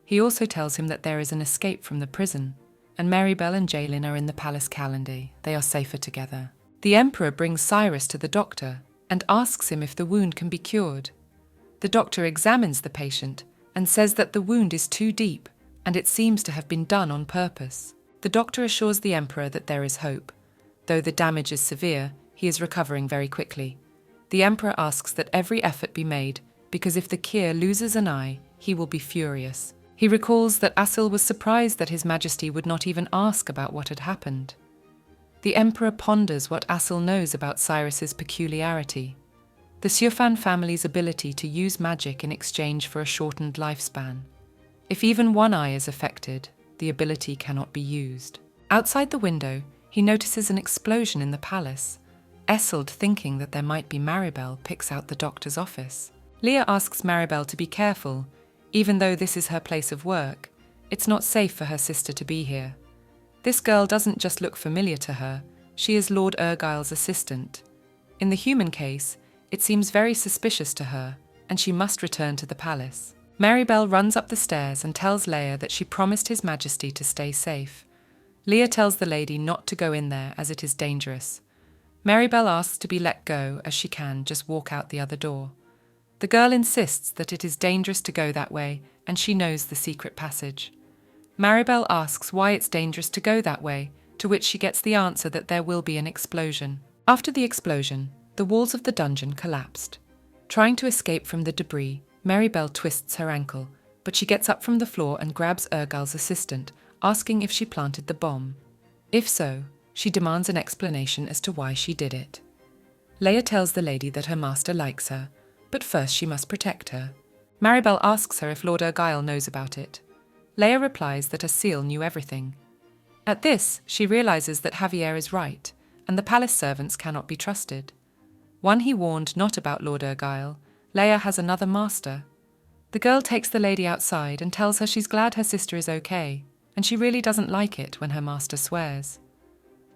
He also tells him that there is an escape from the prison, and Maribel and Jalen are in the Palace Calendy. They are safer together. The Emperor brings Cyrus to the doctor and asks him if the wound can be cured. The doctor examines the patient and says that the wound is too deep and it seems to have been done on purpose. The doctor assures the Emperor that there is hope. Though the damage is severe, he is recovering very quickly. The Emperor asks that every effort be made because if the Keir loses an eye, he will be furious. He recalls that Assel was surprised that His Majesty would not even ask about what had happened. The Emperor ponders what Assel knows about Cyrus's peculiarity, the Siofan family's ability to use magic in exchange for a shortened lifespan. If even one eye is affected, the ability cannot be used. Outside the window, he notices an explosion in the palace. Isolde, thinking that there might be Maribel, picks out the doctor's office. Leah asks Maribel to be careful. Even though this is her place of work, it's not safe for her sister to be here. This girl doesn't just look familiar to her, she is Lord Argyle's assistant. In the human case, it seems very suspicious to her, and she must return to the palace. Maribel runs up the stairs and tells Leia that she promised His Majesty to stay safe. Leah tells the lady not to go in there as it is dangerous. Maribel asks to be let go as she can just walk out the other door. The girl insists that it is dangerous to go that way and she knows the secret passage. Maribel asks why it's dangerous to go that way, to which she gets the answer that there will be an explosion. After the explosion, the walls of the dungeon collapsed. Trying to escape from the debris, Maribel twists her ankle, but she gets up from the floor and grabs Argyle's assistant, asking if she planted the bomb. If so, she demands an explanation as to why she did it. Leia tells the lady that her master likes her, but first she must protect her. Maribel asks her if Lord Argyle knows about it. Leia replies that Assel knew everything. At this, she realizes that Javier is right, and the palace servants cannot be trusted. One he warned not about Lord Argyle, Leia has another master. The girl takes the lady outside and tells her she's glad her sister is okay, and she really doesn't like it when her master swears.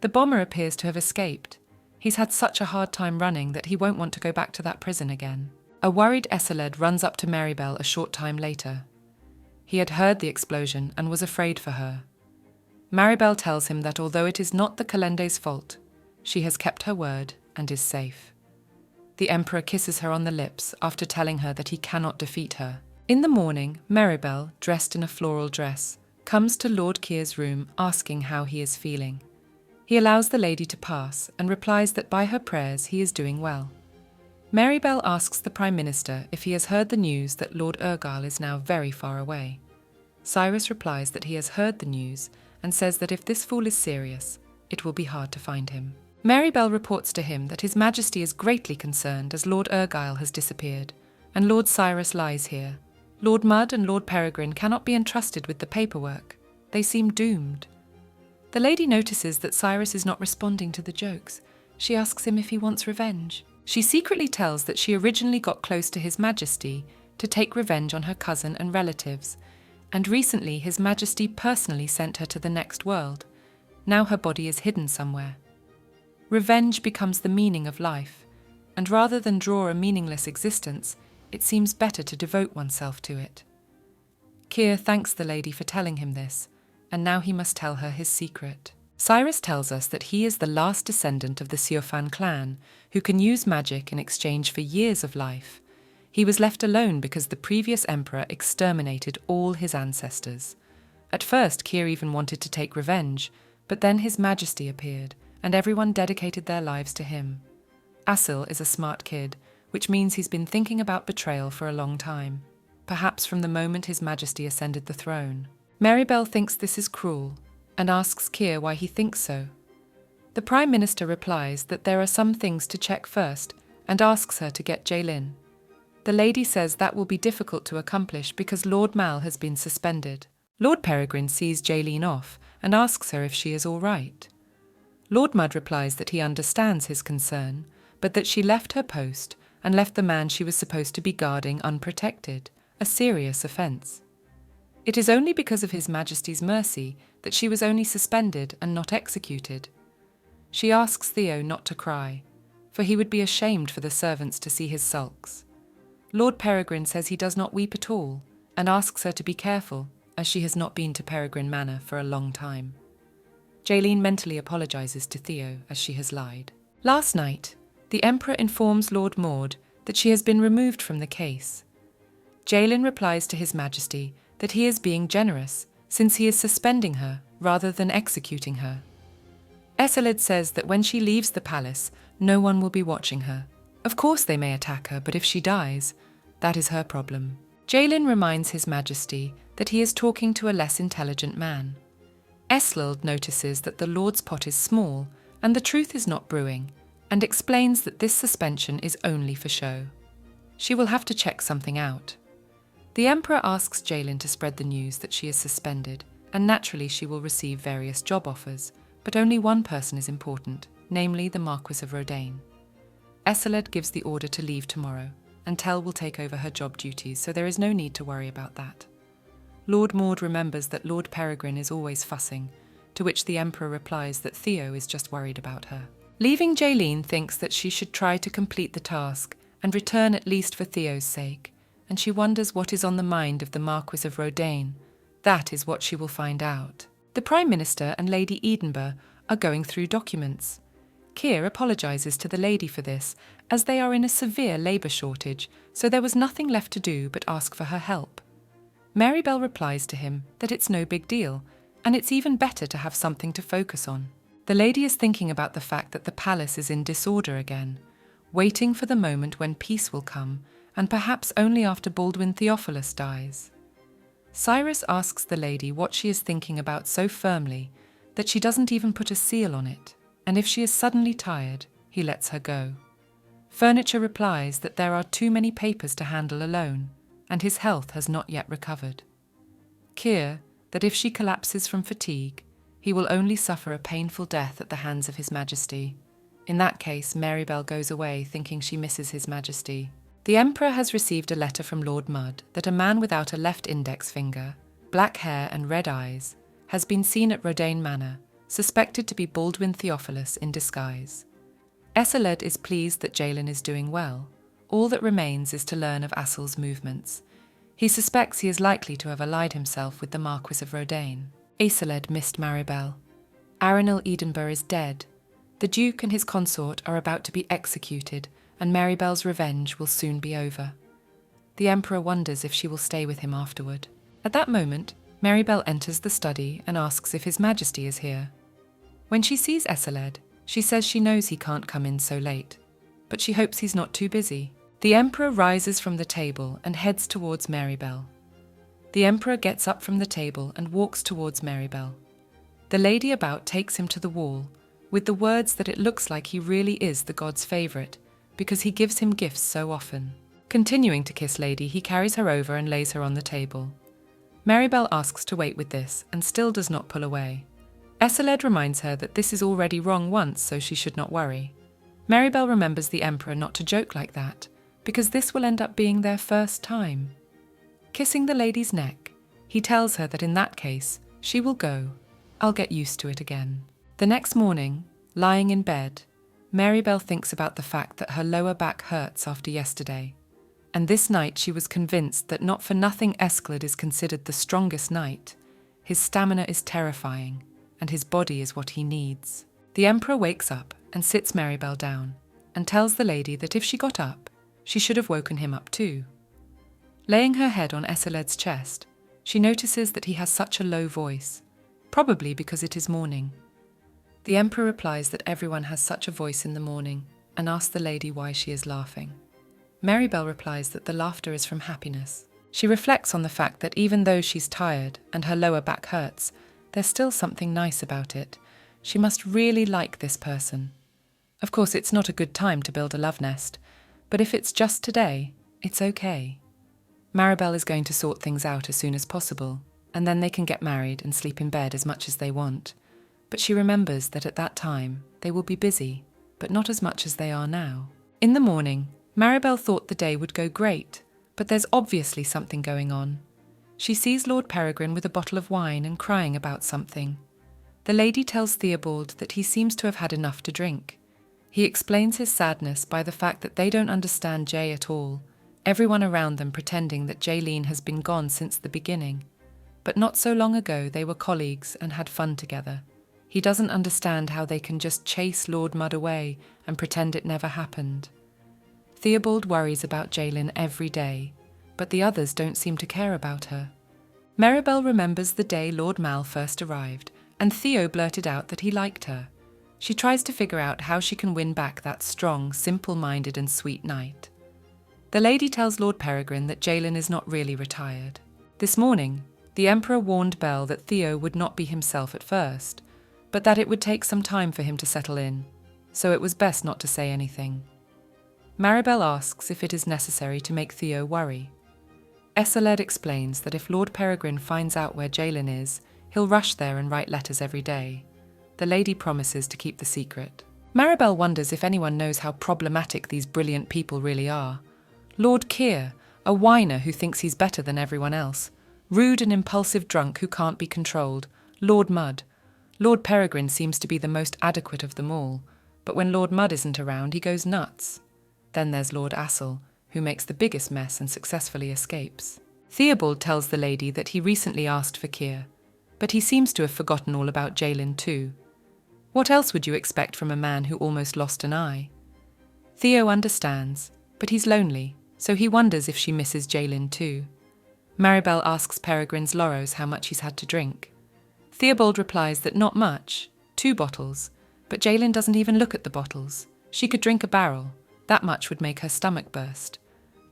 The bomber appears to have escaped. He's had such a hard time running that he won't want to go back to that prison again. A worried Isolde runs up to Maribel a short time later. He had heard the explosion and was afraid for her. Maribel tells him that although it is not the Kalende's fault, she has kept her word and is safe. The Emperor kisses her on the lips after telling her that he cannot defeat her. In the morning, Maribel, dressed in a floral dress, comes to Lord Keir's room asking how he is feeling. He allows the lady to pass and replies that by her prayers he is doing well. Maribel asks the Prime Minister if he has heard the news that Lord Urgal is now very far away. Cyrus replies that he has heard the news and says that if this fool is serious, it will be hard to find him. Maribel reports to him that His Majesty is greatly concerned as Lord Urgal has disappeared, and Lord Cyrus lies here. Lord Mudd and Lord Peregrine cannot be entrusted with the paperwork. They seem doomed. The lady notices that Cyrus is not responding to the jokes. She asks him if he wants revenge. She secretly tells that she originally got close to His Majesty to take revenge on her cousin and relatives, and recently His Majesty personally sent her to the next world. Now her body is hidden somewhere. Revenge becomes the meaning of life, and rather than draw a meaningless existence, it seems better to devote oneself to it. Keir thanks the lady for telling him this, and now he must tell her his secret. Cyrus tells us that he is the last descendant of the Siofan clan, who can use magic in exchange for years of life. He was left alone because the previous emperor exterminated all his ancestors. At first, Keir even wanted to take revenge, but then His Majesty appeared, and everyone dedicated their lives to him. Asil is a smart kid, which means he's been thinking about betrayal for a long time, perhaps from the moment His Majesty ascended the throne. Maribel thinks this is cruel, and asks Keir why he thinks so. The Prime Minister replies that there are some things to check first, and asks her to get Jaelin. The lady says that will be difficult to accomplish because Lord Mal has been suspended. Lord Peregrine sees Jaelin off and asks her if she is all right. Lord Mudd replies that he understands his concern, but that she left her post and left the man she was supposed to be guarding unprotected, a serious offence. It is only because of His Majesty's mercy that she was only suspended and not executed. She asks Theo not to cry, for he would be ashamed for the servants to see his sulks. Lord Peregrine says he does not weep at all, and asks her to be careful, as she has not been to Peregrine Manor for a long time. Jaelin mentally apologises to Theo as she has lied. Last night, the Emperor informs Lord Maud that she has been removed from the case. Jaelin replies to His Majesty that he is being generous, since he is suspending her rather than executing her. Eseled says that when she leaves the palace, no one will be watching her. Of course they may attack her, but if she dies, that is her problem. Jaelin reminds His Majesty that he is talking to a less intelligent man. Eslald notices that the Lord's pot is small and the truth is not brewing, and explains that this suspension is only for show. She will have to check something out. The Emperor asks Jaelin to spread the news that she is suspended, and naturally she will receive various job offers, but only one person is important, namely the Marquis of Rodaine. Eseled gives the order to leave tomorrow, and Tel will take over her job duties, so there is no need to worry about that. Lord Maud remembers that Lord Peregrine is always fussing, to which the Emperor replies that Theo is just worried about her. Leaving Jaelin thinks that she should try to complete the task and return at least for Theo's sake, and she wonders what is on the mind of the Marquis of Rodaine. That is what she will find out. The Prime Minister and Lady Edinburgh are going through documents. Keir apologises to the lady for this, as they are in a severe labour shortage, so there was nothing left to do but ask for her help. Maribel replies to him that it's no big deal, and it's even better to have something to focus on. The lady is thinking about the fact that the palace is in disorder again, waiting for the moment when peace will come, and perhaps only after Baldwin Theophilus dies. Cyrus asks the lady what she is thinking about so firmly that she doesn't even put a seal on it, and if she is suddenly tired, he lets her go. Furniture replies that there are too many papers to handle alone, and his health has not yet recovered. Keir, that if she collapses from fatigue, he will only suffer a painful death at the hands of His Majesty. In that case, Maribel goes away thinking she misses His Majesty. The Emperor has received a letter from Lord Mudd that a man without a left index finger, black hair and red eyes, has been seen at Rodaine Manor, suspected to be Baldwin Theophilus in disguise. Eseled is pleased that Jaelin is doing well. All that remains is to learn of Asil's movements. He suspects he is likely to have allied himself with the Marquis of Rodaine. Aeseled missed Maribel. Arenil Edinburgh is dead. The Duke and his consort are about to be executed, and Maribel's revenge will soon be over. The Emperor wonders if she will stay with him afterward. At that moment, Maribel enters the study and asks if His Majesty is here. When she sees Aeseled, she says she knows he can't come in so late, but she hopes he's not too busy. The Emperor rises from the table and heads towards Maribel. The Emperor gets up from the table and walks towards Maribel. The lady about takes him to the wall, with the words that it looks like he really is the god's favourite, because he gives him gifts so often. Continuing to kiss Lady, he carries her over and lays her on the table. Maribel asks to wait with this, and still does not pull away. Aeseled reminds her that this is already wrong once, so she should not worry. Maribel remembers the Emperor not to joke like that, because this will end up being their first time. Kissing the lady's neck, he tells her that in that case, she will go. I'll get used to it again. The next morning, lying in bed, Maribel thinks about the fact that her lower back hurts after yesterday. And this night she was convinced that not for nothing Aeseled is considered the strongest knight. His stamina is terrifying, and his body is what he needs. The Emperor wakes up and sits Maribel down, and tells the lady that if she got up, she should have woken him up too. Laying her head on Aeseled's chest, she notices that he has such a low voice, probably because it is morning. The Emperor replies that everyone has such a voice in the morning, and asks the lady why she is laughing. Maribel replies that the laughter is from happiness. She reflects on the fact that even though she's tired and her lower back hurts, there's still something nice about it. She must really like this person. Of course, it's not a good time to build a love nest, but if it's just today, it's okay. Maribel is going to sort things out as soon as possible, and then they can get married and sleep in bed as much as they want. But she remembers that at that time, they will be busy, but not as much as they are now. In the morning, Maribel thought the day would go great, but there's obviously something going on. She sees Lord Peregrine with a bottle of wine and crying about something. The lady tells Theobald that he seems to have had enough to drink. He explains his sadness by the fact that they don't understand Jay at all, everyone around them pretending that Jaylene has been gone since the beginning. But not so long ago they were colleagues and had fun together. He doesn't understand how they can just chase Lord Mudd away and pretend it never happened. Theobald worries about Jaylin every day, but the others don't seem to care about her. Maribel remembers the day Lord Mal first arrived, and Theo blurted out that he liked her. She tries to figure out how she can win back that strong, simple-minded and sweet knight. The lady tells Lord Peregrine that Jaylin is not really retired. This morning, the Emperor warned Belle that Theo would not be himself at first, but that it would take some time for him to settle in, so it was best not to say anything. Maribel asks if it is necessary to make Theo worry. Aeseled explains that if Lord Peregrine finds out where Jaylin is, he'll rush there and write letters every day. The lady promises to keep the secret. Maribel wonders if anyone knows how problematic these brilliant people really are. Lord Keir, a whiner who thinks he's better than everyone else. Rude and impulsive drunk who can't be controlled. Lord Mudd. Lord Peregrine seems to be the most adequate of them all, but when Lord Mudd isn't around, he goes nuts. Then there's Lord Assel, who makes the biggest mess and successfully escapes. Theobald tells the lady that he recently asked for Keir, but he seems to have forgotten all about Jaylin too. What else would you expect from a man who almost lost an eye? Theo understands, but he's lonely, so he wonders if she misses Jaylin too. Maribel asks Peregrine's Lorrows how much he's had to drink. Theobald replies that not much, 2 bottles, but Jaylin doesn't even look at the bottles. She could drink a barrel. That much would make her stomach burst.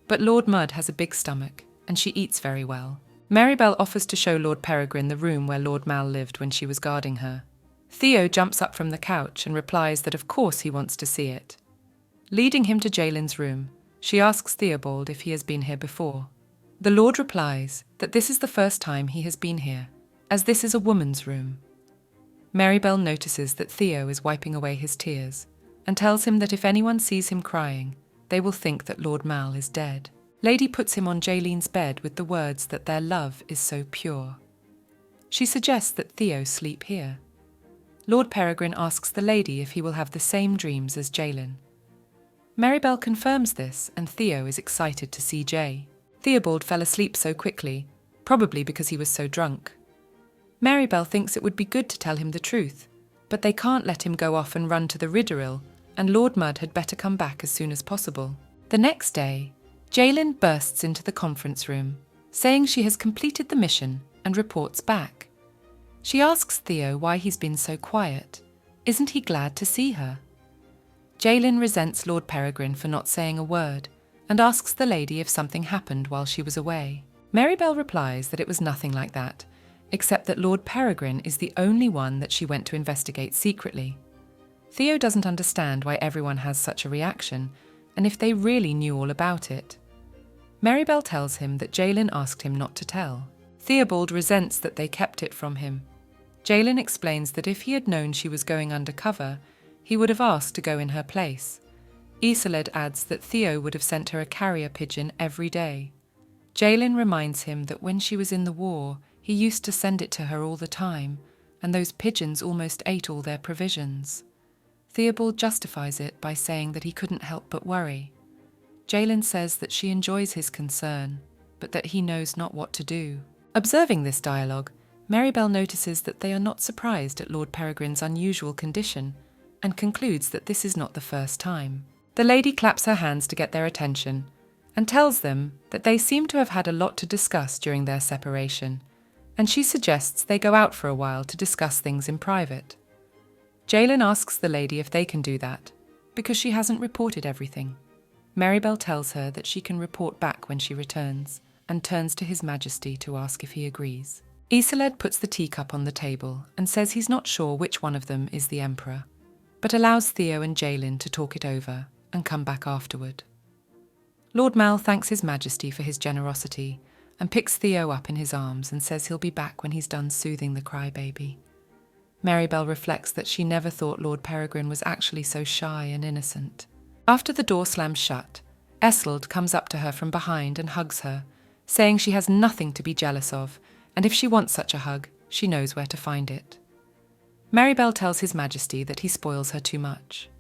But Lord Mudd has a big stomach, and she eats very well. Maribel offers to show Lord Peregrine the room where Lord Mal lived when she was guarding her. Theo jumps up from the couch and replies that of course he wants to see it. Leading him to Jaylin's room, she asks Theobald if he has been here before. The Lord replies that this is the first time he has been here, as this is a woman's room. Maribel notices that Theo is wiping away his tears, and tells him that if anyone sees him crying, they will think that Lord Mal is dead. Lady puts him on Jaylin's bed with the words that their love is so pure. She suggests that Theo sleep here. Lord Peregrine asks the lady if he will have the same dreams as Jaylin. Maribel confirms this, and Theo is excited to see Jay. Theobald fell asleep so quickly, probably because he was so drunk. Marybelle thinks it would be good to tell him the truth, but they can't let him go off and run to the Ridderil, and Lord Mudd had better come back as soon as possible. The next day, Jaelin bursts into the conference room, saying she has completed the mission and reports back. She asks Theo why he's been so quiet. Isn't he glad to see her? Jaelin resents Lord Peregrine for not saying a word and asks the lady if something happened while she was away. Marybelle replies that it was nothing like that, except that Lord Peregrine is the only one that she went to investigate secretly. Theo doesn't understand why everyone has such a reaction, and if they really knew all about it. Marybelle tells him that Jaelin asked him not to tell. Theobald resents that they kept it from him. Jaelin explains that if he had known she was going undercover, he would have asked to go in her place. Isolde adds that Theo would have sent her a carrier pigeon every day. Jaelin reminds him that when she was in the war, he used to send it to her all the time, and those pigeons almost ate all their provisions. Theobald justifies it by saying that he couldn't help but worry. Jaelin says that she enjoys his concern, but that he knows not what to do. Observing this dialogue, Marybelle notices that they are not surprised at Lord Peregrine's unusual condition and concludes that this is not the first time. The lady claps her hands to get their attention and tells them that they seem to have had a lot to discuss during their separation, and she suggests they go out for a while to discuss things in private. Jaelin asks the lady if they can do that, because she hasn't reported everything. Marybelle tells her that she can report back when she returns, and turns to His Majesty to ask if he agrees. Isolde puts the teacup on the table and says he's not sure which one of them is the Emperor, but allows Theo and Jaelin to talk it over and come back afterward. Lord Mal thanks His Majesty for his generosity and picks Theo up in his arms and says he'll be back when he's done soothing the crybaby. Marybelle reflects that she never thought Lord Peregrine was actually so shy and innocent. After the door slams shut, Isolde comes up to her from behind and hugs her, saying she has nothing to be jealous of, and if she wants such a hug, she knows where to find it. Marybelle tells His Majesty that he spoils her too much.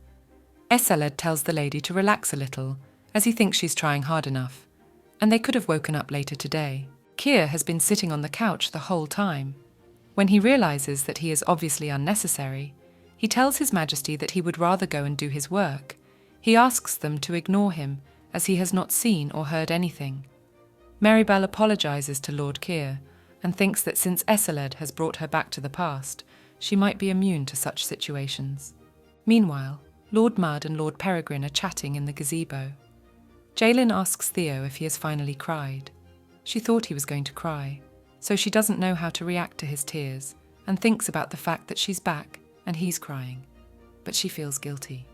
Isolde tells the lady to relax a little, as he thinks she's trying hard enough, and they could have woken up later today. Keir has been sitting on the couch the whole time. When he realises that he is obviously unnecessary, he tells His Majesty that he would rather go and do his work. He asks them to ignore him, as he has not seen or heard anything. Marybelle apologises to Lord Keir, and thinks that since Isolde has brought her back to the past, she might be immune to such situations. Meanwhile, Lord Mudd and Lord Peregrine are chatting in the gazebo. Jaelin asks Theo if he has finally cried. She thought he was going to cry, so she doesn't know how to react to his tears, and thinks about the fact that she's back and he's crying, but she feels guilty.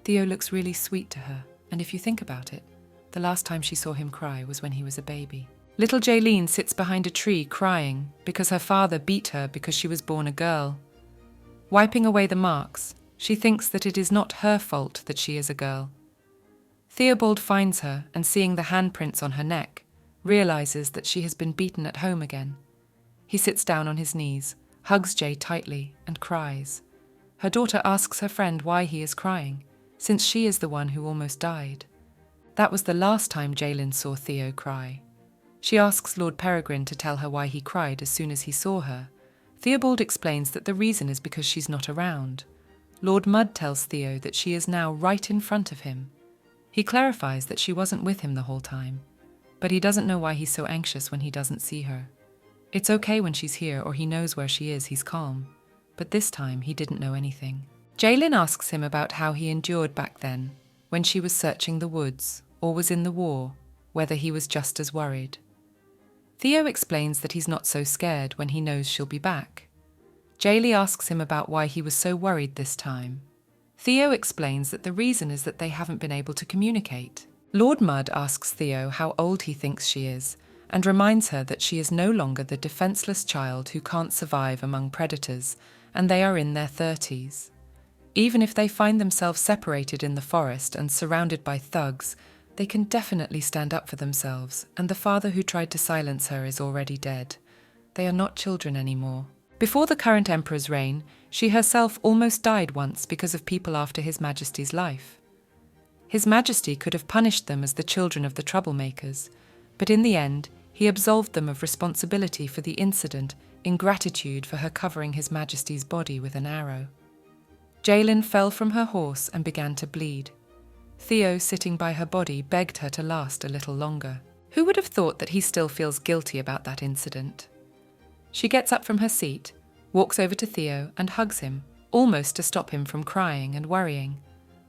Theo looks really sweet to her, and if you think about it, the last time she saw him cry was when he was a baby. Little Jaelin sits behind a tree crying because her father beat her because she was born a girl. Wiping away the marks, she thinks that it is not her fault that she is a girl. Theobald finds her and, seeing the handprints on her neck, realises that she has been beaten at home again. He sits down on his knees, hugs Jay tightly, and cries. Her daughter asks her friend why he is crying, since she is the one who almost died. That was the last time Jaelin saw Theo cry. She asks Lord Peregrine to tell her why he cried as soon as he saw her. Theobald explains that the reason is because she's not around. Lord Mudd tells Theo that she is now right in front of him. He clarifies that she wasn't with him the whole time, but he doesn't know why he's so anxious when he doesn't see her. It's okay when she's here or he knows where she is, he's calm, but this time he didn't know anything. Jaelin asks him about how he endured back then, when she was searching the woods or was in the war, whether he was just as worried. Theo explains that he's not so scared when he knows she'll be back. Jaelin asks him about why he was so worried this time. Theo explains that the reason is that they haven't been able to communicate. Lord Mudd asks Theo how old he thinks she is, and reminds her that she is no longer the defenceless child who can't survive among predators, and they are in their 30s. Even if they find themselves separated in the forest and surrounded by thugs, they can definitely stand up for themselves, and the father who tried to silence her is already dead. They are not children anymore. Before the current emperor's reign, she herself almost died once because of people after His Majesty's life. His Majesty could have punished them as the children of the troublemakers, but in the end, he absolved them of responsibility for the incident in gratitude for her covering His Majesty's body with an arrow. Jaelin fell from her horse and began to bleed. Theo, sitting by her body, begged her to last a little longer. Who would have thought that he still feels guilty about that incident? She gets up from her seat, walks over to Theo and hugs him, almost to stop him from crying and worrying.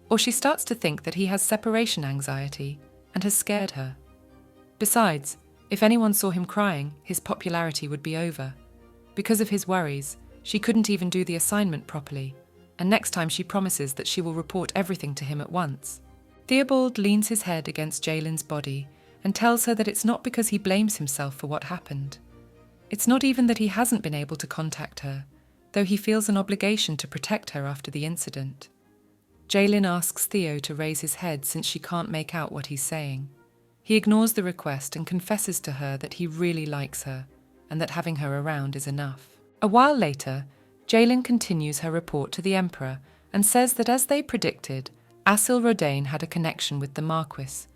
Or she starts to think that he has separation anxiety and has scared her. Besides, if anyone saw him crying, his popularity would be over. Because of his worries, she couldn't even do the assignment properly, and next time she promises that she will report everything to him at once. Theobald leans his head against Jaelin's body and tells her that it's not because he blames himself for what happened. It's not even that he hasn't been able to contact her, though he feels an obligation to protect her after the incident. Jaelin asks Theo to raise his head since she can't make out what he's saying. He ignores the request and confesses to her that he really likes her and that having her around is enough. A while later, Jaelin continues her report to the Emperor and says that as they predicted, Asil Rodain had a connection with the Marquis.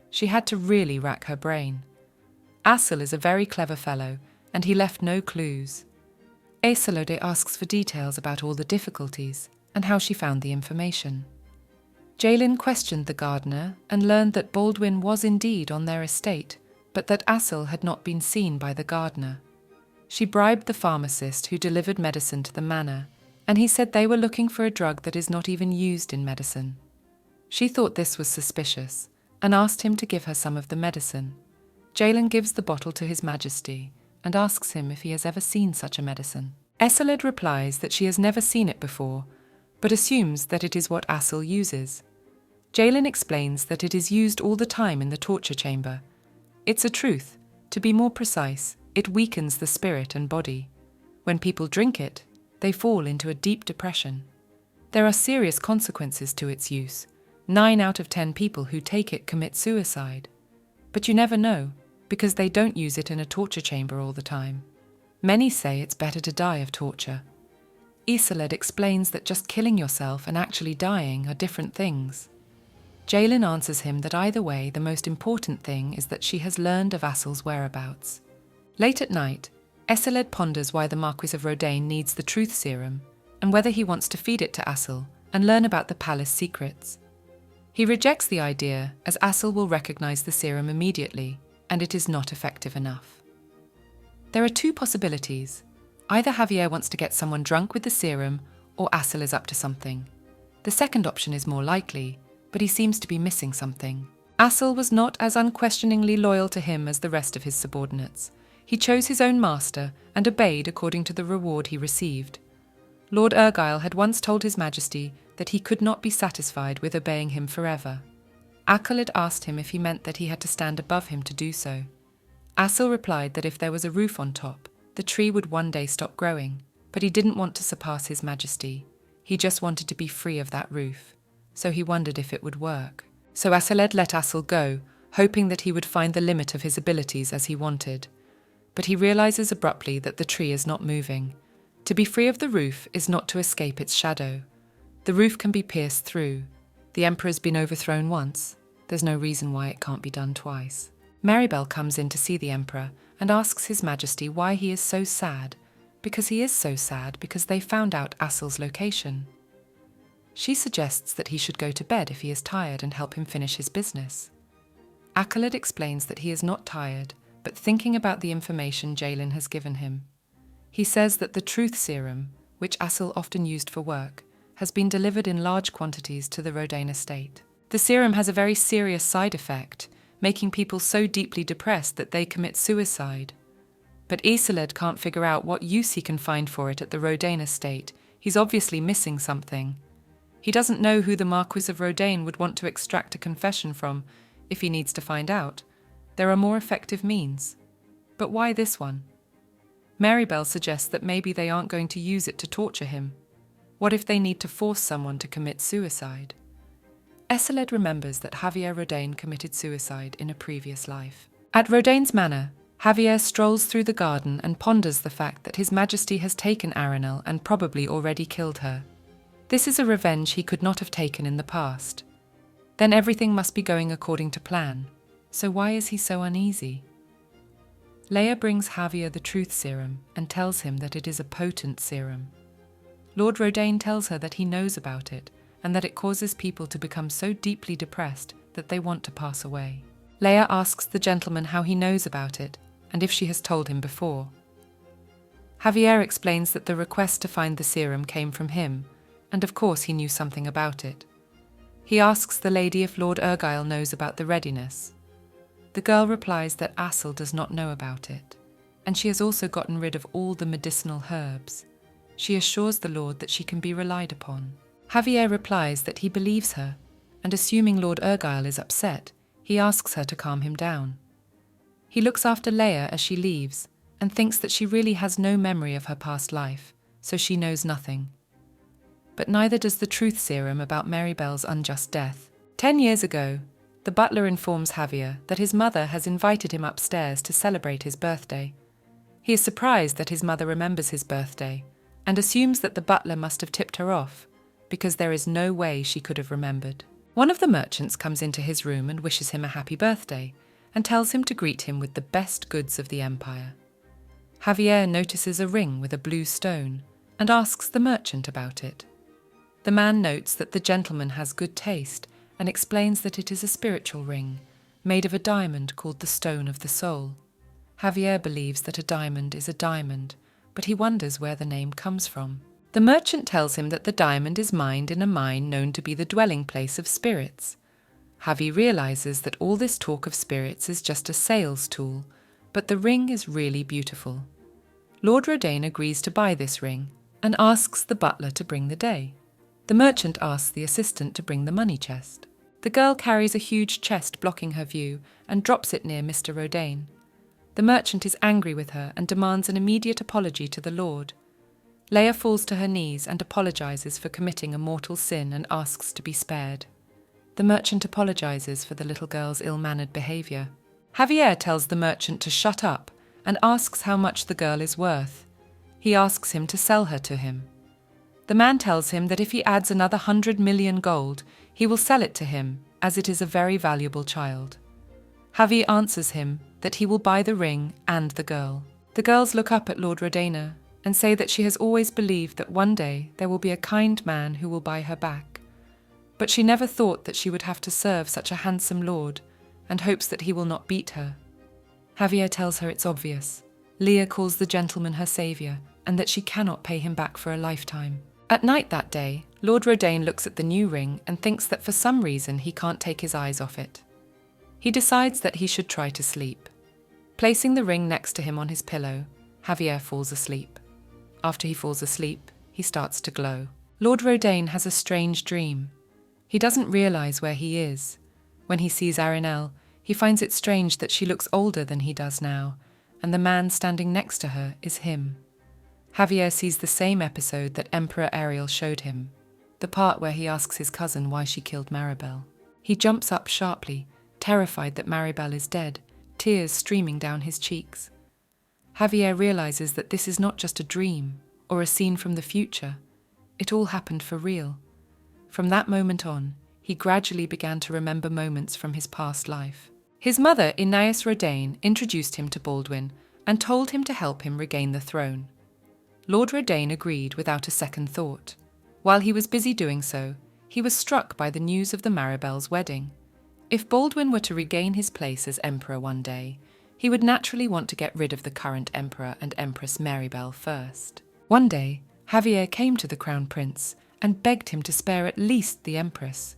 She had to really rack her brain. Asil is a very clever fellow, and he left no clues. Aisalode asks for details about all the difficulties and how she found the information. Jaelin questioned the gardener and learned that Baldwin was indeed on their estate, but that Asil had not been seen by the gardener. She bribed the pharmacist who delivered medicine to the manor, and he said they were looking for a drug that is not even used in medicine. She thought this was suspicious and asked him to give her some of the medicine. Jaelin gives the bottle to His Majesty and asks him if he has ever seen such a medicine. Aisalode replies that she has never seen it before, but assumes that it is what Asil uses. Jaelin explains that it is used all the time in the torture chamber. It's a truth. To be more precise, it weakens the spirit and body. When people drink it, they fall into a deep depression. There are serious consequences to its use. 9 out of 10 people who take it commit suicide. But you never know, because they don't use it in a torture chamber all the time. Many say it's better to die of torture. Aisalode explains that just killing yourself and actually dying are different things. Jaelin answers him that either way, the most important thing is that she has learned of Asil's whereabouts. Late at night, Aisalode ponders why the Marquis of Rodain needs the truth serum and whether he wants to feed it to Asil and learn about the palace secrets. He rejects the idea as Asil will recognize the serum immediately and it is not effective enough. There are 2 possibilities. Either Javier wants to get someone drunk with the serum or Asil is up to something. The second option is more likely, but he seems to be missing something. Asil was not as unquestioningly loyal to him as the rest of his subordinates. He chose his own master and obeyed according to the reward he received. Lord Argyle had once told His Majesty that he could not be satisfied with obeying him forever. Accolade asked him if he meant that he had to stand above him to do so. Asil replied that if there was a roof on top, the tree would one day stop growing, but he didn't want to surpass His Majesty. He just wanted to be free of that roof, so he wondered if it would work. So Aisalode let Asil go, hoping that he would find the limit of his abilities as he wanted. But he realizes abruptly that the tree is not moving. To be free of the roof is not to escape its shadow. The roof can be pierced through. The Emperor's been overthrown once. There's no reason why it can't be done twice. Maribel comes in to see the Emperor and asks His Majesty why he is so sad, because he is so sad because they found out Asil's location. She suggests that he should go to bed if he is tired and help him finish his business. Accolade explains that he is not tired, but thinking about the information Jaelin has given him. He says that the truth serum, which Asil often used for work, has been delivered in large quantities to the Rodain estate. The serum has a very serious side effect, making people so deeply depressed that they commit suicide. But Aisalode can't figure out what use he can find for it at the Rodain estate. He's obviously missing something. He doesn't know who the Marquis of Rodain would want to extract a confession from, if he needs to find out. There are more effective means. But why this one? Maribel suggests that maybe they aren't going to use it to torture him. What if they need to force someone to commit suicide? Aisalode remembers that Javier Rodain committed suicide in a previous life. At Rodain's manor, Javier strolls through the garden and ponders the fact that His Majesty has taken Aranel and probably already killed her. This is a revenge he could not have taken in the past. Then everything must be going according to plan. So why is he so uneasy? Leia brings Javier the truth serum and tells him that it is a potent serum. Lord Rodaine tells her that he knows about it and that it causes people to become so deeply depressed that they want to pass away. Leia asks the gentleman how he knows about it and if she has told him before. Javier explains that the request to find the serum came from him, and of course he knew something about it. He asks the lady if Lord Urgyle knows about the readiness. The girl replies that Assel does not know about it, and she has also gotten rid of all the medicinal herbs. She assures the Lord that she can be relied upon. Javier replies that he believes her, and assuming Lord Urgyle is upset, he asks her to calm him down. He looks after Leia as she leaves, and thinks that she really has no memory of her past life, so she knows nothing. But neither does the truth serum about Mary Bell's unjust death. 10 years ago, the butler informs Javier that his mother has invited him upstairs to celebrate his birthday. He is surprised that his mother remembers his birthday, and assumes that the butler must have tipped her off, because there is no way she could have remembered. One of the merchants comes into his room and wishes him a happy birthday, and tells him to greet him with the best goods of the empire. Javier notices a ring with a blue stone, and asks the merchant about it. The man notes that the gentleman has good taste, and explains that it is a spiritual ring, made of a diamond called the Stone of the Soul. Javier believes that a diamond is a diamond, but he wonders where the name comes from. The merchant tells him that the diamond is mined in a mine known to be the dwelling place of spirits. Javi realizes that all this talk of spirits is just a sales tool, but the ring is really beautiful. Lord Rodaine agrees to buy this ring, and asks the butler to bring the day. The merchant asks the assistant to bring the money chest. The girl carries a huge chest blocking her view and drops it near Mr. Rodaine. The merchant is angry with her and demands an immediate apology to the Lord. Leia falls to her knees and apologizes for committing a mortal sin and asks to be spared. The merchant apologizes for the little girl's ill-mannered behavior. Javier tells the merchant to shut up and asks how much the girl is worth. He asks him to sell her to him. The man tells him that if he adds another 100 million gold, he will sell it to him, as it is a very valuable child. Javi answers him that he will buy the ring and the girl. The girls look up at Lord Rodaina and say that she has always believed that one day there will be a kind man who will buy her back. But she never thought that she would have to serve such a handsome lord, and hopes that he will not beat her. Javier tells her it's obvious. Leia calls the gentleman her saviour, and that she cannot pay him back for a lifetime. At night that day, Lord Rodaine looks at the new ring and thinks that for some reason he can't take his eyes off it. He decides that he should try to sleep. Placing the ring next to him on his pillow, Javier falls asleep. After he falls asleep, he starts to glow. Lord Rodaine has a strange dream. He doesn't realise where he is. When he sees Arinelle, he finds it strange that she looks older than he does now, and the man standing next to her is him. Javier sees the same episode that Emperor Ariel showed him, the part where he asks his cousin why she killed Maribel. He jumps up sharply, terrified that Maribel is dead, tears streaming down his cheeks. Javier realizes that this is not just a dream or a scene from the future. It all happened for real. From that moment on, he gradually began to remember moments from his past life. His mother, Inais Rodaine, introduced him to Baldwin and told him to help him regain the throne. Lord Rodaine agreed without a second thought. While he was busy doing so, he was struck by the news of the Maribel's wedding. If Baldwin were to regain his place as emperor one day, he would naturally want to get rid of the current emperor and empress Maribel first. One day, Javier came to the crown prince and begged him to spare at least the empress.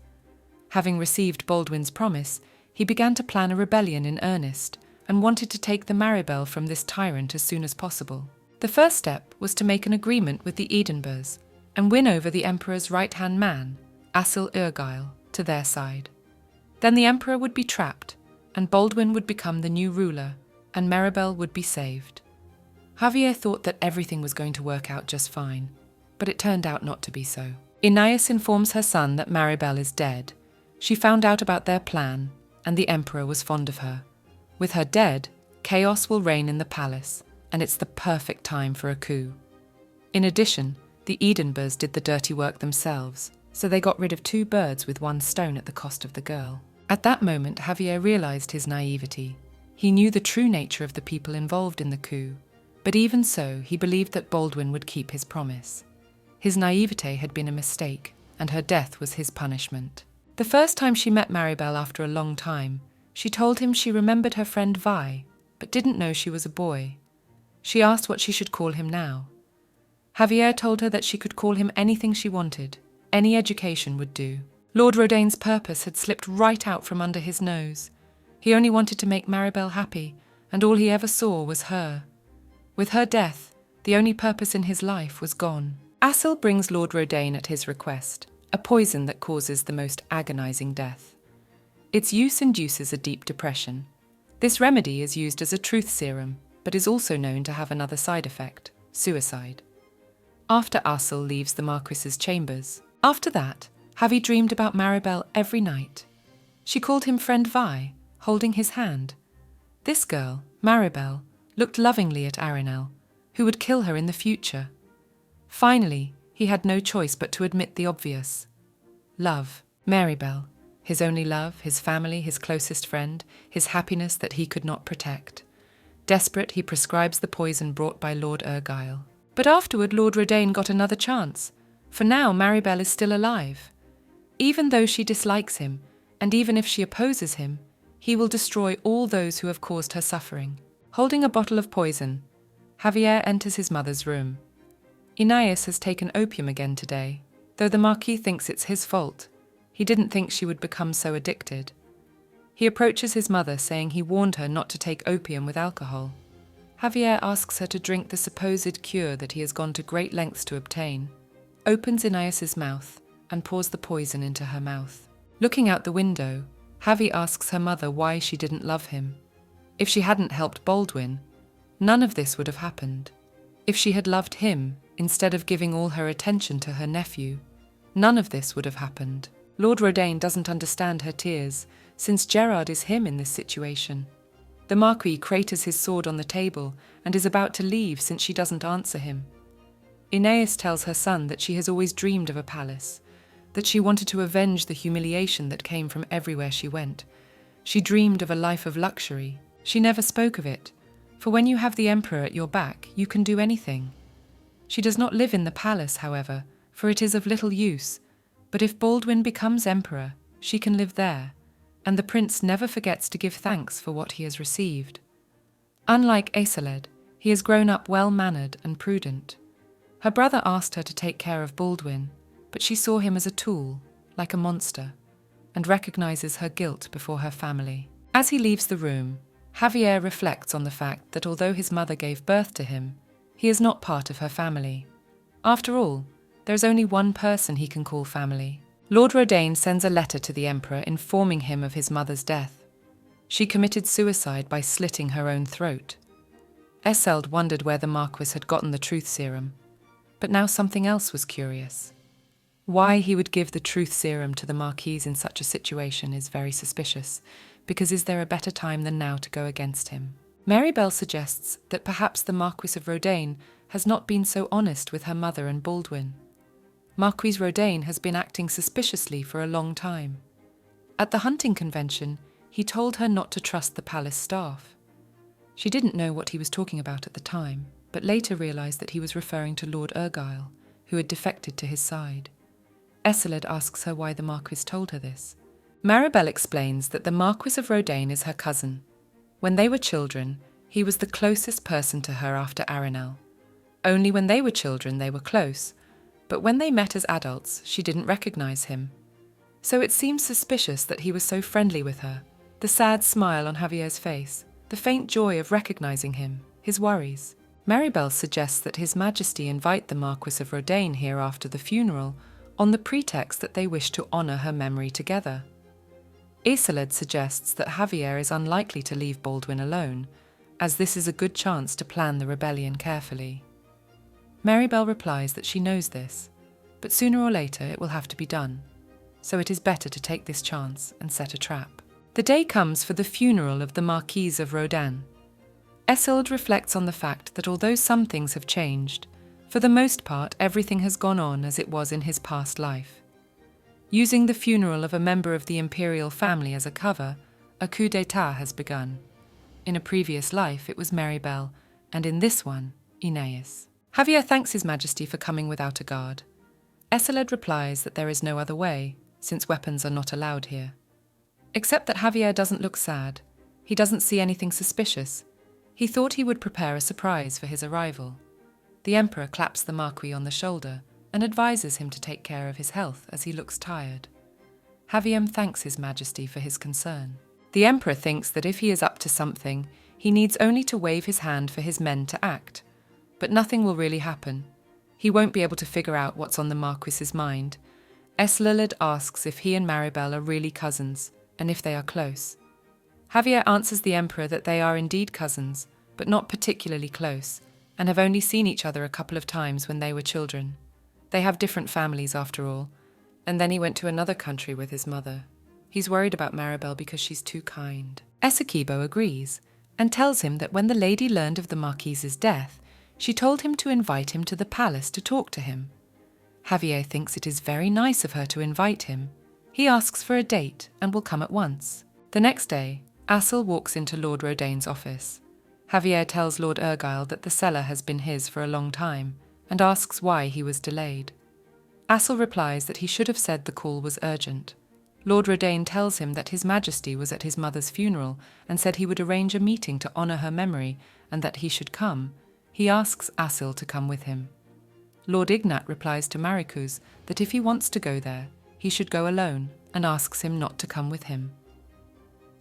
Having received Baldwin's promise, he began to plan a rebellion in earnest and wanted to take the Maribel from this tyrant as soon as possible. The first step was to make an agreement with the Edinburghs and win over the emperor's right-hand man, Assel Urgyle, to their side. Then the emperor would be trapped, and Baldwin would become the new ruler, and Maribel would be saved. Javier thought that everything was going to work out just fine, but it turned out not to be so. Inais informs her son that Maribel is dead. She found out about their plan, and the emperor was fond of her. With her dead, chaos will reign in the palace, and it's the perfect time for a coup. In addition, the Edinburghs did the dirty work themselves, so they got rid of 2 birds with 1 stone at the cost of the girl. At that moment, Javier realized his naivety. He knew the true nature of the people involved in the coup, but even so, he believed that Baldwin would keep his promise. His naivete had been a mistake, and her death was his punishment. The first time she met Maribel after a long time, she told him she remembered her friend Vi, but didn't know she was a boy. She asked what she should call him now. Javier told her that she could call him anything she wanted. Any education would do. Lord Rodaine's purpose had slipped right out from under his nose. He only wanted to make Maribel happy, and all he ever saw was her. With her death, the only purpose in his life was gone. Asil brings Lord Rodaine at his request, a poison that causes the most agonizing death. Its use induces a deep depression. This remedy is used as a truth serum, but is also known to have another side effect, suicide. After Asil leaves the Marquis's chambers, after that, Javi dreamed about Maribel every night. She called him Friend Vi, holding his hand. This girl, Maribel, looked lovingly at Arinel, who would kill her in the future. Finally, he had no choice but to admit the obvious. Love, Maribel, his only love, his family, his closest friend, his happiness that he could not protect. Desperate, he prescribes the poison brought by Lord Argyle. But afterward, Lord Rodaine got another chance, for now Maribel is still alive. Even though she dislikes him, and even if she opposes him, he will destroy all those who have caused her suffering. Holding a bottle of poison, Javier enters his mother's room. Inés has taken opium again today. Though the Marquis thinks it's his fault, he didn't think she would become so addicted. He approaches his mother, saying he warned her not to take opium with alcohol. Javier asks her to drink the supposed cure that he has gone to great lengths to obtain, opens Inés's mouth, and pours the poison into her mouth. Looking out the window, Javi asks her mother why she didn't love him. If she hadn't helped Baldwin, none of this would have happened. If she had loved him, instead of giving all her attention to her nephew, none of this would have happened. Lord Rodaine doesn't understand her tears, since Gerard is him in this situation. The Marquis craters his sword on the table and is about to leave since she doesn't answer him. Inés tells her son that she has always dreamed of a palace, that she wanted to avenge the humiliation that came from everywhere she went. She dreamed of a life of luxury. She never spoke of it, for when you have the Emperor at your back, you can do anything. She does not live in the palace, however, for it is of little use, but if Baldwin becomes Emperor, she can live there, and the prince never forgets to give thanks for what he has received. Unlike Aisaled, he has grown up well-mannered and prudent. Her brother asked her to take care of Baldwin, but she saw him as a tool, like a monster, and recognizes her guilt before her family. As he leaves the room, Javier reflects on the fact that although his mother gave birth to him, he is not part of her family. After all, there is only one person he can call family. Lord Rodaine sends a letter to the Emperor informing him of his mother's death. She committed suicide by slitting her own throat. Esseld wondered where the Marquis had gotten the truth serum, but now something else was curious. Why he would give the truth serum to the Marquis in such a situation is very suspicious, because is there a better time than now to go against him? Maribel suggests that perhaps the Marquis of Rodaine has not been so honest with her mother and Baldwin. Marquis Rodaine has been acting suspiciously for a long time. At the hunting convention, he told her not to trust the palace staff. She didn't know what he was talking about at the time, but later realized that he was referring to Lord Argyle, who had defected to his side. Aisaled asks her why the Marquis told her this. Maribel explains that the Marquis of Rodaine is her cousin. When they were children, he was the closest person to her after Arinel. Only when they were children they were close, but when they met as adults, she didn't recognize him. So it seems suspicious that he was so friendly with her, the sad smile on Javier's face, the faint joy of recognizing him, his worries. Maribel suggests that His Majesty invite the Marquis of Rodaine here after the funeral on the pretext that they wish to honor her memory together. Aisaled suggests that Javier is unlikely to leave Baldwin alone, as this is a good chance to plan the rebellion carefully. Maribel replies that she knows this, but sooner or later it will have to be done, so it is better to take this chance and set a trap. The day comes for the funeral of the Marquise of Rodaine. Aisaled reflects on the fact that although some things have changed, for the most part everything has gone on as it was in his past life. Using the funeral of a member of the imperial family as a cover, a coup d'état has begun. In a previous life, it was Maribel, and in this one, Aeneas. Javier thanks His Majesty for coming without a guard. Eceled replies that there is no other way, since weapons are not allowed here. Except that Javier doesn't look sad. He doesn't see anything suspicious. He thought he would prepare a surprise for his arrival. The Emperor claps the Marquis on the shoulder and advises him to take care of his health as he looks tired. Javier thanks His Majesty for his concern. The Emperor thinks that if he is up to something, he needs only to wave his hand for his men to act. But nothing will really happen. He won't be able to figure out what's on the Marquis's mind. Eceled asks if he and Maribel are really cousins, and if they are close. Javier answers the Emperor that they are indeed cousins, but not particularly close, and have only seen each other a couple of times when they were children. They have different families after all, and then he went to another country with his mother. He's worried about Maribel because she's too kind. Essequibo agrees, and tells him that when the lady learned of the Marquise's death, she told him to invite him to the palace to talk to him. Javier thinks it is very nice of her to invite him. He asks for a date and will come at once. The next day, Assel walks into Lord Rodaine's office. Javier tells Lord Urgyle that the cellar has been his for a long time and asks why he was delayed. Assel replies that he should have said the call was urgent. Lord Rodaine tells him that His Majesty was at his mother's funeral and said he would arrange a meeting to honour her memory and that he should come. He asks Assel to come with him. Lord Ignat replies to Maricuz that if he wants to go there, he should go alone and asks him not to come with him.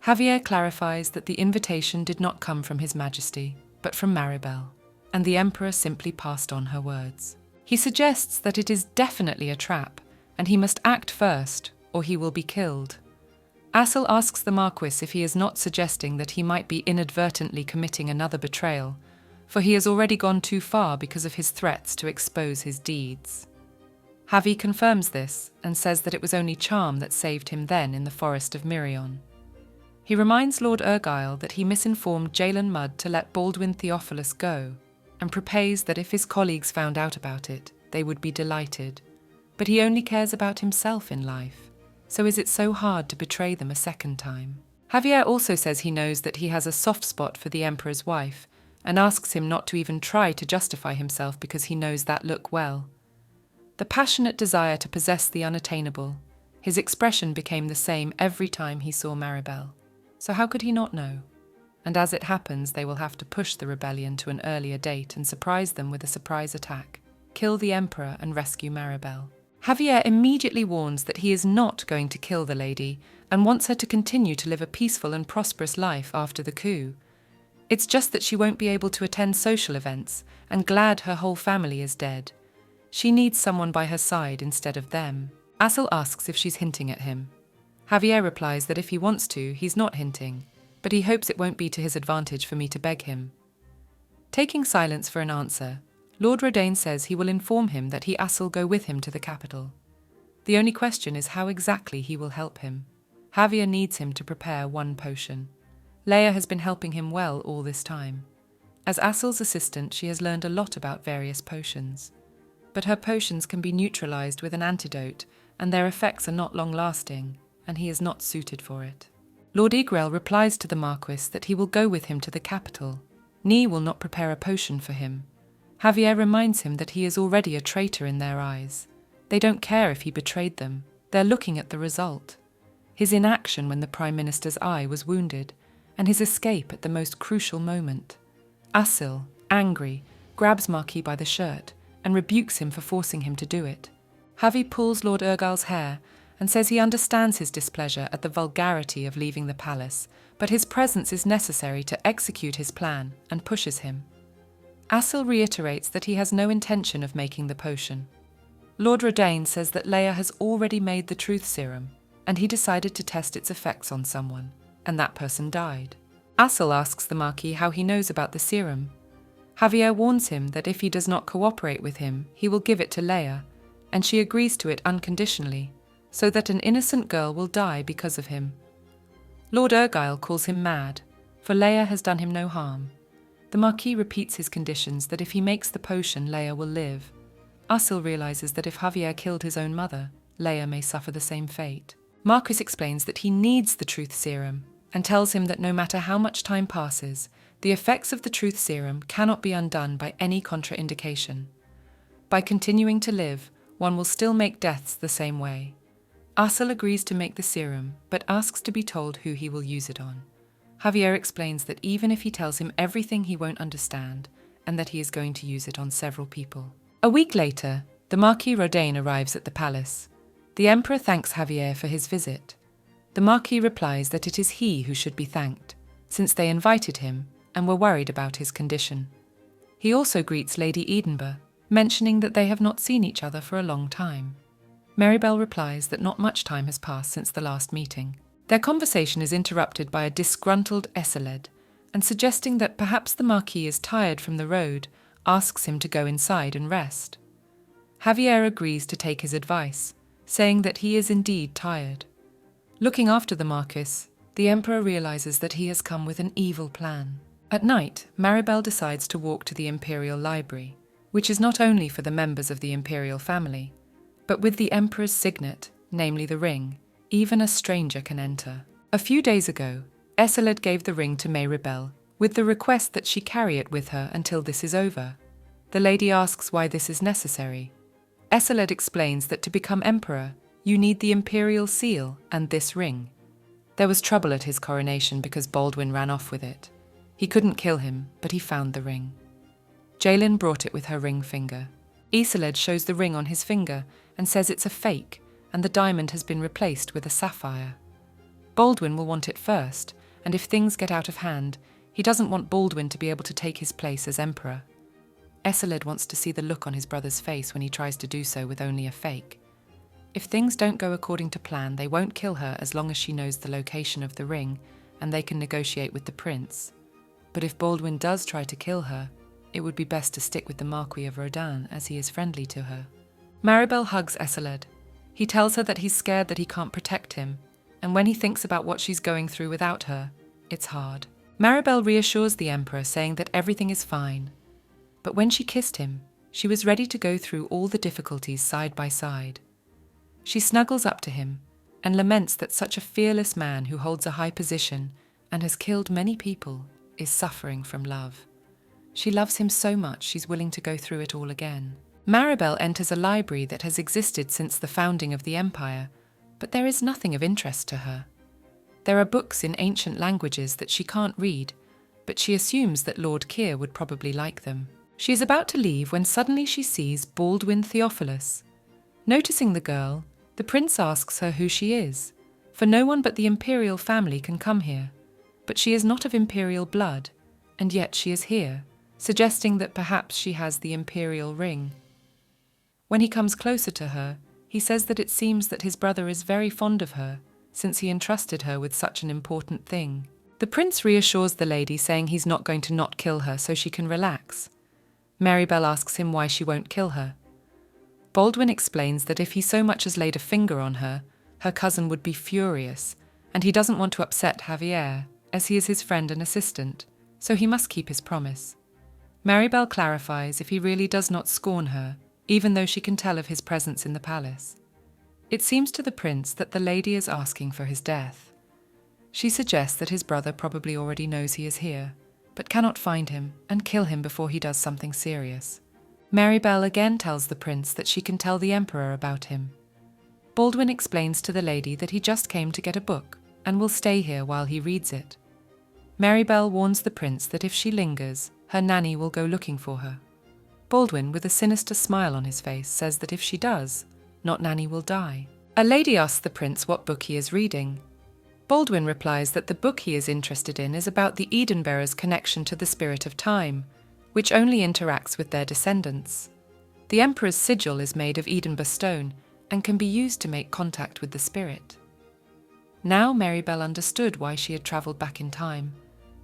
Javier clarifies that the invitation did not come from His Majesty, but from Maribel, and the Emperor simply passed on her words. He suggests that it is definitely a trap, and he must act first, or he will be killed. Assel asks the Marquis if he is not suggesting that he might be inadvertently committing another betrayal, for he has already gone too far because of his threats to expose his deeds. Javi confirms this and says that it was only charm that saved him then in the forest of Mirion. He reminds Lord Urgyle that he misinformed Jalen Mudd to let Baldwin Theophilus go, and prepays that if his colleagues found out about it, they would be delighted. But he only cares about himself in life, so is it so hard to betray them a second time? Javier also says he knows that he has a soft spot for the Emperor's wife, and asks him not to even try to justify himself because he knows that look well. The passionate desire to possess the unattainable, his expression became the same every time he saw Maribel. So how could he not know? And as it happens, they will have to push the rebellion to an earlier date and surprise them with a surprise attack, kill the Emperor and rescue Maribel. Javier immediately warns that he is not going to kill the lady and wants her to continue to live a peaceful and prosperous life after the coup. It's just that she won't be able to attend social events and glad her whole family is dead. She needs someone by her side instead of them. Assel asks if she's hinting at him. Javier replies that if he wants to, he's not hinting, but he hopes it won't be to his advantage for me to beg him. Taking silence for an answer, Lord Rodaine says he will inform him that he Assel go with him to the capital. The only question is how exactly he will help him. Javier needs him to prepare one potion. Leia has been helping him well all this time. As Assel's assistant, she has learned a lot about various potions. But her potions can be neutralized with an antidote, and their effects are not long-lasting, and he is not suited for it. Lord Igrel replies to the Marquis that he will go with him to the capital. Ni will not prepare a potion for him. Javier reminds him that he is already a traitor in their eyes. They don't care if he betrayed them. They're looking at the result. His inaction when the Prime Minister's eye was wounded, and his escape at the most crucial moment. Assel, angry, grabs Marquis by the shirt and rebukes him for forcing him to do it. Javi pulls Lord Urgyle's hair and says he understands his displeasure at the vulgarity of leaving the palace, but his presence is necessary to execute his plan and pushes him. Assel reiterates that he has no intention of making the potion. Lord Rodaine says that Leia has already made the truth serum, and he decided to test its effects on someone, and that person died. Assel asks the Marquis how he knows about the serum. Javier warns him that if he does not cooperate with him, he will give it to Leia, and she agrees to it unconditionally, so that an innocent girl will die because of him. Lord Urgyle calls him mad, for Leia has done him no harm. The Marquis repeats his conditions that if he makes the potion, Leia will live. Assel realizes that if Javier killed his own mother, Leia may suffer the same fate. Marcus explains that he needs the truth serum and tells him that no matter how much time passes, the effects of the truth serum cannot be undone by any contraindication. By continuing to live, one will still make deaths the same way. Ursel agrees to make the serum, but asks to be told who he will use it on. Javier explains that even if he tells him everything, he won't understand, and that he is going to use it on several people. A week later, the Marquis Rodain arrives at the palace. The Emperor thanks Javier for his visit. The Marquis replies that it is he who should be thanked, since they invited him and were worried about his condition. He also greets Lady Edinburgh, mentioning that they have not seen each other for a long time. Maribel replies that not much time has passed since the last meeting. Their conversation is interrupted by a disgruntled Esseled, and suggesting that perhaps the Marquis is tired from the road, asks him to go inside and rest. Javier agrees to take his advice, saying that he is indeed tired. Looking after the Marquis, the Emperor realizes that he has come with an evil plan. At night, Maribel decides to walk to the Imperial Library, which is not only for the members of the Imperial family, but with the Emperor's signet, namely the ring, even a stranger can enter. A few days ago, Esseled gave the ring to Maribel, with the request that she carry it with her until this is over. The lady asks why this is necessary. Esseled explains that to become emperor, you need the imperial seal and this ring. There was trouble at his coronation because Baldwin ran off with it. He couldn't kill him, but he found the ring. Jaelin brought it with her ring finger. Isolde shows the ring on his finger and says it's a fake, and the diamond has been replaced with a sapphire. Baldwin will want it first, and if things get out of hand, he doesn't want Baldwin to be able to take his place as emperor. Esseled wants to see the look on his brother's face when he tries to do so with only a fake. If things don't go according to plan, they won't kill her as long as she knows the location of the ring, and they can negotiate with the prince. But if Baldwin does try to kill her, it would be best to stick with the Marquis of Rodain as he is friendly to her. Maribel hugs Esseled. He tells her that he's scared that he can't protect him, and when he thinks about what she's going through without her, it's hard. Maribel reassures the Emperor, saying that everything is fine. But when she kissed him, she was ready to go through all the difficulties side by side. She snuggles up to him and laments that such a fearless man who holds a high position and has killed many people is suffering from love. She loves him so much she's willing to go through it all again. Maribel enters a library that has existed since the founding of the Empire, but there is nothing of interest to her. There are books in ancient languages that she can't read, but she assumes that Lord Keir would probably like them. She is about to leave when suddenly she sees Baldwin Theophilus. Noticing the girl, the prince asks her who she is, for no one but the imperial family can come here. But she is not of imperial blood, and yet she is here, suggesting that perhaps she has the imperial ring. When he comes closer to her, he says that it seems that his brother is very fond of her, since he entrusted her with such an important thing. The prince reassures the lady, saying he's not going to not kill her so she can relax. Maribel asks him why she won't kill her. Baldwin explains that if he so much as laid a finger on her, her cousin would be furious, and he doesn't want to upset Javier, as he is his friend and assistant, so he must keep his promise. Maribel clarifies if he really does not scorn her, even though she can tell of his presence in the palace. It seems to the prince that the lady is asking for his death. She suggests that his brother probably already knows he is here, but cannot find him and kill him before he does something serious. Maribel again tells the prince that she can tell the emperor about him. Baldwin explains to the lady that he just came to get a book and will stay here while he reads it. Maribel warns the prince that if she lingers, her nanny will go looking for her. Baldwin, with a sinister smile on his face, says that if she does, not Nanny will die. A lady asks the prince what book he is reading. Baldwin replies that the book he is interested in is about the Edenbearers' connection to the spirit of time, which only interacts with their descendants. The Emperor's sigil is made of Edinburgh stone and can be used to make contact with the spirit. Now Maribel understood why she had travelled back in time,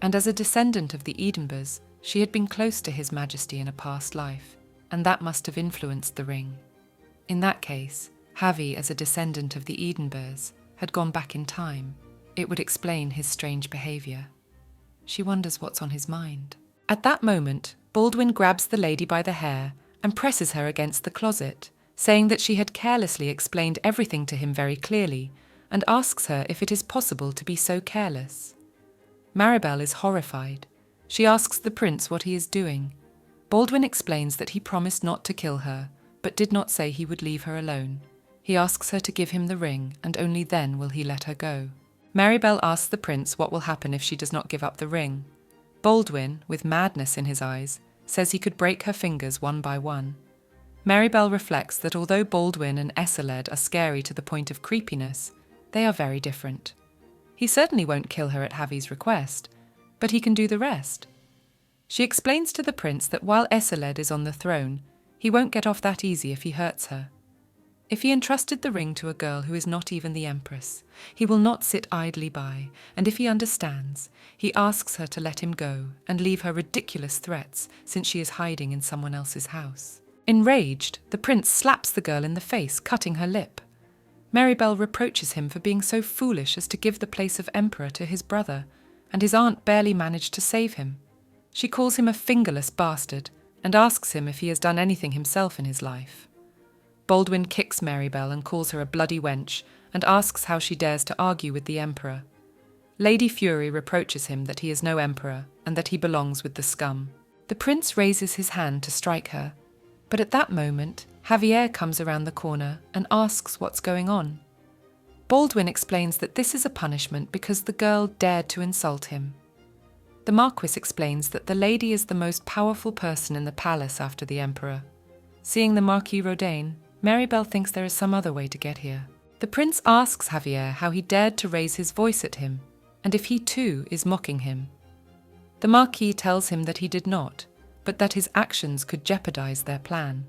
and as a descendant of the Edinburghs, she had been close to His Majesty in a past life, and that must have influenced the ring. In that case, Javi, as a descendant of the Edinburghs, had gone back in time. It would explain his strange behaviour. She wonders what's on his mind. At that moment, Baldwin grabs the lady by the hair and presses her against the closet, saying that she had carelessly explained everything to him very clearly, and asks her if it is possible to be so careless. Maribel is horrified. She asks the prince what he is doing. Baldwin explains that he promised not to kill her, but did not say he would leave her alone. He asks her to give him the ring, and only then will he let her go. Maribel asks the prince what will happen if she does not give up the ring. Baldwin, with madness in his eyes, says he could break her fingers one by one. Maribel reflects that although Baldwin and Eseled are scary to the point of creepiness, they are very different. He certainly won't kill her at Javi's request, but he can do the rest. She explains to the prince that while Eseled is on the throne, he won't get off that easy if he hurts her. If he entrusted the ring to a girl who is not even the empress, he will not sit idly by, and if he understands, he asks her to let him go and leave her ridiculous threats since she is hiding in someone else's house. Enraged, the prince slaps the girl in the face, cutting her lip. Maribel reproaches him for being so foolish as to give the place of emperor to his brother, and his aunt barely managed to save him. She calls him a fingerless bastard and asks him if he has done anything himself in his life. Baldwin kicks Maribel and calls her a bloody wench and asks how she dares to argue with the emperor. Lady Fury reproaches him that he is no emperor and that he belongs with the scum. The prince raises his hand to strike her, but at that moment, Javier comes around the corner and asks what's going on. Baldwin explains that this is a punishment because the girl dared to insult him. The Marquis explains that the lady is the most powerful person in the palace after the emperor. Seeing the Marquis Rodaine, Maribel thinks there is some other way to get here. The prince asks Javier how he dared to raise his voice at him, and if he too is mocking him. The Marquis tells him that he did not, but that his actions could jeopardize their plan.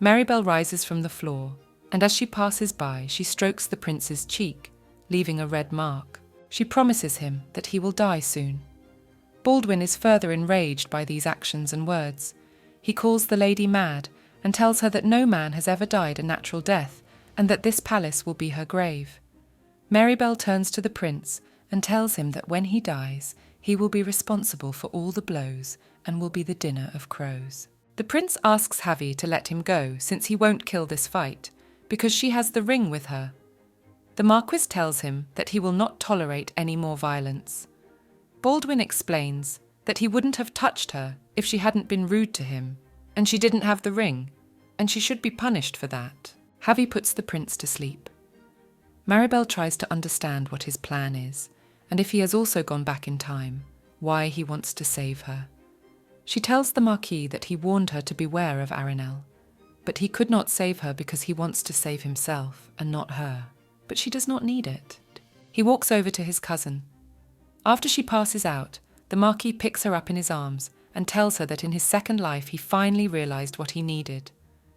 Maribel rises from the floor, and as she passes by, she strokes the prince's cheek, leaving a red mark. She promises him that he will die soon. Baldwin is further enraged by these actions and words. He calls the lady mad and tells her that no man has ever died a natural death and that this palace will be her grave. Maribel turns to the prince and tells him that when he dies, he will be responsible for all the blows and will be the dinner of crows. The prince asks Javi to let him go since he won't kill this fight, because she has the ring with her. The Marquis tells him that he will not tolerate any more violence. Baldwin explains that he wouldn't have touched her if she hadn't been rude to him, and she didn't have the ring, and she should be punished for that. Javi puts the prince to sleep. Maribel tries to understand what his plan is, and if he has also gone back in time, why he wants to save her. She tells the Marquis that he warned her to beware of Arenelle, but he could not save her because he wants to save himself and not her. But she does not need it. He walks over to his cousin. After she passes out, the Marquis picks her up in his arms and tells her that in his second life he finally realized what he needed.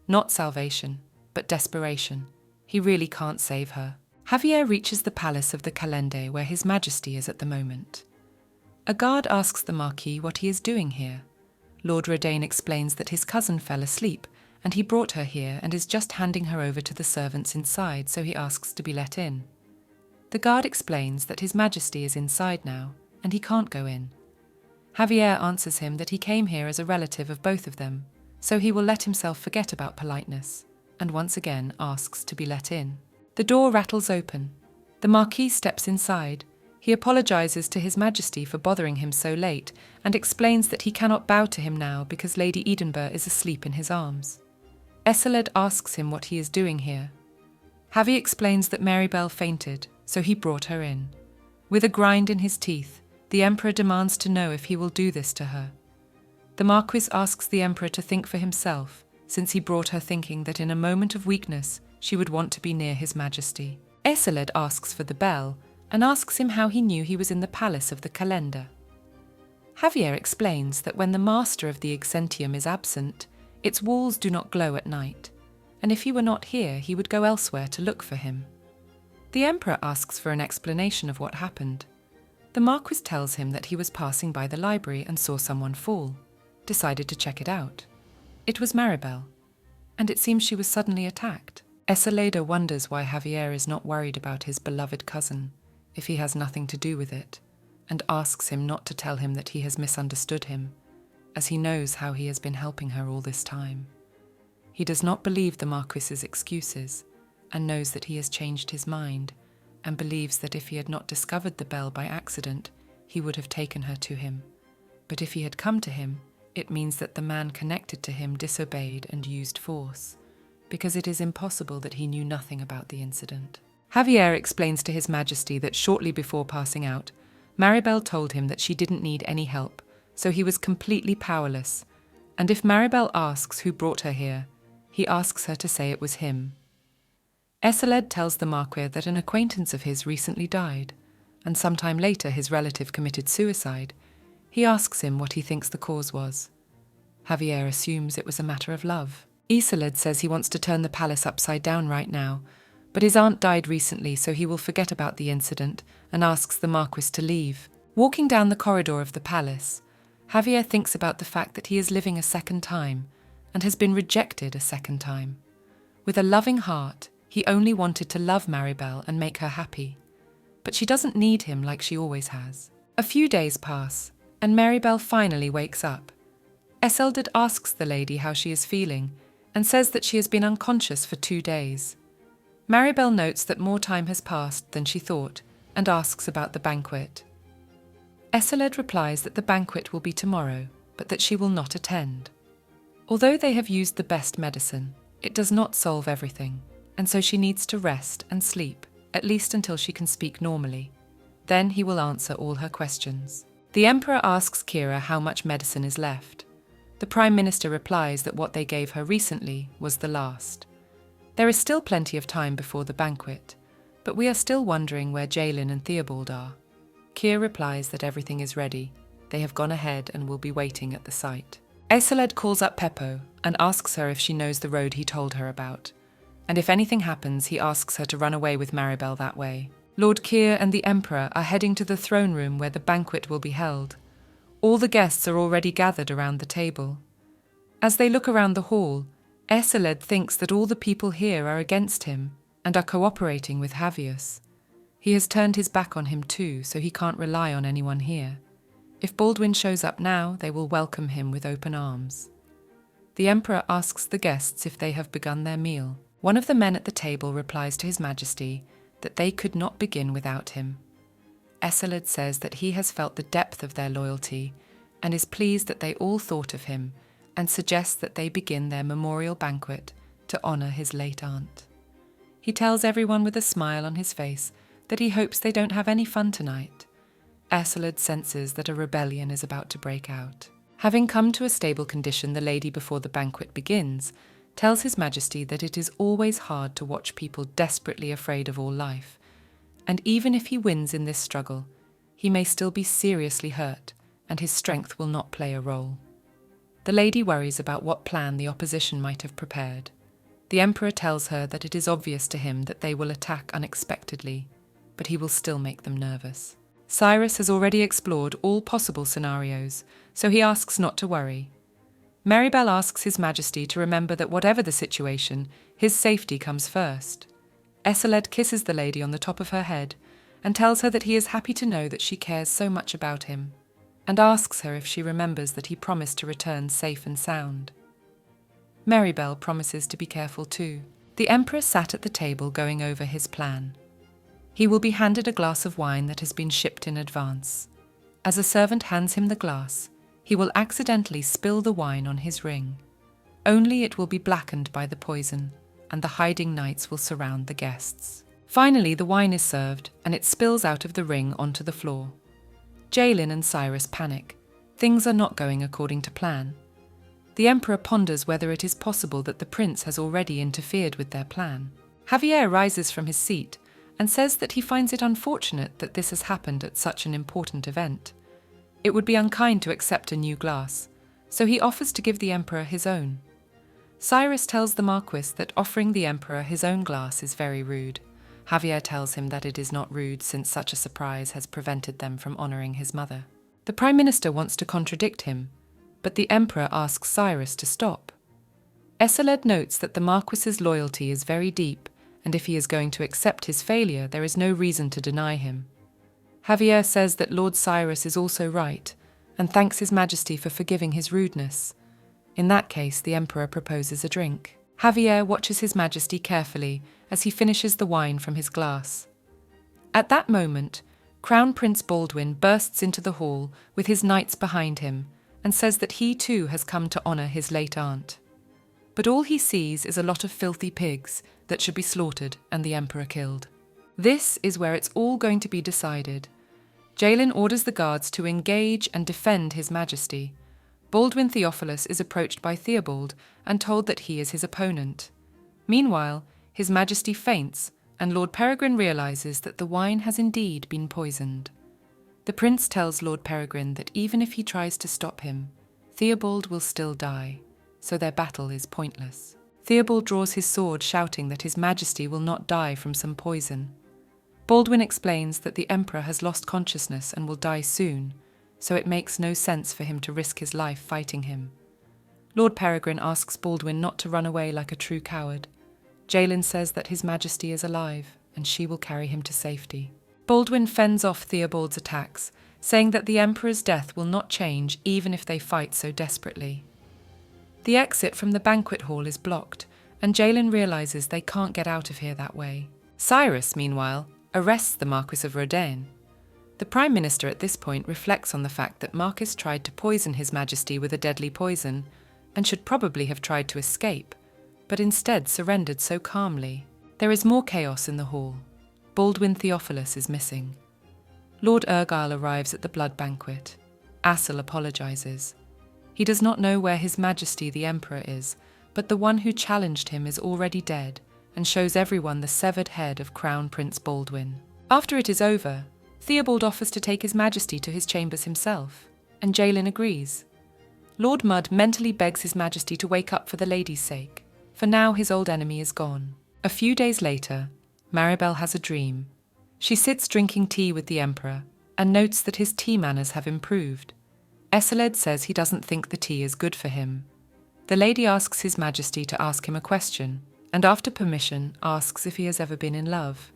Not salvation, but desperation. He really can't save her. Javier reaches the palace of the Calende where His Majesty is at the moment. A guard asks the Marquis what he is doing here. Lord Rodaine explains that his cousin fell asleep and he brought her here and is just handing her over to the servants inside, so he asks to be let in. The guard explains that His Majesty is inside now and he can't go in. Javier answers him that he came here as a relative of both of them, so he will let himself forget about politeness, and once again asks to be let in. The door rattles open. The Marquis steps inside. He apologizes to His Majesty for bothering him so late, and explains that he cannot bow to him now because Lady Edinburgh is asleep in his arms. Eseled asks him what he is doing here. Javi explains that Maribel fainted, so he brought her in. With a grind in his teeth, the Emperor demands to know if he will do this to her. The Marquis asks the Emperor to think for himself, since he brought her thinking that in a moment of weakness, she would want to be near His Majesty. Eseled asks for the bell, and asks him how he knew he was in the palace of the Calendar. Javier explains that when the master of the Exentium is absent, its walls do not glow at night, and if he were not here, he would go elsewhere to look for him. The Emperor asks for an explanation of what happened. The Marquis tells him that he was passing by the library and saw someone fall, decided to check it out. It was Maribel, and it seems she was suddenly attacked. Eseleda wonders why Javier is not worried about his beloved cousin, if he has nothing to do with it, and asks him not to tell him that he has misunderstood him, as he knows how he has been helping her all this time. He does not believe the Marquis's excuses, and knows that he has changed his mind, and believes that if he had not discovered the bell by accident, he would have taken her to him. But if he had come to him, it means that the man connected to him disobeyed and used force, because it is impossible that he knew nothing about the incident. Javier explains to His Majesty that shortly before passing out, Maribel told him that she didn't need any help, so he was completely powerless, and if Maribel asks who brought her here, he asks her to say it was him. Eseled tells the Marquis that an acquaintance of his recently died, and sometime later his relative committed suicide. He asks him what he thinks the cause was. Javier assumes it was a matter of love. Eseled says he wants to turn the palace upside down right now, but his aunt died recently, so he will forget about the incident and asks the Marquis to leave. Walking down the corridor of the palace, Javier thinks about the fact that he is living a second time and has been rejected a second time. With a loving heart, he only wanted to love Maribel and make her happy. But she doesn't need him like she always has. A few days pass, and Maribel finally wakes up. Eseled asks the lady how she is feeling and says that she has been unconscious for 2 days. Maribel notes that more time has passed than she thought and asks about the banquet. Eseled replies that the banquet will be tomorrow, but that she will not attend. Although they have used the best medicine, it does not solve everything, and so she needs to rest and sleep, at least until she can speak normally. Then he will answer all her questions. The Emperor asks Kira how much medicine is left. The Prime Minister replies that what they gave her recently was the last. There is still plenty of time before the banquet, but we are still wondering where Jalin and Theobald are. Keir replies that everything is ready. They have gone ahead and will be waiting at the site. Eseled calls up Peppo and asks her if she knows the road he told her about. And if anything happens, he asks her to run away with Maribel that way. Lord Keir and the Emperor are heading to the throne room where the banquet will be held. All the guests are already gathered around the table. As they look around the hall, Eseled thinks that all the people here are against him and are cooperating with Javius. He has turned his back on him too, so he can't rely on anyone here. If Baldwin shows up now, they will welcome him with open arms. The Emperor asks the guests if they have begun their meal. One of the men at the table replies to His Majesty that they could not begin without him. Eseled says that he has felt the depth of their loyalty and is pleased that they all thought of him, and suggests that they begin their memorial banquet to honour his late aunt. He tells everyone with a smile on his face that he hopes they don't have any fun tonight. Eseled senses that a rebellion is about to break out. Having come to a stable condition, the lady before the banquet begins tells His Majesty that it is always hard to watch people desperately afraid of all life, and even if he wins in this struggle, he may still be seriously hurt, and his strength will not play a role. The lady worries about what plan the opposition might have prepared. The Emperor tells her that it is obvious to him that they will attack unexpectedly, but he will still make them nervous. Cyrus has already explored all possible scenarios, so he asks not to worry. Maribel asks His Majesty to remember that whatever the situation, his safety comes first. Eseled kisses the lady on the top of her head and tells her that he is happy to know that she cares so much about him, and asks her if she remembers that he promised to return safe and sound. Maribel promises to be careful too. The Emperor sat at the table going over his plan. He will be handed a glass of wine that has been shipped in advance. As a servant hands him the glass, he will accidentally spill the wine on his ring. Only it will be blackened by the poison, and the hiding knights will surround the guests. Finally, the wine is served, and it spills out of the ring onto the floor. Jalin and Cyrus panic. Things are not going according to plan. The Emperor ponders whether it is possible that the prince has already interfered with their plan. Javier rises from his seat and says that he finds it unfortunate that this has happened at such an important event. It would be unkind to accept a new glass, so he offers to give the Emperor his own. Cyrus tells the Marquis that offering the Emperor his own glass is very rude. Javier tells him that it is not rude since such a surprise has prevented them from honouring his mother. The Prime Minister wants to contradict him, but the Emperor asks Cyrus to stop. Eseled notes that the Marquis's loyalty is very deep, and if he is going to accept his failure, there is no reason to deny him. Javier says that Lord Cyrus is also right, and thanks His Majesty for forgiving his rudeness. In that case, the Emperor proposes a drink. Javier watches His Majesty carefully as he finishes the wine from his glass. At that moment, Crown Prince Baldwin bursts into the hall with his knights behind him and says that he too has come to honour his late aunt. But all he sees is a lot of filthy pigs that should be slaughtered and the emperor killed. This is where it's all going to be decided. Jalin orders the guards to engage and defend His Majesty. Baldwin Theophilus is approached by Theobald and told that he is his opponent. Meanwhile, His Majesty faints, and Lord Peregrine realises that the wine has indeed been poisoned. The prince tells Lord Peregrine that even if he tries to stop him, Theobald will still die, so their battle is pointless. Theobald draws his sword, shouting that His Majesty will not die from some poison. Baldwin explains that the emperor has lost consciousness and will die soon, so it makes no sense for him to risk his life fighting him. Lord Peregrine asks Baldwin not to run away like a true coward. Jalin says that His Majesty is alive, and she will carry him to safety. Baldwin fends off Theobald's attacks, saying that the emperor's death will not change even if they fight so desperately. The exit from the banquet hall is blocked, and Jalin realises they can't get out of here that way. Cyrus, meanwhile, arrests the Marquis of Rodaine. The Prime Minister at this point reflects on the fact that Marcus tried to poison His Majesty with a deadly poison, and should probably have tried to escape, but instead surrendered so calmly. There is more chaos in the hall. Baldwin Theophilus is missing. Lord Urgyle arrives at the blood banquet. Assel apologises. He does not know where His Majesty the Emperor is, but the one who challenged him is already dead, and shows everyone the severed head of Crown Prince Baldwin. After it is over, Theobald offers to take His Majesty to his chambers himself, and Jalin agrees. Lord Mudd mentally begs His Majesty to wake up for the lady's sake, for now his old enemy is gone. A few days later, Maribel has a dream. She sits drinking tea with the Emperor, and notes that his tea manners have improved. Eseled says he doesn't think the tea is good for him. The lady asks His Majesty to ask him a question, and after permission asks if he has ever been in love.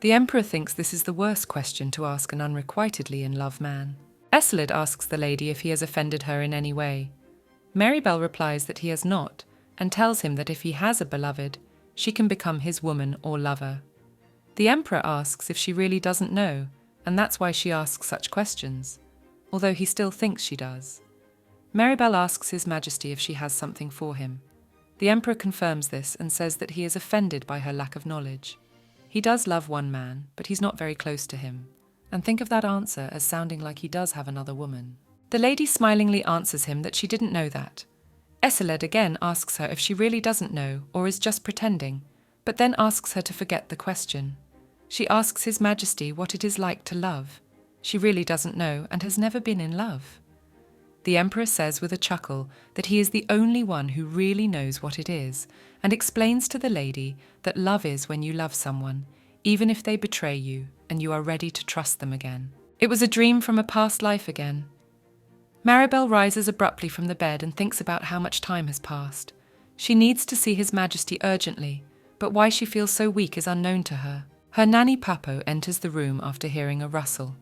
The Emperor thinks this is the worst question to ask an unrequitedly in love man. Eseled asks the lady if he has offended her in any way. Maribel replies that he has not, and tells him that if he has a beloved, she can become his woman or lover. The Emperor asks if she really doesn't know, and that's why she asks such questions, although he still thinks she does. Maribel asks His Majesty if she has something for him. The Emperor confirms this and says that he is offended by her lack of knowledge. He does love one man, but he's not very close to him, and think of that answer as sounding like he does have another woman. The lady smilingly answers him that she didn't know that. Eseled again asks her if she really doesn't know or is just pretending, but then asks her to forget the question. She asks His Majesty what it is like to love. She really doesn't know and has never been in love. The Emperor says with a chuckle that he is the only one who really knows what it is, and explains to the lady that love is when you love someone, even if they betray you, and you are ready to trust them again. It was a dream from a past life again. Maribel rises abruptly from the bed and thinks about how much time has passed. She needs to see His Majesty urgently, but why she feels so weak is unknown to her. Her nanny Papo enters the room after hearing a rustle.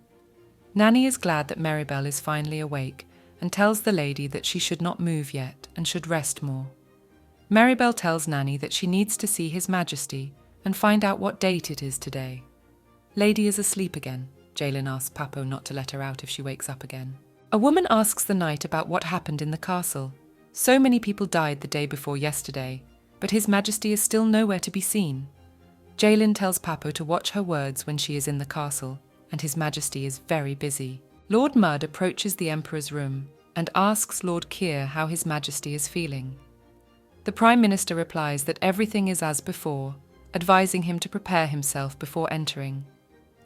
Nanny is glad that Maribel is finally awake, and tells the lady that she should not move yet and should rest more. Maribel tells Nanny that she needs to see His Majesty and find out what date it is today. Lady is asleep again. Jalin asks Papo not to let her out if she wakes up again. A woman asks the knight about what happened in the castle. So many people died the day before yesterday, but His Majesty is still nowhere to be seen. Jalin tells Papo to watch her words when she is in the castle, and His Majesty is very busy. Lord Mudd approaches the Emperor's room and asks Lord Keir how His Majesty is feeling. The Prime Minister replies that everything is as before, advising him to prepare himself before entering.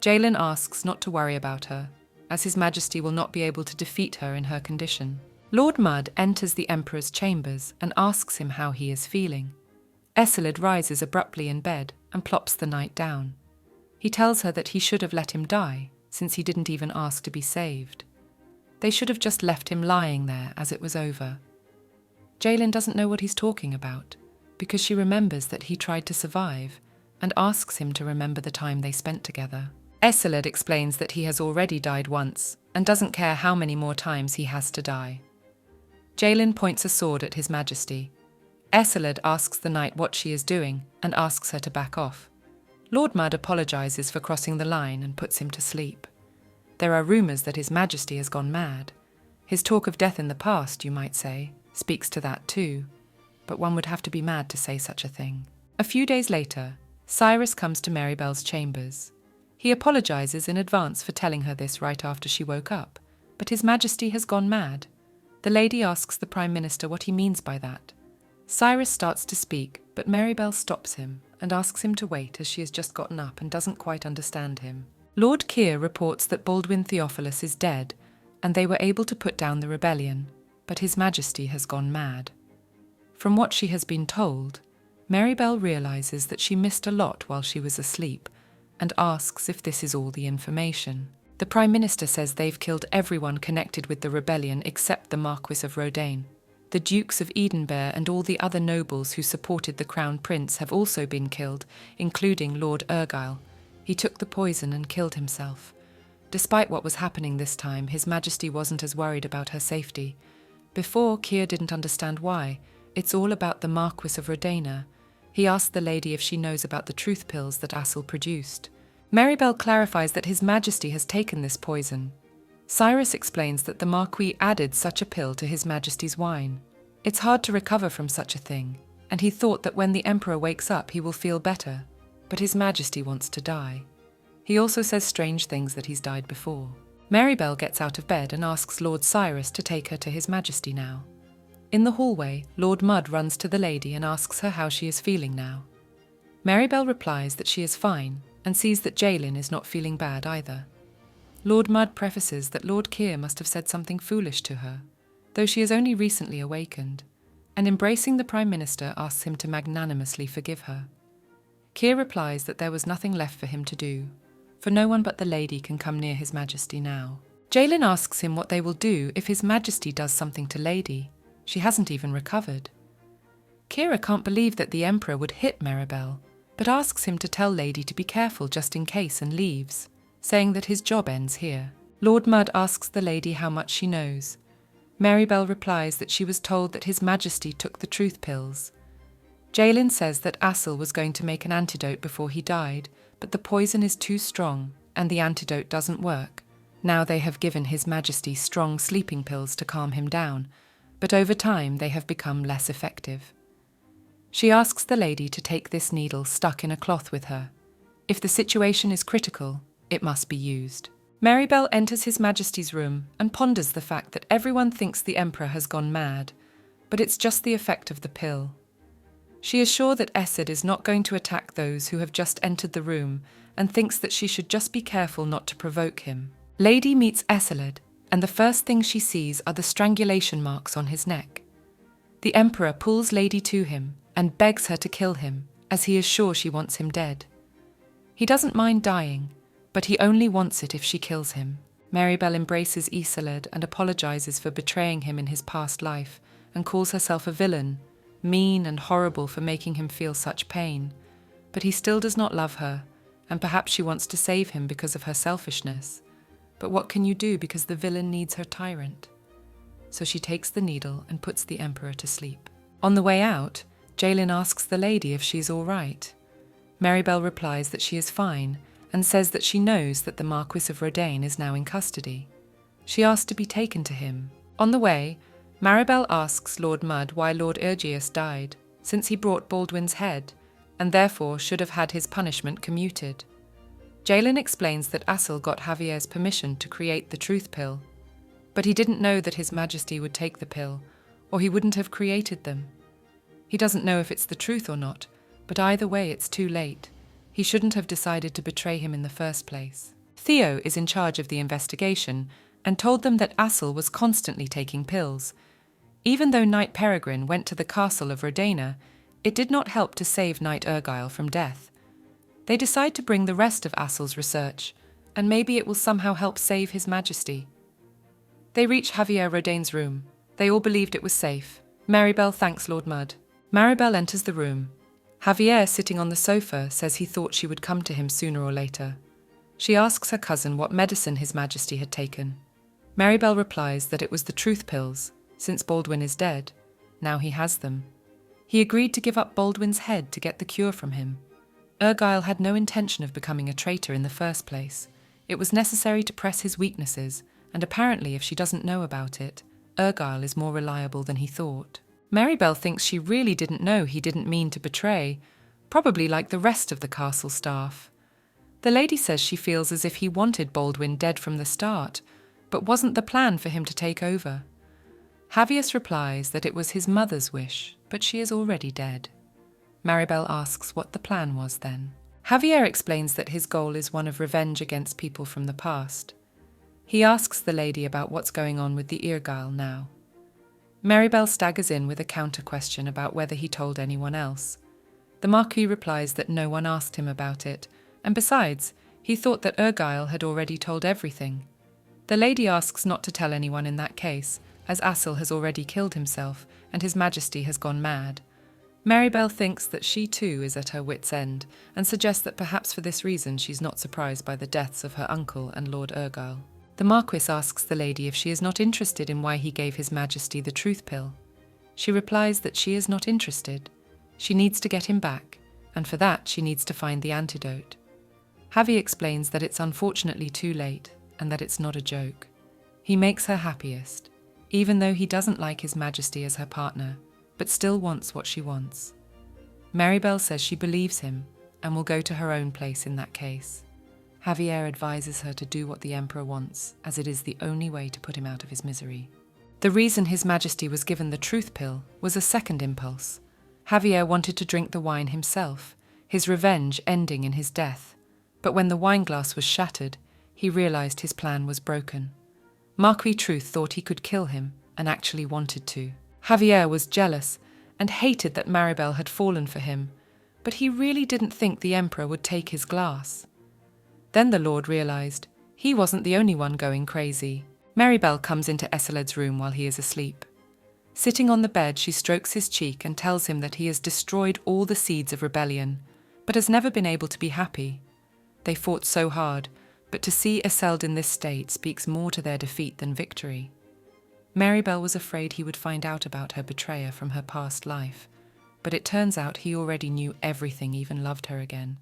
Jalin asks not to worry about her, as His Majesty will not be able to defeat her in her condition. Lord Mudd enters the Emperor's chambers and asks him how he is feeling. Eseled rises abruptly in bed and plops the knight down. He tells her that he should have let him die, since he didn't even ask to be saved. They should have just left him lying there as it was over. Jalin doesn't know what he's talking about, because she remembers that he tried to survive, and asks him to remember the time they spent together. Eseled explains that he has already died once, and doesn't care how many more times he has to die. Jalin points a sword at His Majesty. Esseled asks the knight what she is doing and asks her to back off. Lord Mudd apologizes for crossing the line and puts him to sleep. There are rumors that His Majesty has gone mad. His talk of death in the past, you might say, speaks to that too, but one would have to be mad to say such a thing. A few days later, Cyrus comes to Marybelle's chambers. He apologizes in advance for telling her this right after she woke up, but His Majesty has gone mad. The lady asks the Prime Minister what he means by that. Cyrus starts to speak, but Marybelle stops him and asks him to wait as she has just gotten up and doesn't quite understand him. Lord Keir reports that Baldwin Theophilus is dead, and they were able to put down the rebellion, but His Majesty has gone mad. From what she has been told, Marybelle realizes that she missed a lot while she was asleep, and asks if this is all the information. The Prime Minister says they've killed everyone connected with the rebellion except the Marquis of Rodaine. The Dukes of Edinburgh and all the other nobles who supported the Crown Prince have also been killed, including Lord Argyle. He took the poison and killed himself. Despite what was happening this time, His Majesty wasn't as worried about her safety. Before, Keir didn't understand why. It's all about the Marquis of Rodaine. He asked the lady if she knows about the truth pills that Assel produced. Marybelle clarifies that His Majesty has taken this poison. Cyrus explains that the Marquis added such a pill to His Majesty's wine. It's hard to recover from such a thing, and he thought that when the Emperor wakes up he will feel better, but His Majesty wants to die. He also says strange things that he's died before. Marybelle gets out of bed and asks Lord Cyrus to take her to His Majesty now. In the hallway, Lord Mudd runs to the lady and asks her how she is feeling now. Marybelle replies that she is fine and sees that Jaelin is not feeling bad either. Lord Mudd prefaces that Lord Keir must have said something foolish to her, though she has only recently awakened, and embracing the Prime Minister asks him to magnanimously forgive her. Keir replies that there was nothing left for him to do, for no one but the lady can come near His Majesty now. Jaelin asks him what they will do if His Majesty does something to Lady. She hasn't even recovered. Keir can't believe that the Emperor would hit Marybelle, but asks him to tell Lady to be careful just in case and leaves, saying that his job ends here. Lord Mudd asks the lady how much she knows. Marybelle replies that she was told that His Majesty took the truth pills. Jaelin says that Assel was going to make an antidote before he died, but the poison is too strong and the antidote doesn't work. Now they have given His Majesty strong sleeping pills to calm him down, but over time they have become less effective. She asks the lady to take this needle stuck in a cloth with her. If the situation is critical, it must be used. Marybelle enters His Majesty's room and ponders the fact that everyone thinks the Emperor has gone mad, but it's just the effect of the pill. She is sure that Esseled is not going to attack those who have just entered the room and thinks that she should just be careful not to provoke him. Lady meets Esseled, and the first thing she sees are the strangulation marks on his neck. The Emperor pulls Lady to him and begs her to kill him, as he is sure she wants him dead. He doesn't mind dying, but he only wants it if she kills him. Marybelle embraces Isolde and apologizes for betraying him in his past life and calls herself a villain, mean and horrible for making him feel such pain. But he still does not love her, and perhaps she wants to save him because of her selfishness. But what can you do because the villain needs her tyrant? So she takes the needle and puts the Emperor to sleep. On the way out, Jaelin asks the lady if she's all right. Marybelle replies that she is fine and says that she knows that the Marquis of Rodaine is now in custody. She asks to be taken to him. On the way, Marybelle asks Lord Mudd why Lord Ergius died, since he brought Baldwin's head, and therefore should have had his punishment commuted. Jaelin explains that Assel got Javier's permission to create the truth pill, but he didn't know that His Majesty would take the pill, or he wouldn't have created them. He doesn't know if it's the truth or not, but either way it's too late. He shouldn't have decided to betray him in the first place. Theo is in charge of the investigation and told them that Assel was constantly taking pills. Even though Knight Peregrine went to the castle of Rodaine, it did not help to save Knight Argyle from death. They decide to bring the rest of Assel's research, and maybe it will somehow help save His Majesty. They reach Javier Rodaine's room. They all believed it was safe. Marybelle thanks Lord Mudd. Marybelle enters the room. Javier, sitting on the sofa, says he thought she would come to him sooner or later. She asks her cousin what medicine His Majesty had taken. Marybelle replies that it was the truth pills. Since Baldwin is dead, now he has them. He agreed to give up Baldwin's head to get the cure from him. Argyle had no intention of becoming a traitor in the first place. It was necessary to press his weaknesses, and apparently if she doesn't know about it, Argyle is more reliable than he thought. Marybelle thinks she really didn't know he didn't mean to betray, probably like the rest of the castle staff. The lady says she feels as if he wanted Baldwin dead from the start, but wasn't the plan for him to take over. Javius replies that it was his mother's wish, but she is already dead. Marybelle asks what the plan was then. Javier explains that his goal is one of revenge against people from the past. He asks the lady about what's going on with the Irgyle now. Marybelle staggers in with a counter-question about whether he told anyone else. The Marquis replies that no one asked him about it, and besides, he thought that Argyle had already told everything. The lady asks not to tell anyone in that case, as Asil has already killed himself and His Majesty has gone mad. Marybelle thinks that she too is at her wit's end, and suggests that perhaps for this reason she's not surprised by the deaths of her uncle and Lord Argyle. The Marquis asks the lady if she is not interested in why he gave His Majesty the truth pill. She replies that she is not interested. She needs to get him back, and for that she needs to find the antidote. Javi explains that it's unfortunately too late, and that it's not a joke. He makes her happiest, even though he doesn't like His Majesty as her partner, but still wants what she wants. Marybelle says she believes him, and will go to her own place in that case. Javier advises her to do what the Emperor wants, as it is the only way to put him out of his misery. The reason His Majesty was given the truth pill was a second impulse. Javier wanted to drink the wine himself, his revenge ending in his death. But when the wineglass was shattered, he realized his plan was broken. Marquis Truth thought he could kill him, and actually wanted to. Javier was jealous, and hated that Marybelle had fallen for him, but he really didn't think the Emperor would take his glass. Then the Lord realized he wasn't the only one going crazy. Marybelle comes into Eseled's room while he is asleep. Sitting on the bed, she strokes his cheek and tells him that he has destroyed all the seeds of rebellion, but has never been able to be happy. They fought so hard, but to see Eseld in this state speaks more to their defeat than victory. Marybelle was afraid he would find out about her betrayer from her past life, but it turns out he already knew everything, even loved her again,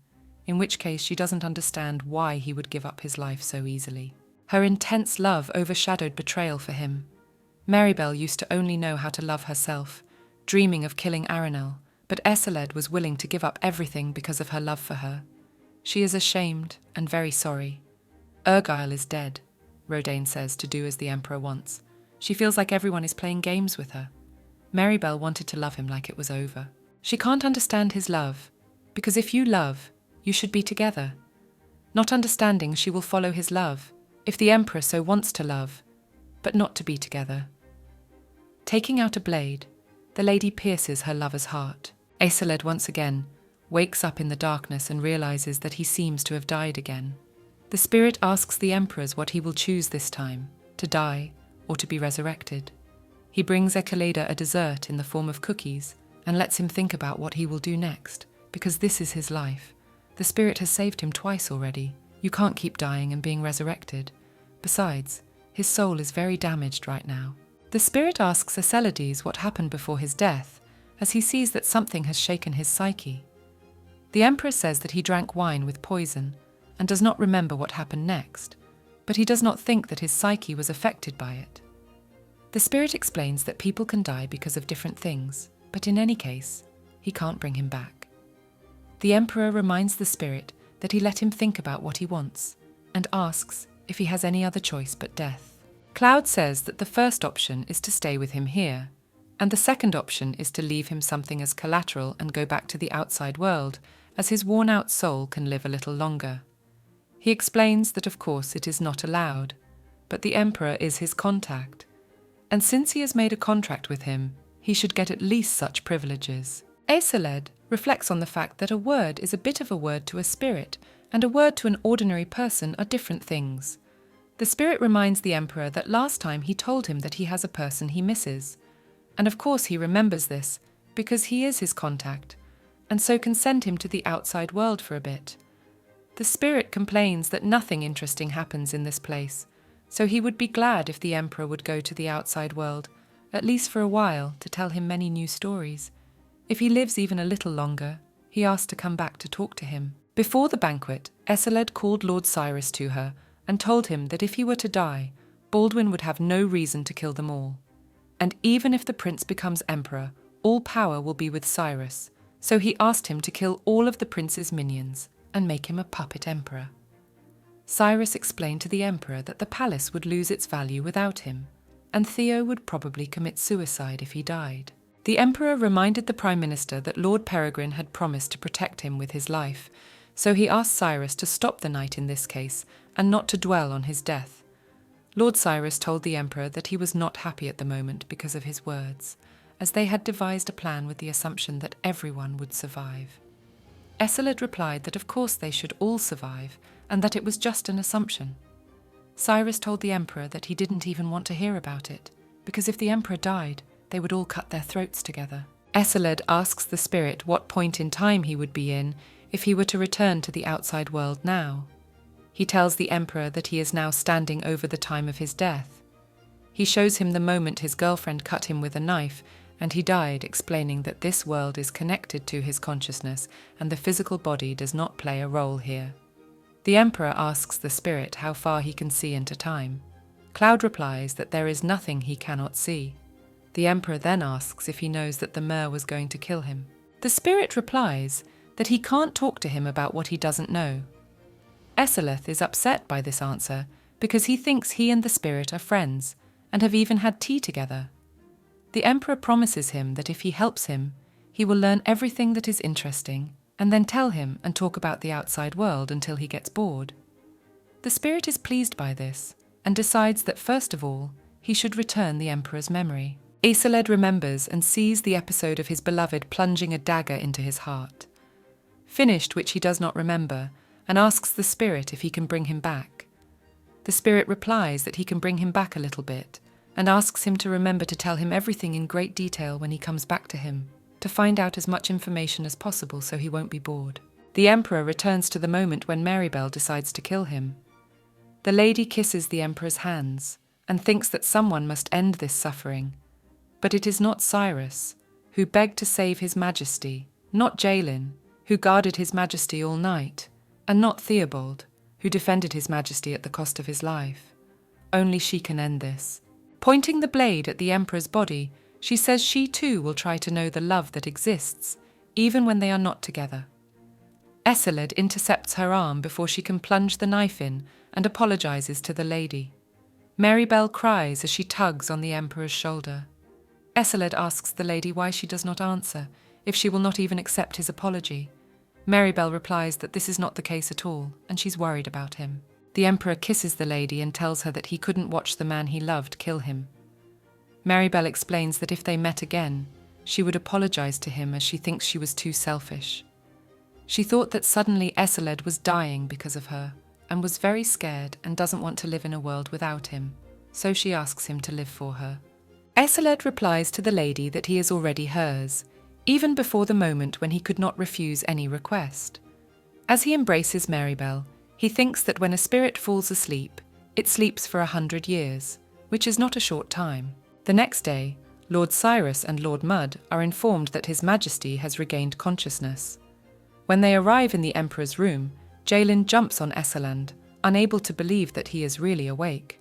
in which case she doesn't understand why he would give up his life so easily. Her intense love overshadowed betrayal for him. Marybelle used to only know how to love herself, dreaming of killing Aranel, but Eseled was willing to give up everything because of her love for her. She is ashamed and very sorry. Argyle is dead, Rodaine says, to do as the Emperor wants. She feels like everyone is playing games with her. Marybelle wanted to love him like it was over. She can't understand his love, because if you love, you should be together. Not understanding she will follow his love, if the Emperor so wants to love, but not to be together. Taking out a blade, the lady pierces her lover's heart. Eseled once again wakes up in the darkness and realizes that he seems to have died again. The spirit asks the emperors what he will choose this time, to die or to be resurrected. He brings Ekeleda a dessert in the form of cookies and lets him think about what he will do next, because this is his life. The spirit has saved him twice already. You can't keep dying and being resurrected. Besides, his soul is very damaged right now. The spirit asks Acelides what happened before his death, as he sees that something has shaken his psyche. The emperor says that he drank wine with poison and does not remember what happened next, but he does not think that his psyche was affected by it. The spirit explains that people can die because of different things, but in any case, he can't bring him back. The emperor reminds the spirit that he let him think about what he wants, and asks if he has any other choice but death. Cloud says that the first option is to stay with him here, and the second option is to leave him something as collateral and go back to the outside world, as his worn-out soul can live a little longer. He explains that of course it is not allowed, but the emperor is his contact, and since he has made a contract with him, he should get at least such privileges. Eseled reflects on the fact that a word is a bit of a word to a spirit, and a word to an ordinary person are different things. The spirit reminds the emperor that last time he told him that he has a person he misses, and of course he remembers this because he is his contact, and so can send him to the outside world for a bit. The spirit complains that nothing interesting happens in this place, so he would be glad if the emperor would go to the outside world, at least for a while, to tell him many new stories. If he lives even a little longer, he asked to come back to talk to him. Before the banquet, Eseled called Lord Cyrus to her and told him that if he were to die, Baldwin would have no reason to kill them all. And even if the prince becomes emperor, all power will be with Cyrus, so he asked him to kill all of the prince's minions and make him a puppet emperor. Cyrus explained to the emperor that the palace would lose its value without him, and Theo would probably commit suicide if he died. The emperor reminded the prime minister that Lord Peregrine had promised to protect him with his life, so he asked Cyrus to stop the night in this case and not to dwell on his death. Lord Cyrus told the emperor that he was not happy at the moment because of his words, as they had devised a plan with the assumption that everyone would survive. Eseled replied that of course they should all survive, and that it was just an assumption. Cyrus told the emperor that he didn't even want to hear about it, because if the emperor died, they would all cut their throats together. Eseled asks the spirit what point in time he would be in if he were to return to the outside world now. He tells the emperor that he is now standing over the time of his death. He shows him the moment his girlfriend cut him with a knife, and he died, explaining that this world is connected to his consciousness and the physical body does not play a role here. The emperor asks the spirit how far he can see into time. Cloud replies that there is nothing he cannot see. The emperor then asks if he knows that the mayor was going to kill him. The spirit replies that he can't talk to him about what he doesn't know. Eseleth is upset by this answer because he thinks he and the spirit are friends and have even had tea together. The emperor promises him that if he helps him, he will learn everything that is interesting and then tell him and talk about the outside world until he gets bored. The spirit is pleased by this and decides that first of all, he should return the emperor's memory. Eseled remembers and sees the episode of his beloved plunging a dagger into his heart. Finished which he does not remember, and asks the spirit if he can bring him back. The spirit replies that he can bring him back a little bit, and asks him to remember to tell him everything in great detail when he comes back to him, to find out as much information as possible so he won't be bored. The emperor returns to the moment when Marybelle decides to kill him. The lady kisses the emperor's hands, and thinks that someone must end this suffering. But it is not Cyrus, who begged to save his majesty, not Jalin, who guarded his majesty all night, and not Theobald, who defended his majesty at the cost of his life. Only she can end this. Pointing the blade at the emperor's body, she says she too will try to know the love that exists, even when they are not together. Eseled intercepts her arm before she can plunge the knife in and apologizes to the lady. Marybelle cries as she tugs on the emperor's shoulder. Eseled asks the lady why she does not answer, if she will not even accept his apology. Marybelle replies that this is not the case at all, and she's worried about him. The emperor kisses the lady and tells her that he couldn't watch the man he loved kill him. Marybelle explains that if they met again, she would apologize to him as she thinks she was too selfish. She thought that suddenly Eseled was dying because of her, and was very scared and doesn't want to live in a world without him, so she asks him to live for her. Eseled replies to the lady that he is already hers, even before the moment when he could not refuse any request. As he embraces Marybelle, he thinks that when a spirit falls asleep, it sleeps for 100 years, which is not a short time. The next day, Lord Cyrus and Lord Mudd are informed that His Majesty has regained consciousness. When they arrive in the Emperor's room, Jalin jumps on Esseland, unable to believe that he is really awake.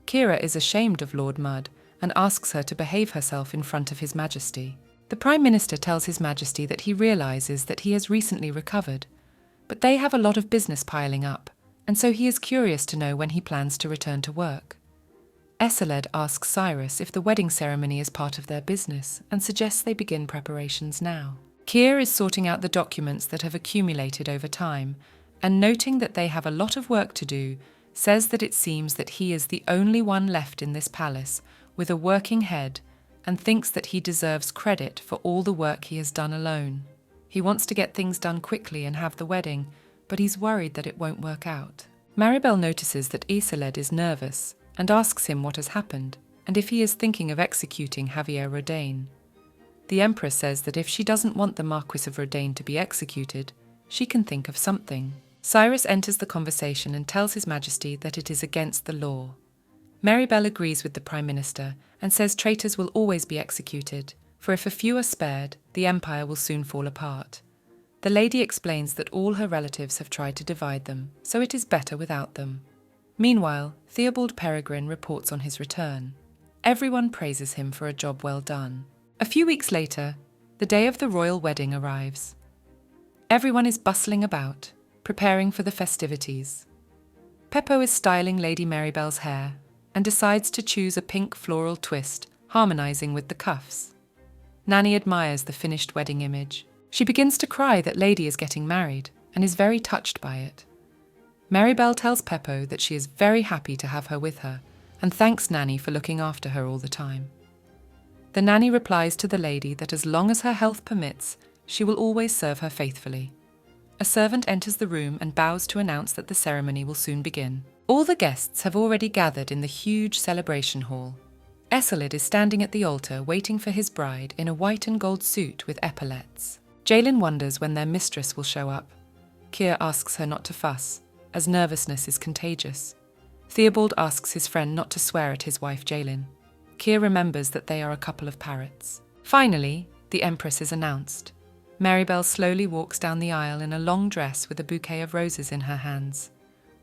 Kira is ashamed of Lord Mudd and asks her to behave herself in front of His Majesty. The Prime Minister tells His Majesty that he realises that he has recently recovered, but they have a lot of business piling up, and so he is curious to know when he plans to return to work. Eseled asks Cyrus if the wedding ceremony is part of their business and suggests they begin preparations now. Keir is sorting out the documents that have accumulated over time, and noting that they have a lot of work to do, says that it seems that he is the only one left in this palace with a working head, and thinks that he deserves credit for all the work he has done alone. He wants to get things done quickly and have the wedding, but he's worried that it won't work out. Marybelle notices that Eseled is nervous and asks him what has happened, and if he is thinking of executing Javier Rodain. The Empress says that if she doesn't want the Marquis of Rodain to be executed, she can think of something. Cyrus enters the conversation and tells His Majesty that it is against the law. Marybelle agrees with the Prime Minister and says traitors will always be executed, for if a few are spared, the empire will soon fall apart. The lady explains that all her relatives have tried to divide them, so it is better without them. Meanwhile, Theobald Peregrine reports on his return. Everyone praises him for a job well done. A few weeks later, the day of the royal wedding arrives. Everyone is bustling about, preparing for the festivities. Peppo is styling Lady Marybell's hair and decides to choose a pink floral twist, harmonizing with the cuffs. Nanny admires the finished wedding image. She begins to cry that Lady is getting married and is very touched by it. Marybelle tells Peppo that she is very happy to have her with her and thanks Nanny for looking after her all the time. The nanny replies to the lady that as long as her health permits, she will always serve her faithfully. A servant enters the room and bows to announce that the ceremony will soon begin. All the guests have already gathered in the huge celebration hall. Esselid is standing at the altar waiting for his bride in a white and gold suit with epaulettes. Jaelin wonders when their mistress will show up. Keir asks her not to fuss, as nervousness is contagious. Theobald asks his friend not to swear at his wife Jaelin. Keir remembers that they are a couple of parrots. Finally, the Empress is announced. Marybelle slowly walks down the aisle in a long dress with a bouquet of roses in her hands.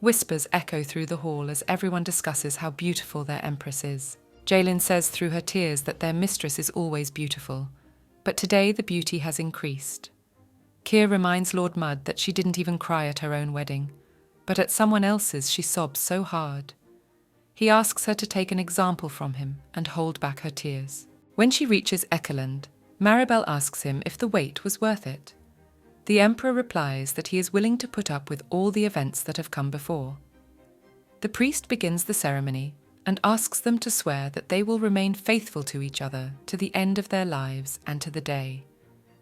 Whispers echo through the hall as everyone discusses how beautiful their Empress is. Jaelin says through her tears that their mistress is always beautiful, but today the beauty has increased. Keir reminds Lord Mudd that she didn't even cry at her own wedding, but at someone else's she sobs so hard. He asks her to take an example from him and hold back her tears. When she reaches Ekeland, Marybelle asks him if the wait was worth it. The Emperor replies that he is willing to put up with all the events that have come before. The priest begins the ceremony and asks them to swear that they will remain faithful to each other to the end of their lives and to the day.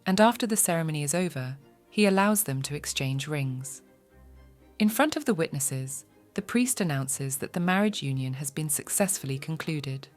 And after the ceremony is over, he allows them to exchange rings. In front of the witnesses, the priest announces that the marriage union has been successfully concluded.